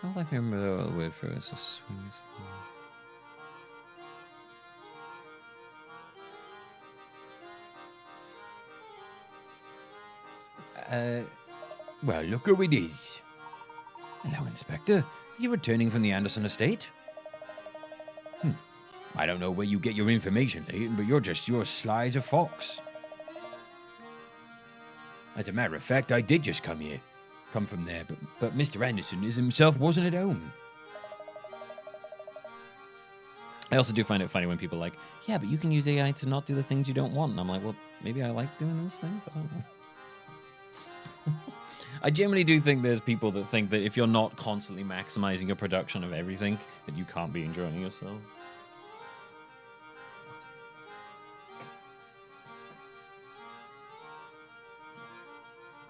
I'll let him remember the word for us. Well, look who it is. Hello, Inspector. Are you returning from the Anderson estate? I don't know where you get your information, Layton, but you're sly as a fox. As a matter of fact, I did just come from there, but Mr. Anderson himself wasn't at home. I also do find it funny when people are like, yeah, but you can use AI to not do the things you don't want. And I'm like, well, maybe I like doing those things. I don't know. I generally do think there's people that think that if you're not constantly maximizing your production of everything, that you can't be enjoying yourself.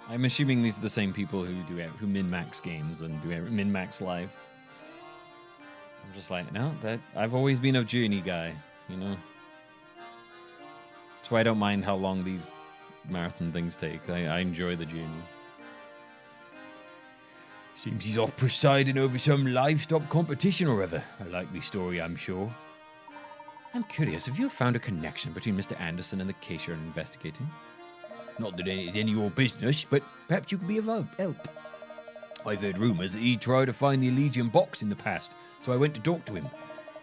I'm assuming these are the same people who min-max games and do min-max live. I'm just like, no, I've always been a journey guy, you know. That's why I don't mind how long these marathon things take. I enjoy the journey. Seems he's off presiding over some livestock competition or other. A likely story, I'm sure. I'm curious, have you found a connection between Mr. Anderson and the case you're investigating? Not that it's any of your business, but perhaps you can be of help. I've heard rumours that he tried to find the Elysian box in the past, so I went to talk to him.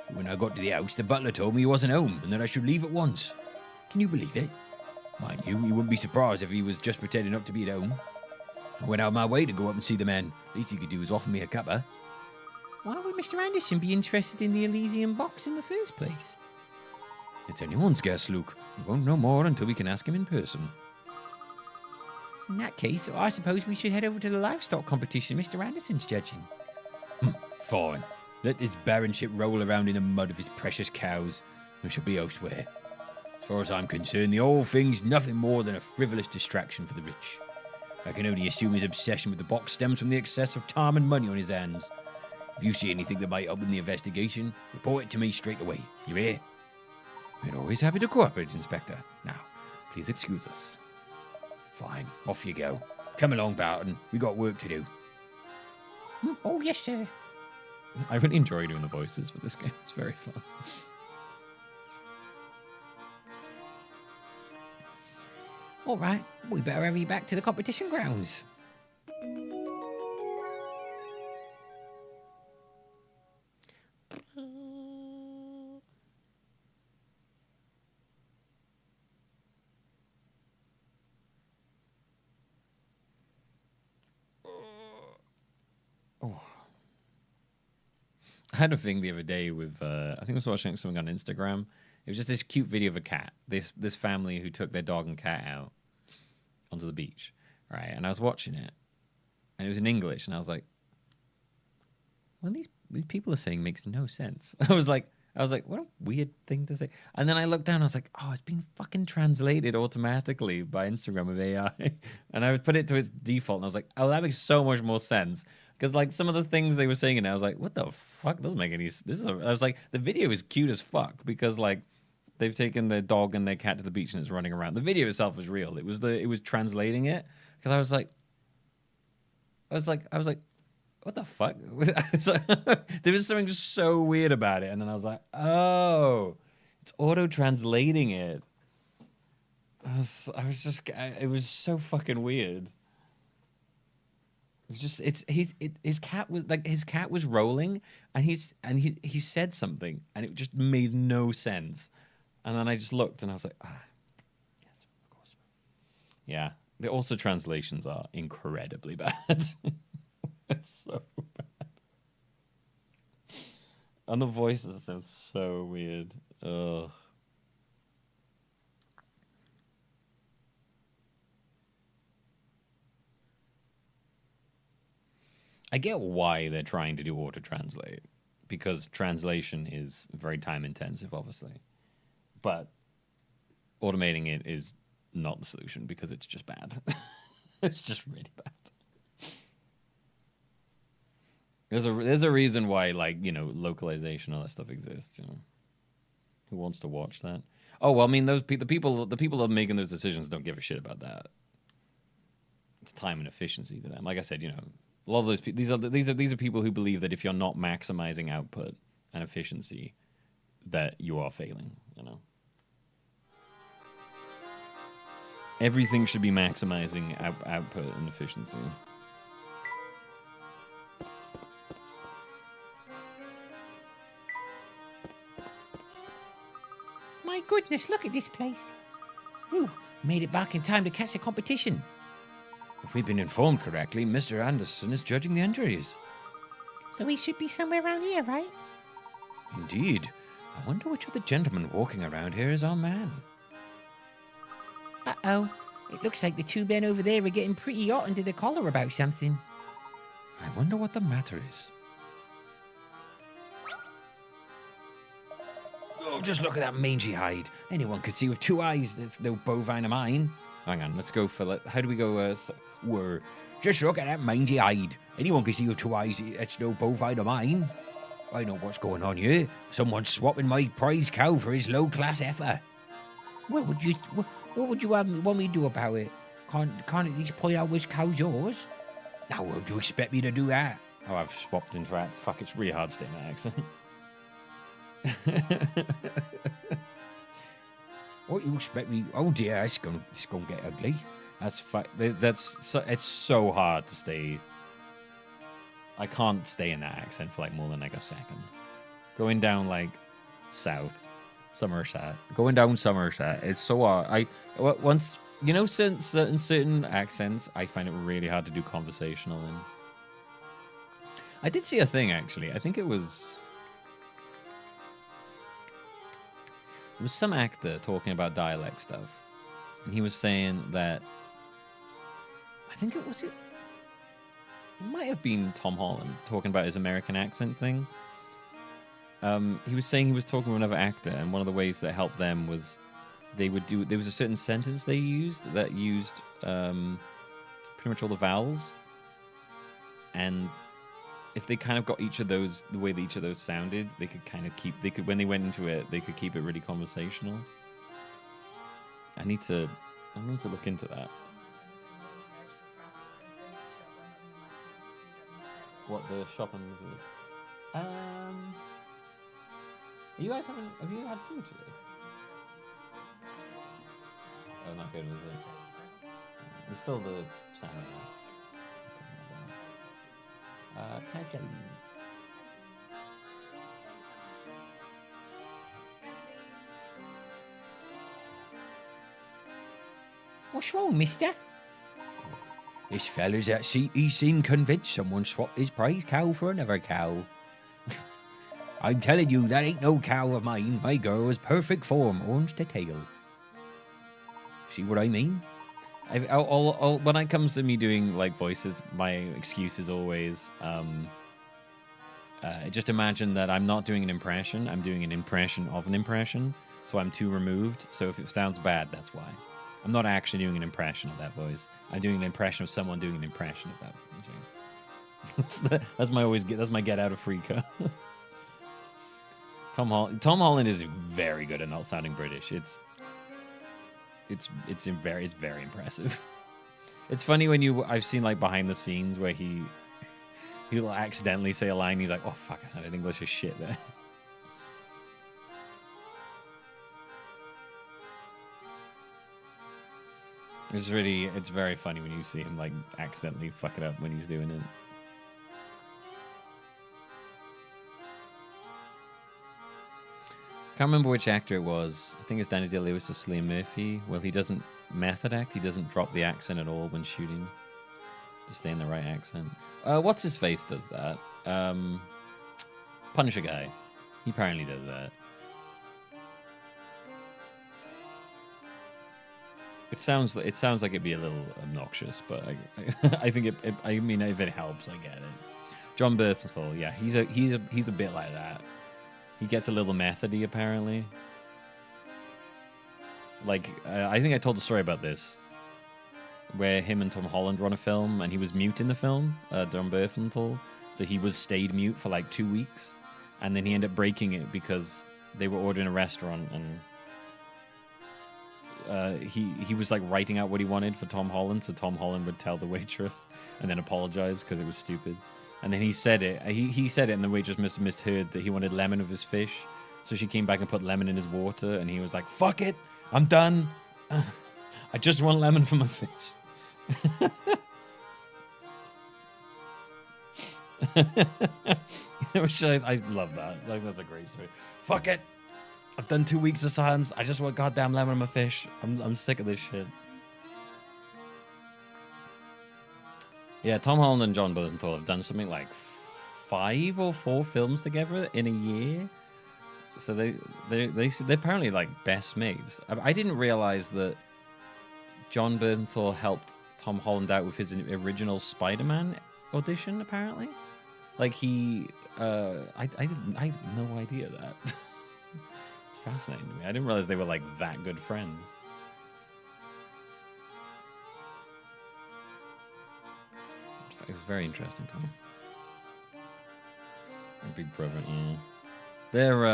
But when I got to the house, the butler told me he wasn't home and that I should leave at once. Can you believe it? Mind you wouldn't be surprised if he was just pretending not to be at home. I went out of my way to go up and see the man. Least he could do was offer me a cuppa. Why would Mr. Anderson be interested in the Elysian box in the first place? It's anyone's guess, Luke. We won't know more until we can ask him in person. In that case, I suppose we should head over to the livestock competition Mr. Anderson's judging. Fine. Let this barren ship roll around in the mud of his precious cows. We shall be elsewhere. As far as I'm concerned, the whole thing's nothing more than a frivolous distraction for the rich. I can only assume his obsession with the box stems from the excess of time and money on his hands. If you see anything that might help in the investigation, report it to me straight away. You hear? We're always happy to cooperate, Inspector. Now, please excuse us. Fine, off you go. Come along, Barton. We got work to do. Oh, yes, sir. I really enjoy doing the voices for this game. It's very fun. All right, we better hurry back to the competition grounds. I had a thing the other day with, I think I was watching something on Instagram. It was just this cute video of a cat. This family who took their dog and cat out onto the beach, right? And I was watching it, and it was in English, and I was like, "What these people are saying makes no sense." I was like, what a weird thing to say. And then I looked down, and I was like, oh, it's been fucking translated automatically by Instagram with AI. And I put it to its default, and I was like, oh, that makes so much more sense. Because like some of the things they were saying, and I was like, what the fuck? Doesn't make any. I was like, the video is cute as fuck because like they've taken their dog and their cat to the beach and it's running around. The video itself was real. It was translating it because I was like, what the fuck? There was something just so weird about it. And then I was like, oh, it's auto-translating it. It was so fucking weird. It's just, his cat was rolling and he said something and it just made no sense. And then I just looked and I was like, yes, of course. Yeah. The also translations are incredibly bad. It's so bad. And the voices sound so weird. Ugh. I get why they're trying to do auto-translate, because translation is very time-intensive, obviously. But automating it is not the solution, because it's just bad. It's just really bad. There's a reason why, like, you know, localization, all that stuff exists. You know, who wants to watch that? Oh well, I mean, the people that are making those decisions don't give a shit about that. It's time and efficiency to them. Like I said, you know, a lot of those people, these are people who believe that if you're not maximizing output and efficiency, that you are failing. You know, everything should be maximizing output and efficiency. My goodness, look at this place. Ooh, made it back in time to catch the competition. If we've been informed correctly, Mr. Anderson is judging the entries. So he should be somewhere around here, right? Indeed. I wonder which of the gentlemen walking around here is our man. Uh-oh. It looks like the two men over there are getting pretty hot under the collar about something. I wonder what the matter is. Oh, just look at that mangy hide. Anyone could see with two eyes. There's no bovine of mine. Hang on, let's go for... How do we go... Just look at that mangy hide. Anyone can see with two eyes. It's no bovine of mine. I know what's going on here. Someone's swapping my prize cow for his low-class heifer. What would you want me to do about it? Can't at least point out which cow's yours? Now, would you expect me to do that? Oh, I've swapped into that. Fuck, it's really hard to stay in that accent. What you expect me? Oh dear, it's gonna get ugly. It's so hard to stay. I can't stay in that accent for like more than like a second. Going down like south, Somerset. Going down Somerset. It's so hard. Once you know certain accents, I find it really hard to do conversational in. I did see a thing actually. I think it was some actor talking about dialect stuff, and he was saying that I think it might have been Tom Holland talking about his American accent thing. He was saying he was talking to another actor, and one of the ways that helped them was there was a certain sentence they used that used pretty much all the vowels, and if they kind of got each of those, the way that each of those sounded, they could kind of when they went into it, they could keep it really conversational. I need to look into that. What the shopping is? Have you had food today? Oh, not good, was it? It's still the salmon. Can I get leave? What's wrong, mister? This fella's at sea, he seemed convinced someone swapped his prize cow for another cow. I'm telling you, that ain't no cow of mine. My girl is perfect form, orange to tail. See what I mean? When it comes to me doing like voices, my excuse is always just imagine that I'm not doing an impression, I'm doing an impression of an impression, so I'm too removed. So if it sounds bad, that's why. I'm not actually doing an impression of that voice. I'm doing an impression of someone doing an impression of that voice. That's my get out of free card. Tom Holland is very good at not sounding British. It's very impressive. It's funny when I've seen like behind the scenes where He'll accidentally say a line. He's like, oh, fuck, I sounded English as shit there. It's very funny when you see him, like, accidentally fuck it up when he's doing it. Can't remember which actor it was. I think it's Daniel Day-Lewis or Cillian Murphy. Well, he doesn't method act. He doesn't drop the accent at all when shooting. To stay in the right accent. What's his face does that? Punisher guy. He apparently does that. It sounds like it'd be a little obnoxious, but I think I mean, if it helps, I get it. John Bernthal, yeah, he's a bit like that. He gets a little methody apparently. Like I think I told the story about this, where him and Tom Holland were on a film, and he was mute in the film, John Bernthal. So he stayed mute for like 2 weeks, and then he ended up breaking it because they were ordering a restaurant, and he was like writing out what he wanted for Tom Holland, so Tom Holland would tell the waitress and then apologize because it was stupid. And then he said it. He said it, and the waitress must have misheard that he wanted lemon with his fish. So she came back and put lemon in his water, and he was like, "Fuck it, I'm done. I just want lemon for my fish." Which I love that. Like, that's a great story. Fuck it. I've done 2 weeks of science. I just want goddamn lemon on my fish. I'm sick of this shit. Yeah, Tom Holland and John Bernthal have done something like 5 or 4 films together in a year. So they're apparently like best mates. I didn't realize that John Bernthal helped Tom Holland out with his original Spider-Man audition. Apparently, like I had no idea that. Fascinating to me. I didn't realize they were like that good friends. It was very interesting to me. Big Brother, yeah. Their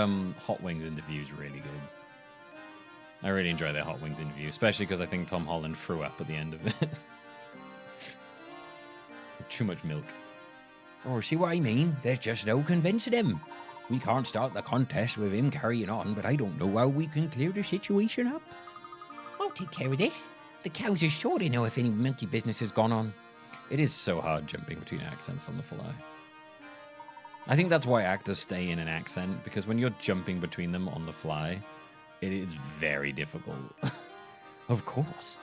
Hot Wings interview is really good. I really enjoy their Hot Wings interview, especially because I think Tom Holland threw up at the end of it. Too much milk. Oh, see what I mean? There's just no convincing him. We can't start the contest with him carrying on, but I don't know how we can clear the situation up. I'll take care of this. The cows are sure to know if any monkey business has gone on. It is so hard jumping between accents on the fly. I think that's why actors stay in an accent, because when you're jumping between them on the fly, it is very difficult. Of course.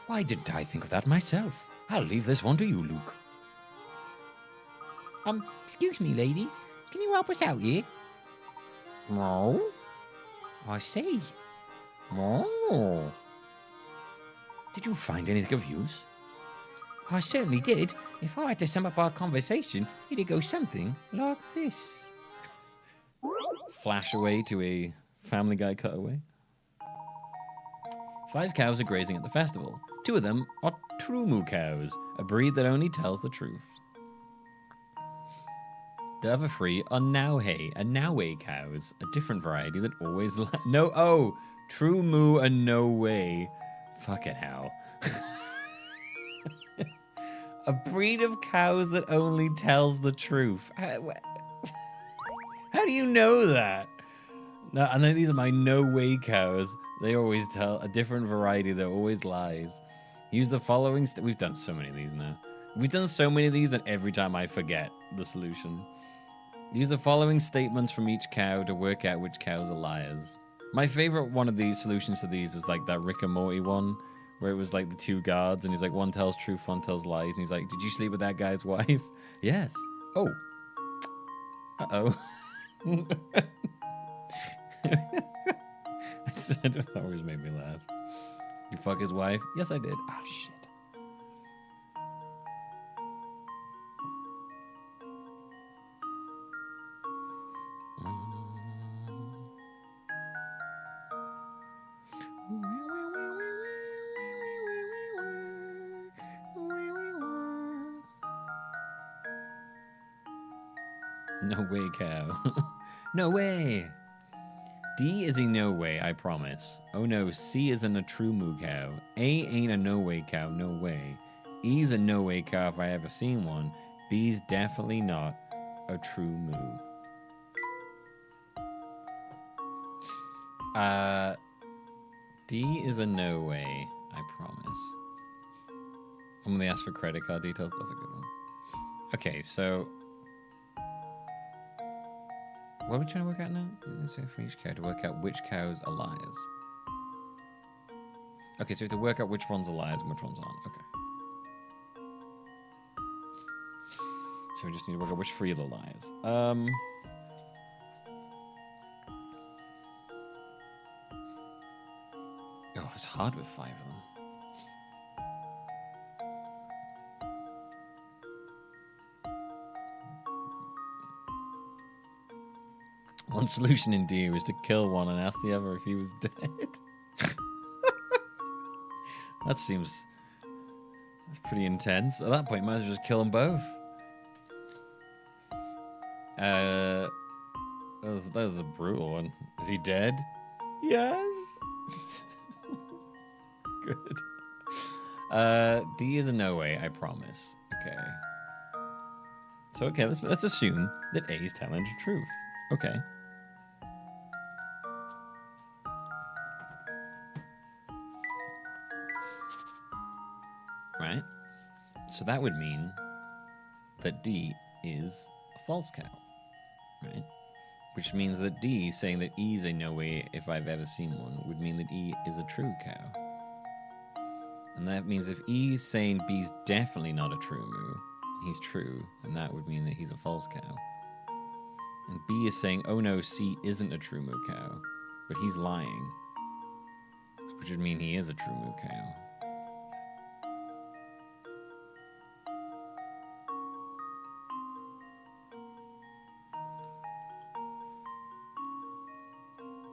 Why didn't I think of that myself? I'll leave this one to you, Luke. Excuse me, ladies. Can you help us out here? No. I see. No. Did you find anything of use? I certainly did. If I had to sum up our conversation, it'd go something like this. Flash away to a Family Guy cutaway. 5 cows are grazing at the festival. 2 of them are true moo cows, a breed that only tells the truth. The other 3 are Naue cows, a different variety that always true moo and no way. Fucking hell. A breed of cows that only tells the truth. How do you know that? No, and then these are my no way cows. They always tell a different variety that always lies. Use the following. We've done so many of these now. We've done so many of these, and every time I forget the solution. Use the following statements from each cow to work out which cows are liars. My favorite one of these solutions to these was like that Rick and Morty one, where it was like the 2 guards, and he's like, one tells truth, one tells lies, and he's like, did you sleep with that guy's wife? Yes. Oh. Uh-oh. That always made me laugh. You fuck his wife? Yes, I did. Ah, shit. No way, cow. No way. D is a no way, I promise. Oh no, C is a true moo cow. A ain't a no way cow, no way. E's a no way cow if I ever seen one. B's definitely not a true moo. D is a no way, I promise. When they ask for credit card details, that's a good one. Okay, so what are we trying to work out now? For each cow to work out which cows are liars. Okay, so we have to work out which ones are liars and which ones aren't. Okay. So we just need to work out which three of the liars. Oh, it's hard with 5 of them. One solution in D is to kill one and ask the other if he was dead. That seems pretty intense. At that point, might as well just kill them both. That was a brutal one. Is he dead? Yes. Good. D is a no way, I promise. Okay. So okay, let's assume that A is telling the truth. Okay. Right? So that would mean that D is a false cow. Right? Which means that D saying that E is a no way if I've ever seen one would mean that E is a true cow. And that means if E is saying B's definitely not a true moo, he's true, and that would mean that he's a false cow. And B is saying, oh no, C isn't a true moo cow, but he's lying, which would mean he is a true moo cow.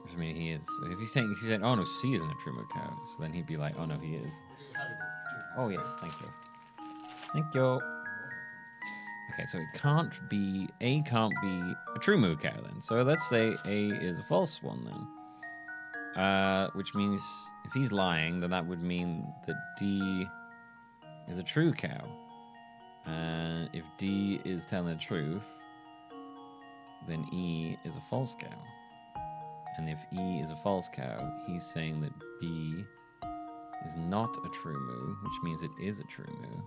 Which means he is. So if he's saying, oh no, C isn't a true moo cow, so then he'd be like, oh no, he is. Oh yes, thank you. Thank you. Okay, so A can't be a true moo cow then. So let's say A is a false one then. Which means if he's lying, then that would mean that D is a true cow. And if D is telling the truth, then E is a false cow. And if E is a false cow, he's saying that B is not a true moo, which means it is a true moo.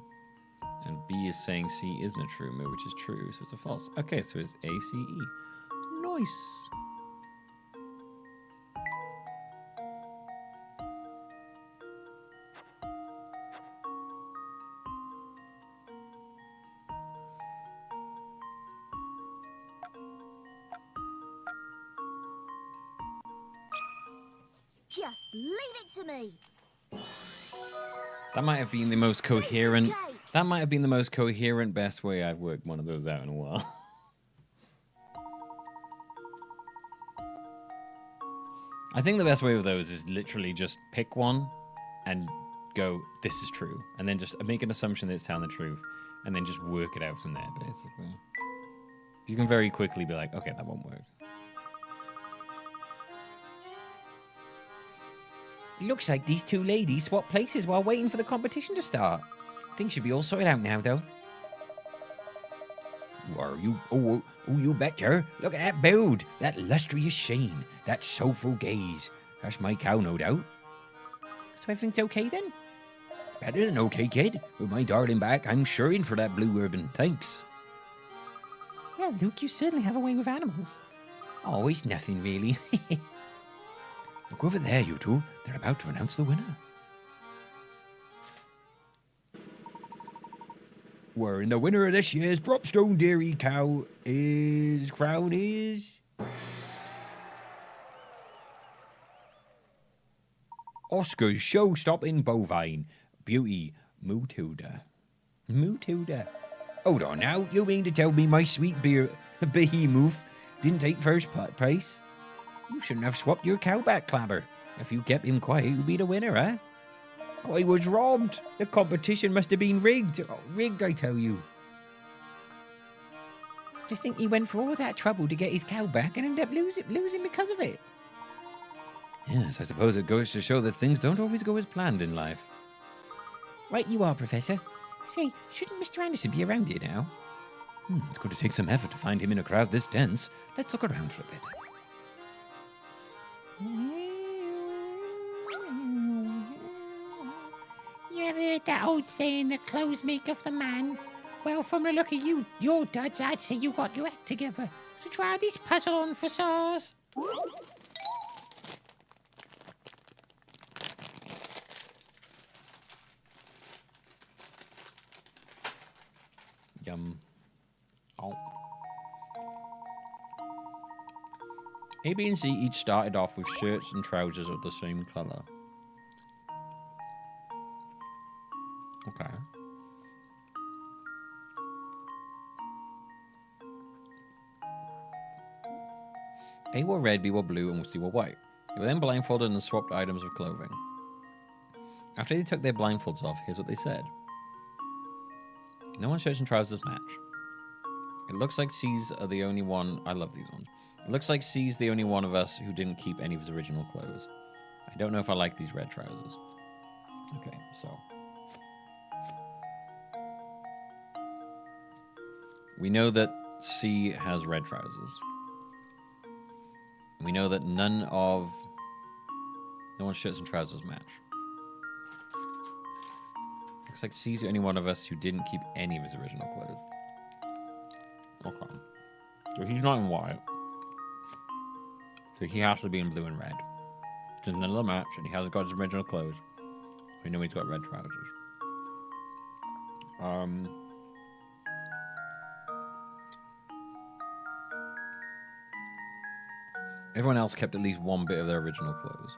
And B is saying C isn't a true moo, which is true, so it's a false. Okay, so it's A-C-E. Nice. Just leave it to me. That might have been the most coherent. That might have been the most coherent, best way I've worked one of those out in a while. I think the best way of those is literally just pick one and go, this is true. And then just make an assumption that it's telling the truth. And then just work it out from there, basically. You can very quickly be like, okay, that won't work. Looks like these two ladies swapped places while waiting for the competition to start. Things should be all sorted out now, though. Are you? Oh, you betcha. Look at that build, that lustrous sheen, that soulful gaze. That's my cow, no doubt. So everything's okay then? Better than okay, kid. With my darling back, I'm sure in for that blue ribbon. Thanks. Yeah, Luke, you certainly have a way with animals. Oh, it's nothing really. Look over there, you two. They're about to announce the winner. And the winner of this year's Dropstone Dairy Cow crown is Oscar's show-stopping bovine beauty, Mootilda. Mootilda. Hold on now, you mean to tell me my sweet behemoth didn't take first place? You shouldn't have swapped your cow back, Clabber. If you kept him quiet, you'd be the winner, eh? I was robbed. The competition must have been rigged. Oh, rigged, I tell you. Do you think he went for all that trouble to get his cow back and ended up losing because of it? Yes, I suppose it goes to show that things don't always go as planned in life. Right you are, Professor. Say, shouldn't Mr. Anderson be around here now? It's going to take some effort to find him in a crowd this dense. Let's look around for a bit. You ever heard that old saying that clothes make of the man? Well, from the look of you, your duds, I'd say you got your act together. So try this puzzle on for size. Yum. Oh. A, B, and C each started off with shirts and trousers of the same color. Okay. A wore red, B wore blue, and C wore white. They were then blindfolded and swapped items of clothing. After they took their blindfolds off, here's what they said. No one's shirts and trousers match. It looks like C's are the only one... I love these ones. It looks like C's the only one of us who didn't keep any of his original clothes. I don't know if I like these red trousers. Okay, so... we know that C has red trousers. We know that no one's shirts and trousers match. Looks like C's the only one of us who didn't keep any of his original clothes. Okay. So he's not in white. So he has to be in blue and red. There's another match, and he hasn't got his original clothes. We know he's got red trousers. Everyone else kept at least one bit of their original clothes.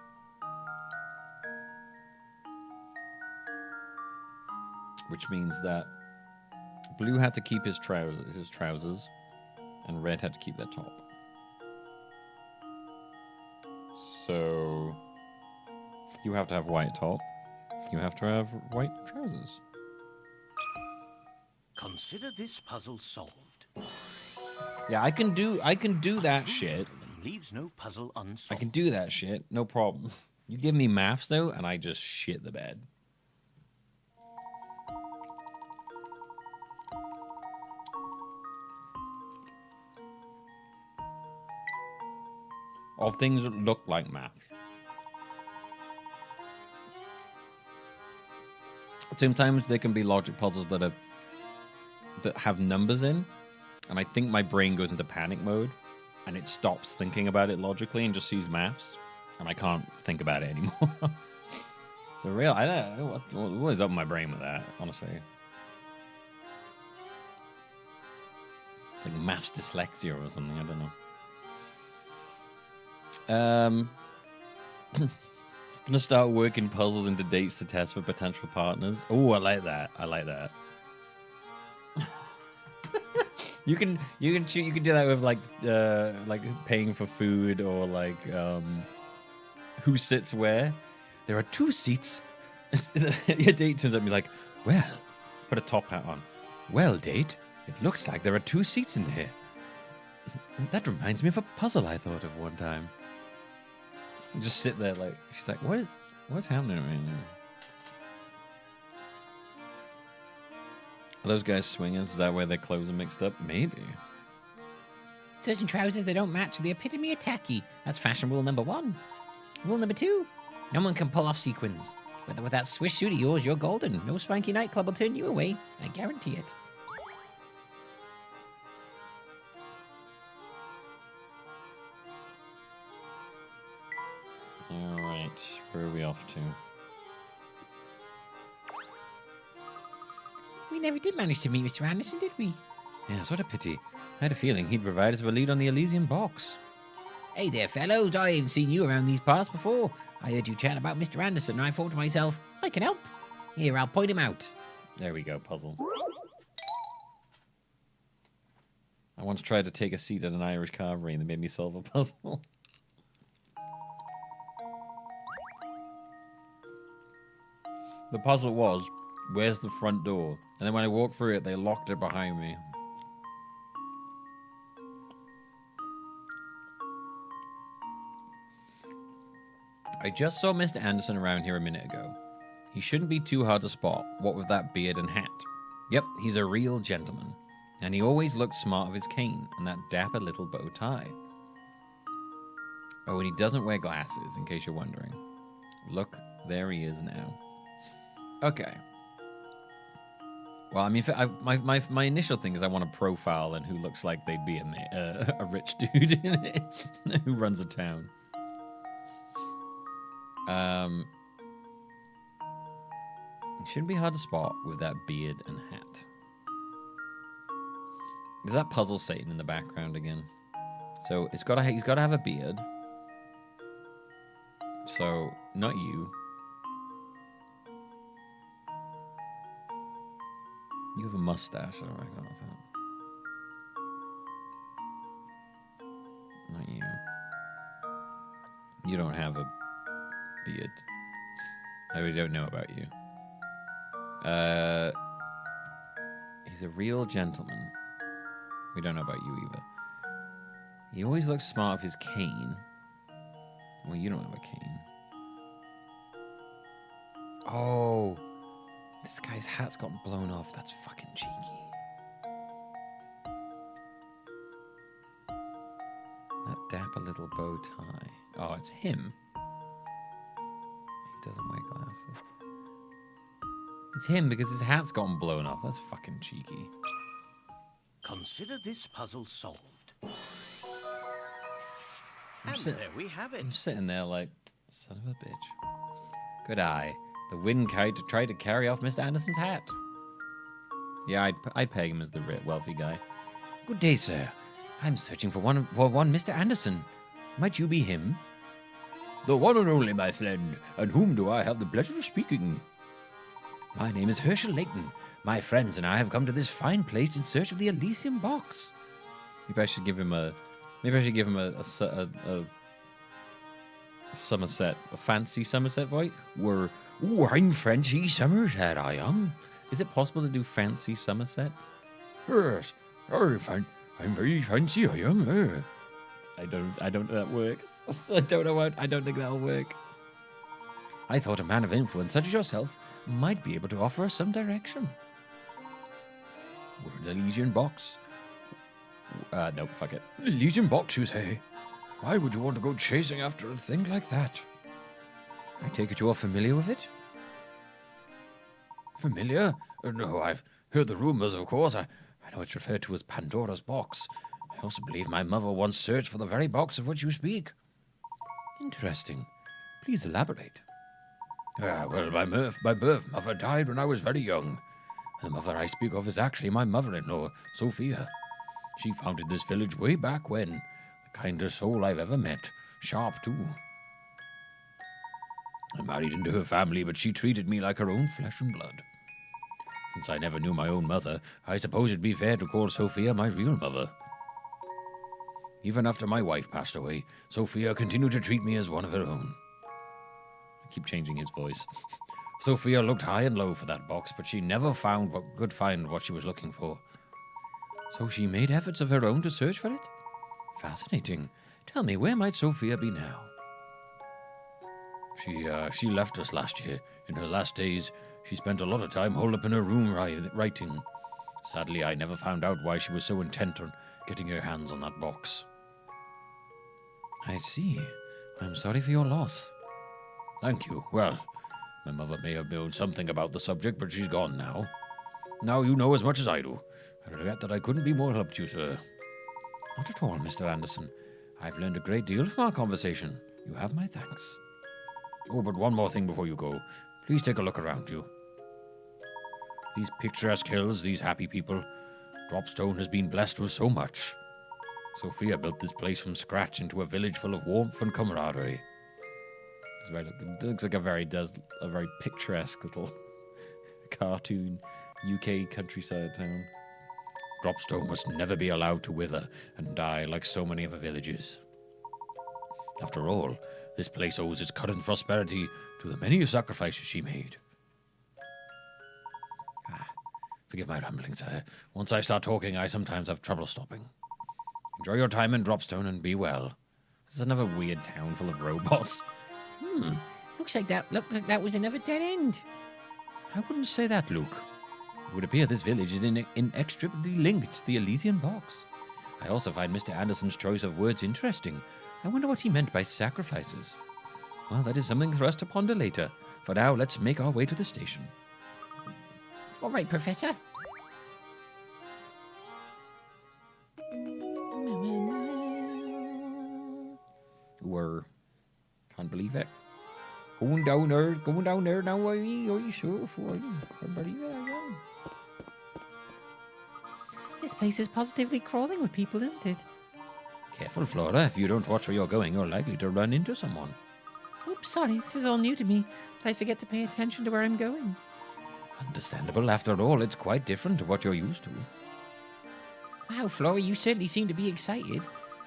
Which means that blue had to keep his trousers, and red had to keep their top. So you have to have white top. You have to have white trousers. Consider this puzzle solved. Yeah, I can do that shit. Leaves no puzzle unsolved. I can do that shit, no problem. You give me maths though, and I just shit the bed. Or things that look like math. Sometimes there can be logic puzzles that have numbers in, and I think my brain goes into panic mode, and it stops thinking about it logically and just sees maths, and I can't think about it anymore. So real, I don't know what is up in my brain with that, honestly. It's like maths dyslexia or something, I don't know. Gonna start working puzzles into dates to test for potential partners. Oh, I like that. I like that. You can do that with like paying for food or like who sits where. There are 2 seats. Your date turns up and be like, well, put a top hat on. Well, date, it looks like there are 2 seats in here. That reminds me of a puzzle I thought of one time. You just sit there like, she's like, what's happening right now? Are those guys swingers? Is that where their clothes are mixed up? Maybe. Shirts and trousers that don't match are the epitome of tacky. That's fashion rule number 1. Rule number 2, no one can pull off sequins. With that Swiss suit of yours, you're golden. No swanky nightclub will turn you away. I guarantee it. Alright, where are we off to? We never did manage to meet Mr. Anderson, did we? Yes, what a pity. I had a feeling he'd provide us with a lead on the Elysian box. Hey there, fellows. I ain't seen you around these parts before. I heard you chat about Mr. Anderson, and I thought to myself, I can help. Here, I'll point him out. There we go, puzzle. I once tried to take a seat at an Irish carvery and they made me solve a puzzle. The puzzle was, where's the front door? And then when I walked through it, they locked it behind me. I just saw Mr. Anderson around here a minute ago. He shouldn't be too hard to spot, what with that beard and hat. Yep, he's a real gentleman. And he always looked smart with his cane and that dapper little bow tie. Oh, and he doesn't wear glasses, in case you're wondering. Look, there he is now. Okay. Well, I mean, my initial thing is I want to profile and who looks like they'd be a rich dude who runs a town. It shouldn't be hard to spot with that beard and hat. Is that puzzle Satan in the background again? So he's got to have a beard. So not you. You have a mustache. I don't recognize that. Not you. You don't have a beard. I really don't know about you. He's a real gentleman. We don't know about you either. He always looks smart with his cane. Well, you don't have a cane. Oh, this guy's hat's gotten blown off. That's fucking cheeky. That dapper little bow tie. Oh, it's him. He doesn't wear glasses. It's him because his hat's gotten blown off. That's fucking cheeky. Consider this puzzle solved. And there we have it. I'm sitting there like, son of a bitch. Good eye. The wind tried to carry off Mr. Anderson's hat. Yeah, I'd peg him as the wealthy guy. Good day, sir. I'm searching for one Mr. Anderson. Might you be him? The one and only, my friend. And whom do I have the pleasure of speaking? My name is Herschel Layton. My friends and I have come to this fine place in search of the Elysium box. Maybe I should give him a Somerset, a fancy Somerset voice. I'm Frenchy Somerset, I am. Is it possible to do fancy Somerset? Yes, I'm very fancy, I am. I don't know that works. I don't think that'll work. I thought a man of influence such as yourself might be able to offer us some direction. We're in the Legion box. Nope, fuck it. Legion box, you say? Why would you want to go chasing after a thing like that? I take it you're familiar with it? Familiar? No, I've heard the rumors, of course. I know it's referred to as Pandora's box. I also believe my mother once searched for the very box of which you speak. Interesting. Please elaborate. Well, my birth mother died when I was very young. The mother I speak of is actually my mother-in-law, Sophia. She founded this village way back when. The kindest soul I've ever met. Sharp, too. I married into her family, but she treated me like her own flesh and blood. Since I never knew my own mother, I suppose it'd be fair to call Sophia my real mother. Even after my wife passed away, Sophia continued to treat me as one of her own. I keep changing his voice. Sophia looked high and low for that box, but she never could find what she was looking for. So she made efforts of her own to search for it? Fascinating. Tell me, where might Sophia be now? She left us last year. In her last days, she spent a lot of time holed up in her room writing. Sadly, I never found out why she was so intent on getting her hands on that box. I see. I'm sorry for your loss. Thank you. Well, my mother may have known something about the subject, but she's gone now. Now you know as much as I do. I regret that I couldn't be more help to you, sir. Not at all, Mr. Anderson. I've learned a great deal from our conversation. You have my thanks. Oh, but one more thing before you go. Please take a look around you. These picturesque hills, these happy people. Dropstone has been blessed with so much. Sophia built this place from scratch into a village full of warmth and camaraderie. It looks like a very picturesque little cartoon UK countryside town. Dropstone must never be allowed to wither and die like so many of the villages. After all, this place owes its current prosperity to the many sacrifices she made. Forgive my rambling, sir. Once I start talking, I sometimes have trouble stopping. Enjoy your time in Dropstone and be well. This is another weird town full of robots. Looks like that was another dead end. I wouldn't say that, Luke. It would appear this village is inextricably linked to the Elysian box. I also find Mr. Anderson's choice of words interesting. I wonder what he meant by sacrifices. Well, that is something for us to ponder later. For now, let's make our way to the station. All right, Professor. Can't believe it. Going down there now, are you sure? Can't believe it, yeah. This place is positively crawling with people, isn't it? Careful, Flora. If you don't watch where you're going, you're likely to run into someone. Oops, sorry, this is all new to me. Did I forget to pay attention to where I'm going? Understandable. After all, it's quite different to what you're used to. Wow, Flora, you certainly seem to be excited.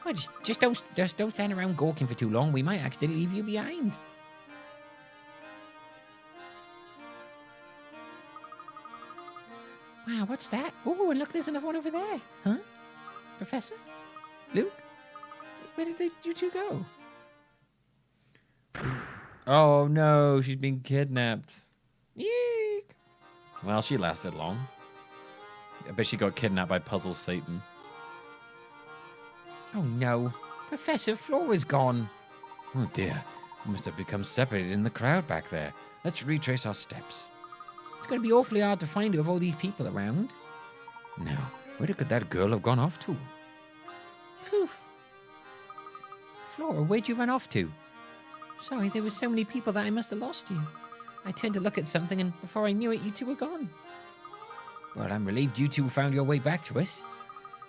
Oh, just don't stand around gawking for too long. We might accidentally leave you behind. Wow, what's that? Oh, and look, there's another one over there. Huh? Professor? Luke? Where did you two go? Oh no, she's been kidnapped. Eek! Well, she lasted long. I bet she got kidnapped by Puzzle Satan. Oh no, Professor Flora's gone. Oh dear, we must have become separated in the crowd back there. Let's retrace our steps. It's going to be awfully hard to find her with all these people around. Now, where could that girl have gone off to? Phew. Flora, where'd you run off to? Sorry, there were so many people that I must have lost you. I turned to look at something, and before I knew it, you two were gone. Well, I'm relieved you two found your way back to us.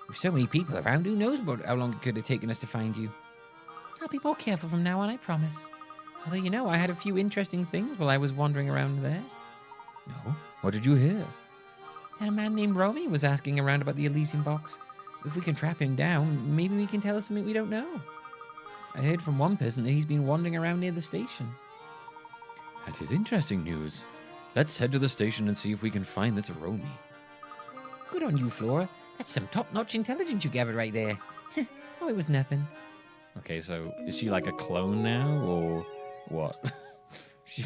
With so many people around, who knows how long it could have taken us to find you. I'll be more careful from now on, I promise. Although, you know, I had a few interesting things while I was wandering around there. No? What did you hear? That a man named Romy was asking around about the Elysian box. If we can trap him down, maybe we can tell us something we don't know. I heard from one person that he's been wandering around near the station. That is interesting news. Let's head to the station and see if we can find this Romy. Good on you, Flora. That's some top-notch intelligence you gathered right there. Oh, it was nothing. Okay, so is she like a clone now, or what? She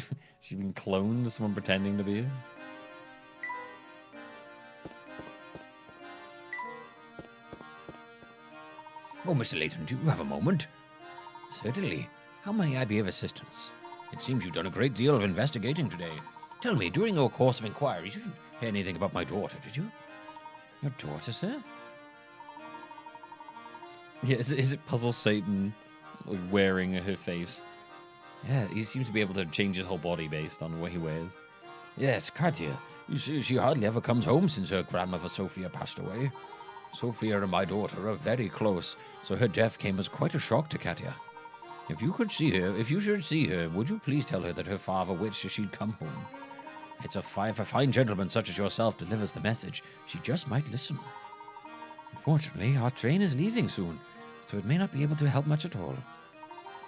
been cloned? Someone pretending to be her? Oh, Mr. Layton, do you have a moment? Certainly. How may I be of assistance? It seems you've done a great deal of investigating today. Tell me, during your course of inquiry, you didn't hear anything about my daughter, did you? Your daughter, sir? Yeah, is it Puzzle Satan like, wearing her face? Yeah, he seems to be able to change his whole body based on what he wears. Yes, Katya. You see, she hardly ever comes home since her grandmother Sophia passed away. Sophia and my daughter are very close, so her death came as quite a shock to Katya. If you should see her, would you please tell her that her father wished she'd come home? It's if a fine gentleman such as yourself delivers the message, she just might listen. Unfortunately, our train is leaving soon, so it may not be able to help much at all.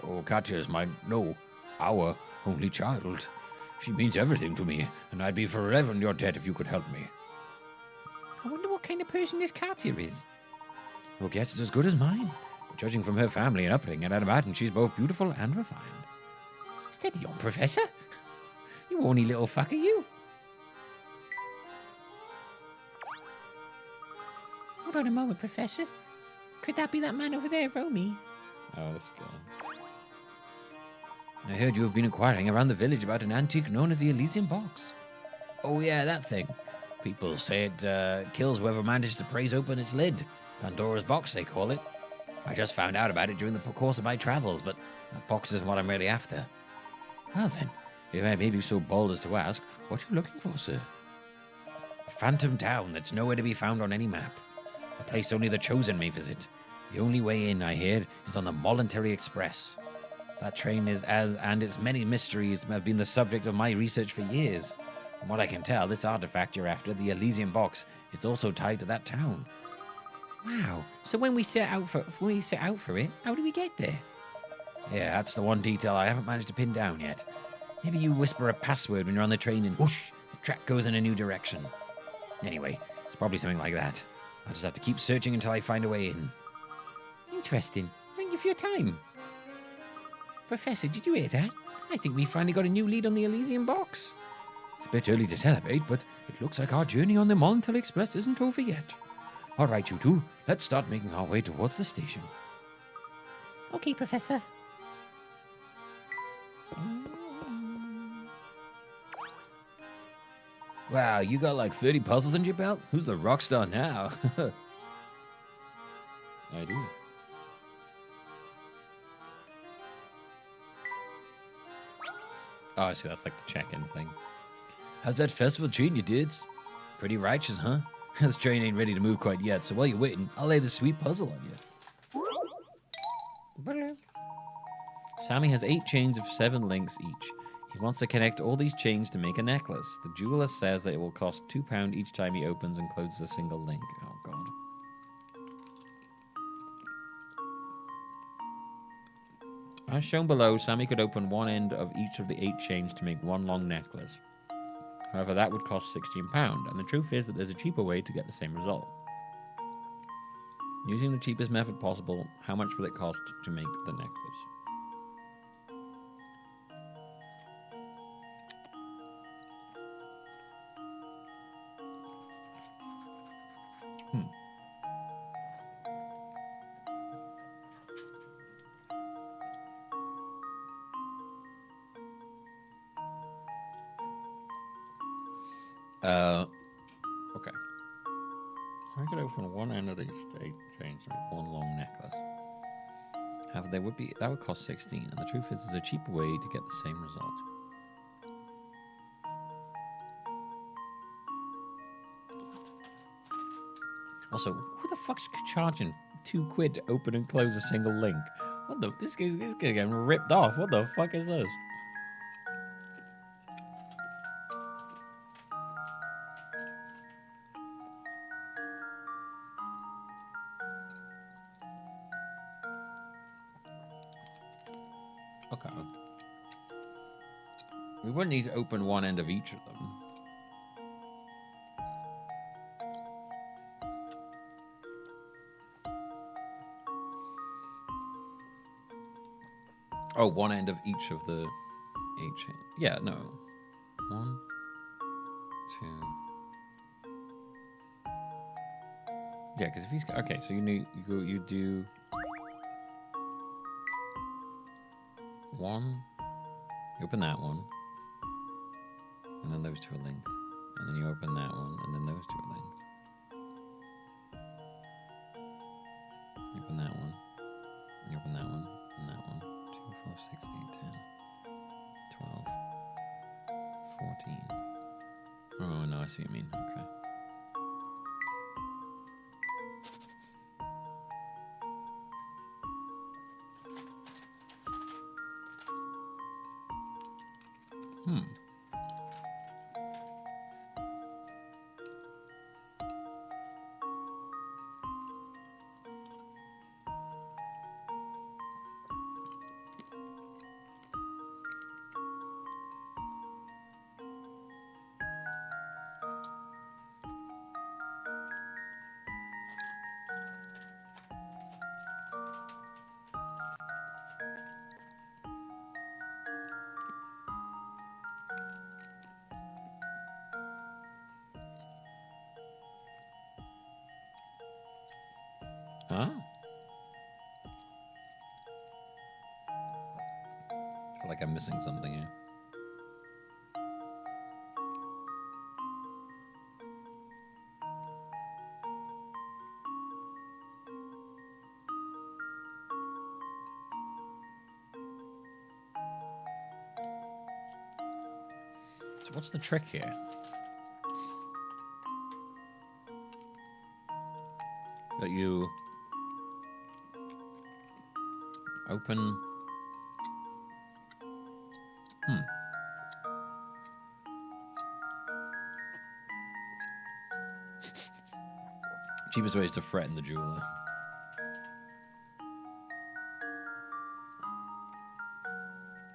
Oh, Katya is our only child. She means everything to me, and I'd be forever in your debt if you could help me. I wonder what kind of person this Katya is. Your guess is as good as mine. But judging from her family and upbringing, I'd imagine she's both beautiful and refined. Steady on, Professor. You horny little fucker, you. Hold on a moment, Professor. Could that be that man over there, Romy? Oh, this guy. I heard you have been inquiring around the village about an antique known as the Elysian box. Oh yeah, that thing. People say it kills whoever manages to praise open its lid. Pandora's box, they call it. I just found out about it during the course of my travels, but that box isn't what I'm really after. Well then, if I may be so bold as to ask, what are you looking for, sir? A phantom town that's nowhere to be found on any map. A place only the chosen may visit. The only way in, I hear, is on the Voluntary Express. That train and its many mysteries have been the subject of my research for years. From what I can tell, this artifact you're after, the Elysian box, is also tied to that town. Wow. So when we set out for it, how do we get there? Yeah, that's the one detail I haven't managed to pin down yet. Maybe you whisper a password when you're on the train and whoosh, the track goes in a new direction. Anyway, it's probably something like that. I'll just have to keep searching until I find a way in. Interesting. Thank you for your time. Professor, did you hear that? I think we finally got a new lead on the Elysian box. a bit early to celebrate, but it looks like our journey on the Montel Express isn't over yet. All right, you two, let's start making our way towards the station. Okay, Professor. Wow, you got like 30 puzzles under your belt? Who's the rock star now? I do. Oh, I see, that's like the check-in thing. How's that festival treating you, dudes? Pretty righteous, huh? This train ain't ready to move quite yet, so while you're waiting, I'll lay this sweet puzzle on you. Sammy has 8 chains of 7 links each. He wants to connect all these chains to make a necklace. The jeweler says that it will cost £2 each time he opens and closes a single link. Oh, God. As shown below, Sammy could open one end of each of the 8 chains to make one long necklace. However, that would cost £16, and the truth is that there's a cheaper way to get the same result. Using the cheapest method possible, how much will it cost to make the necklace? Okay. I could open one end of these 8 chains to make one long necklace. However, that would cost 16, and the truth is there's a cheaper way to get the same result. Also, who the fuck's charging £2 to open and close a single link? What the? This guy's getting ripped off. What the fuck is this? Okay. We wouldn't need to open one end of each of them. Oh, one end of each of the 8 chains. Yeah, no. 1, 2. Yeah, because if he's okay, so you do 1. You open that one, and then those 2 are linked, and then you open that one, and then those 2 are linked. You open that one. You open that one, and that one. 2, 4, 6, 8, 10, 12, 14. Oh, no, I see what you mean. Okay. Huh? I feel like I'm missing something here. So what's the trick here? That you open. Cheapest way is to threaten the jeweler.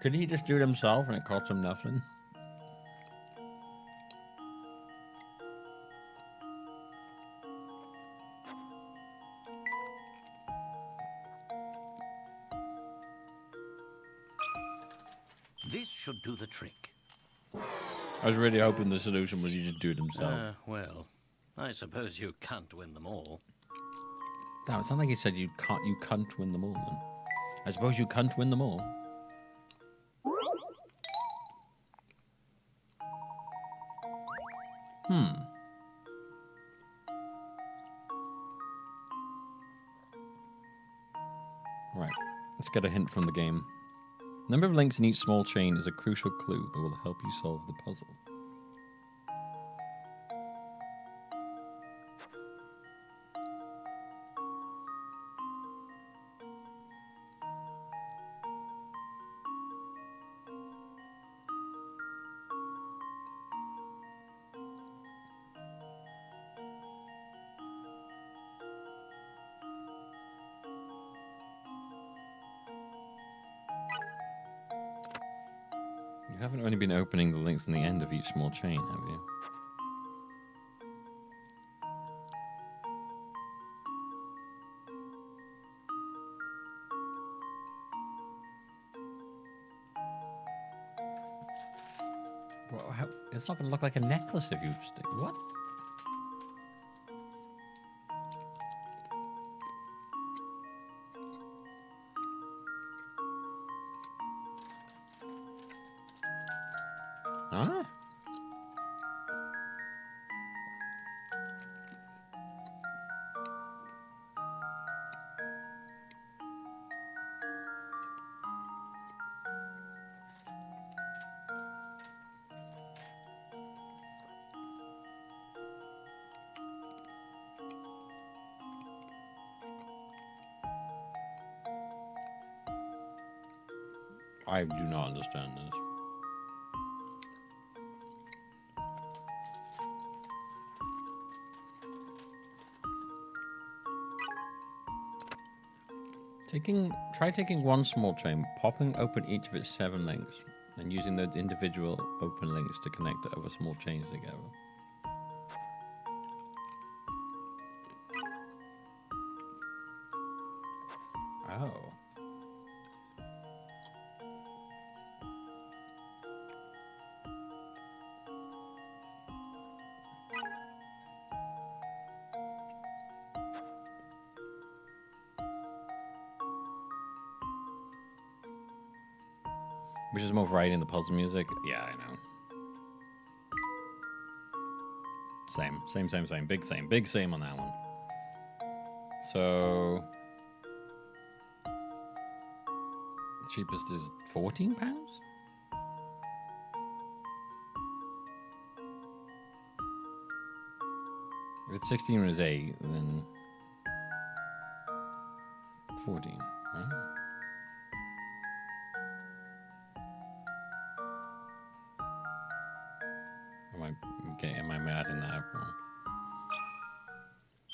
Couldn't he just do it himself and it cost him nothing? This should do the trick. I was really hoping the solution was you just do it himself. Well, I suppose you can't win them all. Damn, it sounded like he said you can't win them all, then. I suppose you can't win them all. Right, let's get a hint from the game. Number of links in each small chain is a crucial clue that will help you solve the puzzle. You haven't only been opening the links in the end of each small chain, have you? Well, it's not going to look like a necklace if you stick. What? Huh? I do not understand this. Try taking one small chain, popping open each of its 7 links, and using those individual open links to connect the other small chains together. Oh. Which is more variety in the puzzle music? Yeah, I know. Same. Big same on that one. So... the cheapest is £14? If it's 16 and it's 8, then... 14, right? Am I mad in that wrong?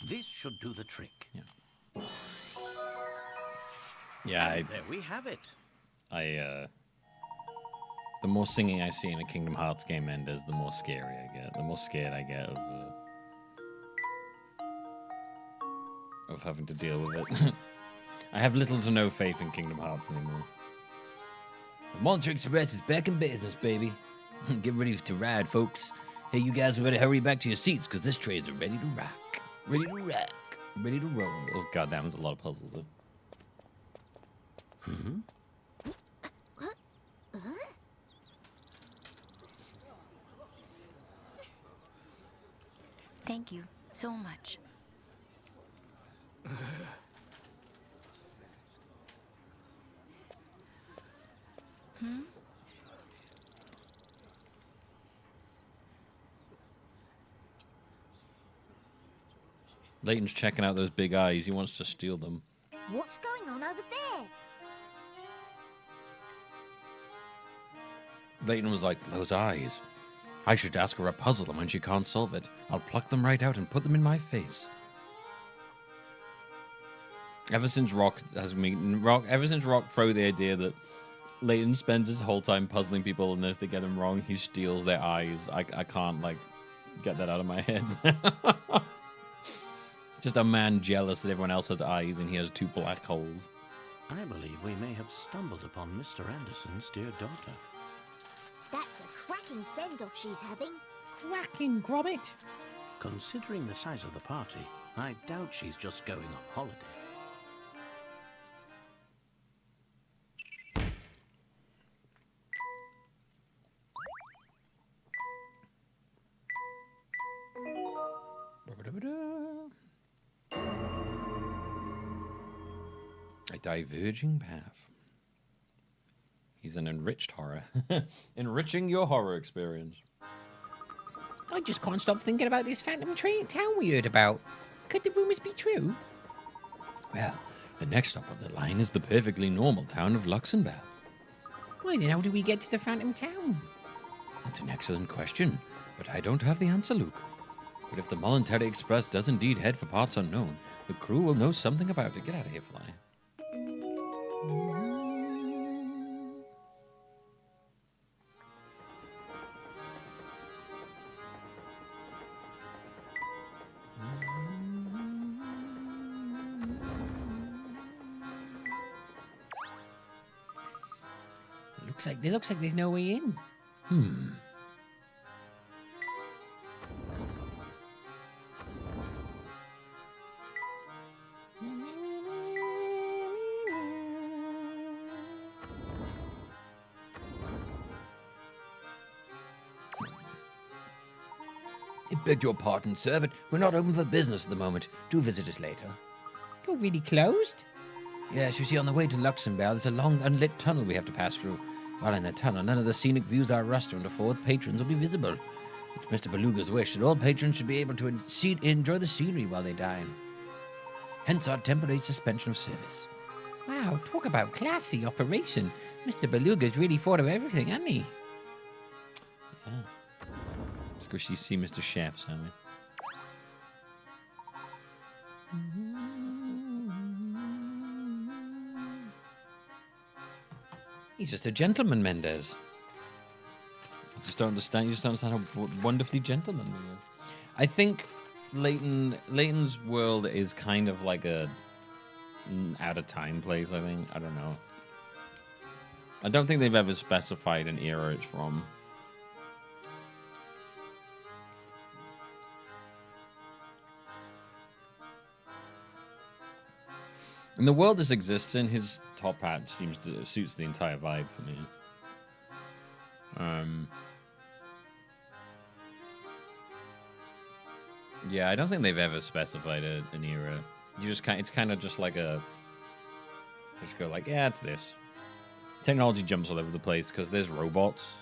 This should do the trick. Yeah. Yeah, There we have it. The more singing I see in a Kingdom Hearts game enders, the more scary I get. The more scared I get of having to deal with it. I have little to no faith in Kingdom Hearts anymore. The Monster Express is back in business, baby. Get ready to ride, folks. Hey, you guys better hurry back to your seats, because this train's ready to rock. Ready to rock. Ready to roll. Oh, goddamn, there's a lot of puzzles there. Mm-hmm. Thank you so much. Layton's checking out those big eyes. He wants to steal them. What's going on over there? Layton was like, those eyes. I should ask her a puzzle, and when she can't solve it, I'll pluck them right out and put them in my face. Ever since Rock threw the idea that Layton spends his whole time puzzling people, and if they get them wrong, he steals their eyes. I can't, like, get that out of my head. Just a man jealous that everyone else has eyes and he has 2 black holes. I believe we may have stumbled upon Mr. Anderson's dear daughter. That's a cracking cracking send-off she's having. Cracking, Gromit. Considering the size of the party, I doubt she's just going on holiday. A diverging path. He's an enriched horror. Enriching your horror experience. I just can't stop thinking about this phantom train town we heard about. Could the rumours be true? Well, the next stop on the line is the perfectly normal town of Luxembourg. Well, then how do we get to the phantom town? That's an excellent question, but I don't have the answer, Luke. But if the Voluntary Express does indeed head for parts unknown, the crew will know something about it. Get out of here, Fly. Looks like there's no way in. I beg your pardon, sir, but we're not open for business at the moment. Do visit us later. You're really closed? Yes, you see, on the way to Luxembourg, there's a long, unlit tunnel we have to pass through. While in the tunnel, none of the scenic views our restaurant affords patrons will be visible. It's Mr. Beluga's wish that all patrons should be able to enjoy the scenery while they dine. Hence our temporary suspension of service. Wow, talk about classy operation. Mr. Beluga's really thought of everything, hasn't he? Yeah. Let's go see Mr. Chef, shall we? He's just a gentleman, Mendez. You just don't understand how wonderfully gentlemanly he is. I think Layton's world is kind of like a out of time place, I think. I don't know. I don't think they've ever specified an era it's from. And the world this exists in, his top hat suits the entire vibe for me. Yeah, I don't think they've ever specified an era. It's kind of just like just go like, yeah, it's this. Technology jumps all over the place because there's robots.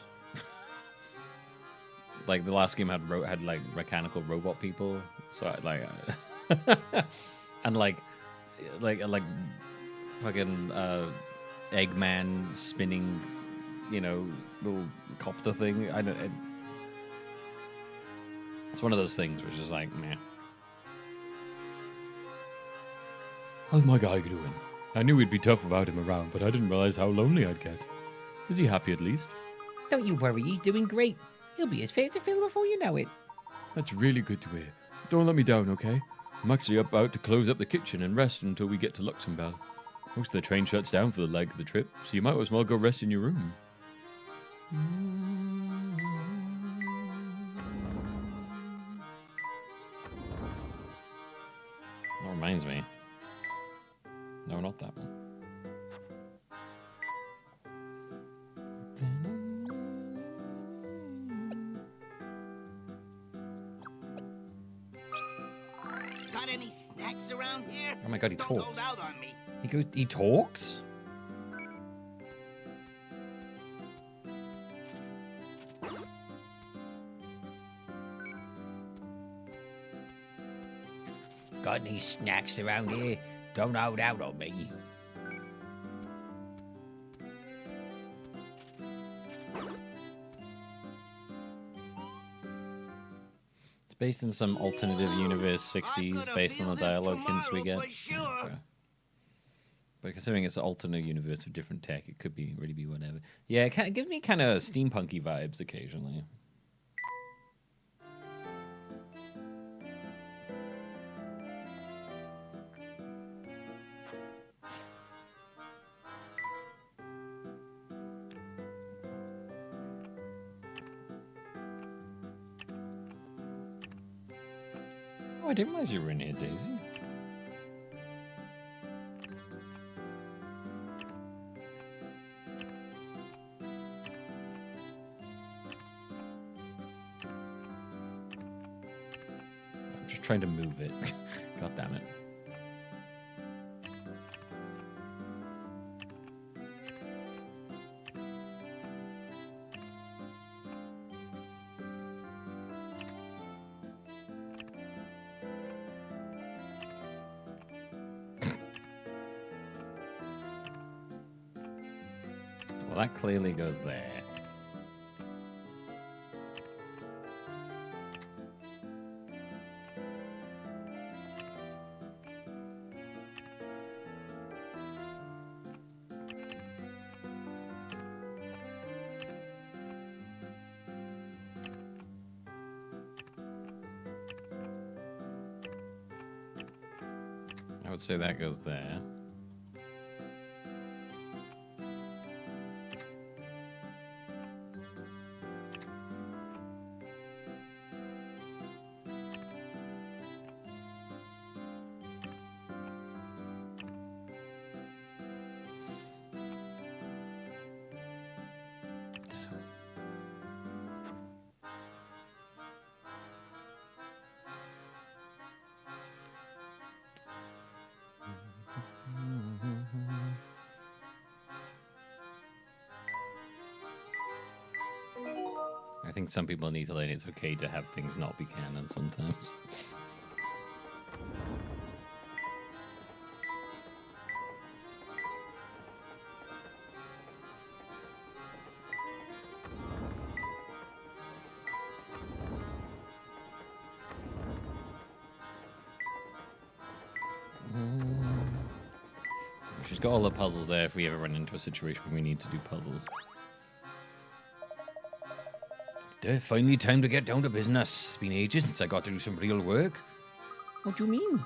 Like the last game had like mechanical robot people, so and like fucking Eggman spinning, little copter thing. It's one of those things which is like, meh. How's my guy doing? I knew he'd be tough without him around, but I didn't realize how lonely I'd get. Is he happy at least? Don't you worry, he's doing great. He'll be as fit as a fiddle before you know it. That's really good to hear. Don't let me down, okay? I'm actually about to close up the kitchen and rest until we get to Luxembourg. Most of the train shuts down for the leg of the trip, so you might as well go rest in your room. That reminds me. No, not that one. Got any snacks around here? Oh my god, he Don't talks. hold out on me. He talks? Got any snacks around here? Don't hold out on me. It's based in some alternative universe 60s based on the dialogue hints we get. Sure. Okay. But considering it's an alternate universe with different tech, it could really be whatever. Yeah, it gives me kind of steampunky vibes occasionally. Oh, I didn't realize you were in here, Daisy. I'm just trying to move it. God damn it. Well, that clearly goes there. I would say that goes there. I think some people need to learn it's okay to have things not be canon sometimes. She's got all the puzzles there if we ever run into a situation where we need to do puzzles. Finally time to get down to business. It's been ages since I got to do some real work. What do you mean?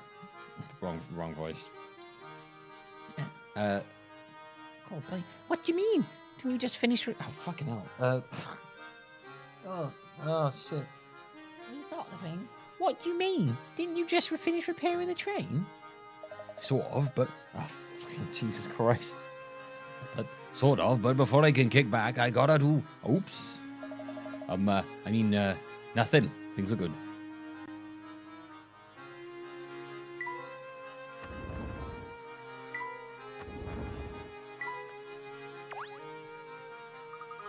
Wrong voice. Coldplay. What do you mean? Didn't you just finish? Oh, fucking hell. Oh, shit. You got the thing. What do you mean? Didn't you just finish repairing the train? Sort of, but... Oh, fucking Jesus Christ. But sort of, but before I can kick back, I gotta do... Oops. Nothing. Things are good.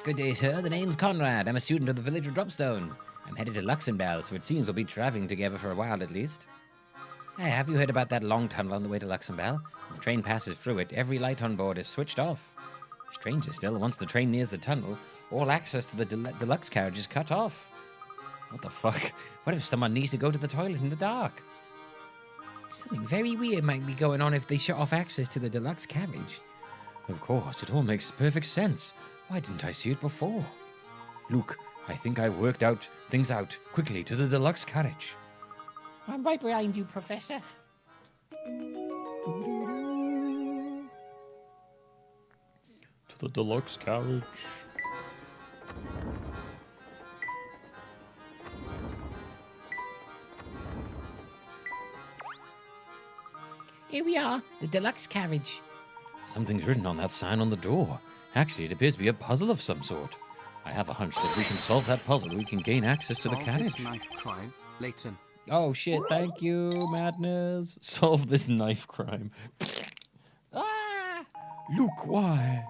Good day, sir. The name's Conrad. I'm a student of the village of Dropstone. I'm headed to Luxembourg, so it seems we'll be traveling together for a while at least. Hey, have you heard about that long tunnel on the way to Luxembourg? When the train passes through it, every light on board is switched off. Stranger still, once the train nears the tunnel, all access to the deluxe carriage is cut off. What the fuck? What if someone needs to go to the toilet in the dark? Something very weird might be going on if they shut off access to the deluxe carriage. Of course, it all makes perfect sense. Why didn't I see it before? Luke, I think I worked things out quickly to the deluxe carriage. I'm right behind you, Professor. To the deluxe carriage. Here we are, the deluxe carriage. Something's written on that sign on the door. Actually, it appears to be a puzzle of some sort. I have a hunch that if we can solve that puzzle, we can gain access to the carriage. Solve this knife crime, Layton. Oh shit, thank you, Madness. Solve this knife crime. Luke, why?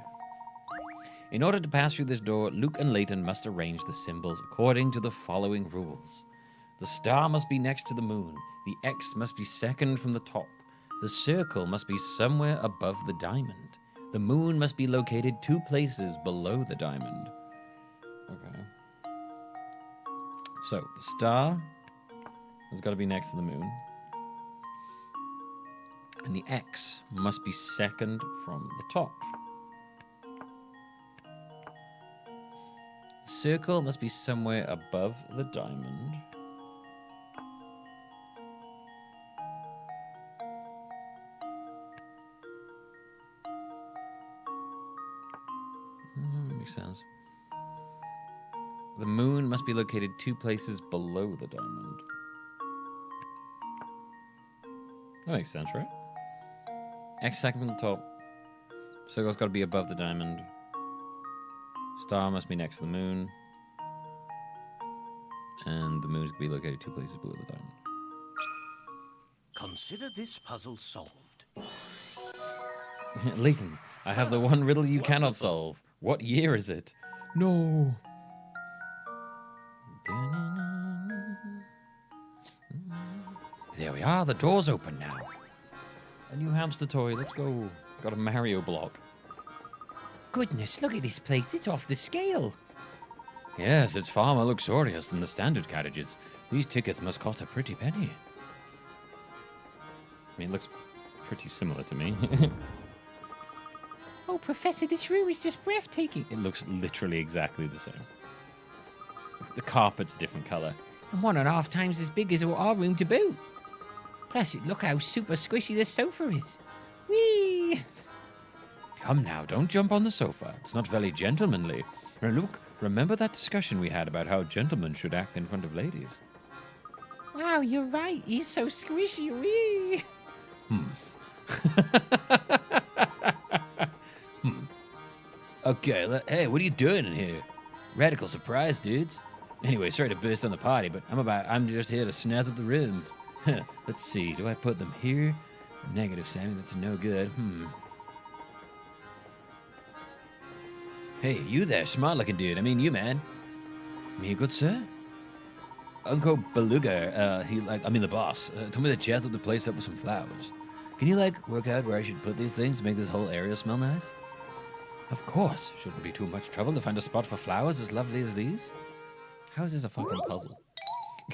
In order to pass through this door, Luke and Layton must arrange the symbols according to the following rules. The star must be next to the moon. The X must be second from the top. The circle must be somewhere above the diamond. The moon must be located 2 places below the diamond. Okay. So, the star has got to be next to the moon. And the X must be second from the top. The circle must be somewhere above the diamond. Makes sense. The moon must be located 2 places below the diamond. That makes sense, right? X second from the top. Circle's got to be above the diamond. Star must be next to the moon. And the moon's going to be located 2 places below the diamond. Consider this puzzle solved. Layton, I have the one riddle you cannot solve. What year is it? No. There we are. The door's open now. A new hamster toy. Let's go. Got a Mario block. Goodness, look at this place. It's off the scale. Yes, it's far more luxurious than the standard carriages. These tickets must cost a pretty penny. I mean, it looks pretty similar to me. Oh, Professor, this room is just breathtaking. It looks literally exactly the same. The carpet's a different color. And 1.5 times as big as our room to boot. Plus, look how super squishy this sofa is. Whee! Come now, don't jump on the sofa. It's not very gentlemanly. Look, remember that discussion we had about how gentlemen should act in front of ladies? Wow, you're right. He's so squishy. Whee! Okay, hey, what are you doing in here? Radical surprise, dudes. Anyway, sorry to burst on the party, but I'm just here to snazz up the rooms. Let's see, do I put them here? Negative, Sammy, that's no good. Hey, you there, smart-looking dude. I mean, you, man. Me, good sir? Uncle Beluga, the boss, told me to jazz up the place up with some flowers. Can you, work out where I should put these things to make this whole area smell nice? Of course. Shouldn't be too much trouble to find a spot for flowers as lovely as these. How is this a fucking puzzle?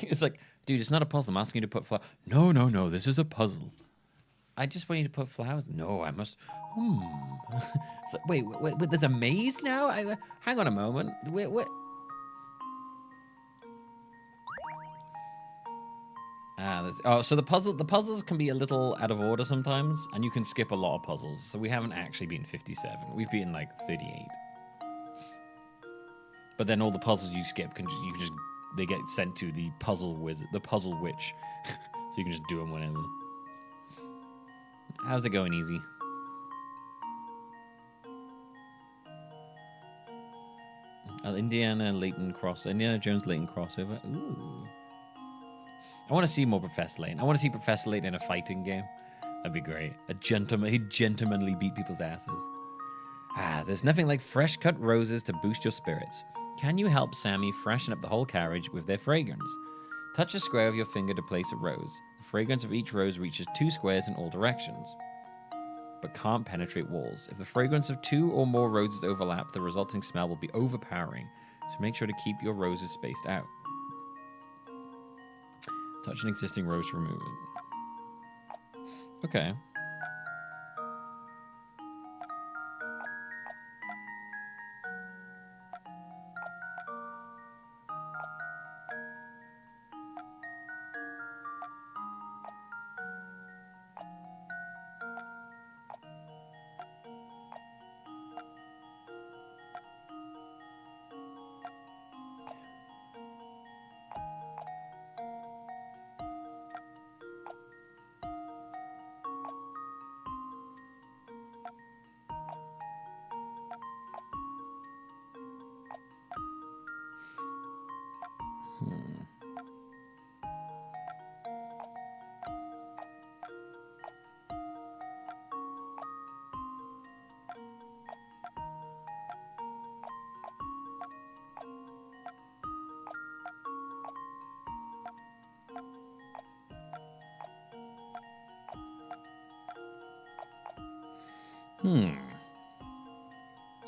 It's like, dude, it's not a puzzle. I'm asking you to put flowers. No, this is a puzzle. I just want you to put flowers. No, I must. It's like, wait, there's a maze now? Hang on a moment. Wait. So the puzzles can be a little out of order sometimes, and you can skip a lot of puzzles. So we haven't actually beaten 57. We've beaten 38. But then all the puzzles you skip they get sent to the puzzle wizard, the puzzle witch, so you can just do them whenever. How's it going, Easy? Indiana Jones Layton crossover. Ooh. I want to see more Professor Layton. I want to see Professor Layton in a fighting game. That'd be great. He'd gentlemanly beat people's asses. There's nothing like fresh cut roses to boost your spirits. Can you help Sammy freshen up the whole carriage with their fragrance? Touch a square of your finger to place a rose. The fragrance of each rose reaches 2 squares in all directions, but can't penetrate walls. If the fragrance of 2 or more roses overlap, the resulting smell will be overpowering, so make sure to keep your roses spaced out. Touch an existing rose to remove it. Okay.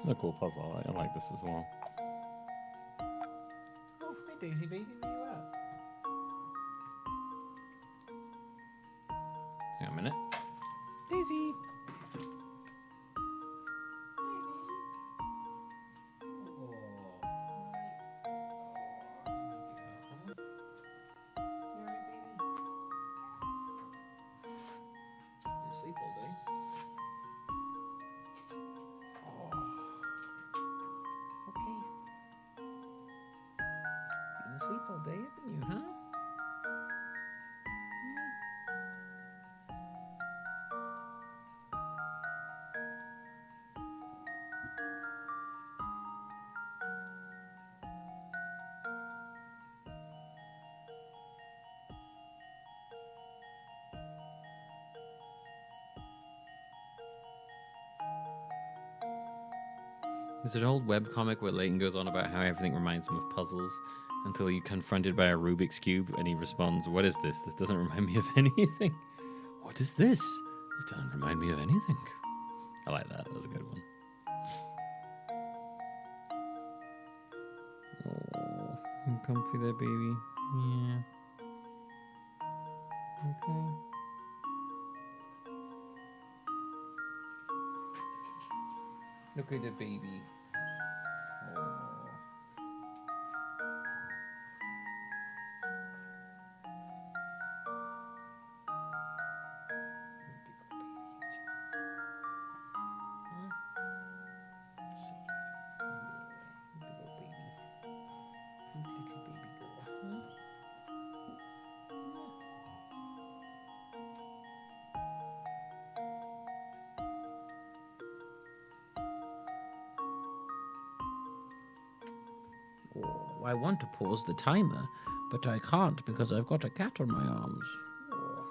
A cool puzzle. I like this as well. Oh, hey Daisy baby, where you at? Hang on a minute. Daisy. Sleep all day. Sleep all day, haven't you, huh? There's an old webcomic where Layton goes on about how everything reminds him of puzzles until he's confronted by a Rubik's Cube and he responds, "What is this? This doesn't remind me of anything." What is this? This doesn't remind me of anything. I like that. That was a good one. Oh, you comfy there, baby. Yeah. Okay. Look at the baby. Oh. Oh, I want to pause the timer, but I can't because I've got a cat on my arms. Oh.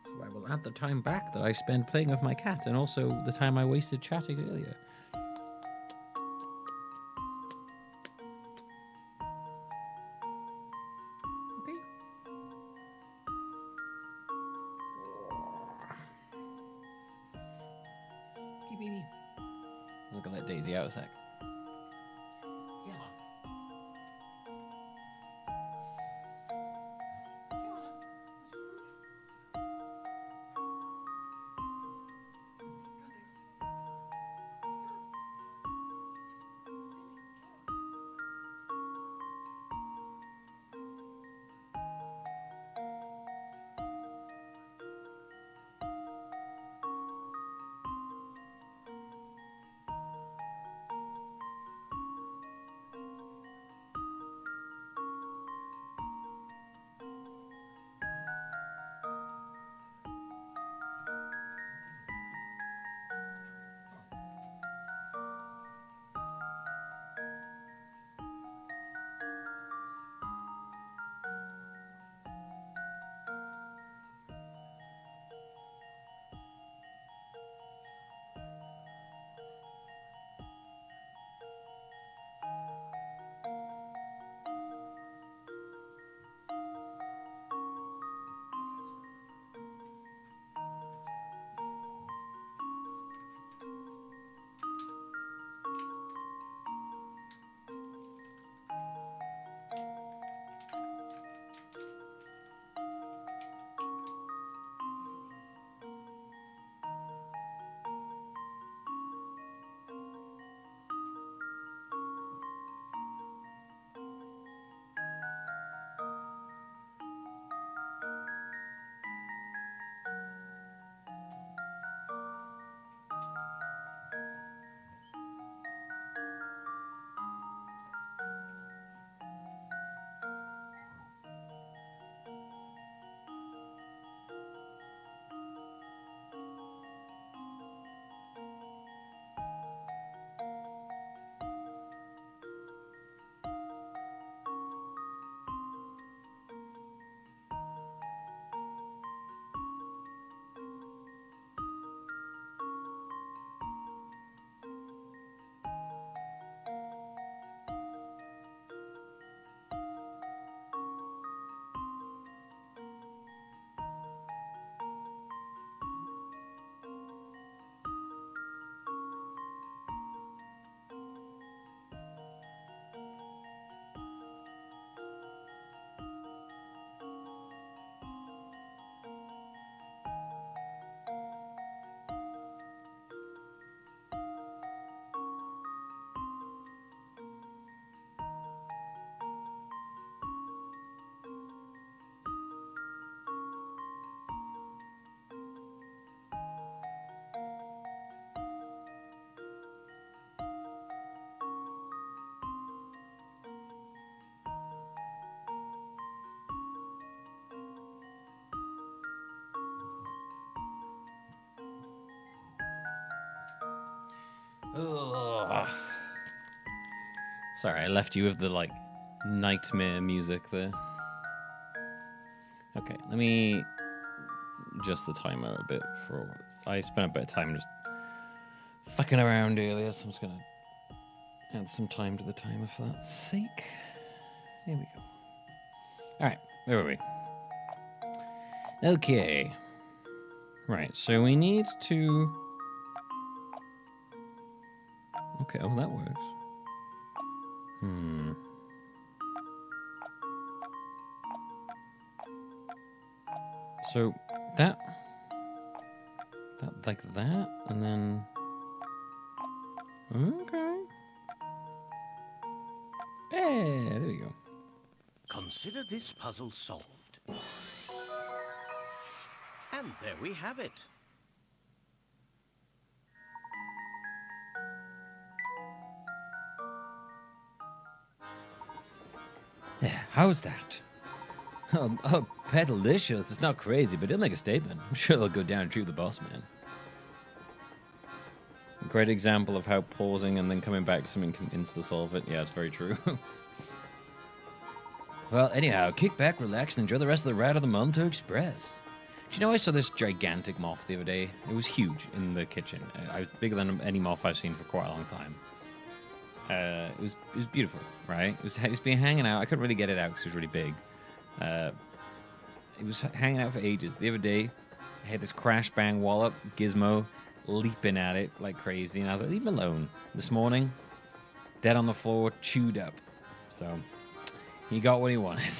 So I will add the time back that I spent playing with my cat and also the time I wasted chatting earlier. Okay. Okay, baby. I'm gonna let Daisy out a sec. Ugh. Sorry, I left you with the, like, nightmare music there. Okay, let me adjust the timer a bit. I spent a bit of time just fucking around earlier, so I'm just gonna add some time to the timer for that sake. Here we go. Alright, where were we? Okay. Right, so we need to... Okay, oh, that works. So, that like that, and then... Okay. Hey, there we go. Consider this puzzle solved. And there we have it. Yeah, how's that? Oh, pedalicious. It's not crazy, but it'll make a statement. I'm sure it'll go down and treat the boss man. Great example of how pausing and then coming back to something can insta-solve it. Yeah, it's very true. Well, anyhow, kick back, relax, and enjoy the rest of the ride of the Monto Express. Do you know I saw this gigantic moth the other day? It was huge in the kitchen. I was bigger than any moth I've seen for quite a long time. It was beautiful, right? It was been hanging out. I couldn't really get it out because it was really big. It was hanging out for ages. The other day, I had this crash bang wallop gizmo leaping at it like crazy, and I was like, leave him alone. This morning, dead on the floor, chewed up. So he got what he wanted.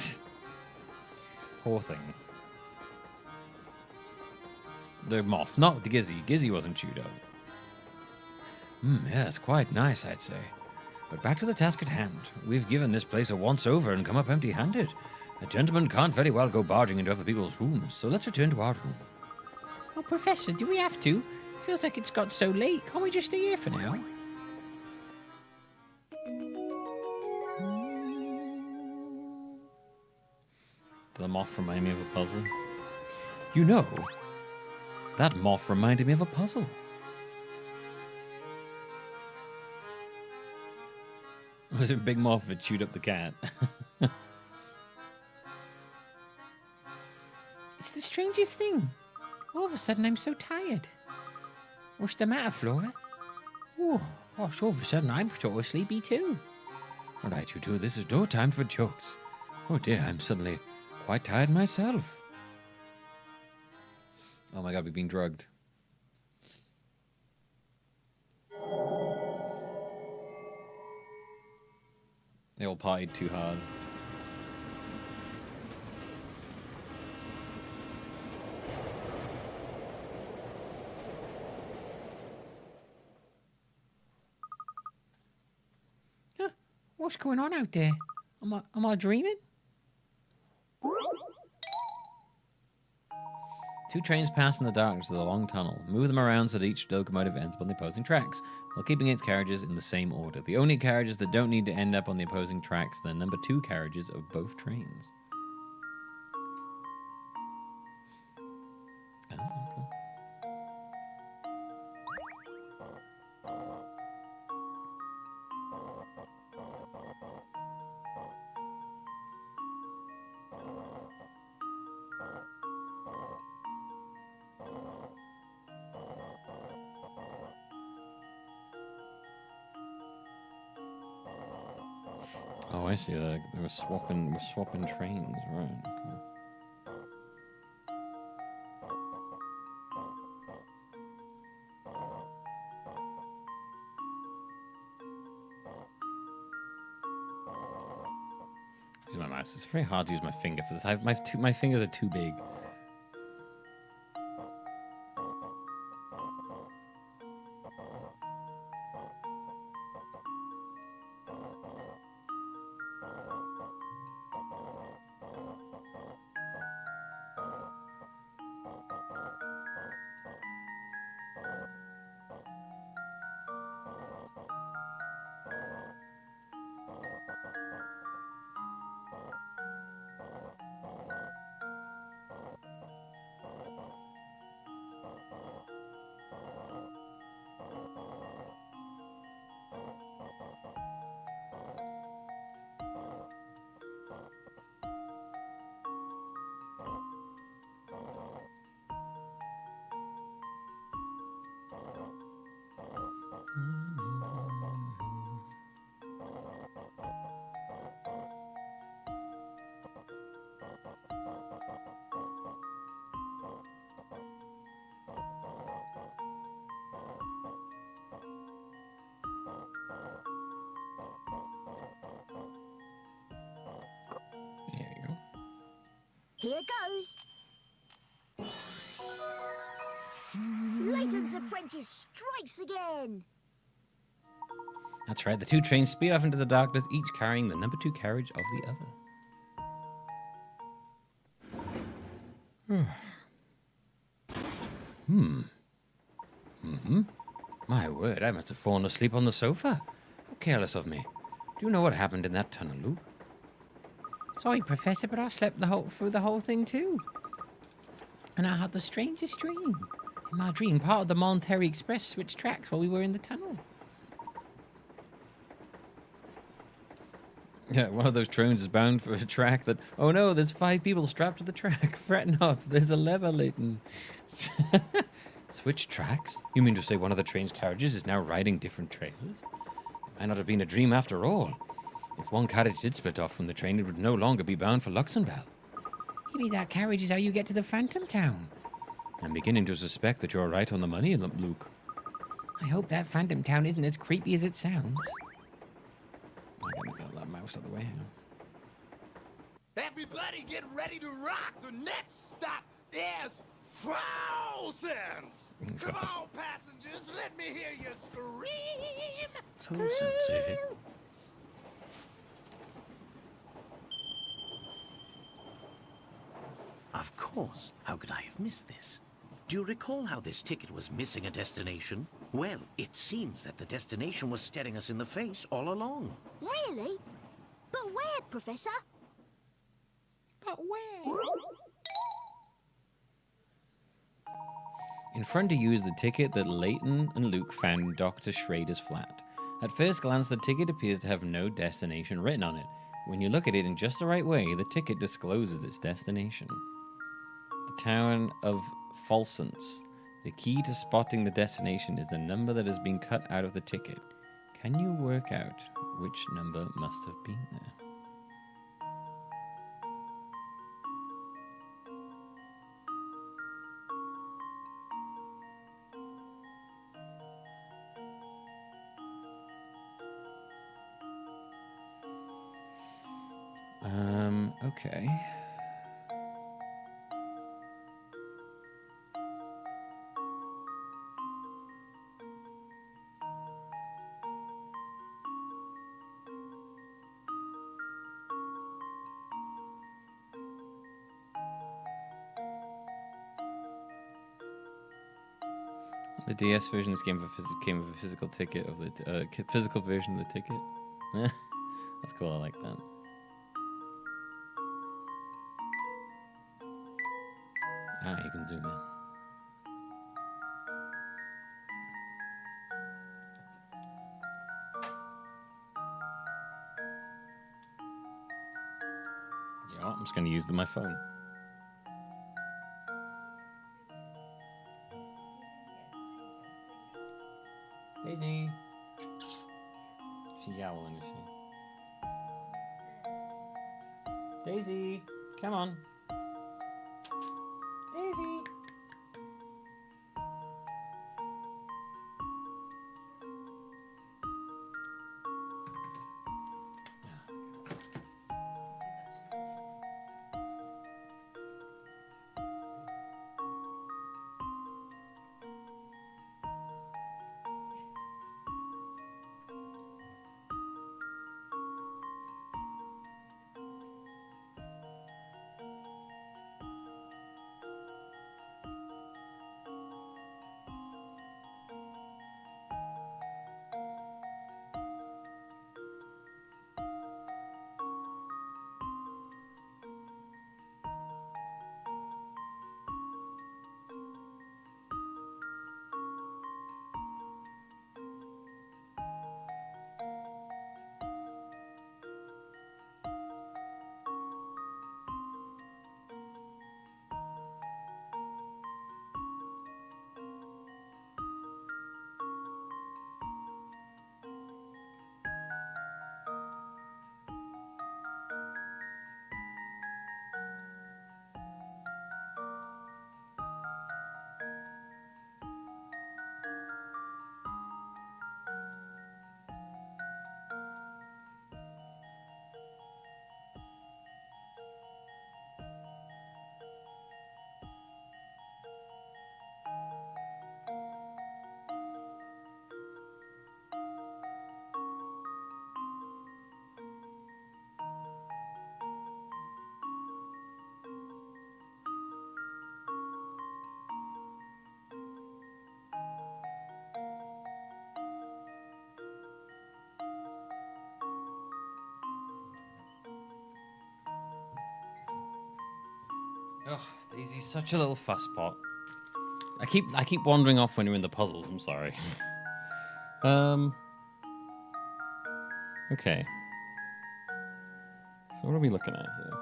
Poor thing. The moth, not the Gizzy. Gizzy wasn't chewed up. Yes, quite nice, I'd say. But back to the task at hand. We've given this place a once-over and come up empty-handed. A gentleman can't very well go barging into other people's rooms, so let's return to our room. Oh, Professor, do we have to? Feels like it's got so late. Can't we just stay here for now? The moth reminded me of a puzzle. You know, that moth reminded me of a puzzle. Was it a big moth that chewed up the cat? It's the strangest thing. All of a sudden, I'm so tired. What's the matter, Flora? Oh, gosh, all of a sudden I'm sort of sleepy too. All right, you two, this is no time for jokes. Oh dear, I'm suddenly quite tired myself. Oh my god, we've been drugged. They all partied too hard. What's going on out there? Am I dreaming? Two trains pass in the darkness of the long tunnel. Move them around so that each locomotive ends up on the opposing tracks, while keeping its carriages in the same order. The only carriages that don't need to end up on the opposing tracks are the number 2 carriages of both trains. Oh, I see. They were swapping trains, right? Okay. Use my mouse. It's very hard to use my finger for this. My fingers are too big. Here goes. Layton's apprentice strikes again. That's right, the two trains speed off into the darkness, each carrying the number 2 carriage of the other. My word, I must have fallen asleep on the sofa. How careless of me. Do you know what happened in that tunnel, Luke? Sorry, Professor, but I slept through the whole thing too. And I had the strangest dream. In my dream, part of the Monterey Express switched tracks while we were in the tunnel. Yeah, one of those trains is bound for a track that... Oh no, there's 5 people strapped to the track. Fret not, there's a lever, Layton. Switch tracks? You mean to say one of the train's carriages is now riding different trails? It might not have been a dream after all. If one carriage did split off from the train, it would no longer be bound for Luxembourg. Maybe that carriage is how you get to the Phantom Town. I'm beginning to suspect that you're right on the money, Luke. I hope that Phantom Town isn't as creepy as it sounds. I'm gonna get that mouse out of the way. Everybody get ready to rock. The next stop is Frozen's. Come on, passengers. Let me hear you scream. Frozen's, eh? Of course. How could I have missed this? Do you recall how this ticket was missing a destination? Well, it seems that the destination was staring us in the face all along. Really? But where, Professor? But where? In front of you is the ticket that Layton and Luke found in Dr. Schrader's flat. At first glance, the ticket appears to have no destination written on it. When you look at it in just the right way, the ticket discloses its destination. The town of Folsence. The key to spotting the destination is the number that has been cut out of the ticket. Can you work out which number must have been there? Okay. The DS version of this game came with a physical ticket of the physical version of the ticket. That's cool. I like that. Ah, you can zoom in. Yeah, I'm just going to use my phone. Daisy. She's yowling, is she? Daisy, come on. Daisy. Oh, Daisy's such a little fusspot. I keep wandering off when you're in the puzzles. I'm sorry. Okay. So what are we looking at here?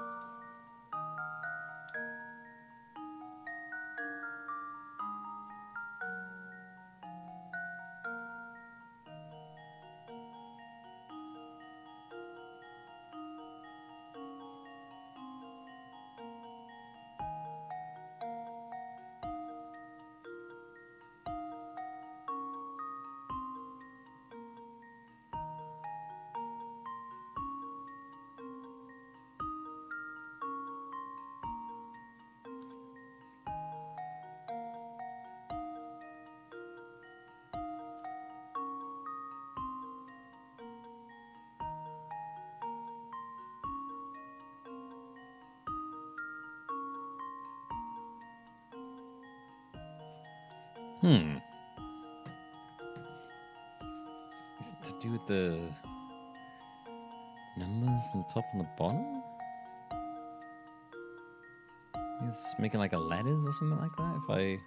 Is it to do with the numbers on the top and the bottom? It's making like a letters or something like that. If I...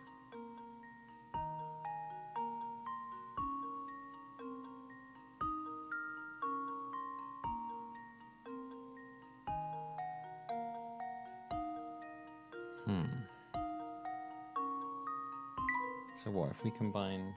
So what if we combine...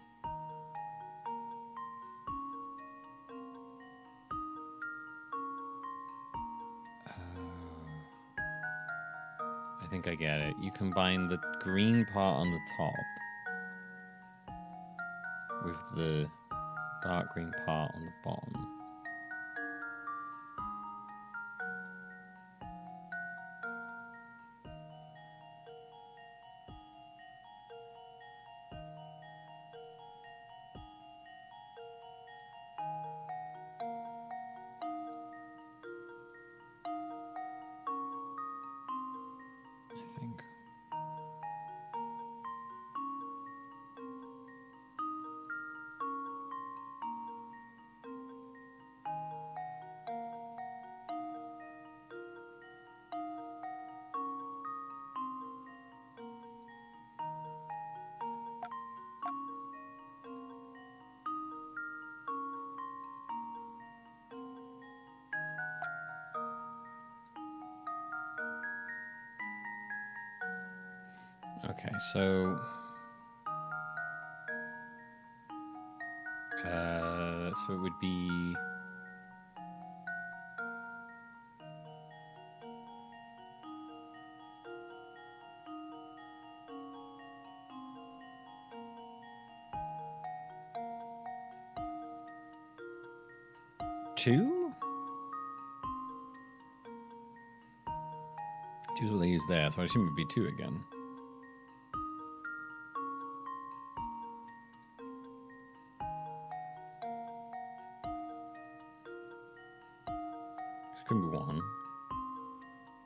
I think I get it. You combine the green part on the top with the dark green part on the bottom. Okay, so it would be two? Two's what they use there, so I assume it would be two again. Could be one.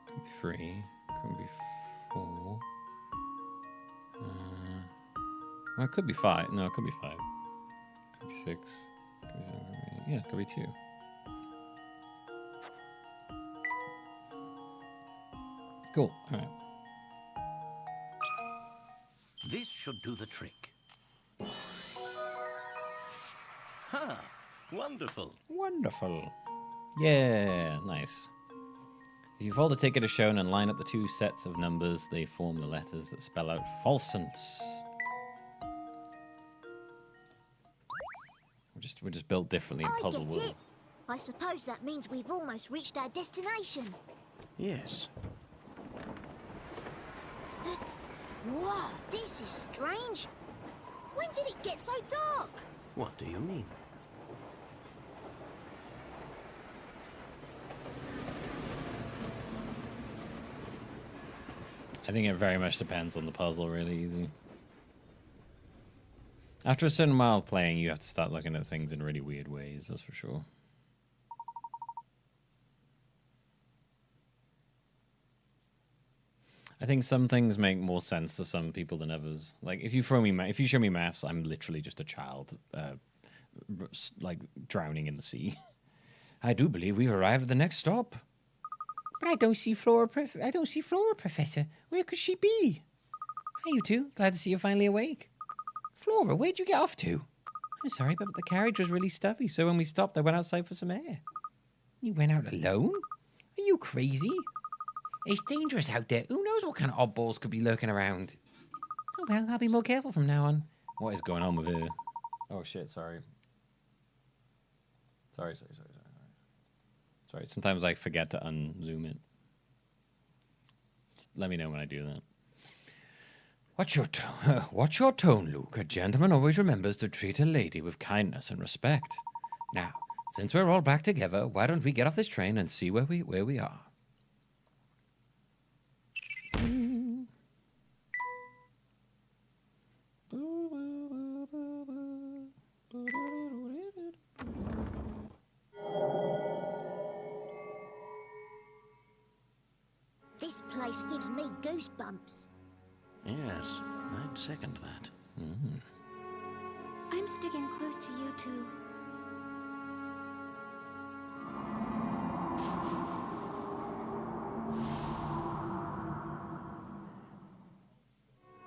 Could be three. Could be four. Well, it could be five. No, it could be five. Could be six. Could be seven, could be, yeah, it could be two. Cool. All right. This should do the trick. Huh. Wonderful. Wonderful. Yeah, nice. If you fold a ticket as shown and line up the two sets of numbers, they form the letters that spell out falsants. We're just built differently in Puzzle I get World. it. I suppose that means we've almost reached our destination. Yes. Whoa, this is strange. When did it get so dark? What do you mean? I think it very much depends on the puzzle, really easy. After a certain amount of playing, you have to start looking at things in really weird ways, that's for sure. I think some things make more sense to some people than others. Like, if you show me maths, I'm literally just a child, like, drowning in the sea. I do believe we've arrived at the next stop. But I don't see Flora, Professor. Where could she be? Hey, you two. Glad to see you're finally awake. Flora, where'd you get off to? I'm sorry, but the carriage was really stuffy, so when we stopped, I went outside for some air. You went out alone? Are you crazy? It's dangerous out there. Who knows what kind of oddballs could be lurking around? Oh, well, I'll be more careful from now on. What is going on with her? Oh, shit, sorry. Sorry. Sometimes I forget to unzoom it. Let me know when I do that. Watch your tone, Luke. A gentleman always remembers to treat a lady with kindness and respect. Now, since we're all back together, why don't we get off this train and see where we are? This place gives me goosebumps. Yes, I'd second that. I'm sticking close to you two.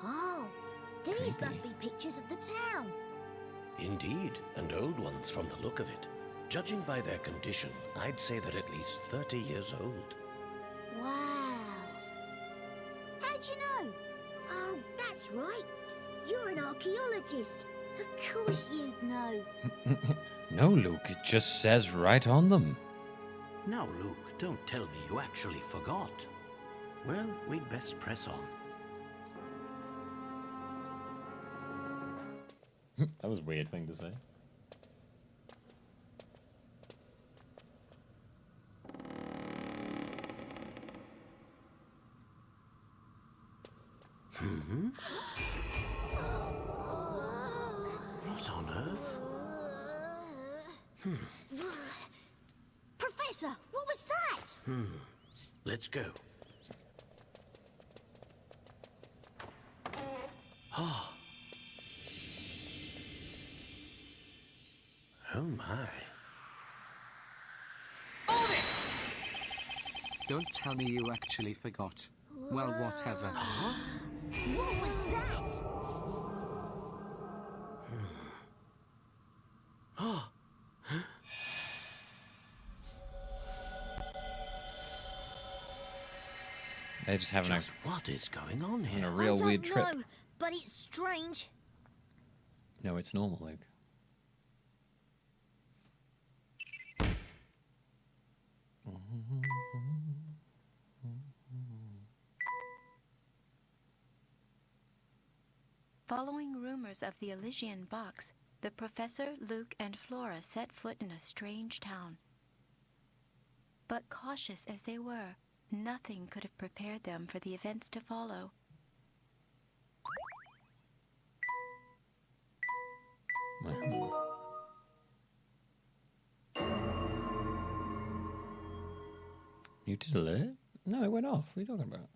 Oh, these must be pictures of the town. Indeed, and old ones from the look of it. Judging by their condition, I'd say they're at least 30 years old. Wow. How'd you know? Oh, that's right. You're an archaeologist. Of course you'd know. No, Luke, it just says right on them. Now, Luke, don't tell me you actually forgot. Well, we'd best press on. That was a weird thing to say. What on earth? Professor, what was that? Let's go. Oh. Oh my. Don't tell me you actually forgot. Well, whatever. What was that? They're just having what is going on here? a real weird trip. I don't know, but it's strange. No, it's normal, Luke. Following rumors of the Elysian box, the Professor, Luke, and Flora set foot in a strange town. But cautious as they were, nothing could have prepared them for the events to follow. Muted alert? No, it went off. What are you talking about?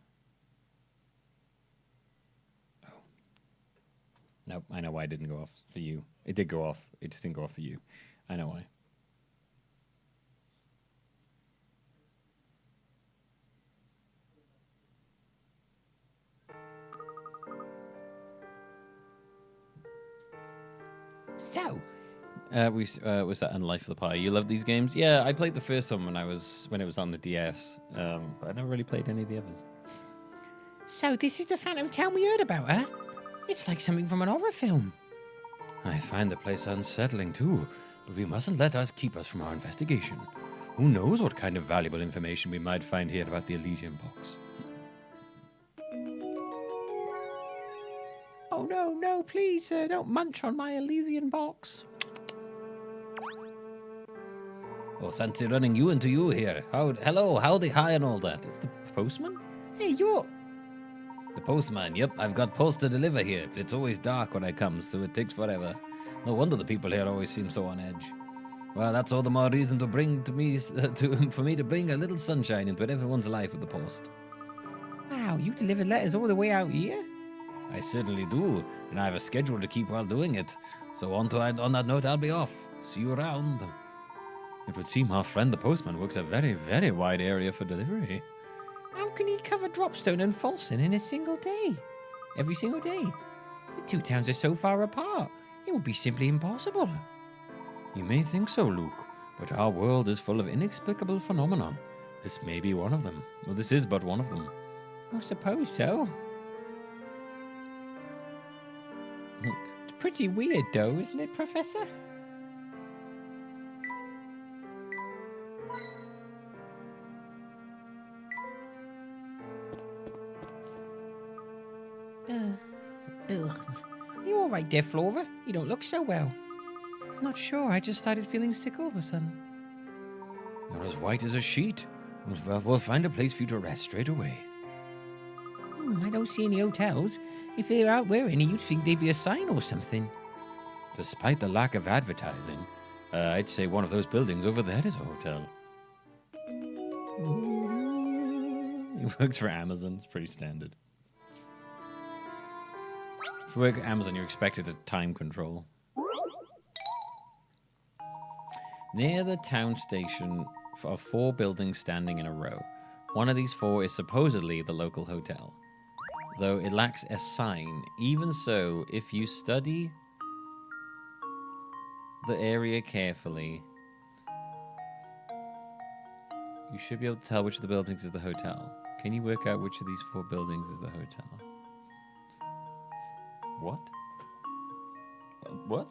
Oh. Nope, I know why it didn't go off for you. It did go off. It just didn't go off for you. I know why. So, was that Life of the Pi? You love these games? Yeah, I played the first one when it was on the DS, but I never really played any of the others. So this is the Phantom Town we heard about, huh? It's like something from an horror film. I find the place unsettling too, but we mustn't let us keep us from our investigation. Who knows what kind of valuable information we might find here about the Elysian box. Oh no, please, don't munch on my Elysian box. Oh, fancy running you into you here. Hello, howdy, hi, and all that. It's the postman? Hey, you're... The postman, yep. I've got post to deliver here, but it's always dark when I come, so it takes forever. No wonder the people here always seem so on edge. Well, that's all the more reason to bring to me, for me to bring a little sunshine into everyone's life with the post. Wow, you deliver letters all the way out here? I certainly do, and I have a schedule to keep while doing it. So on that note, I'll be off. See you around. It would seem our friend the postman works a very, very wide area for delivery. How can he cover Dropstone and Folsom in a single day? Every single day? The two towns are so far apart. It would be simply impossible. You may think so, Luke, but our world is full of inexplicable phenomenon. This may be one of them. Well, this is but one of them. I suppose so. It's pretty weird, though, isn't it, Professor? Ugh. Are you all right there, Flora? You don't look so well. Not sure. I just started feeling sick all of a sudden. You're as white as a sheet. We'll find a place for you to rest straight away. I don't see any hotels. If there out were any, you'd think they'd be a sign or something. Despite the lack of advertising, I'd say one of those buildings over there is a hotel. It works for Amazon. It's pretty standard. If you work at Amazon, you're expected to time control. Near the town station are 4 buildings standing in a row. One of these 4 is supposedly the local hotel, though it lacks a sign. Even so, if you study the area carefully, you should be able to tell which of the buildings is the hotel. Can you work out which of these 4 buildings is the hotel? What? What?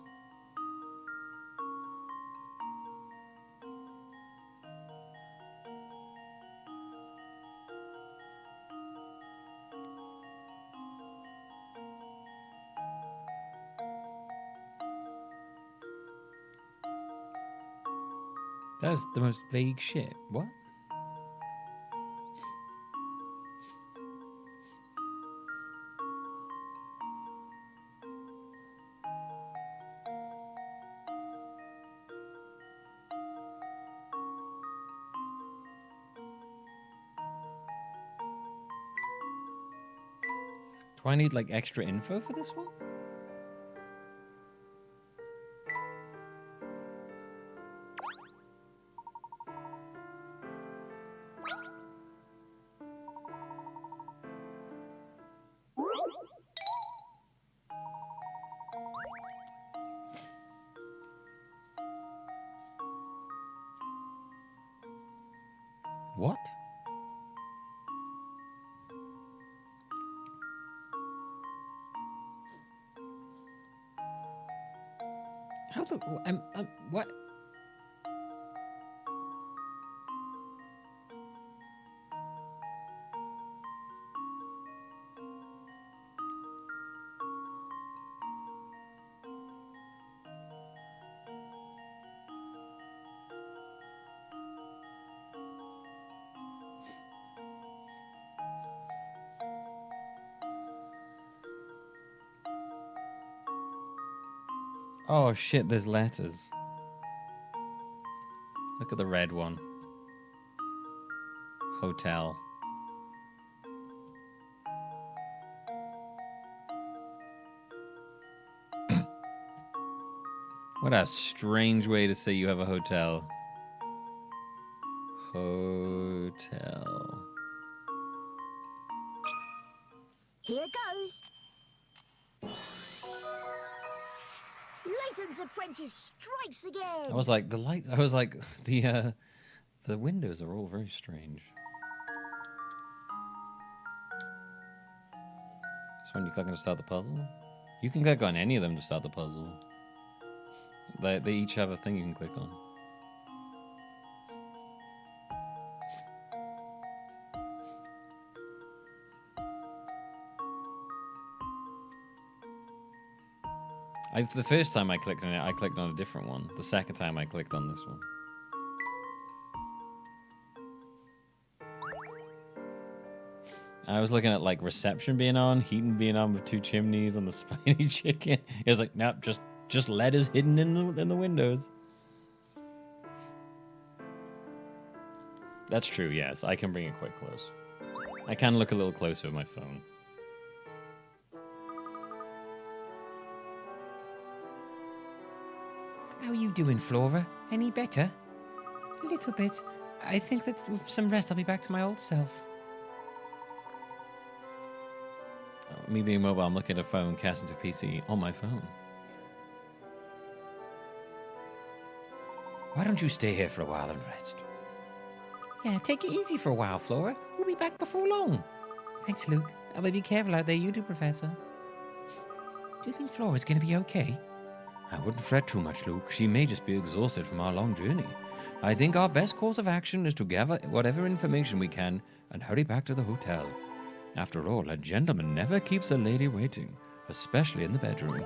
That was the most vague shit. What? Do I need like extra info for this one? What? How the... what? Oh shit, there's letters. Look at the red one. Hotel. What a strange way to say you have a hotel. Hotel. Here goes. Layton's apprentice strikes again. I was like, the lights. I was like, the windows are all very strange. So when you click on to start the puzzle, you can click on any of them to start the puzzle. They each have a thing you can click on. The first time I clicked on it, I clicked on a different one. The second time I clicked on this one. I was looking at like reception being on, heating being on with 2 chimneys and the spiny chicken. It was like, nope, just letters hidden in the windows. That's true, yes. I can bring it quite close. I can look a little closer with my phone. How are you doing, Flora? Any better? A little bit. I think that with some rest I'll be back to my old self. Me being mobile, I'm looking at a phone, cast into PC on my phone. Why don't you stay here for a while and rest? Yeah, take it easy for a while, Flora. We'll be back before long. Thanks, Luke. I'll be careful out there, you do, Professor. Do you think Flora's going to be okay? I wouldn't fret too much, Luke. She may just be exhausted from our long journey. I think our best course of action is to gather whatever information we can and hurry back to the hotel. After all, a gentleman never keeps a lady waiting, especially in the bedroom.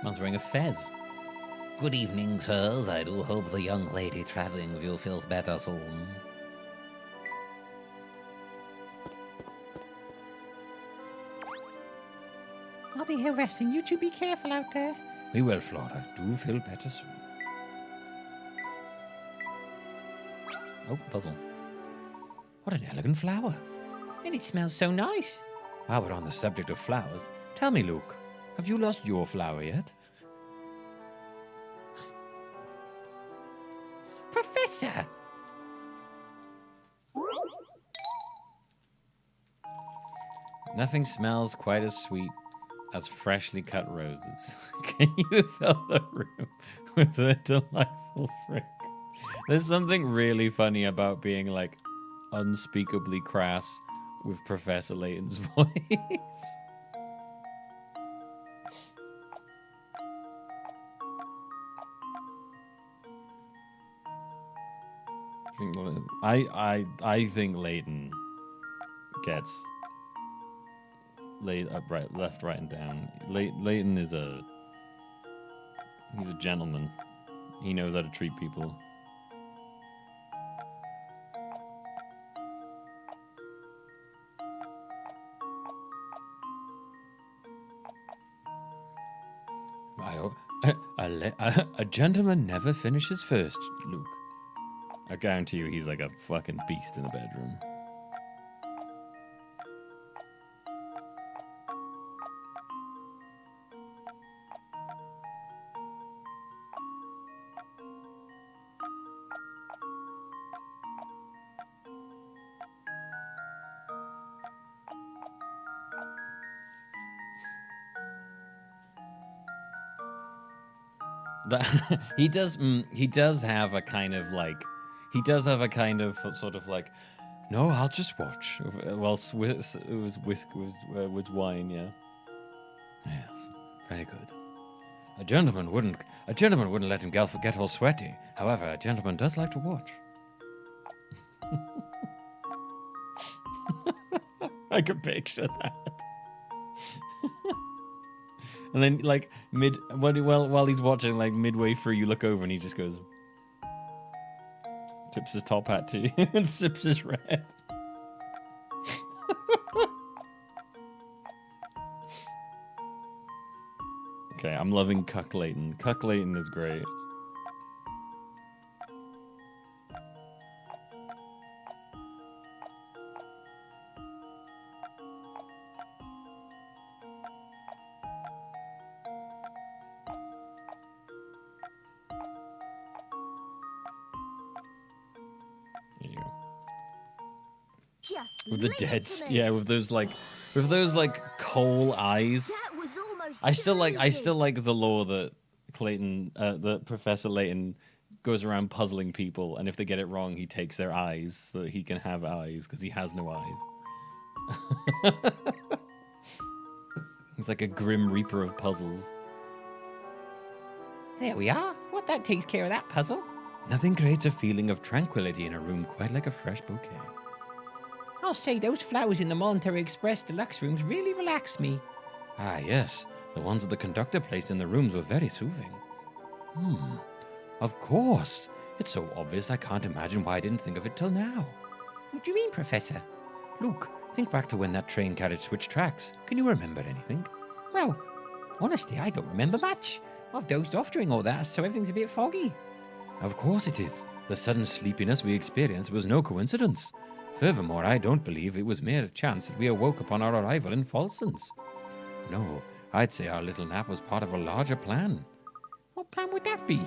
Man's wearing a fez. Good evening, sirs. I do hope the young lady traveling with you feels better soon. I'll be here resting. You two be careful out there. We will, Flora. Do feel better soon. Oh, puzzle. What an elegant flower. And it smells so nice. While we're on the subject of flowers, tell me, Luke, have you lost your flower yet? Professor! Nothing smells quite as sweet as freshly cut roses. Can you fill the room with a delightful frick? There's something really funny about being like unspeakably crass with Professor Layton's voice. I think Layton gets laid up, right, left, right, and down. Layton is he's a gentleman. He knows how to treat people. A gentleman never finishes first, Luke. I guarantee you he's like a fucking beast in the bedroom. He does have a kind of like, sort of like, no, I'll just watch. Whilst with wine, yeah. Yes, very good. A gentleman wouldn't let him get all sweaty. However, a gentleman does like to watch. I could picture that. And then, like, while he's watching, like, midway through, you look over and he just goes, tips his top hat to you and sips his red. Okay, I'm loving Cuck Layton. Cuck Layton is great. Just With the leave dead, it to me. yeah, with those coal eyes. That was almost I still easy. like the lore that that Professor Layton goes around puzzling people, and if they get it wrong, he takes their eyes so that he can have eyes because he has no eyes. He's like a grim reaper of puzzles. There we are. What, that takes care of that puzzle. Nothing creates a feeling of tranquility in a room quite like a fresh bouquet. I'll say those flowers in the Monterey Express deluxe rooms really relax me. Ah, yes. The ones that the conductor placed in the rooms were very soothing. Of course. It's so obvious I can't imagine why I didn't think of it till now. What do you mean, Professor? Luke, think back to when that train carriage switched tracks. Can you remember anything? Well, honestly, I don't remember much. I've dozed off during all that, so everything's a bit foggy. Of course it is. The sudden sleepiness we experienced was no coincidence. Furthermore, I don't believe it was mere chance that we awoke upon our arrival in Falsons. No, I'd say our little nap was part of a larger plan. What plan would that be?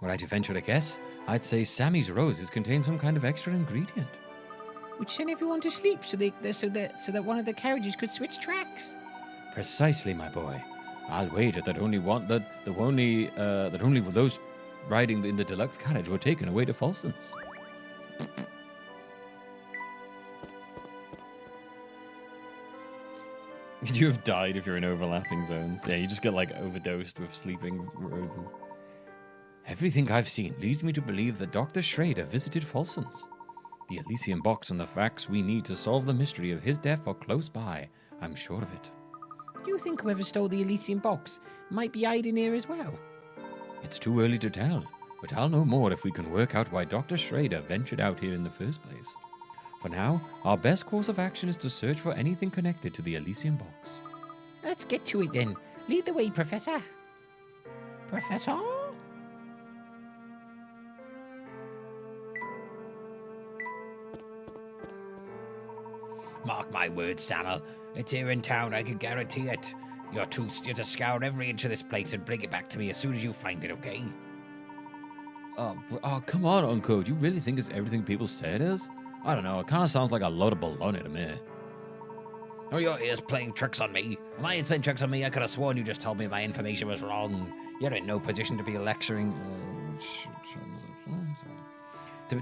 Were I to venture a guess, I'd say Sammy's roses contain some kind of extra ingredient. Which sent everyone to sleep so that one of the carriages could switch tracks. Precisely, my boy. I'll wager that only those riding in the deluxe carriage were taken away to Falstons. You have died if you're in overlapping zones. Yeah, you just get like overdosed with sleeping roses. Everything I've seen leads me to believe that Dr. Schrader visited Falsons. The Elysian box and the facts we need to solve the mystery of his death are close by. I'm sure of it. Do you think whoever stole the Elysian box might be hiding here as well? It's too early to tell, but I'll know more if we can work out why Dr. Schrader ventured out here in the first place. For now, our best course of action is to search for anything connected to the Elysian box. Let's get to it then. Lead the way, Professor. Professor? Mark my words, Samuel. It's here in town, I can guarantee it. You're to scour every inch of this place and bring it back to me as soon as you find it, okay? Oh, come on, Uncle. Do you really think it's everything people say it is? I don't know. It kind of sounds like a load of baloney to me. Oh, your ears playing tricks on me. Am I playing tricks on me? I could have sworn you just told me my information was wrong. You're in no position to be lecturing.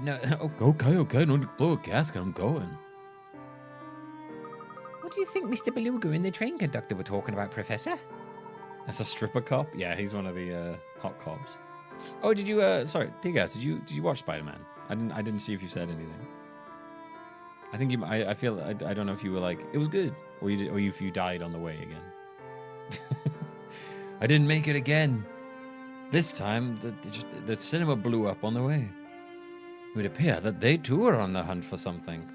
No, okay. No need to blow a gasket. I'm going. What do you think Mr. Beluga and the train conductor were talking about, Professor? That's a stripper cop? Yeah, he's one of the hot cops. Oh, did you, sorry, T-Gas, did you watch Spider-Man? I didn't see if you said anything. I think I feel, I don't know if you were like, it was good, or if you died on the way again. I didn't make it again. This time, the cinema blew up on the way. It would appear that they too are on the hunt for something.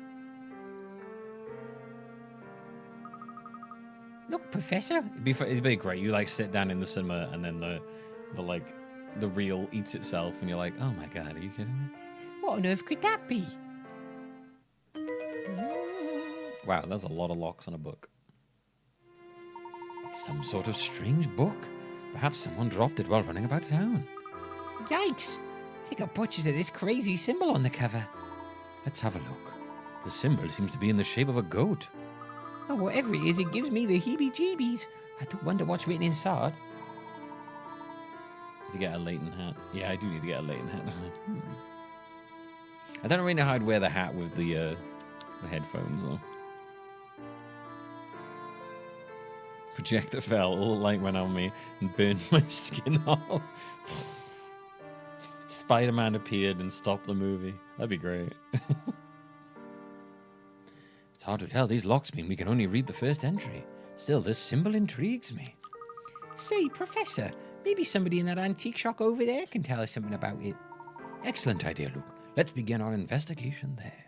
Look, Professor. It'd be great. You like sit down in the cinema and then the reel eats itself and you're like, oh my god, are you kidding me? What on earth could that be? Wow, there's a lot of locks on a book. It's some sort of strange book. Perhaps someone dropped it while running about town. Yikes! Take a butcher's at this crazy symbol on the cover. Let's have a look. The symbol seems to be in the shape of a goat. Oh, whatever it is, it gives me the heebie-jeebies. I do wonder what's written inside. To get a Layton hat. Yeah, I do need to get a Layton hat. I don't really know how I'd wear the hat with the headphones though. Projector fell, all the light went on me and burned my skin off. Spider-Man appeared and stopped the movie. That'd be great. It's hard to tell. These locks mean we can only read the first entry. Still, this symbol intrigues me. Say, Professor, maybe somebody in that antique shop over there can tell us something about it. Excellent idea, Luke. Let's begin our investigation there.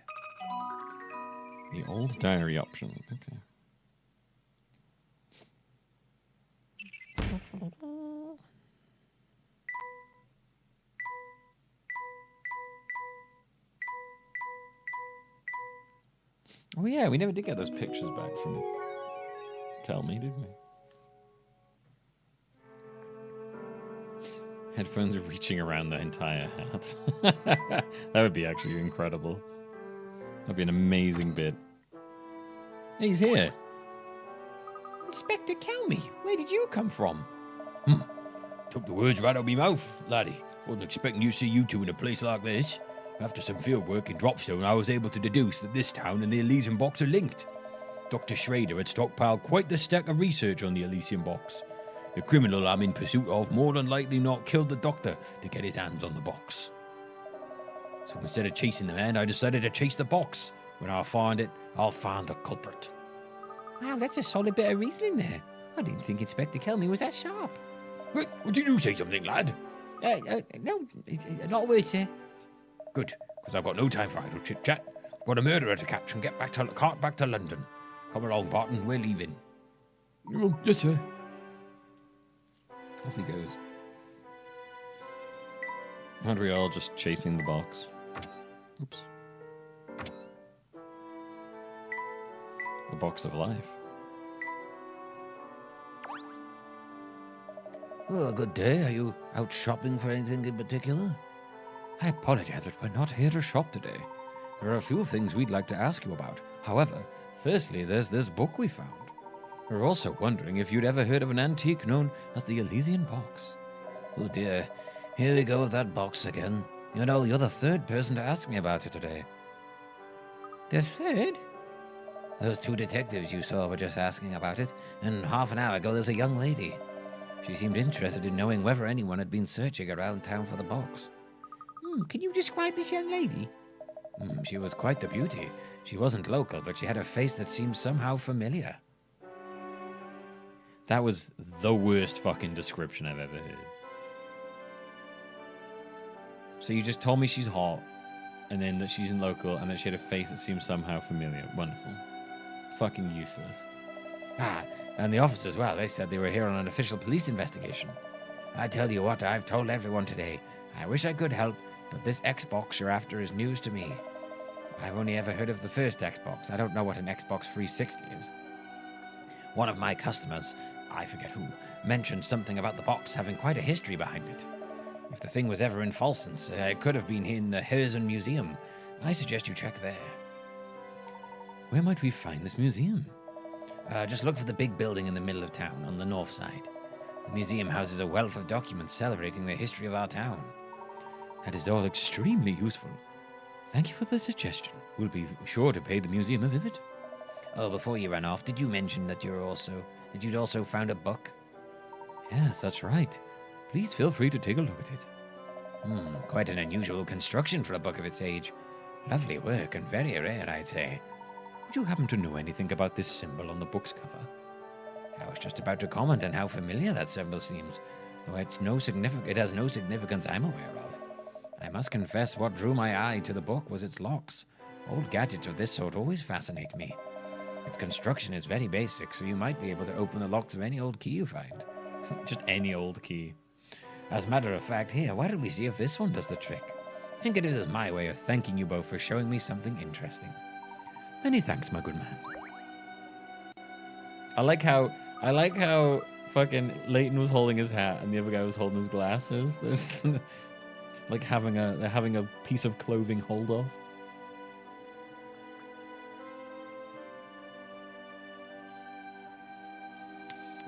The old diary option. Okay. Oh yeah, we never did get those pictures back from Tell Me, did we? Headphones are reaching around the entire hat. That would be actually incredible. That'd be an amazing bit. He's here. Inspector Kelmy, where did you come from? Took the words right out of my mouth, laddie. Wasn't expecting to see you two in a place like this. After some field work in Dropstone, I was able to deduce that this town and the Elysian box are linked. Dr. Schrader had stockpiled quite the stack of research on the Elysian box. The criminal I'm in pursuit of more than likely not killed the doctor to get his hands on the box. So instead of chasing the man, I decided to chase the box. When I find it, I'll find the culprit. Wow, that's a solid bit of reasoning there. I didn't think Inspector Kelmy was that sharp. What did you say something, lad? No, not a word, sir. Good, because I've got no time for idle chit-chat. I've got a murderer to catch and get back to London. Come along, Barton, we're leaving. Oh, yes, sir. Off he goes. Aren't we all just chasing the box? Oops. The box of life. Oh, good day. Are you out shopping for anything in particular? I apologize, but we're not here to shop today. There are a few things we'd like to ask you about. However, firstly, there's this book we found. We're also wondering if you'd ever heard of an antique known as the Elysian box. Oh dear, here we go with that box again. You know, you're the third person to ask me about it today. The third? Those two detectives you saw were just asking about it, and half an hour ago there's a young lady. She seemed interested in knowing whether anyone had been searching around town for the box. Can you describe this young lady? She was quite the beauty. She wasn't local, but she had a face that seemed somehow familiar. That was the worst fucking description I've ever heard. So you just told me she's hot, and then that she's in local, and that she had a face that seems somehow familiar. Wonderful. Fucking useless. Ah, and the officers as well. They said they were here on an official police investigation. I tell you what, I've told everyone today. I wish I could help, but this Xbox you're after is news to me. I've only ever heard of the first Xbox. I don't know what an Xbox 360 is. One of my customers, I forget who, mentioned something about the box having quite a history behind it. If the thing was ever in Falsens, it could have been in the Herzen Museum. I suggest you check there. Where might we find this museum? Just look for the big building in the middle of town, on the north side. The museum houses a wealth of documents celebrating the history of our town. That is all extremely useful. Thank you for the suggestion. We'll be sure to pay the museum a visit. Oh, before you run off, did you mention that you'd also found a book? Yes, that's right. Please feel free to take a look at it. Quite an unusual construction for a book of its age. Lovely work and very rare, I'd say. Would you happen to know anything about this symbol on the book's cover? I was just about to comment on how familiar that symbol seems, though it has no significance I'm aware of. I must confess what drew my eye to the book was its locks. Old gadgets of this sort always fascinate me. Its construction is very basic, so you might be able to open the locks of any old key you find. Just any old key. As a matter of fact, here, why don't we see if this one does the trick? Think it is my way of thanking you both for showing me something interesting. Many thanks, my good man. I like how fucking Layton was holding his hat and the other guy was holding his glasses. There's like having a piece of clothing hold off.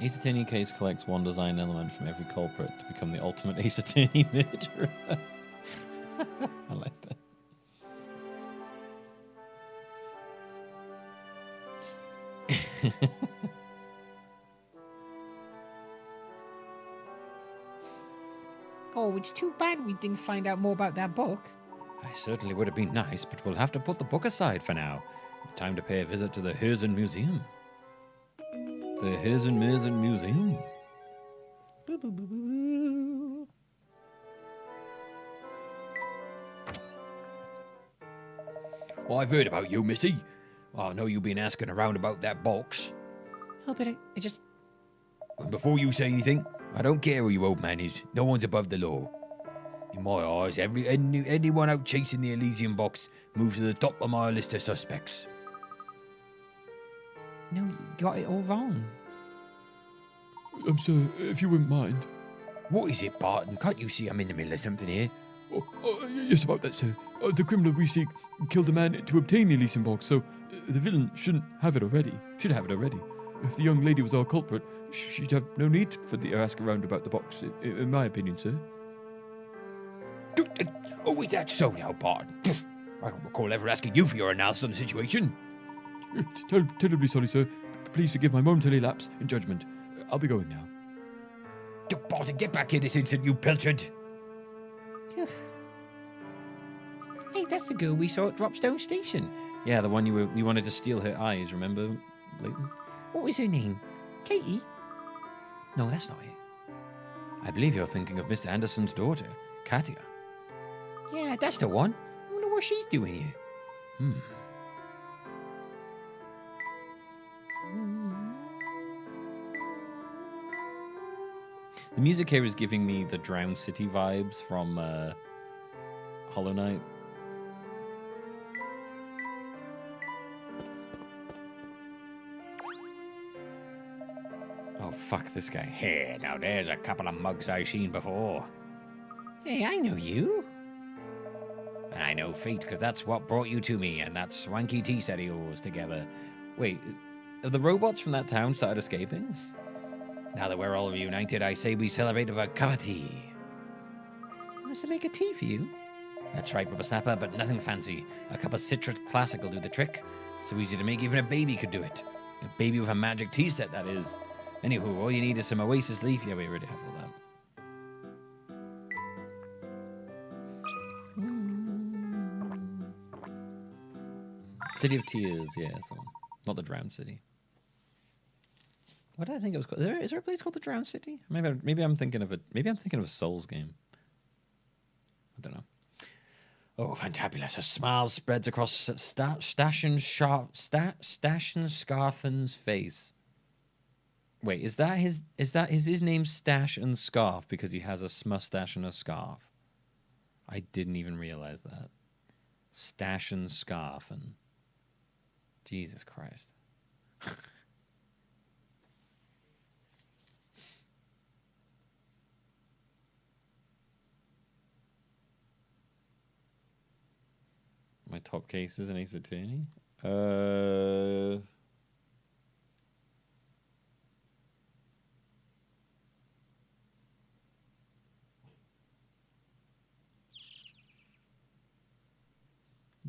Ace Attorney case collects one design element from every culprit to become the ultimate Ace Attorney murderer. I like that. Oh, it's too bad we didn't find out more about that book. I certainly would have been nice, but we'll have to put the book aside for now. Time to pay a visit to the Herzen Museum. The Herzen Museum. Boo, boo, boo, boo. Well, I've heard about you, Missy. Well, I know you've been asking around about that box. Oh, but I just... And before you say anything, I don't care who your old man is. No one's above the law. In my eyes, anyone out chasing the Elysian box moves to the top of my list of suspects. No, you got it all wrong. I'm sorry, if you wouldn't mind. What is it, Barton? Can't you see I'm in the middle of something here? Yes, about that, sir. The criminal we seek killed a man to obtain the Elysian box, so the villain should have it already. If the young lady was our culprit, she'd have no need for the ask around about the box, in my opinion, sir. Oh, is that so now, Barton? I don't recall ever asking you for your analysis on the situation. Terribly sorry, sir. Please forgive my momentary lapse in judgment. I'll be going now. Barton, get back here this instant, you pilchard! Hey, that's the girl we saw at Dropstone Station. Yeah, the one you wanted to steal her eyes, remember, Layton? What was her name? Katie? No, that's not it. I believe you're thinking of Mr. Anderson's daughter, Katia. Yeah, that's the one. I wonder what she's doing here. The music here is giving me the Drowned City vibes from Hollow Knight. Oh, fuck this guy. Hey, now there's a couple of mugs I've seen before. Hey, I know you. And I know fate, because that's what brought you to me, and that swanky tea set of yours together. Wait, have the robots from that town started escaping? Now that we're all reunited, I say we celebrate with a cup of tea. Want us to make a tea for you? That's right, Whippersnapper, but nothing fancy. A cup of Citrus Classic will do the trick. So easy to make, even a baby could do it. A baby with a magic tea set, that is. Anywho, all you need is some Oasis leaf. Yeah, we already have all that. City of Tears, yeah, so not the Drowned City. What did I think it was called? Is there a place called the Drowned City? Maybe I'm thinking of a Souls game. I don't know. Oh, fantabulous. A smile spreads across Stashin Scarthan's face. Wait, is his name Stash and Scarf because he has a mustache and a scarf? I didn't even realize that. Stash and Scarf and Jesus Christ. My top cases in Ace Attorney?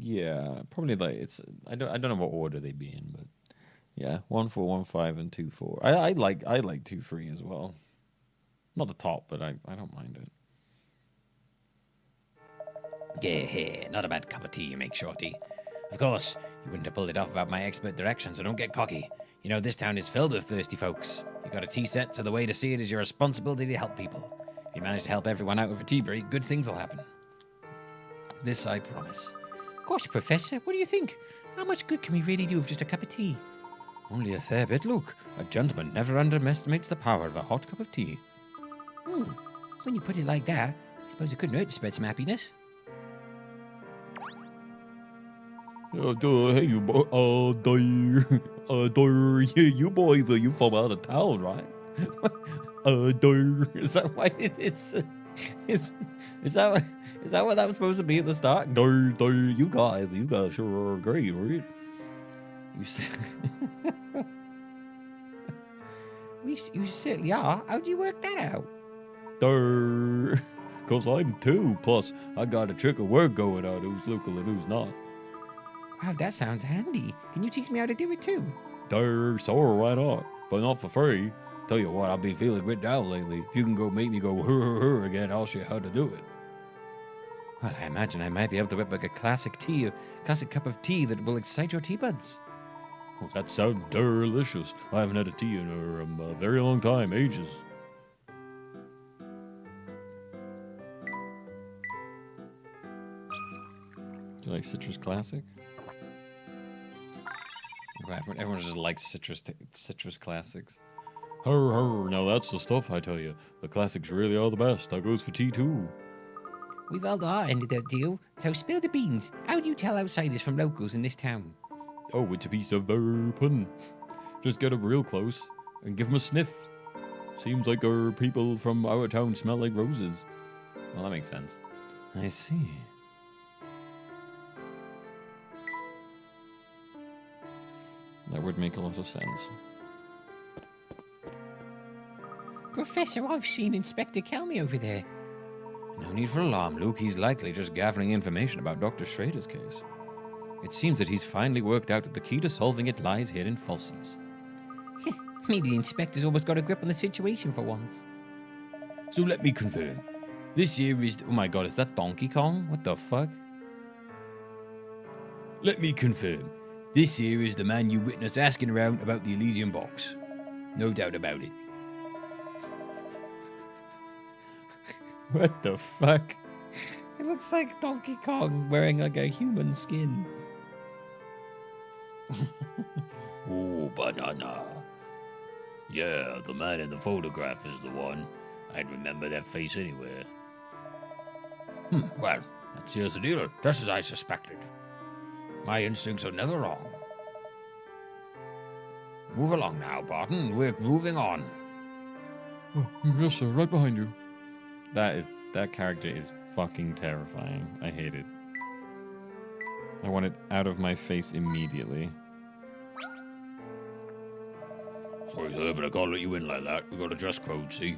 Yeah, probably like it's. I don't know what order they'd be in, but yeah, 1, 4, 1, 5, and 2, 4. I like 2, 3 as well. Not the top, but I don't mind it. Yeah, not a bad cup of tea you make, Shorty. Of course, you wouldn't have pulled it off without my expert direction, so don't get cocky. You know, this town is filled with thirsty folks. You got a tea set, so the way to see it is your responsibility to help people. If you manage to help everyone out with a tea break, good things will happen. This I promise. Gosh, Professor, what do you think? How much good can we really do with just a cup of tea? Only a fair bit, Luke. A gentleman never underestimates the power of a hot cup of tea. When you put it like that, I suppose it couldn't hurt to spread some happiness. Hey, you yeah, you boys, you from out of town, right? Is that why it is? Is that what that was supposed to be at the start? You guys sure are great, right? You certainly are. How'd you work that out? Cause I'm 2. Plus, I got a trick of word going on who's local and who's not. Wow, that sounds handy. Can you teach me how to do it too? Sure, why not? But not for free. Tell you what, I've been feeling a bit down lately. If you can go make me go hur again, I'll show you how to do it. Well, I imagine I might be able to whip like a classic cup of tea that will excite your tea buds. Oh, that sounds delicious. I haven't had a tea in a very long time, ages. Do you like Citrus Classic? Everyone just likes citrus classics. Hur, now that's the stuff, I tell you. The classics really are the best. That goes for tea, too. We've held our end of the deal, so spill the beans. How do you tell outsiders from locals in this town? Oh, it's a piece of pudding. Just get up real close and give them a sniff. Seems like our people from our town smell like roses. Well, that makes sense. I see. That would make a lot of sense. Professor, I've seen Inspector Kelmy over there. No need for alarm, Luke. He's likely just gathering information about Dr. Schrader's case. It seems that he's finally worked out that the key to solving it lies here in Folsons. Maybe the inspector's almost got a grip on the situation for once. So let me confirm. This here is... Oh my god, is that Donkey Kong? What the fuck? Let me confirm. This here is the man you witnessed asking around about the Elysian box. No doubt about it. What the fuck? It looks like Donkey Kong wearing like a human skin. Oh, banana. Yeah, the man in the photograph is the one. I'd remember that face anywhere. Well, That seals the deal, just as I suspected. My instincts are never wrong. Move along now, Barton. We're moving on. Oh, yes, sir. Right behind you. That character is fucking terrifying. I hate it. I want it out of my face immediately. Sorry, sir, but I can't let you in like that. We got a dress code, see?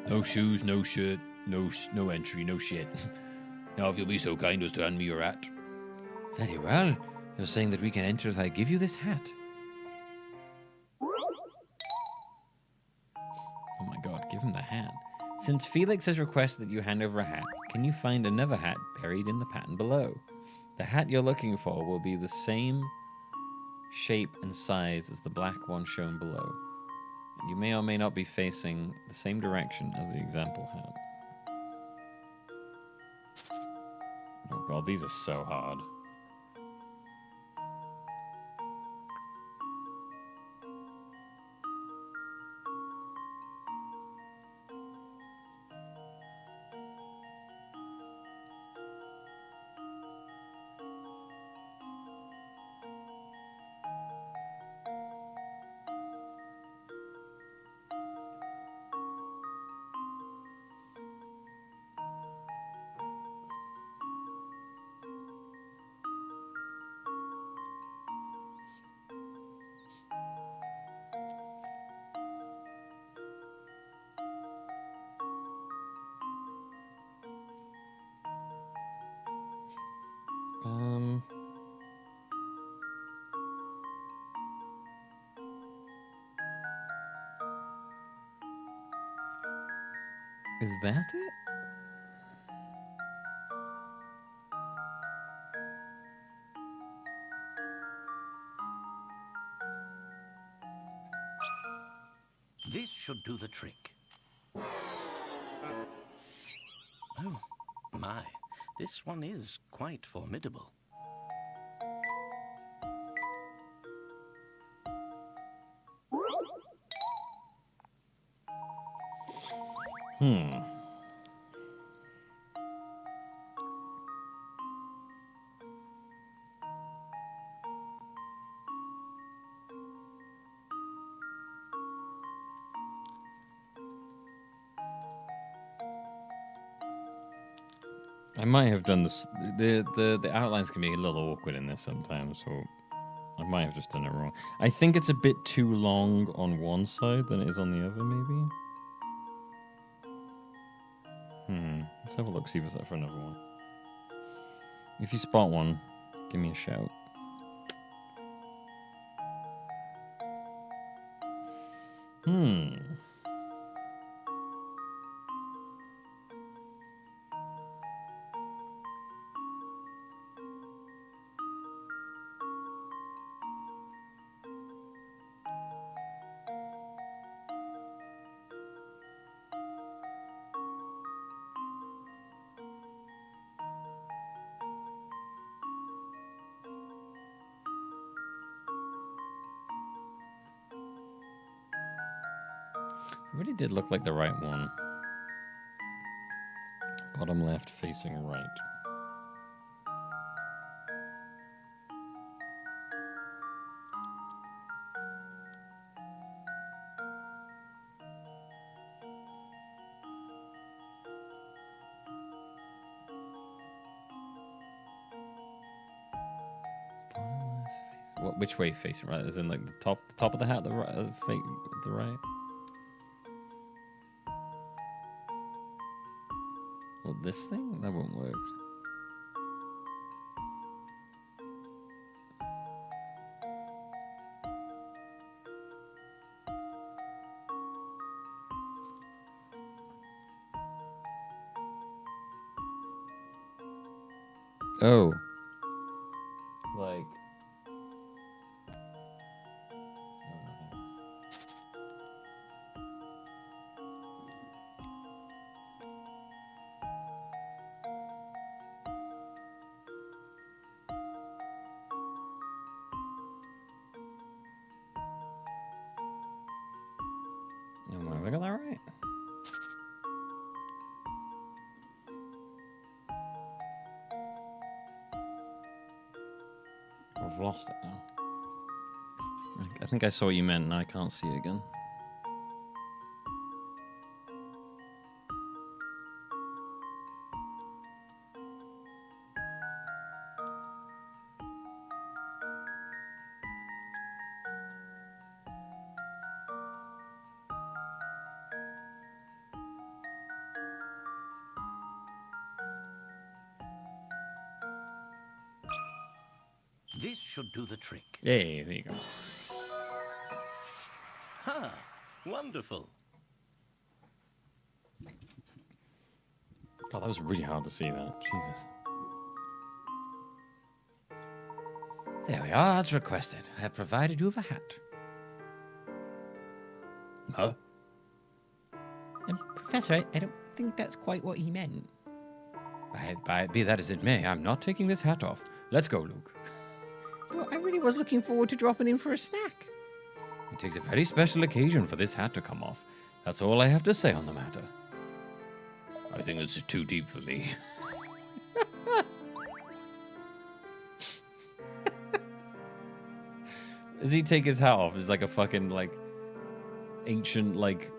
No shoes, no shirt, no entry, no shit. Now, if you'll be so kind as to hand me your hat. Very well. You're saying that we can enter if I give you this hat. Oh my god, give him the hat. Since Felix has requested that you hand over a hat, can you find another hat buried in the pattern below? The hat you're looking for will be the same shape and size as the black one shown below. You may or may not be facing the same direction as the example hat. Oh god, these are so hard. Is that it? This should do the trick. Oh, my. This one is quite formidable. I might have done this. The outlines can be a little awkward in this sometimes, so I might have just done it wrong. I think it's a bit too long on one side than it is on the other, maybe? Let's have a look, see if it's up for another one. If you spot one, give me a shout. It really did look like the right one. Bottom left facing right. Which way facing right? As in like the top of the hat, the right, the right. Well, this thing that won't work. Oh, like. Have I got that right? I've lost it now. I think I saw what you meant, and I can't see it again. This should do the trick. Hey, there you go. Ha! Wonderful. God, that was really hard to see that. Jesus. There we are, as requested. I have provided you with a hat. Huh? Professor, I don't think that's quite what he meant. Be that as it may, I'm not taking this hat off. Let's go, Luke. Well, I really was looking forward to dropping in for a snack. It takes a very special occasion for this hat to come off. That's all I have to say on the matter. I think this is too deep for me. Does he take his hat off? It's like a fucking, like, ancient, like,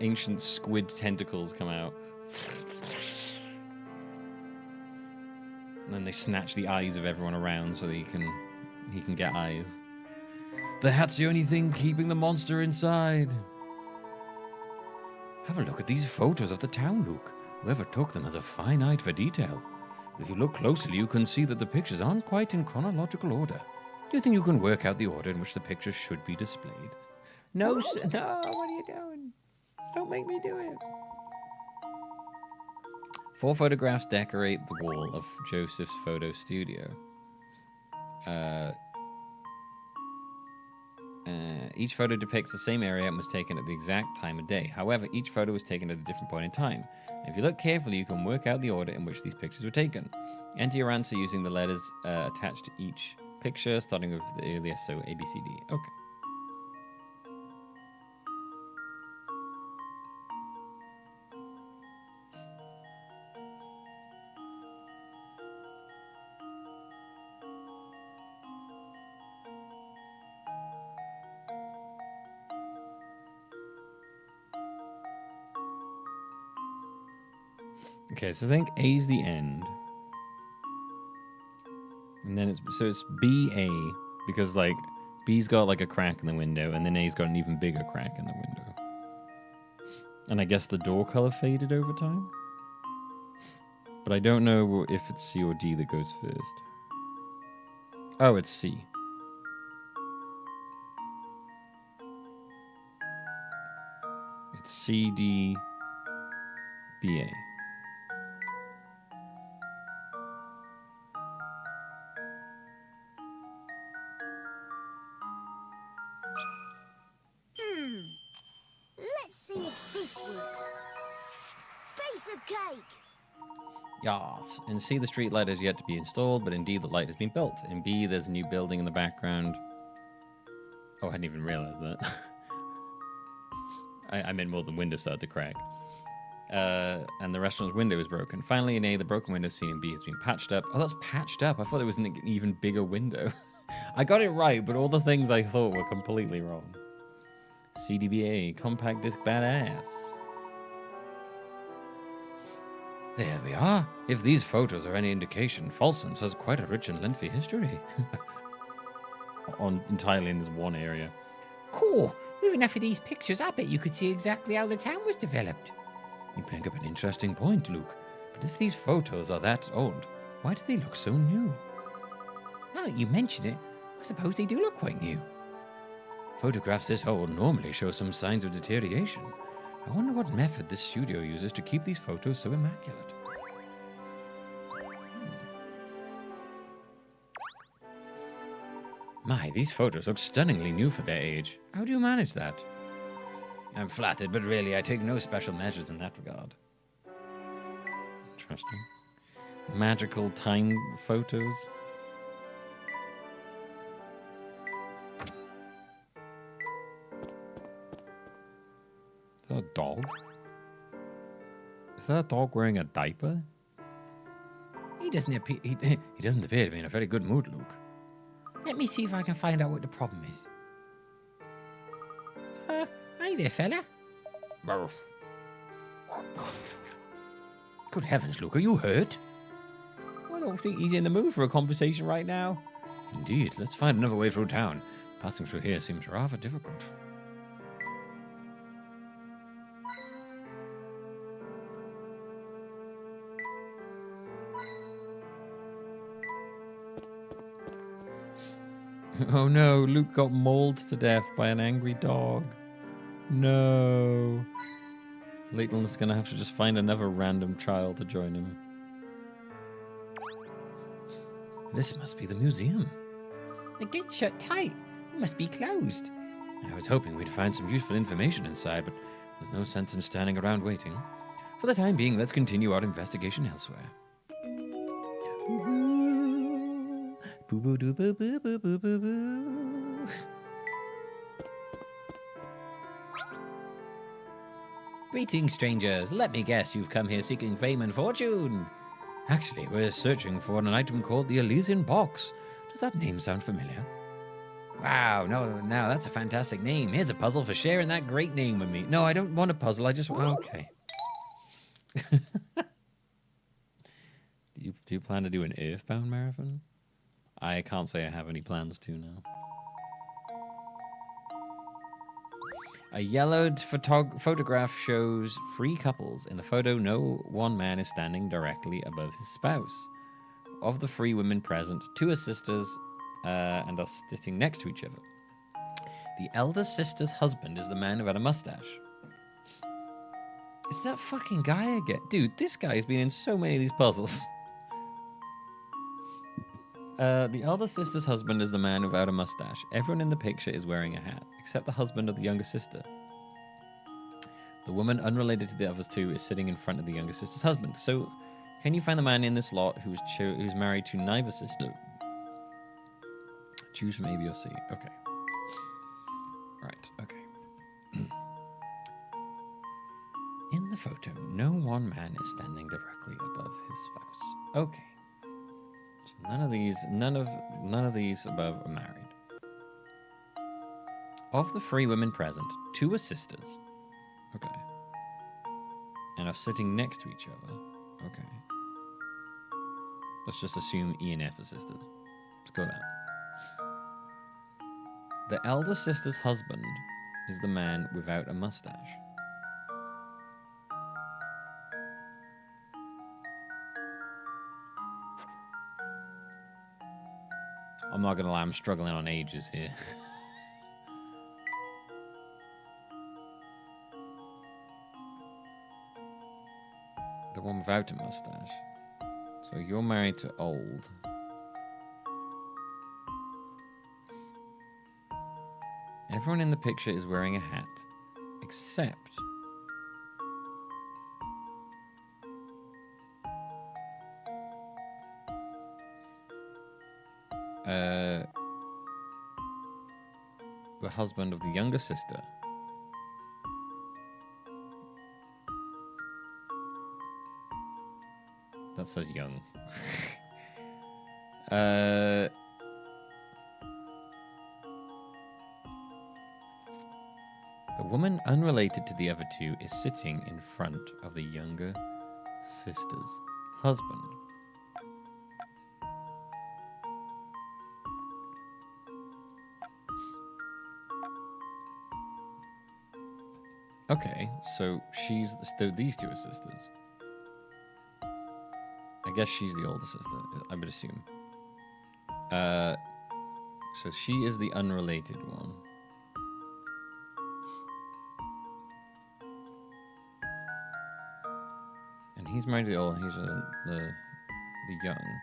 ancient squid tentacles come out. And then they snatch the eyes of everyone around so that he can get eyes. The hat's the only thing keeping the monster inside. Have a look at these photos of the town, Luke. Whoever took them has a fine eye for detail. If you look closely, you can see that the pictures aren't quite in chronological order. Do you think you can work out the order in which the pictures should be displayed? No, no, what are you doing? Don't make me do it. 4 photographs decorate the wall of Joseph's photo studio. Each photo depicts the same area and was taken at the exact time of day. However, each photo was taken at a different point in time. If you look carefully, you can work out the order in which these pictures were taken. Enter your answer using the letters attached to each picture, starting with the earliest, so A, B, C, D. Okay. Okay, so I think A's the end. And then it's B-A, because, like, B's got, like, a crack in the window, and then A's got an even bigger crack in the window. And I guess the door color faded over time? But I don't know if it's C or D that goes first. Oh, it's C. It's C, D, B, A. Let's see if this works. Piece of cake! Yes. In C, the street light is yet to be installed, but in D, the light has been built. In B, there's a new building in the background. Oh, I hadn't even realized that. I meant more than windows started to crack. And the restaurant's window is broken. Finally, in A, the broken window seen in B has been patched up. Oh, that's patched up. I thought it was an even bigger window. I got it right, but all the things I thought were completely wrong. CDBA, compact disc badass. There we are. If these photos are any indication, Folson's has quite a rich and lengthy history. Entirely in this one area. Cool. With enough of these pictures, I bet you could see exactly how the town was developed. You bring up an interesting point, Luke. But if these photos are that old, why do they look so new? Now that you mention it, I suppose they do look quite new. Photographs this old normally show some signs of deterioration. I wonder what method this studio uses to keep these photos so immaculate. My, these photos look stunningly new for their age. How do you manage that? I'm flattered, but really I take no special measures in that regard. Interesting. Magical time photos. Is that a dog? Is that a dog wearing a diaper? He doesn't appear to be in a very good mood, Luke. Let me see if I can find out what the problem is. Hi there, fella. Good heavens, Luke, are you hurt? I don't think he's in the mood for a conversation right now. Indeed, let's find another way through town. Passing through here seems rather difficult. Oh no, Luke got mauled to death by an angry dog. No. Layton's gonna have to just find another random child to join him. This must be the museum. The gate's shut tight. It must be closed. I was hoping we'd find some useful information inside, but there's no sense in standing around waiting. For the time being, let's continue our investigation elsewhere. Boo boo doo boo boo boo boo boo boo. Greetings, strangers. Let me guess, you've come here seeking fame and fortune. Actually, we're searching for an item called the Elysian Box. Does that name sound familiar? Wow, no, that's a fantastic name. Here's a puzzle for sharing that great name with me. No, I don't want a puzzle. I just want... Okay. Do you plan to do an Earthbound marathon? I can't say I have any plans to now. A yellowed photograph shows 3 couples. In the photo, no one man is standing directly above his spouse. Of the 3 women present, 2 are sisters and are sitting next to each other. The elder sister's husband is the man without a mustache. It's that fucking guy again. Dude, this guy's been in so many of these puzzles. The elder sister's husband is the man without a mustache. Everyone in the picture is wearing a hat, except the husband of the younger sister. The woman unrelated to the other 2 is sitting in front of the younger sister's husband. So, can you find the man in this lot who's married to neither sister? Choose from A, B, or C. Okay. Right, okay. In the photo, no one man is standing directly above his spouse. Okay. So none of these above are married. Of the 3 women present, 2 are sisters. Okay. And are sitting next to each other. Okay. Let's just assume E and F are sisters. Let's go with that. The elder sister's husband is the man without a mustache. I'm not gonna lie, I'm struggling on ages here. The one without a mustache. So you're married to old. Everyone in the picture is wearing a hat, except... the husband of the younger sister. That says young. The woman unrelated to the other 2 is sitting in front of the younger sister's husband. Okay, so these 2 are sisters. I guess she's the older sister, I would assume. So she is the unrelated one. And he's married to the old, he's the young.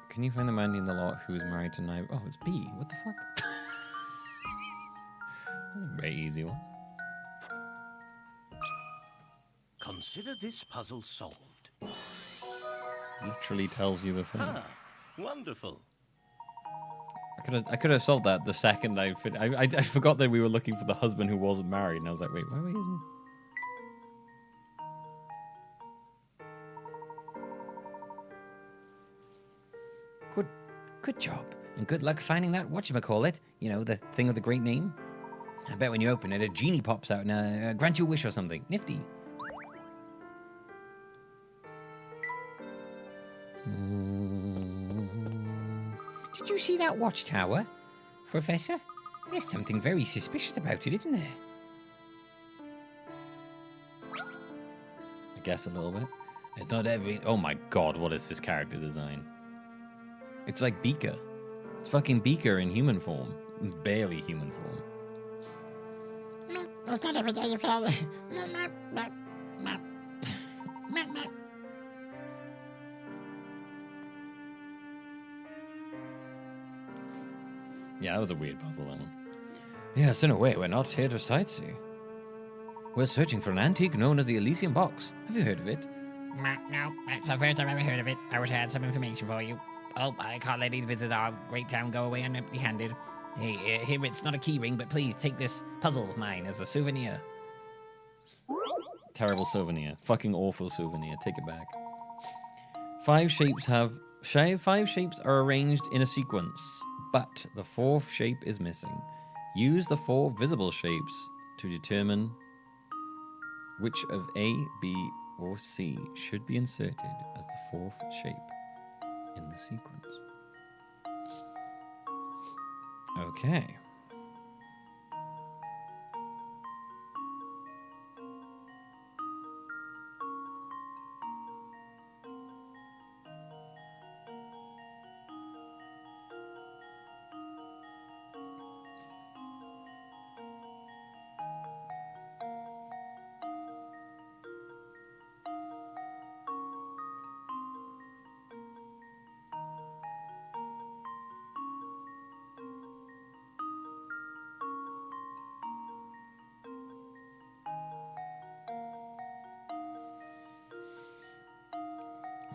Can you find the man in the lot who is married to neither? Oh, it's B. What the fuck? That's a very easy one. Consider this puzzle solved. Literally tells you the thing. Ah, wonderful. I could have solved that the second I forgot that we were looking for the husband who wasn't married, and I was like, wait, why are we? Good job. And good luck finding that whatchamacallit. You know, the thing with the great name. I bet when you open it, a genie pops out and grants you a wish or something. Nifty. Did you see that watchtower, Professor? There's something very suspicious about it, isn't there? I guess a little bit. It's not every... Oh my god, what is this character design? It's like Beaker. It's fucking Beaker in human form. Barely human form. It's not every day you feel... Yeah, that was a weird puzzle, that one. Yes, in a way, we're not here to sightsee. We're searching for an antique known as the Elysian Box. Have you heard of it? No, that's the first I've ever heard of it. I wish I had some information for you. Oh, I can't let these visitors our great town go away empty-handed. Hey, here it's not a key ring, but please take this puzzle of mine as a souvenir. Terrible souvenir. Fucking awful souvenir. Take it back. 5 shapes are arranged in a sequence, but the 4th shape is missing. Use the 4 visible shapes to determine which of A, B, or C should be inserted as the 4th shape in the sequence. Okay.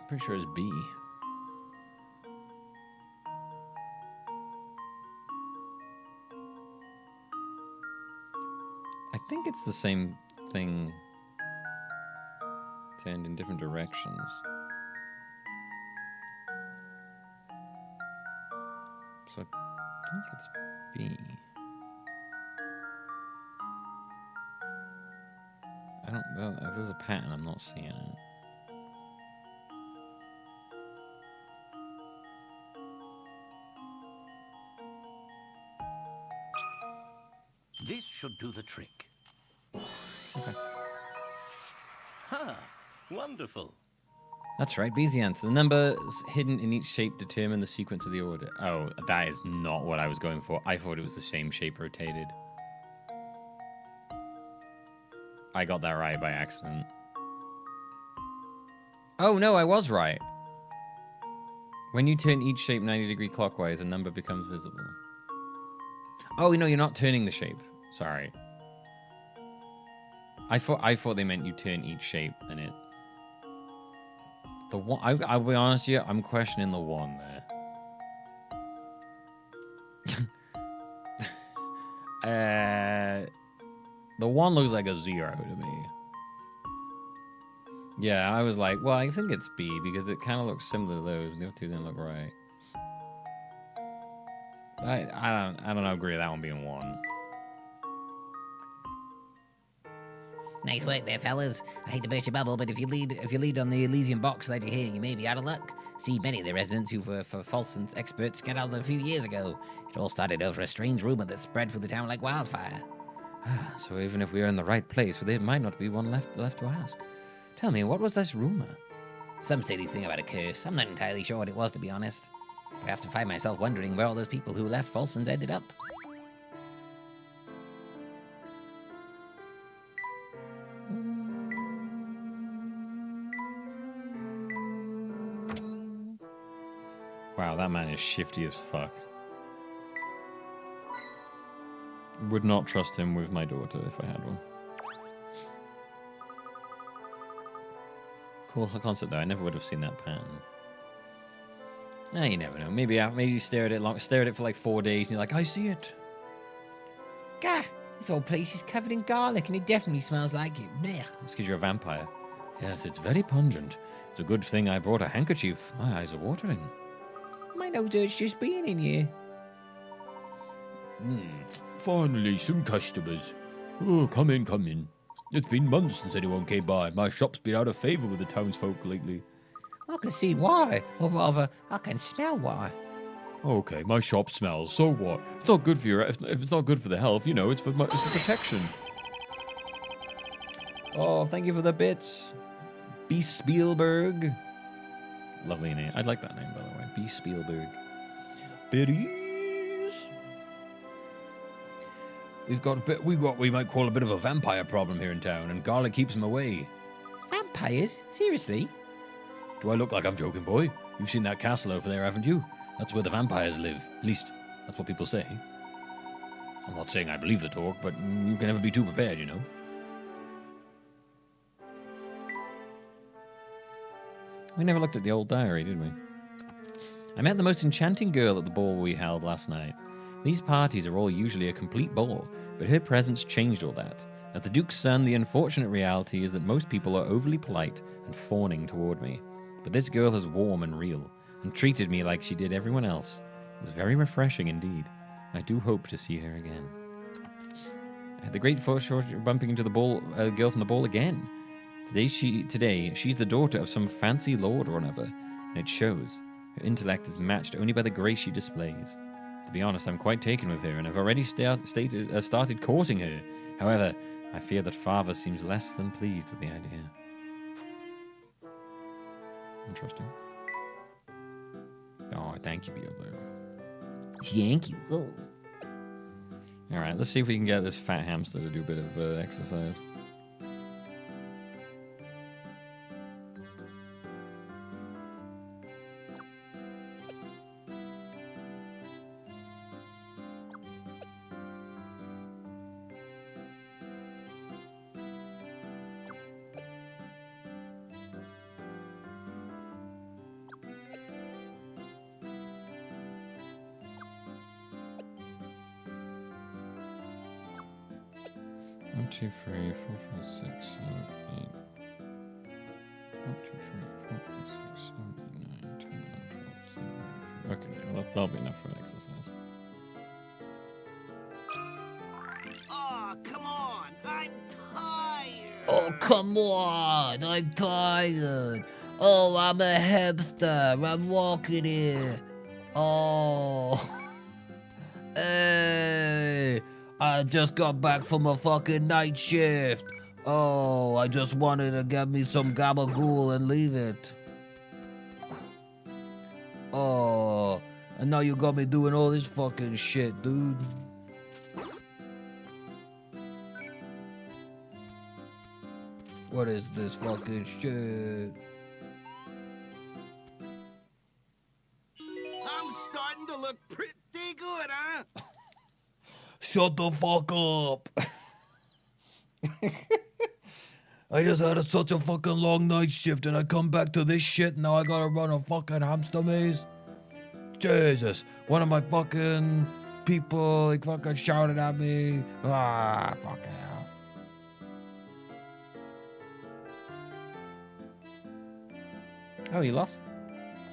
Pretty sure it's B. I think it's the same thing turned in different directions. So I think it's B. I don't know. If there's a pattern, I'm not seeing it. This should do the trick. Okay. Huh. Wonderful. That's right, B's the answer. The numbers hidden in each shape determine the sequence of the order. Oh, that is not what I was going for. I thought it was the same shape rotated. I got that right by accident. Oh, no, I was right. When you turn each shape 90-degree clockwise, a number becomes visible. Oh, no, you're not turning the shape. Sorry. I thought they meant you turn each shape and it... The one, I'll be honest with you, I'm questioning the 1 there. The 1 looks like a 0 to me. Yeah, I was like, well, I think it's B because it kind of looks similar to those, and the other 2 didn't look right. I don't agree with that one being 1. Nice work there, fellas. I hate to burst your bubble, but if you lead on the Elysian Box later here, you may be out of luck. See, many of the residents who were for Falson's experts got out a few years ago. It all started over a strange rumor that spread through the town like wildfire. So even if we are in the right place, there might not be one left to ask. Tell me, what was this rumor? Some silly thing about a curse. I'm not entirely sure what it was, to be honest. But I have to find myself wondering where all those people who left Falson's ended up. Wow, that man is shifty as fuck. Would not trust him with my daughter if I had one. Cool concept though. I never would have seen that pattern. You never know. Maybe you stare at it for like 4 days and you're like, I see it. Gah! This whole place is covered in garlic and it definitely smells like it. Blech. It's because you're a vampire. Yes, it's very pungent. It's a good thing I brought a handkerchief. My eyes are watering. My nose hurts just being in here. Finally, some customers. Oh, come in, come in. It's been months since anyone came by. My shop's been out of favour with the townsfolk lately. I can see why, or rather, I can smell why. Okay, my shop smells. So what? It's not good for your. If it's not good for the health, you know, it's for protection. Oh, thank you for the bits. B. Spielberg. Lovely name. I'd like that name, by the way. B. Spielberg. Biddies. We've got what we might call a bit of a vampire problem here in town, and Garlic keeps them away. Vampires? Seriously? Do I look like I'm joking, boy? You've seen that castle over there, haven't you? That's where the vampires live. At least, that's what people say. I'm not saying I believe the talk, but you can never be too prepared, you know. We never looked at the old diary, did we? I met the most enchanting girl at the ball we held last night. These parties are all usually a complete bore, but her presence changed all that. As the Duke's son, the unfortunate reality is that most people are overly polite and fawning toward me. But this girl is warm and real, and treated me like she did everyone else. It was very refreshing indeed. I do hope to see her again. I had the great fortune bumping into the girl from the ball again. Today she's the daughter of some fancy lord or another, and it shows. Her intellect is matched only by the grace she displays. To be honest, I'm quite taken with her, and I've already started courting her. However, I fear that father seems less than pleased with the idea. Interesting. Oh, thank you, Beoblue. Thank you. Oh. Alright, let's see if we can get this fat hamster to do a bit of exercise. One, two, three, 4, 5, 6, 7, 8. 1, 2, 3, 4, 5, 6, 7, 8, 9, 10, 11, 12, 13, 14. Okay, well, that'll be enough for an exercise. Oh, come on! I'm tired! Oh, come on! I'm tired. Oh, I'm a hamster. I'm walking here. Oh. Hey. I just got back from a fucking night shift. Oh, I just wanted to get me some gabagool and leave it. Oh, and now you got me doing all this fucking shit, dude. What is this fucking shit? I'm starting to look pretty good, huh? Shut the fuck up. I just had such a fucking long night shift and I come back to this shit and now I gotta run a fucking hamster maze. Jesus. One of my fucking people like fucking shouted at me. Ah, fucking hell. Oh, he lost?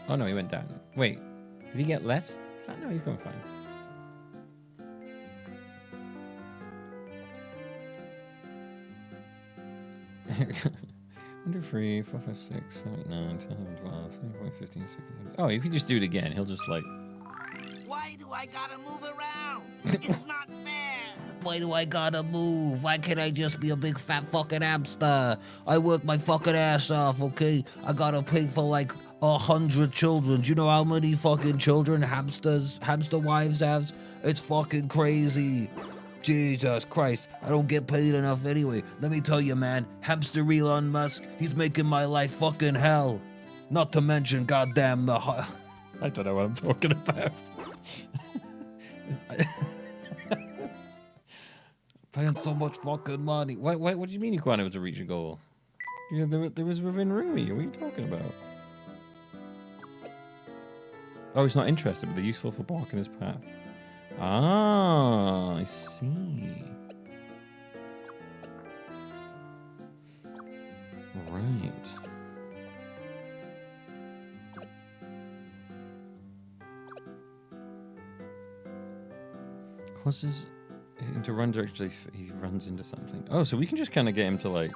Oh, no, he went down. Wait, did he get less? Oh, no, he's going fine. Under 3, 4, 5, 6, 7, 8, 9, 10, 11, 12, 13, 15, 16, 17. Oh, if you just do it again, he'll just like. Why do I gotta move around? It's not fair. Why do I gotta move? Why can't I just be a big fat fucking hamster? I work my fucking ass off, okay? I gotta pay for like 100 children. Do you know how many fucking children hamster wives have? It's fucking crazy. Jesus Christ, I don't get paid enough anyway. Let me tell you, man, hamster Elon Musk, he's making my life fucking hell. Not to mention, goddamn, I don't know what I'm talking about. Paying so much fucking money. What do you mean you can't able to reach a goal? Yeah, there was within Rumi. What are you talking about? Oh, he's not interested, but they're useful for blocking his path. Ah, I see. Right. Causes him to run directly. He runs into something. Oh, so we can just kind of get him to like.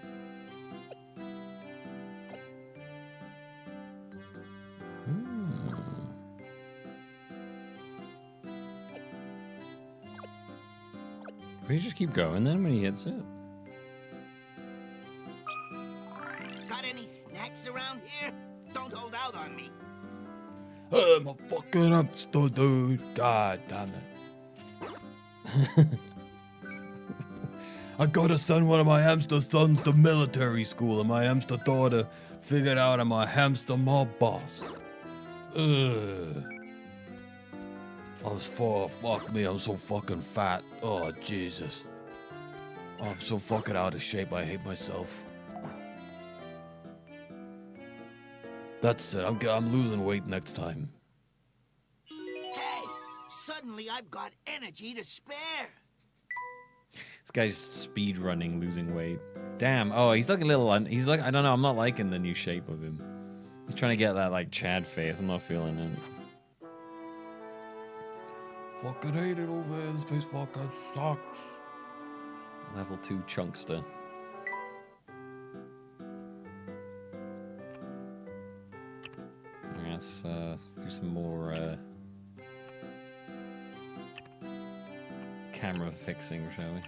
We just keep going then when he hits it. Got any snacks around here? Don't hold out on me. I'm a fucking hamster, dude. God damn it. I gotta send one of my hamster sons to military school, and my hamster daughter figured out I'm a hamster mob boss. Ugh. Fuck me, I'm so fucking fat. Oh, Jesus. Oh, I'm so fucking out of shape, I hate myself. That's it, I'm losing weight next time. Hey, suddenly I've got energy to spare. This guy's speed running, losing weight. Damn. Oh, he's looking a little. He's like, I don't know. I'm not liking the new shape of him. He's trying to get that like Chad face. I'm not feeling it. Fucking hate it over here. This place fucking sucks. Level 2 chunkster. Let's do some more camera fixing, shall we?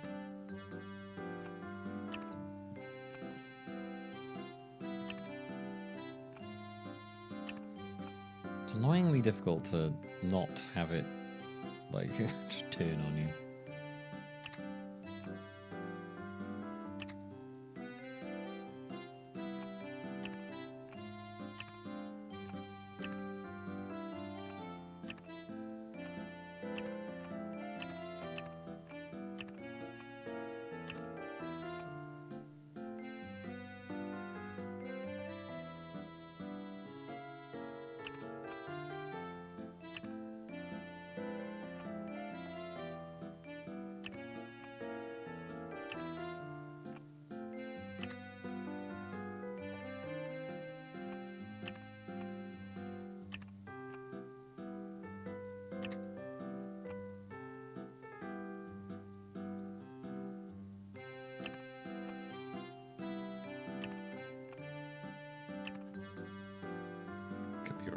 It's annoyingly difficult to not have it like just turn on you.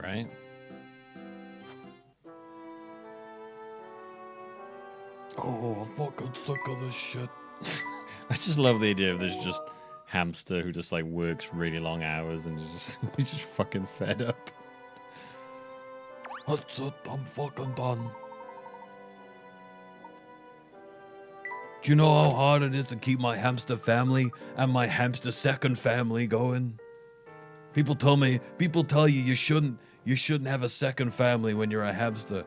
Right? Oh, I'm fucking sick of this shit. I just love the idea of this just hamster who just like works really long hours and he's just fucking fed up. That's it, I'm fucking done. Do you know how hard it is to keep my hamster family and my hamster second family going? People tell you you shouldn't have a second family when you're a hamster,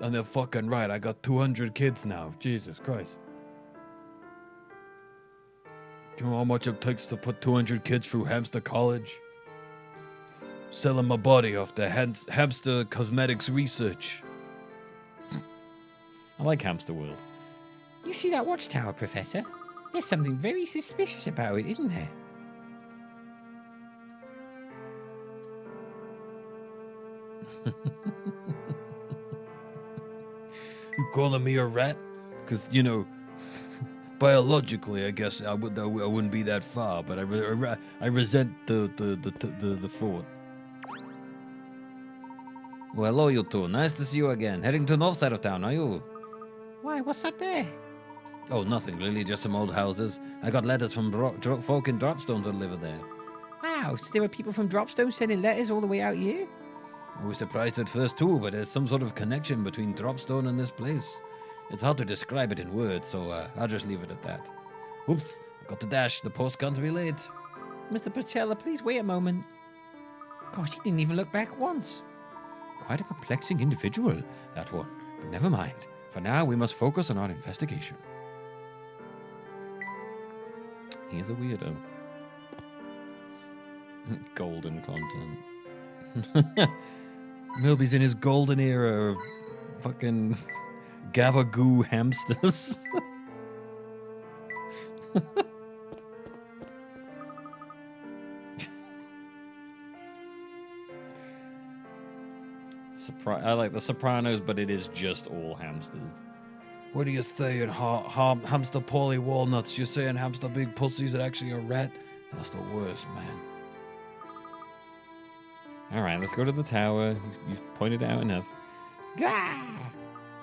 and they're fucking right. I got 200 kids now. Jesus Christ. Do you know how much it takes to put 200 kids through hamster college? Selling my body off to hamster cosmetics research. I like Hamster World. You see that watchtower, Professor? There's something very suspicious about it, isn't there? You calling me a rat? Because, you know, biologically, I guess I wouldn't be that far, but I resent the thought. Well, hello, you two. Nice to see you again. Heading to the north side of town, are you? Why, what's up there? Oh, nothing really. Just some old houses. I got letters from folk in Dropstone that live there. Wow, so there were people from Dropstone sending letters all the way out here? I was surprised at first too, but there's some sort of connection between Dropstone and this place. It's hard to describe it in words, so I'll just leave it at that. Oops, I got to dash. The post can't be late. Mr. Pachella, please wait a moment. Gosh, he didn't even look back once. Quite a perplexing individual, that one. But never mind. For now, we must focus on our investigation. He is a weirdo. Golden content. Milby's in his golden era of fucking gabagoo hamsters. I like The Sopranos, but it is just all hamsters. What are you saying, hamster Polly Walnuts? You're saying hamster big pussies that actually a rat? That's the worst, man. All right, let's go to the tower. You pointed it out enough. Gah!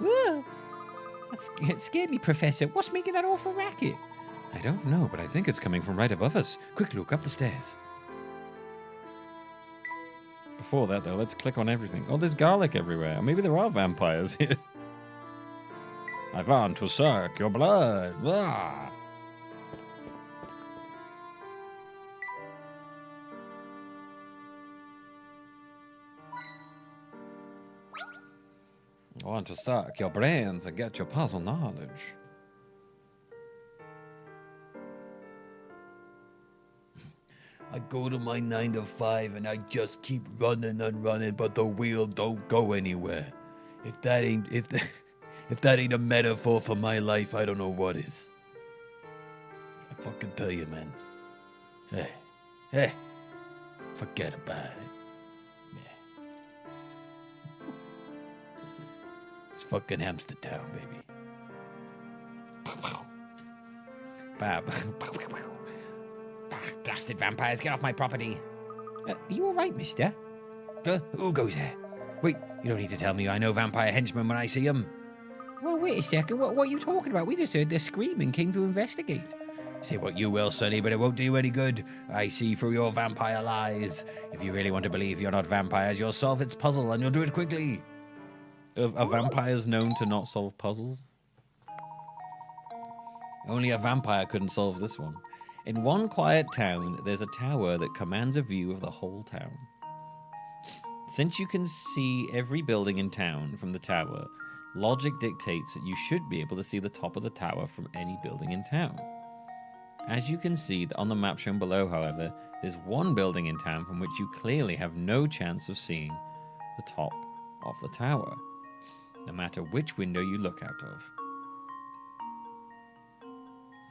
Whoa! It scared me, Professor. What's making that awful racket? I don't know, but I think it's coming from right above us. Quick, Luke, up the stairs. Before that, though, let's click on everything. Oh, there's garlic everywhere. Maybe there are vampires here. I want to suck your blood. Blah. I want to suck your brains and get your puzzle knowledge. I go to my 9 to 5 and I just keep running and running, but the wheel don't go anywhere. If that ain't a metaphor for my life, I don't know what is. I fucking tell you, man. Hey, forget about it. Yeah. It's fucking Hamster Town, baby. Bab. Blasted vampires, get off my property. Are you alright, mister? Who goes there? Wait, you don't need to tell me. I know vampire henchmen when I see them. Well, wait a second. What are you talking about? We just heard the scream and came to investigate. Say what you will, Sonny, but it won't do you any good. I see through your vampire lies. If you really want to believe you're not vampires, you'll solve its puzzle and you'll do it quickly. Are vampires known to not solve puzzles? Only a vampire couldn't solve this one. In one quiet town, there's a tower that commands a view of the whole town. Since you can see every building in town from the tower, logic dictates that you should be able to see the top of the tower from any building in town. As you can see on the map shown below, however, there's one building in town from which you clearly have no chance of seeing the top of the tower, no matter which window you look out of.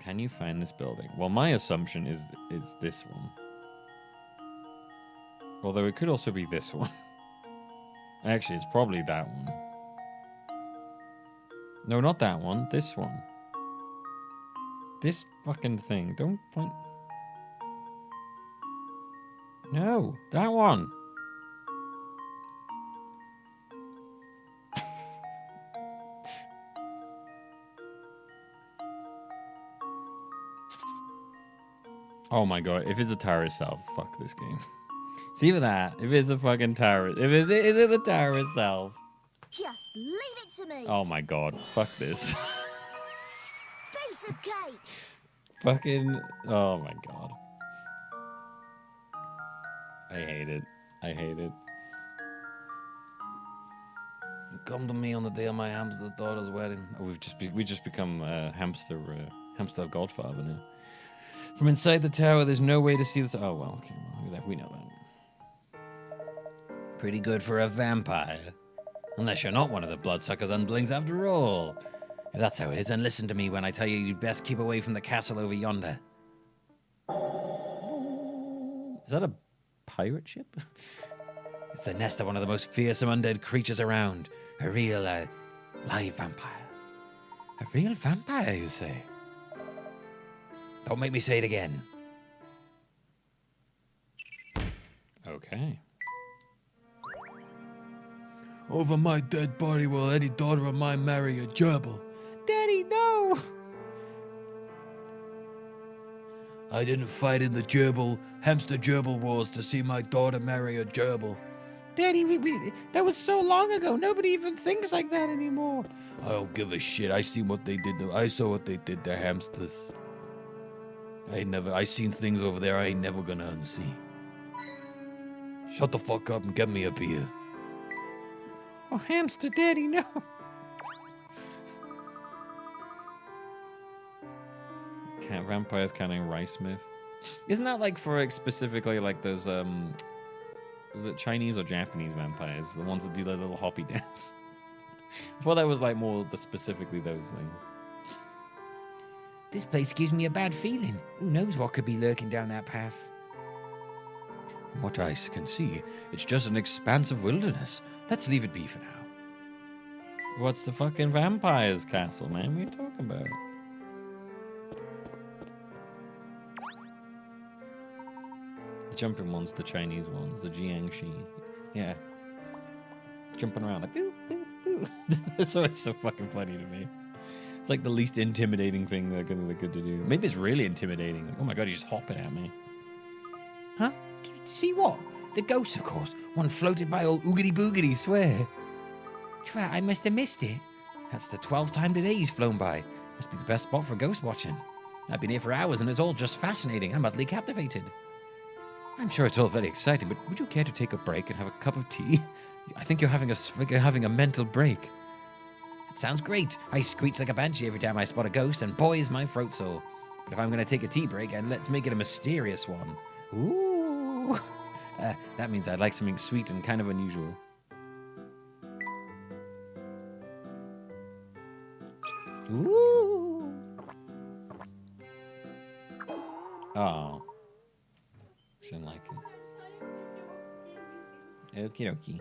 Can you find this building? Well, my assumption is this one. Although it could also be this one. Actually, it's probably that one. No, not that one. This one. This fucking thing. Don't point. No, that one. Oh my god, if it's a tower itself, fuck this game. It's either that, if it's the fucking tower, is it the tower itself? Just leave it to me. Oh my god, fuck this. Piece of cake. Fucking, oh my god. I hate it. I hate it. Come to me on the day of my hamster's daughter's wedding. Oh, we just become hamster godfather now. From inside the tower, there's no way to see the... Oh, well, okay, well, we know that. Pretty good for a vampire. Unless you're not one of the bloodsuckers underlings after all. If that's how it is, then listen to me when I tell you you'd best keep away from the castle over yonder. Is that a pirate ship? It's the nest of one of the most fearsome undead creatures around. A real, live vampire. A real vampire, you say? Don't make me say it again. Okay. Over my dead body will any daughter of mine marry a gerbil. Daddy, no! I didn't fight in the hamster gerbil wars to see my daughter marry a gerbil. Daddy, that was so long ago. Nobody even thinks like that anymore. I don't give a shit. I saw what they did to hamsters. I seen things over there I ain't never gonna unsee. Shut the fuck up and get me a beer. Oh, hamster daddy, no. Can't vampires counting rice smith? Isn't that like for specifically like those was it Chinese or Japanese vampires? The ones that do the little hoppy dance. I thought that was like more specifically those things. This place gives me a bad feeling. Who knows what could be lurking down that path? From what I can see, it's just an expanse of wilderness. Let's leave it be for now. What's the fucking vampire's castle, man? What are you talking about? The jumping ones, the Chinese ones, the Jiangxi. Yeah. Jumping around like, boo, boo, boo. That's always so fucking funny to me. It's like the least intimidating thing they're good to do. Maybe it's really intimidating. Like, oh my god, he's just hopping at me. Huh? Did you see what? The ghost, of course. One floated by all oogity boogity, swear. Try, I must have missed it. That's the 12th time today he's flown by. Must be the best spot for ghost watching. I've been here for hours and it's all just fascinating. I'm utterly captivated. I'm sure it's all very exciting, but would you care to take a break and have a cup of tea? I think you're having a mental break. That sounds great. I screech like a banshee every time I spot a ghost, and boy, is my throat sore. But if I'm going to take a tea break, and let's make it a mysterious one. Ooh. That means I'd like something sweet and kind of unusual. Ooh. Oh. She didn't like it. Okie dokie.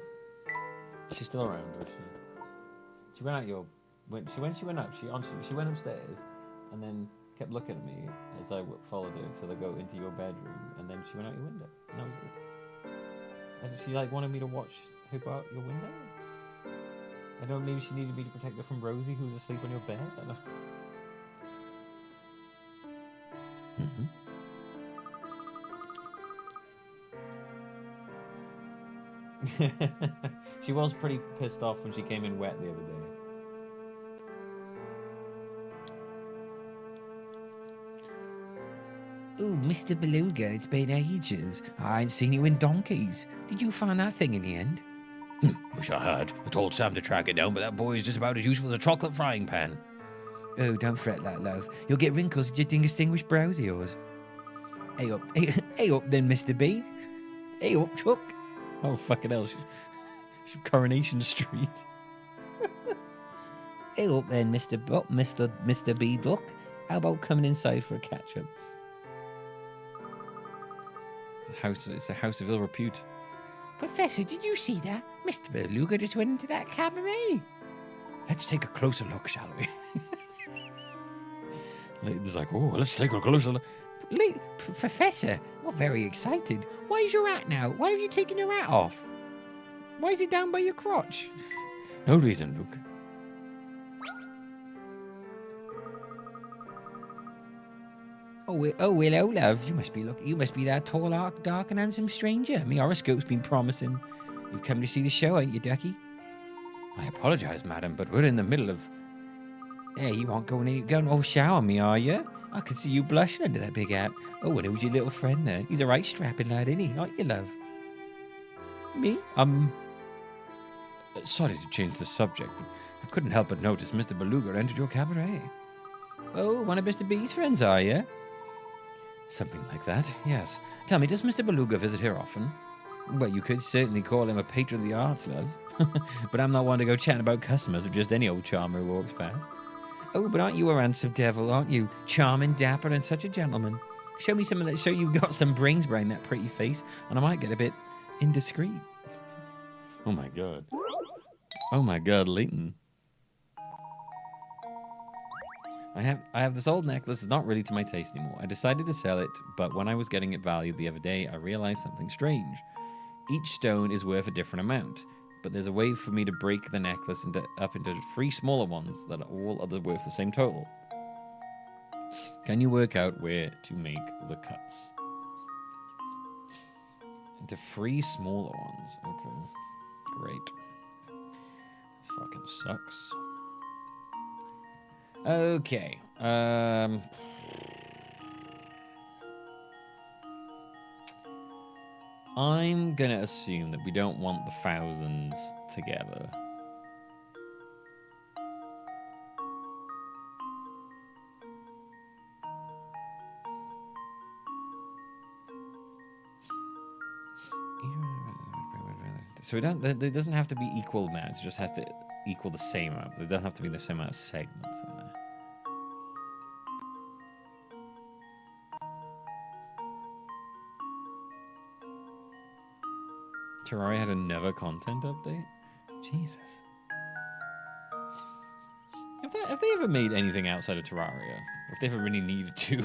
She's still around, or is she? She went out when she went up, she went upstairs and then kept looking at me as I followed her to go into your bedroom, and then she went out your window. And that was it. And she like wanted me to watch her go out your window. I don't know, maybe she needed me to protect her from Rosie, who was asleep on your bed. I don't know. She was pretty pissed off when she came in wet the other day. Ooh, Mr. Beluga, it's been ages. I ain't seen you in donkeys. Did you find that thing in the end? Wish I had. I told Sam to track it down, but that boy is just about as useful as a chocolate frying pan. Oh, don't fret that, love. You'll get wrinkles at your distinguished brows of yours. Hey up then, Mr. B. Hey up, Chuck. Oh, fucking hell. She's Coronation Street. Hey up then, Mr. B. Duck. How about coming inside for a catch-up? It's a house of ill repute. Professor, did you see that? Mr. Beluga just went into that cabaret. Let's take a closer look, shall we? Layton's like, oh, let's take a closer look. Professor, you're very excited. Why is your hat now? Why have you taken your hat off? Why is it down by your crotch? No reason, Luke. Oh, hello, love. You must be that tall, dark, and handsome stranger. My horoscope's been promising. You've come to see the show, ain't you, Ducky? I apologize, madam, but we're in the middle of... Hey, you aren't going all shower me, are you? I can see you blushing under that big hat. Oh, and who's your little friend there? He's a right strapping lad, isn't he? Aren't you, love? Me? Sorry to change the subject, but I couldn't help but notice Mr. Beluga entered your cabaret. Oh, one of Mr. B's friends, are you? Something like that, yes. Tell me, does Mr. Beluga visit here often? Well, you could certainly call him a patron of the arts, love. But I'm not one to go chatting about customers with just any old charmer who walks past. Oh, but aren't you a handsome devil, aren't you? Charming, dapper, and such a gentleman. Show me some of that. Show you've got some brains behind that pretty face, and I might get a bit indiscreet. Oh my god. Oh my god, Layton. I have this old necklace. It's not really to my taste anymore. I decided to sell it, but when I was getting it valued the other day, I realized something strange. Each stone is worth a different amount, but there's a way for me to break the necklace up into 3 smaller ones that are all worth the same total. Can you work out where to make the cuts? Into 3 smaller ones. Okay. Great. This fucking sucks. Okay. I'm gonna assume that we don't want the thousands together. So it doesn't have to be equal amounts. It just has to equal the same amount. They don't have to be the same amount of segments in there. Terraria had another content update? Jesus. Have they ever made anything outside of Terraria? If they ever really needed to.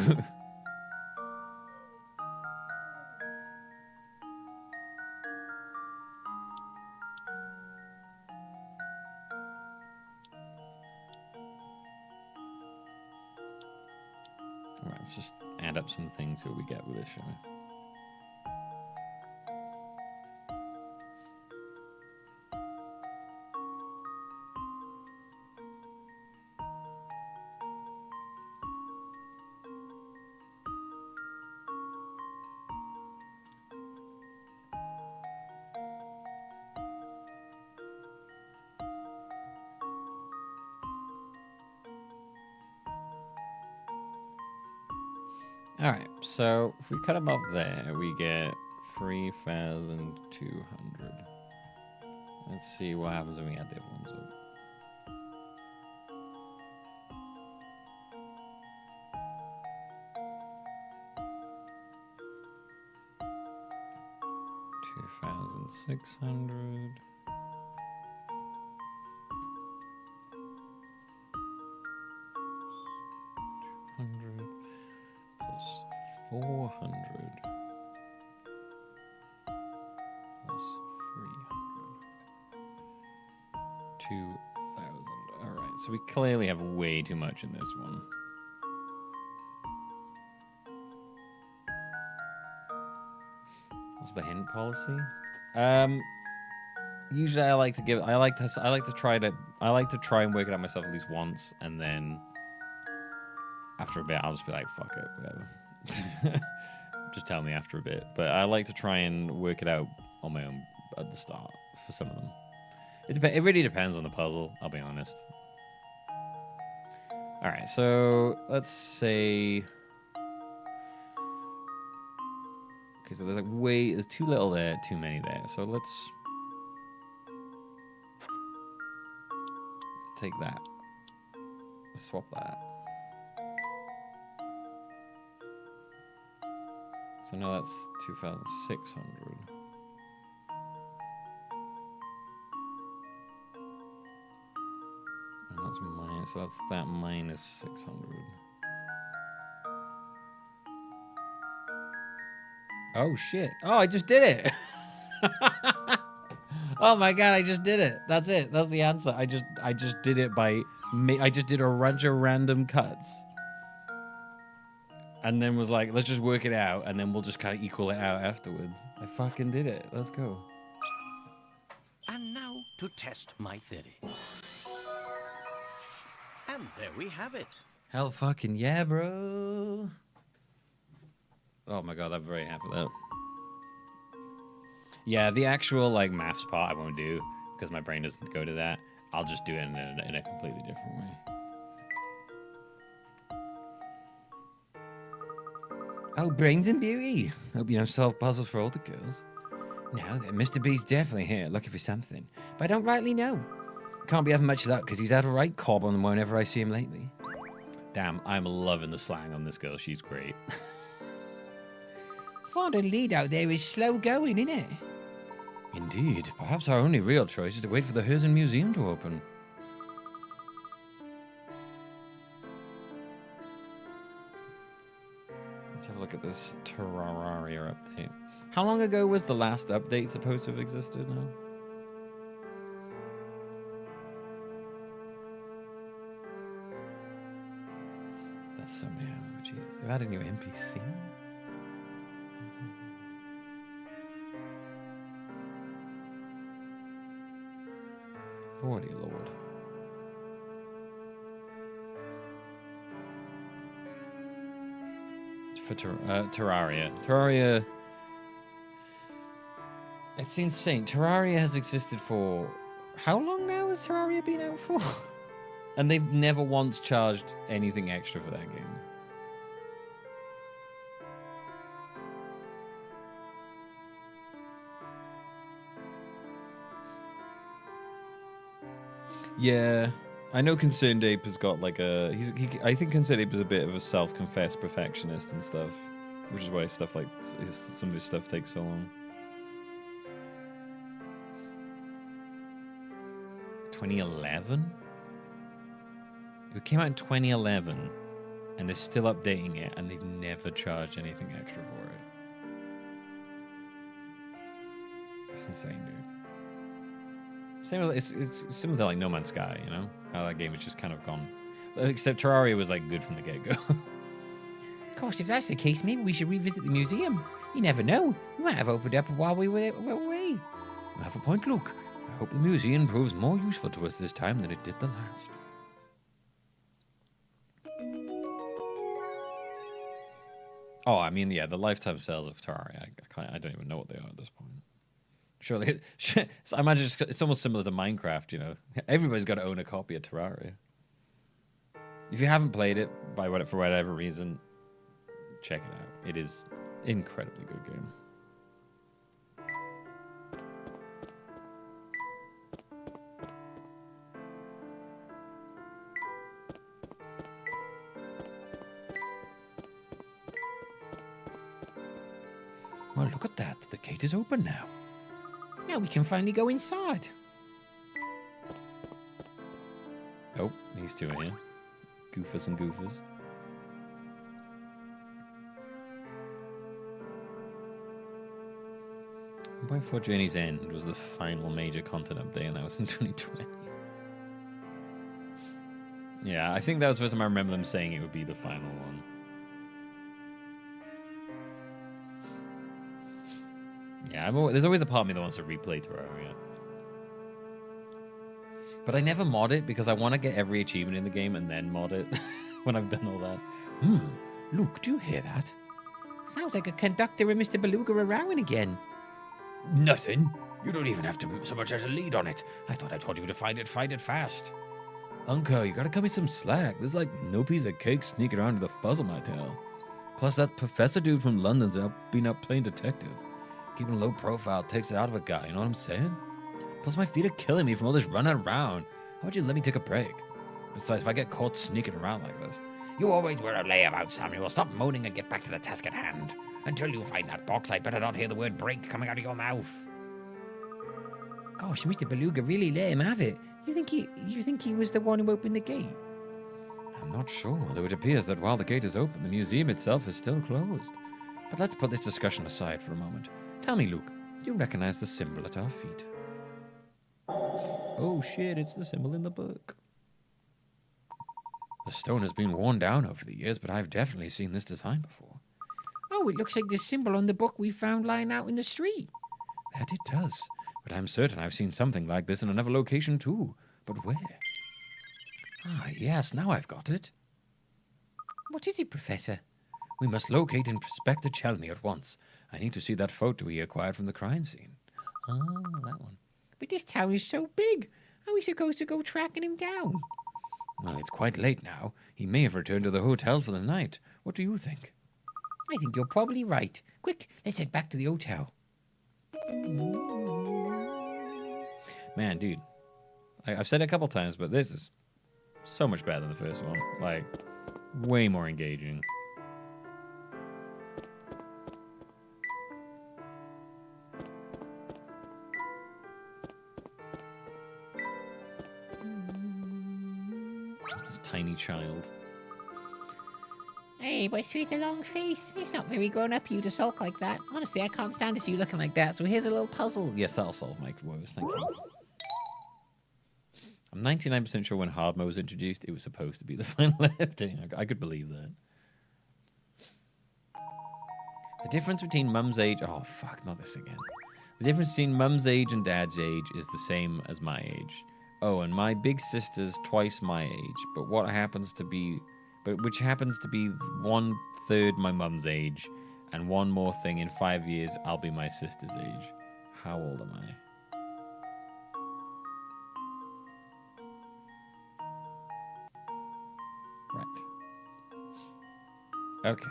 Alright, let's just add up some things that we get with this, shall we? Alright, so if we cut them up there, we get 3,200. Let's see what happens when we add the other ones up. $2,600. Plus 400 plus 300. 2,000. Alright, so we clearly have way too much in this one. What's the hint policy? Usually I like to try and work it out myself at least once, and then after a bit I'll just be like, fuck it, whatever. Just tell me after a bit. But I like to try and work it out on my own at the start for some of them. It really depends on the puzzle, I'll be honest. Alright, so let's say... Okay, so there's too little there, too many there. So let's take that. Let's swap that. So now that's 2,600. And that's minus, so that's that minus 600. Oh shit. Oh, I just did it. Oh my god, I just did it. That's it. That's the answer. I just did it by I just did a bunch of random cuts. And then was like, let's just work it out, and then we'll just kind of equal it out afterwards. I fucking did it. Let's go. And now to test my theory. And there we have it. Hell fucking yeah, bro. Oh my god, I'm very happy with that. Yeah, the actual like maths part I won't do because my brain doesn't go to that. I'll just do it in a completely different way. Oh, brains and beauty. Hope you don't solve puzzles for older girls. No, then Mr. B's definitely here looking for something, but I don't rightly know. Can't be having much luck because he's had a right cob on whenever I see him lately. Damn, I'm loving the slang on this girl. She's great. Find a lead out there is slow going, isn't it? Indeed. Perhaps our only real choice is to wait for the Herzen Museum to open. Let's have a look at this Terraria update. How long ago was the last update supposed to have existed now? That's so many. Jeez. They've added a new NPC? Lordy Lord. For Terraria. Terraria... It's insane. Terraria has existed for... How long now has Terraria been out for? And they've never once charged anything extra for that game. Yeah, I know Concerned Ape has got like a... I think Concerned Ape is a bit of a self-confessed perfectionist and stuff, which is why stuff like some of his stuff takes so long. 2011? It came out in 2011, and they're still updating it, and they've never charged anything extra for it. That's insane, dude. Same as, it's similar to like No Man's Sky, you know? How that game has just kind of gone. Except Terraria was like good from the get-go. Of course, if that's the case, maybe we should revisit the museum. You never know. We might have opened up while we were away. You have a point, Luke. I hope the museum proves more useful to us this time than it did the last. Oh, I mean, yeah, the lifetime sales of Terraria, I don't even know what they are at this point. Surely, so I imagine it's almost similar to Minecraft, you know? Everybody's got to own a copy of Terraria. If you haven't played it, for whatever reason, check it out. It is an incredibly good game. Well, look at that. The gate is open now. Now we can finally go inside. Oh, these two are here. Goofers and goofers. 1.4 Journey's End was the final major content update, and that was in 2020. Yeah, I think that was the first time I remember them saying it would be the final one. Yeah, there's always a part of me that wants to replay Terraria. But I never mod it because I want to get every achievement in the game and then mod it when I've done all that. Luke, do you hear that? Sounds like a conductor and Mr. Beluga are rowing again. Nothing. You don't even have to so much as a lead on it. I thought I told you to find it fast. Uncle, you gotta cut me some slack. There's like no piece of cake sneaking around with a fuzz on my tail. Plus that professor dude from London's been out playing detective. Keeping a low profile takes it out of a guy, you know what I'm saying? Plus my feet are killing me from all this running around. How about you let me take a break? Besides, if I get caught sneaking around like this... You always wear a layabout, Samuel. Stop moaning and get back to the task at hand. Until you find that box, I'd better not hear the word break coming out of your mouth. Gosh, Mr. Beluga really let him have it. You think he was the one who opened the gate? I'm not sure, though it appears that while the gate is open, the museum itself is still closed. But let's put this discussion aside for a moment. Tell me, Luke, do you recognize the symbol at our feet? Oh shit, it's the symbol in the book. The stone has been worn down over the years, but I've definitely seen this design before. Oh, it looks like the symbol on the book we found lying out in the street. That it does, but I'm certain I've seen something like this in another location too. But where? Ah, yes, now I've got it. What is it, Professor? We must locate Inspector Chelmy at once. I need to see that photo he acquired from the crime scene. Ah, that one. But this town is so big. How are we supposed to go tracking him down? Well, it's quite late now. He may have returned to the hotel for the night. What do you think? I think you're probably right. Quick, let's head back to the hotel. Man, dude. I've said it a couple times, but this is so much better than the first one. Like, way more engaging. This tiny child. Hey, what's with the long face? It's not very grown up you to sulk like that. Honestly, I can't stand to see you looking like that, so here's a little puzzle. Yes, that'll solve my woes, thank you. I'm 99% sure when hard mode was introduced, it was supposed to be the final update. I could believe that. The difference between mum's age... Oh, fuck, not this again. The difference between mum's age and dad's age is the same as my age. Oh, and my big sister's twice my age, but what happens to be... which happens to be 1/3 my mum's age, and one more thing, in 5 years, I'll be my sister's age. How old am I? Right. Okay.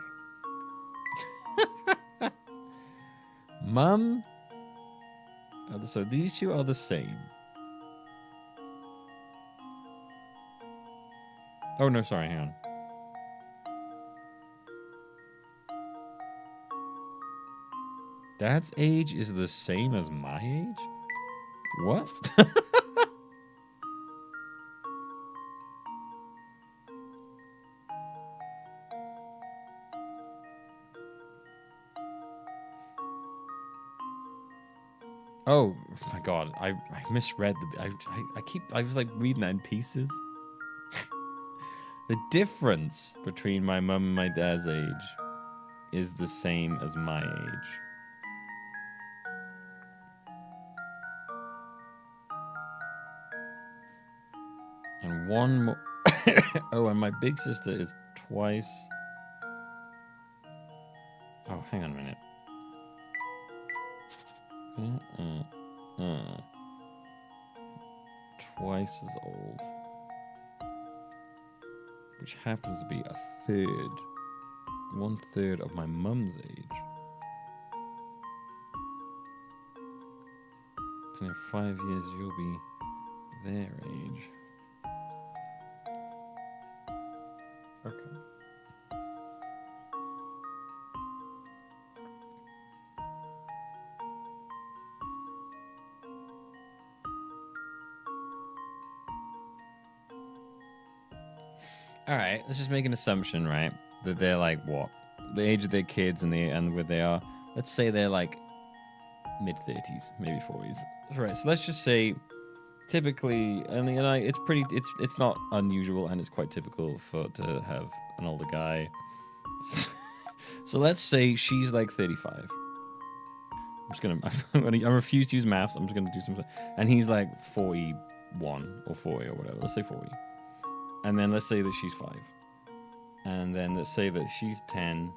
Mum... So these two are the same. Oh, no, sorry, hang on. Dad's age is the same as my age? What? Oh my god, I misread I was like reading that in pieces. The difference between my mum and my dad's age is the same as my age. And one more. Oh, and my big sister is twice. Oh, hang on a minute. Twice as old. Which happens to be a third. 1/3 of my mum's age. And in 5 years, you'll be their age. Okay. All right, let's just make an assumption, right? That they're like what? The age of their kids and where they are. Let's say they're like mid-30s, maybe 40s. Right. So let's just say typically, and it's not unusual and it's quite typical to have an older guy. So let's say she's like 35. I refuse to use maths. I'm just gonna do something. And he's like 41 or 40 or whatever. Let's say 40. And then let's say that she's 5. And then let's say that she's 10.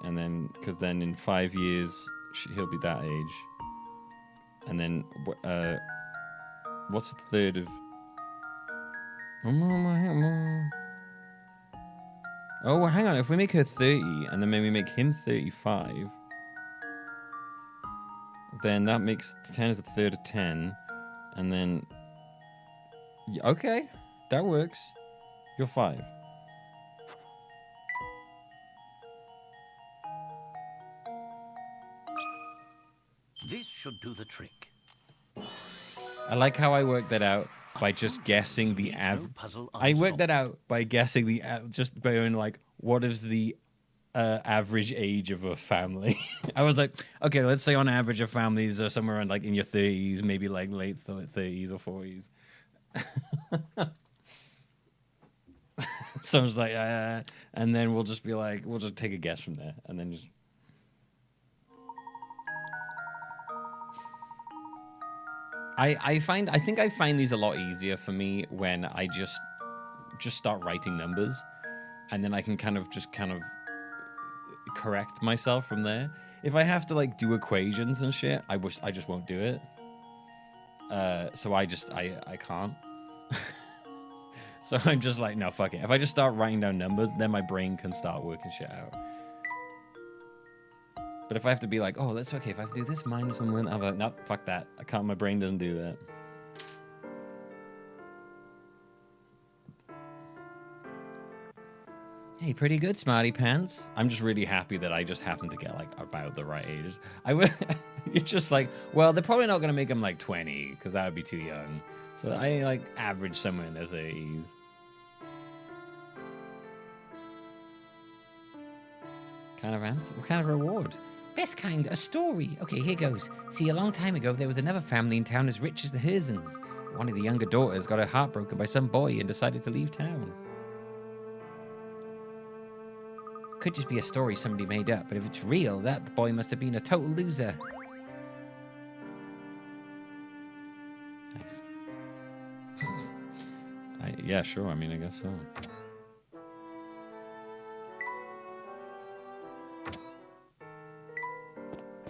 And then, because then in 5 years, he'll be that age. And then, what's the third of... Oh, well, hang on. If we make her 30, and then maybe make him 35, then that makes 10 as a third of 10. And then... Okay. That works. You're 5. This should do the trick. I like how I worked that out by just guessing the average. I worked that out by guessing the just by going like, what is the average age of a family? I was like, okay, let's say on average of families are somewhere around like in your 30s, maybe like late 30s or 40s. So I was like, and then we'll just be like, we'll just take a guess from there, and then just. I think I find these a lot easier for me when I just start writing numbers, and then I can kind of correct myself from there. If I have to like do equations and shit, I just won't do it. So I can't. So I'm just like, no, fuck it. If I just start writing down numbers, then my brain can start working shit out. But if I have to be like, oh, that's okay. If I do this minus someone, I'm like, no, fuck that. I can't. My brain doesn't do that. Hey, pretty good, Smarty Pants. I'm just really happy that I just happened to get like about the right age. It's just like, well, they're probably not gonna make them like 20 because that would be too young. So I like average somewhere in their 30s. Kind of answer? What kind of reward? Best kind, a story. Okay, here goes. See, a long time ago, there was another family in town as rich as the Herzens. One of the younger daughters got her heart broken by some boy and decided to leave town. Could just be a story somebody made up, but if it's real, that boy must have been a total loser. Thanks. Yeah, sure. I mean, I guess so.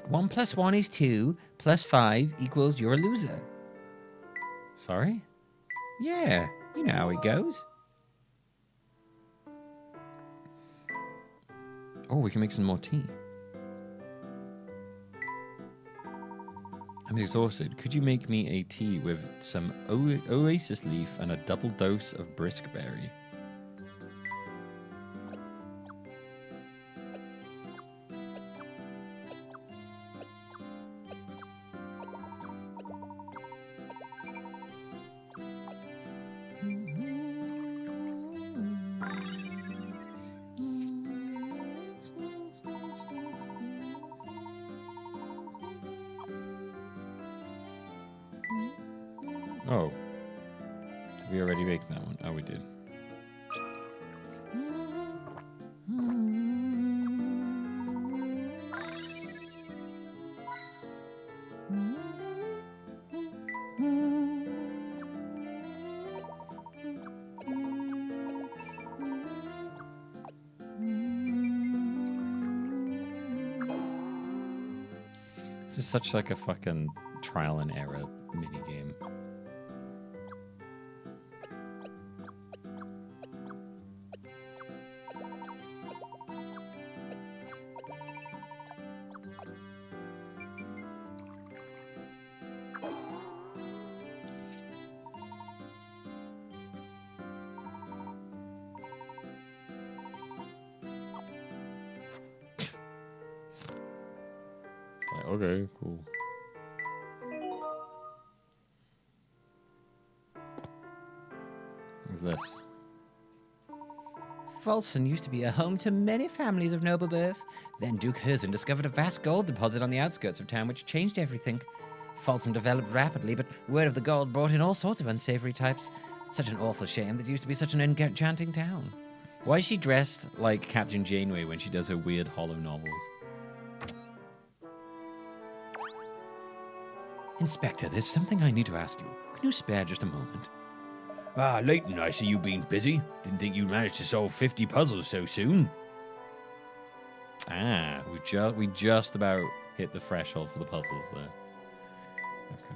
One plus 1 is 2, plus 5 equals you're a loser. Sorry? Yeah, you know how it goes. Oh, we can make some more tea. I'm exhausted. Could you make me a tea with some oasis leaf and a double dose of brisk berry? Oh. Did we already make that one? Oh, we did. This is such like a fucking trial and error mini game. It's like, okay, cool. What's this? Folsom used to be a home to many families of noble birth. Then Duke Herzen discovered a vast gold deposit on the outskirts of town which changed everything. Folsom developed rapidly, but word of the gold brought in all sorts of unsavory types. Such an awful shame that it used to be such an enchanting town. Why is she dressed like Captain Janeway when she does her weird hollow novels? Inspector, there's something I need to ask you. Can you spare just a moment? Ah, Layton, I see you being busy. Didn't think you'd manage to solve 50 puzzles so soon. Ah, we just about hit the threshold for the puzzles there. Okay.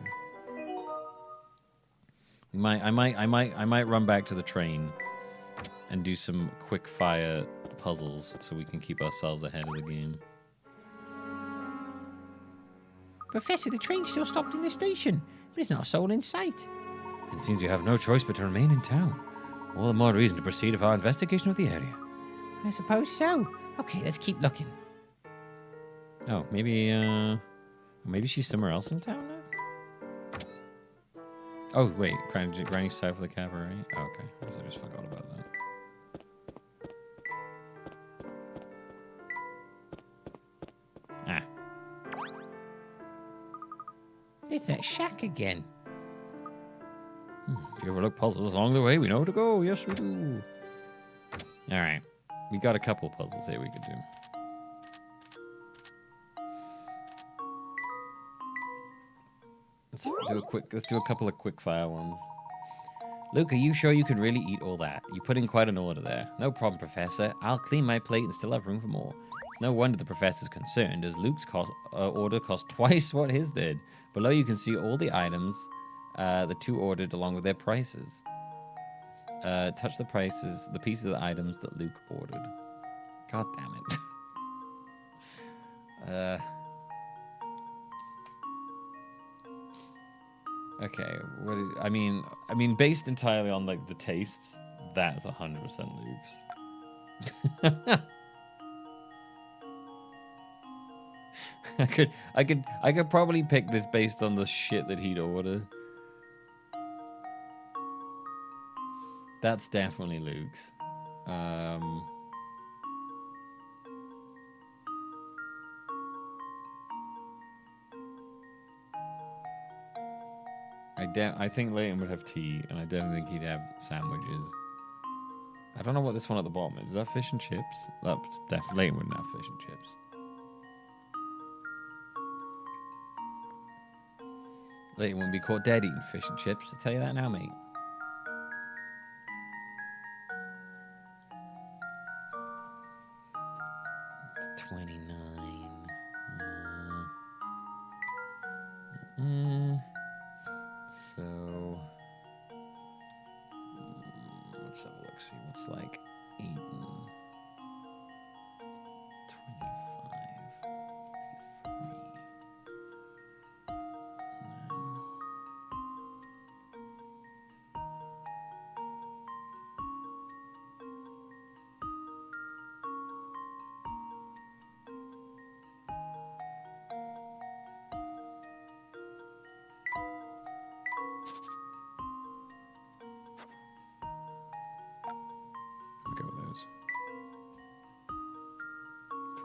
I might run back to the train and do some quick fire puzzles so we can keep ourselves ahead of the game. Professor, the train's still stopped in the station, but there's not a soul in sight. It seems you have no choice but to remain in town. All the more reason to proceed with our investigation of the area. I suppose so. Okay, let's keep looking. Oh, maybe she's somewhere else in town now? Oh, wait, Granny's south of the cabaret? Oh, okay, I guess I just forgot about that. Ah. It's that shack again. If you overlook puzzles along the way, we know where to go. Yes, we do. All right. We got a couple puzzles here we could do. Let's do a couple of quick fire ones. Luke, are you sure you can really eat all that? You put in quite an order there. No problem, Professor. I'll clean my plate and still have room for more. It's no wonder the Professor's concerned, as Luke's order cost twice what his did. Below you can see all the items the two ordered along with their prices. Touch the prices, the pieces of the items that Luke ordered. God damn it. Okay, I mean, based entirely on like the tastes, that's 100% Luke's. I could probably pick this based on the shit that he'd order. That's definitely Luke's. I think Layton would have tea, and I don't think he'd have sandwiches. I don't know what this one at the bottom is. Is that fish and chips? That definitely Layton wouldn't have fish and chips. Layton wouldn't be caught dead eating fish and chips. I'll tell you that now, mate. It's 29. So let's have a look. See what's like 8 and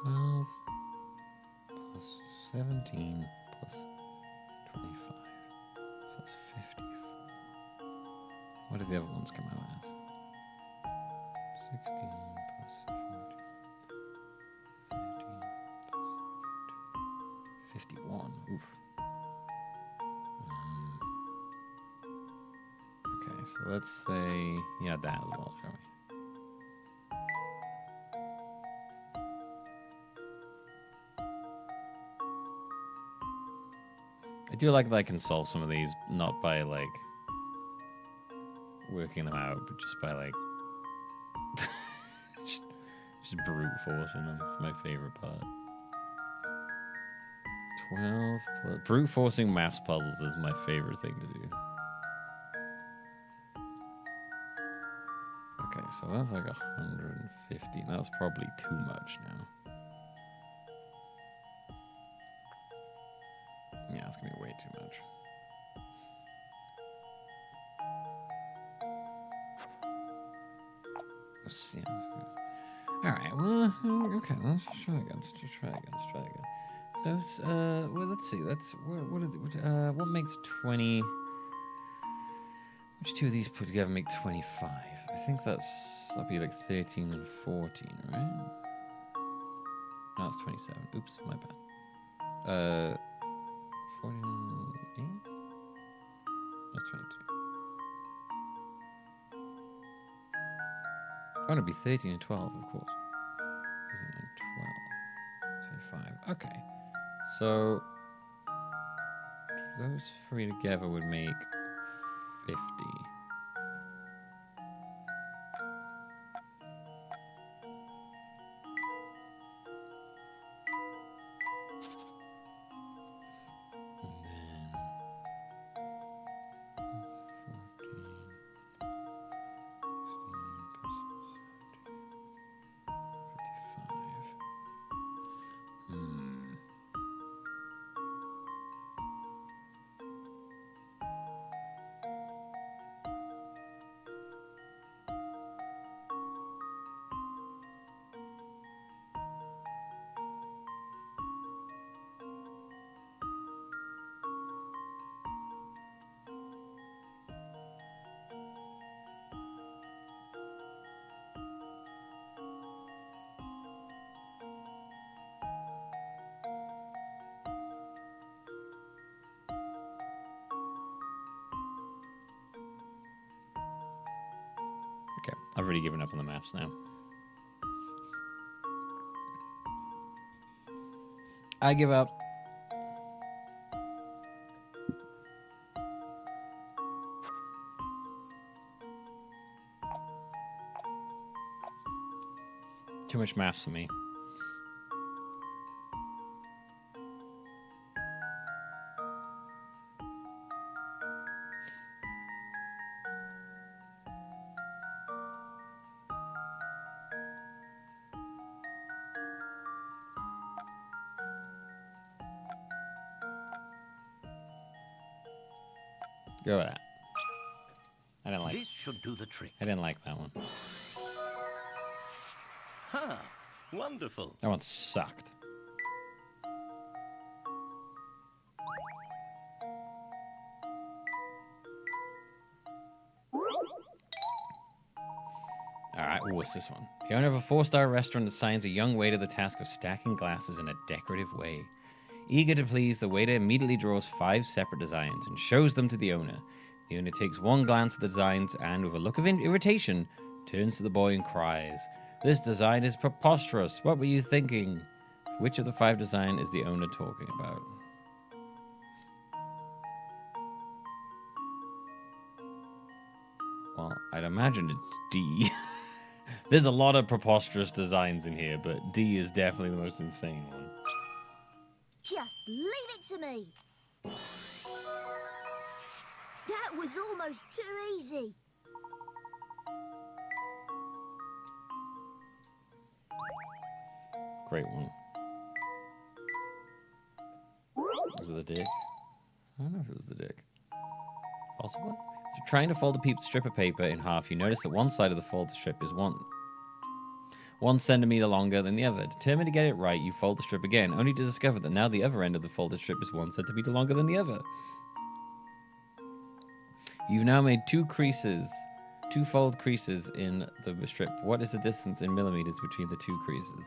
12 plus 17 plus 25. So that's 54. the other ones come out as? 16 plus 14, 13 plus 51. Oof. Okay, so let's say, yeah, that as well, shall we? I do like that I can solve some of these, not by, like, working them out, but just by, like, just brute forcing them. It's my favorite part. 12 plus... Brute forcing maths puzzles is my favorite thing to do. Okay, so that's like 150. That's probably too much now. Yeah, it's gonna be way too much. Let's see. Alright, well, okay, let's just try again. Let's try again. So, well, let's see. What makes 20... Which two of these put together make 25? I think that'd be like 13 and 14, right? No, it's 27. Oops, my bad. 48? That's 22. Oh, it'd be 13 and 12, of course. 13 and 12. 25. Okay. So, those three together would make 50. Okay, I've already given up on the maths now. I give up. Too much maths for me. Go with that. I didn't like. This should do the trick. I didn't like that one. Huh. Wonderful. That one sucked. Alright, what's this one? The owner of a 4-star restaurant assigns a young waiter the task of stacking glasses in a decorative way. Eager to please, the waiter immediately draws 5 separate designs and shows them to the owner. The owner takes one glance at the designs and, with a look of irritation, turns to the boy and cries, "This design is preposterous. What were you thinking?" Which of the 5 designs is the owner talking about? Well, I'd imagine it's D. There's a lot of preposterous designs in here, but D is definitely the most insane one. Just leave it to me. That was almost too easy. Great one. Was it the dick? I don't know if it was the dick. Possibly? If you're trying to fold a strip of paper in half, you notice that one side of the folded strip is 1 centimeter longer than the other. Determined to get it right, you fold the strip again, only to discover that now the other end of the folded strip is 1 centimeter longer than the other. You've now made 2 creases Two-fold creases in the strip. What is the distance in millimeters between the two creases?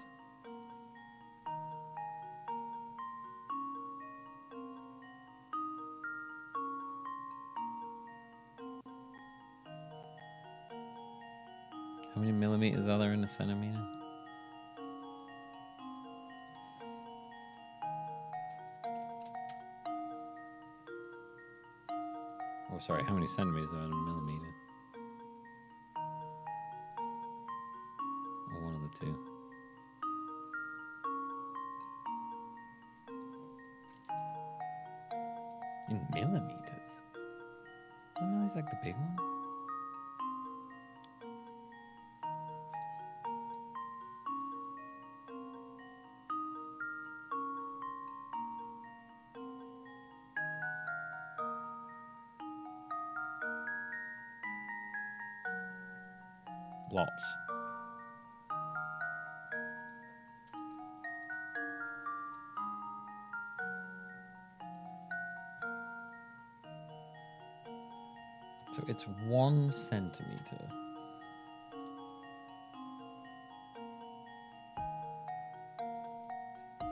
How many millimeters are there in a centimeter? Oh, sorry, how many centimeters are in a millimeter? Or one of the two. In millimeters? I know it's like the big one. Lots. So it's 1 centimeter.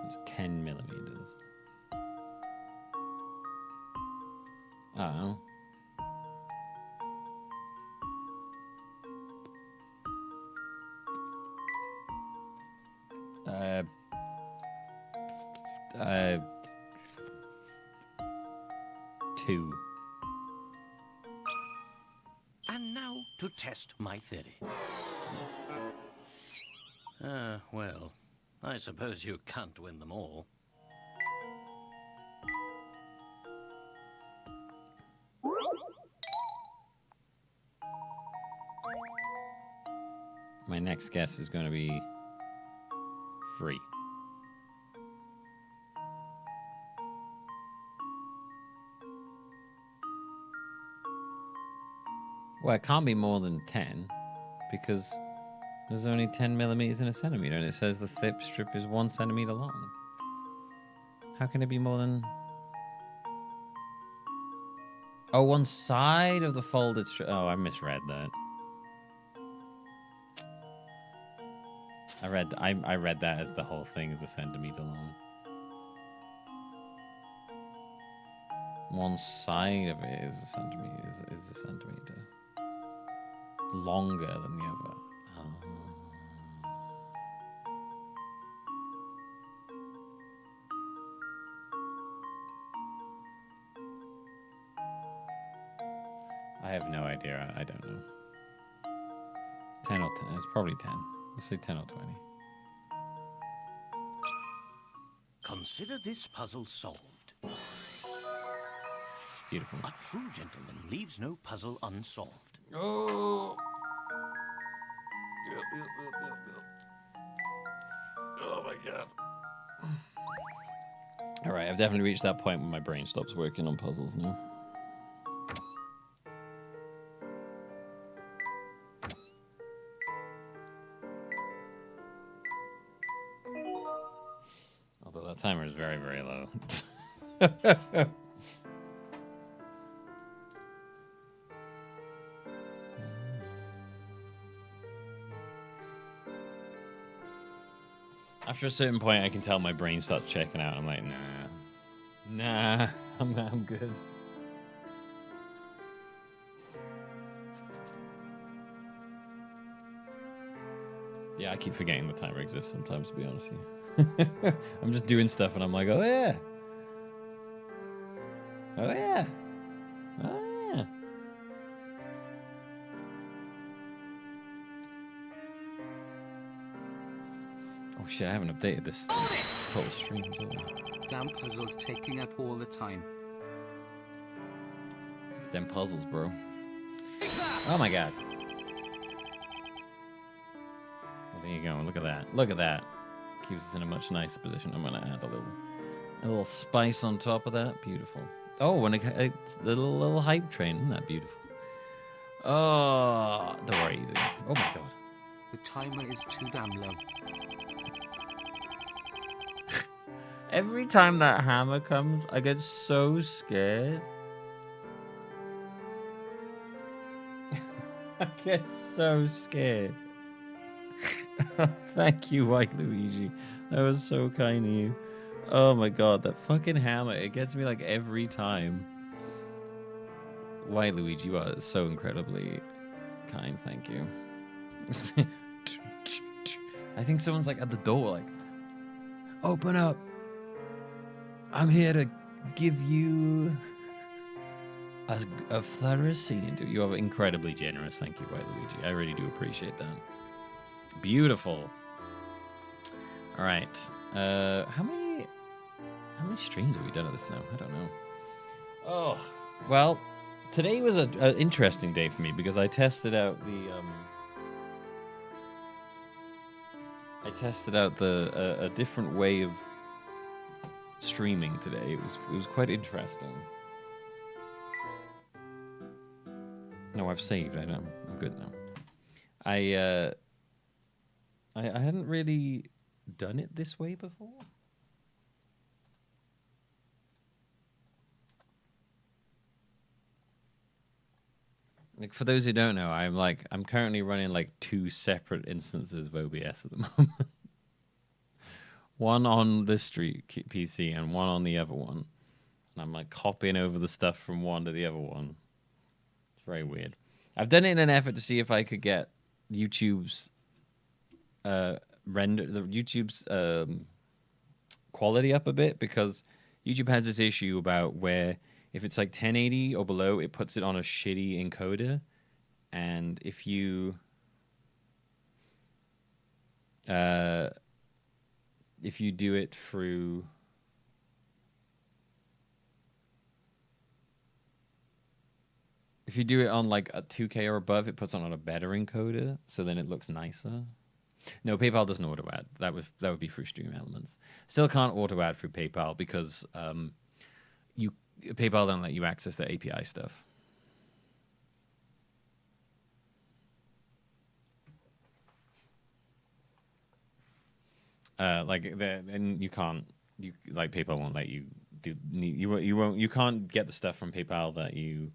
It's 10 millimeters. I don't know. Two. And now to test my theory. Well, I suppose you can't win them all. My next guess is going to be 3. Well, it can't be more than 10 because there's only 10 millimeters in a centimeter and it says the thick strip is 1 centimeter long. How can it be more than... Oh, one side of the folded strip. Oh, I misread that. I read that as the whole thing is a centimeter long. One side of it is a centimeter. Is a centimeter longer than the other. I have no idea. I don't know. 10 or 10. It's probably 10. Let's say 10 or 20. Consider this puzzle solved. Beautiful. A true gentleman leaves no puzzle unsolved. Oh. Oh my god. All right, I've definitely reached that point where my brain stops working on puzzles now. Although that timer is very, very low. After a certain point, I can tell my brain starts checking out. I'm like, nah, I'm good. Yeah, I keep forgetting the timer exists sometimes, to be honest with you. I'm just doing stuff and I'm like, oh yeah. Oh yeah. Oh yeah. Oh shit, I haven't updated this whole stream. Damn puzzles taking up all the time. It's them puzzles, bro. Oh my god. Well, there you go. Look at that. Look at that. Keeps us in a much nicer position. I'm gonna add a little spice on top of that. Beautiful. Oh, and it's the little hype train. Isn't that beautiful? Oh, don't worry. Easy. Oh my god. The timer is too damn low. Every time that hammer comes, I get so scared. I get so scared. Thank you, White Luigi. That was so kind of you. Oh my god, that fucking hammer. It gets me like every time. White Luigi, you are so incredibly kind. Thank you. I think someone's like at the door, like, open up. I'm here to give you a flourishing. You are incredibly generous. Thank you, White Luigi. I really do appreciate that. Beautiful. All right. How many streams have we done of this now? I don't know. Oh, well, today was an interesting day for me because I tested out a different way of streaming today. It was quite interesting. No, I've saved. I'm good now. I hadn't really done it this way before. Like, for those who don't know, I'm currently running like 2 separate instances of OBS at the moment. One on this PC and one on the other one. And I'm like copying over the stuff from one to the other one. It's very weird. I've done it in an effort to see if I could get YouTube's quality up a bit, because YouTube has this issue about where if it's like 1080 or below, it puts it on a shitty encoder, and if you do it through if you do it on like a 2K or above, it puts it on a better encoder, so then it looks nicer. No, PayPal doesn't auto add. That would be through Stream Elements. Still can't auto add through PayPal because PayPal don't let you access the API stuff. And you can't. PayPal won't let you do. You can't get the stuff from PayPal that you.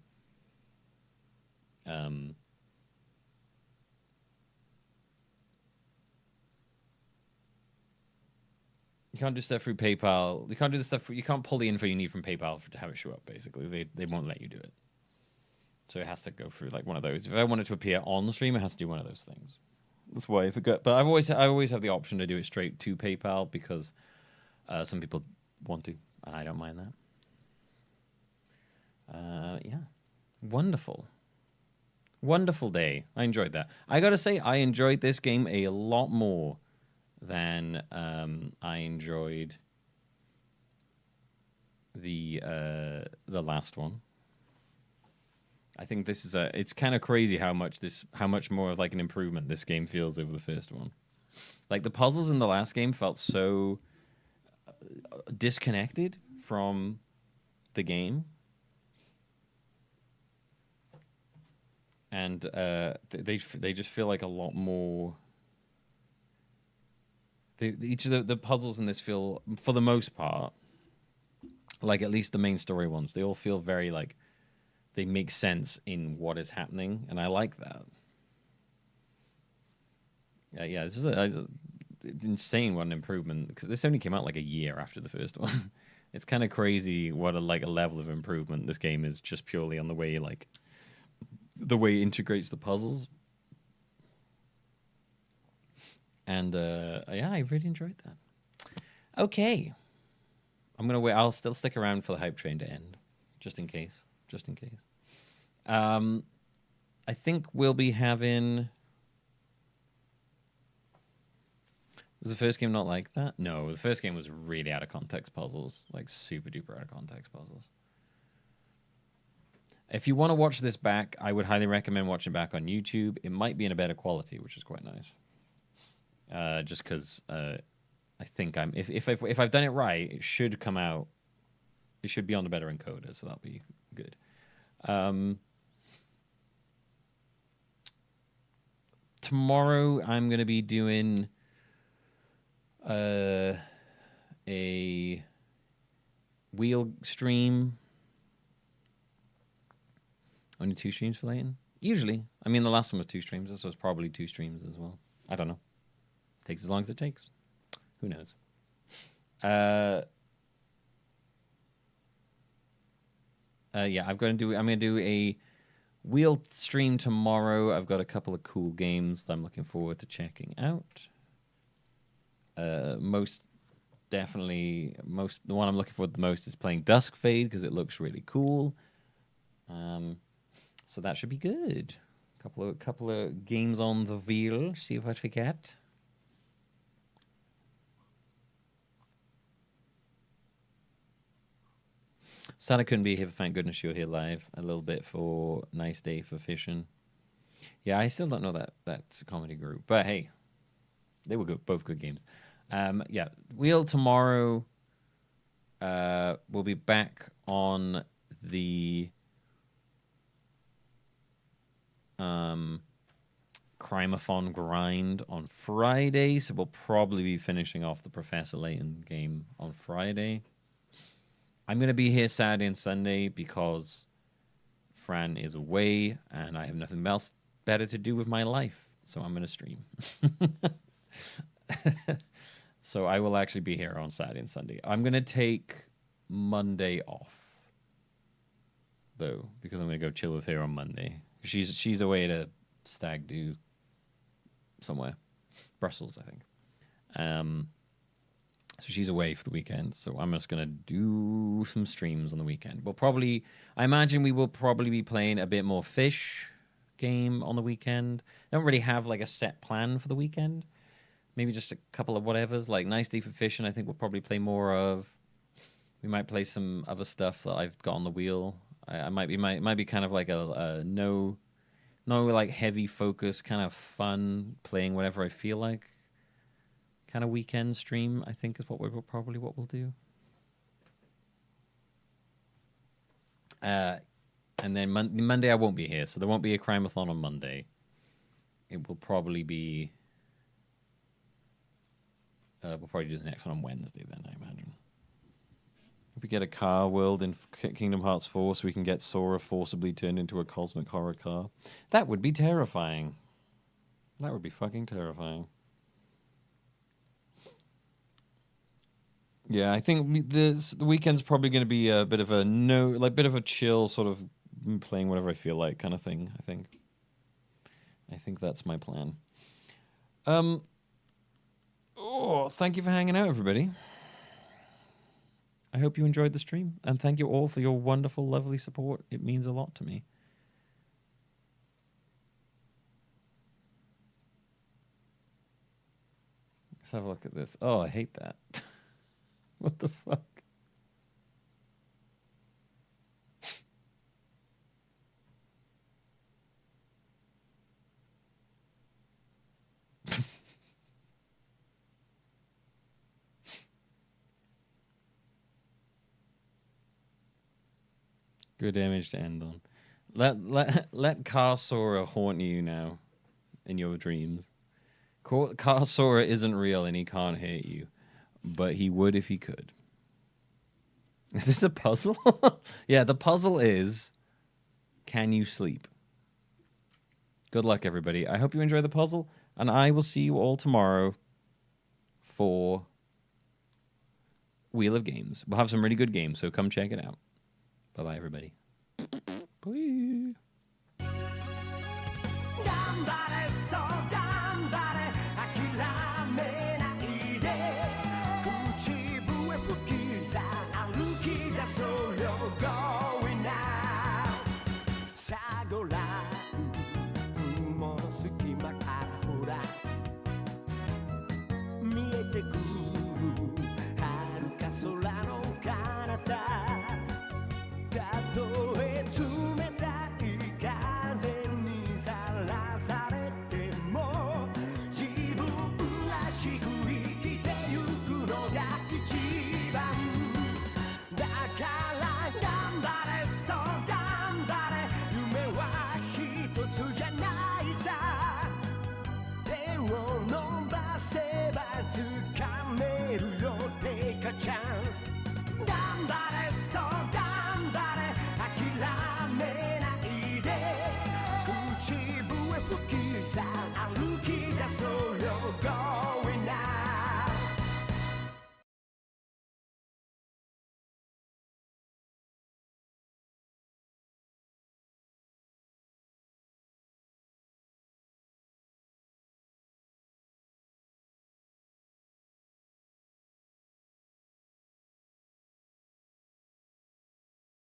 You can't do stuff through PayPal. You can't do the stuff. You can't pull the info you need from PayPal to have it show up. Basically, they won't let you do it. So it has to go through like one of those. If I want it to appear on the stream, it has to do one of those things. That's why I forgot. But I always have the option to do it straight to PayPal because some people want to, and I don't mind that. Yeah, wonderful day. I enjoyed that. I gotta say, I enjoyed this game a lot more than I enjoyed the last one. I think this is it's kind of crazy how much more of like an improvement this game feels over the first one. Like the puzzles in the last game felt so disconnected from the game. And they just feel like a lot more. Each of the puzzles in this feel, for the most part, like at least the main story ones, they all feel very like they make sense in what is happening, and I like that. Yeah, this is insane what an improvement, because this only came out like a year after the first one. It's kind of crazy what a level of improvement this game is, just purely on the way it integrates the puzzles. And yeah, I really enjoyed that. Okay, I'm gonna wait. I'll still stick around for the hype train to end, just in case. I think we'll be having. Was the first game not like that? No, the first game was really out of context puzzles, like super duper out of context puzzles. If you want to watch this back, I would highly recommend watching it back on YouTube. It might be in a better quality, which is quite nice. Just because I think if I've done it right, it should come out. It should be on the better encoder, so that'll be good. Tomorrow I'm going to be doing a wheel stream. Only 2 streams for Layton? Usually. I mean, the last one was 2 streams. This was probably 2 streams as well. I don't know. Takes as long as it takes. Who knows? Yeah, I'm gonna do a wheel stream tomorrow. I've got a couple of cool games that I'm looking forward to checking out. Most definitely, the one I'm looking forward to the most is playing Dusk Fade because it looks really cool. So that should be good. Couple of games on the wheel. See if I forget. Sad I couldn't be here, but thank goodness you're here live a little bit for Nice Day for Fishing. Yeah, I still don't know that comedy group, but hey, they were good, both good games. Yeah, Wheel tomorrow. We'll be back on the Crimeathon grind on Friday, so we'll probably be finishing off the Professor Layton game on Friday. I'm going to be here Saturday and Sunday because Fran is away and I have nothing else better to do with my life, so I'm going to stream. So I will actually be here on Saturday and Sunday. I'm going to take Monday off, though, because I'm going to go chill with her on Monday. She's away to stag do somewhere. Brussels, I think. So she's away for the weekend, so I'm just going to do some streams on the weekend. I imagine we will probably be playing a bit more fish game on the weekend. Don't really have like a set plan for the weekend. Maybe just a couple of whatevers, like Nice Day for Fishing, I think we'll probably play more of. We might play some other stuff that I've got on the wheel. I might be kind of like a no like heavy focus, kind of fun, playing whatever I feel like. Kind of weekend stream, I think, is what we'll do. And then Monday I won't be here, so there won't be a Crimeathon on Monday. It will probably be. We'll probably do the next one on Wednesday then, I imagine. If we get a car world in Kingdom Hearts 4 so we can get Sora forcibly turned into a cosmic horror car, that would be terrifying. That would be fucking terrifying. Yeah, I think the weekend's probably going to be a bit of a chill sort of playing whatever I feel like kind of thing. I think that's my plan. Thank you for hanging out, everybody. I hope you enjoyed the stream, and thank you all for your wonderful, lovely support. It means a lot to me. Let's have a look at this. Oh, I hate that. What the fuck? Good image to end on. Let Car Sora haunt you now in your dreams. Car Sora isn't real and he can't hurt you. But he would if he could. Is this a puzzle? Yeah, the puzzle is, can you sleep? Good luck, everybody. I hope you enjoy the puzzle, and I will see you all tomorrow for Wheel of Games. We'll have some really good games, so come check it out. Bye-bye, everybody. Bye. So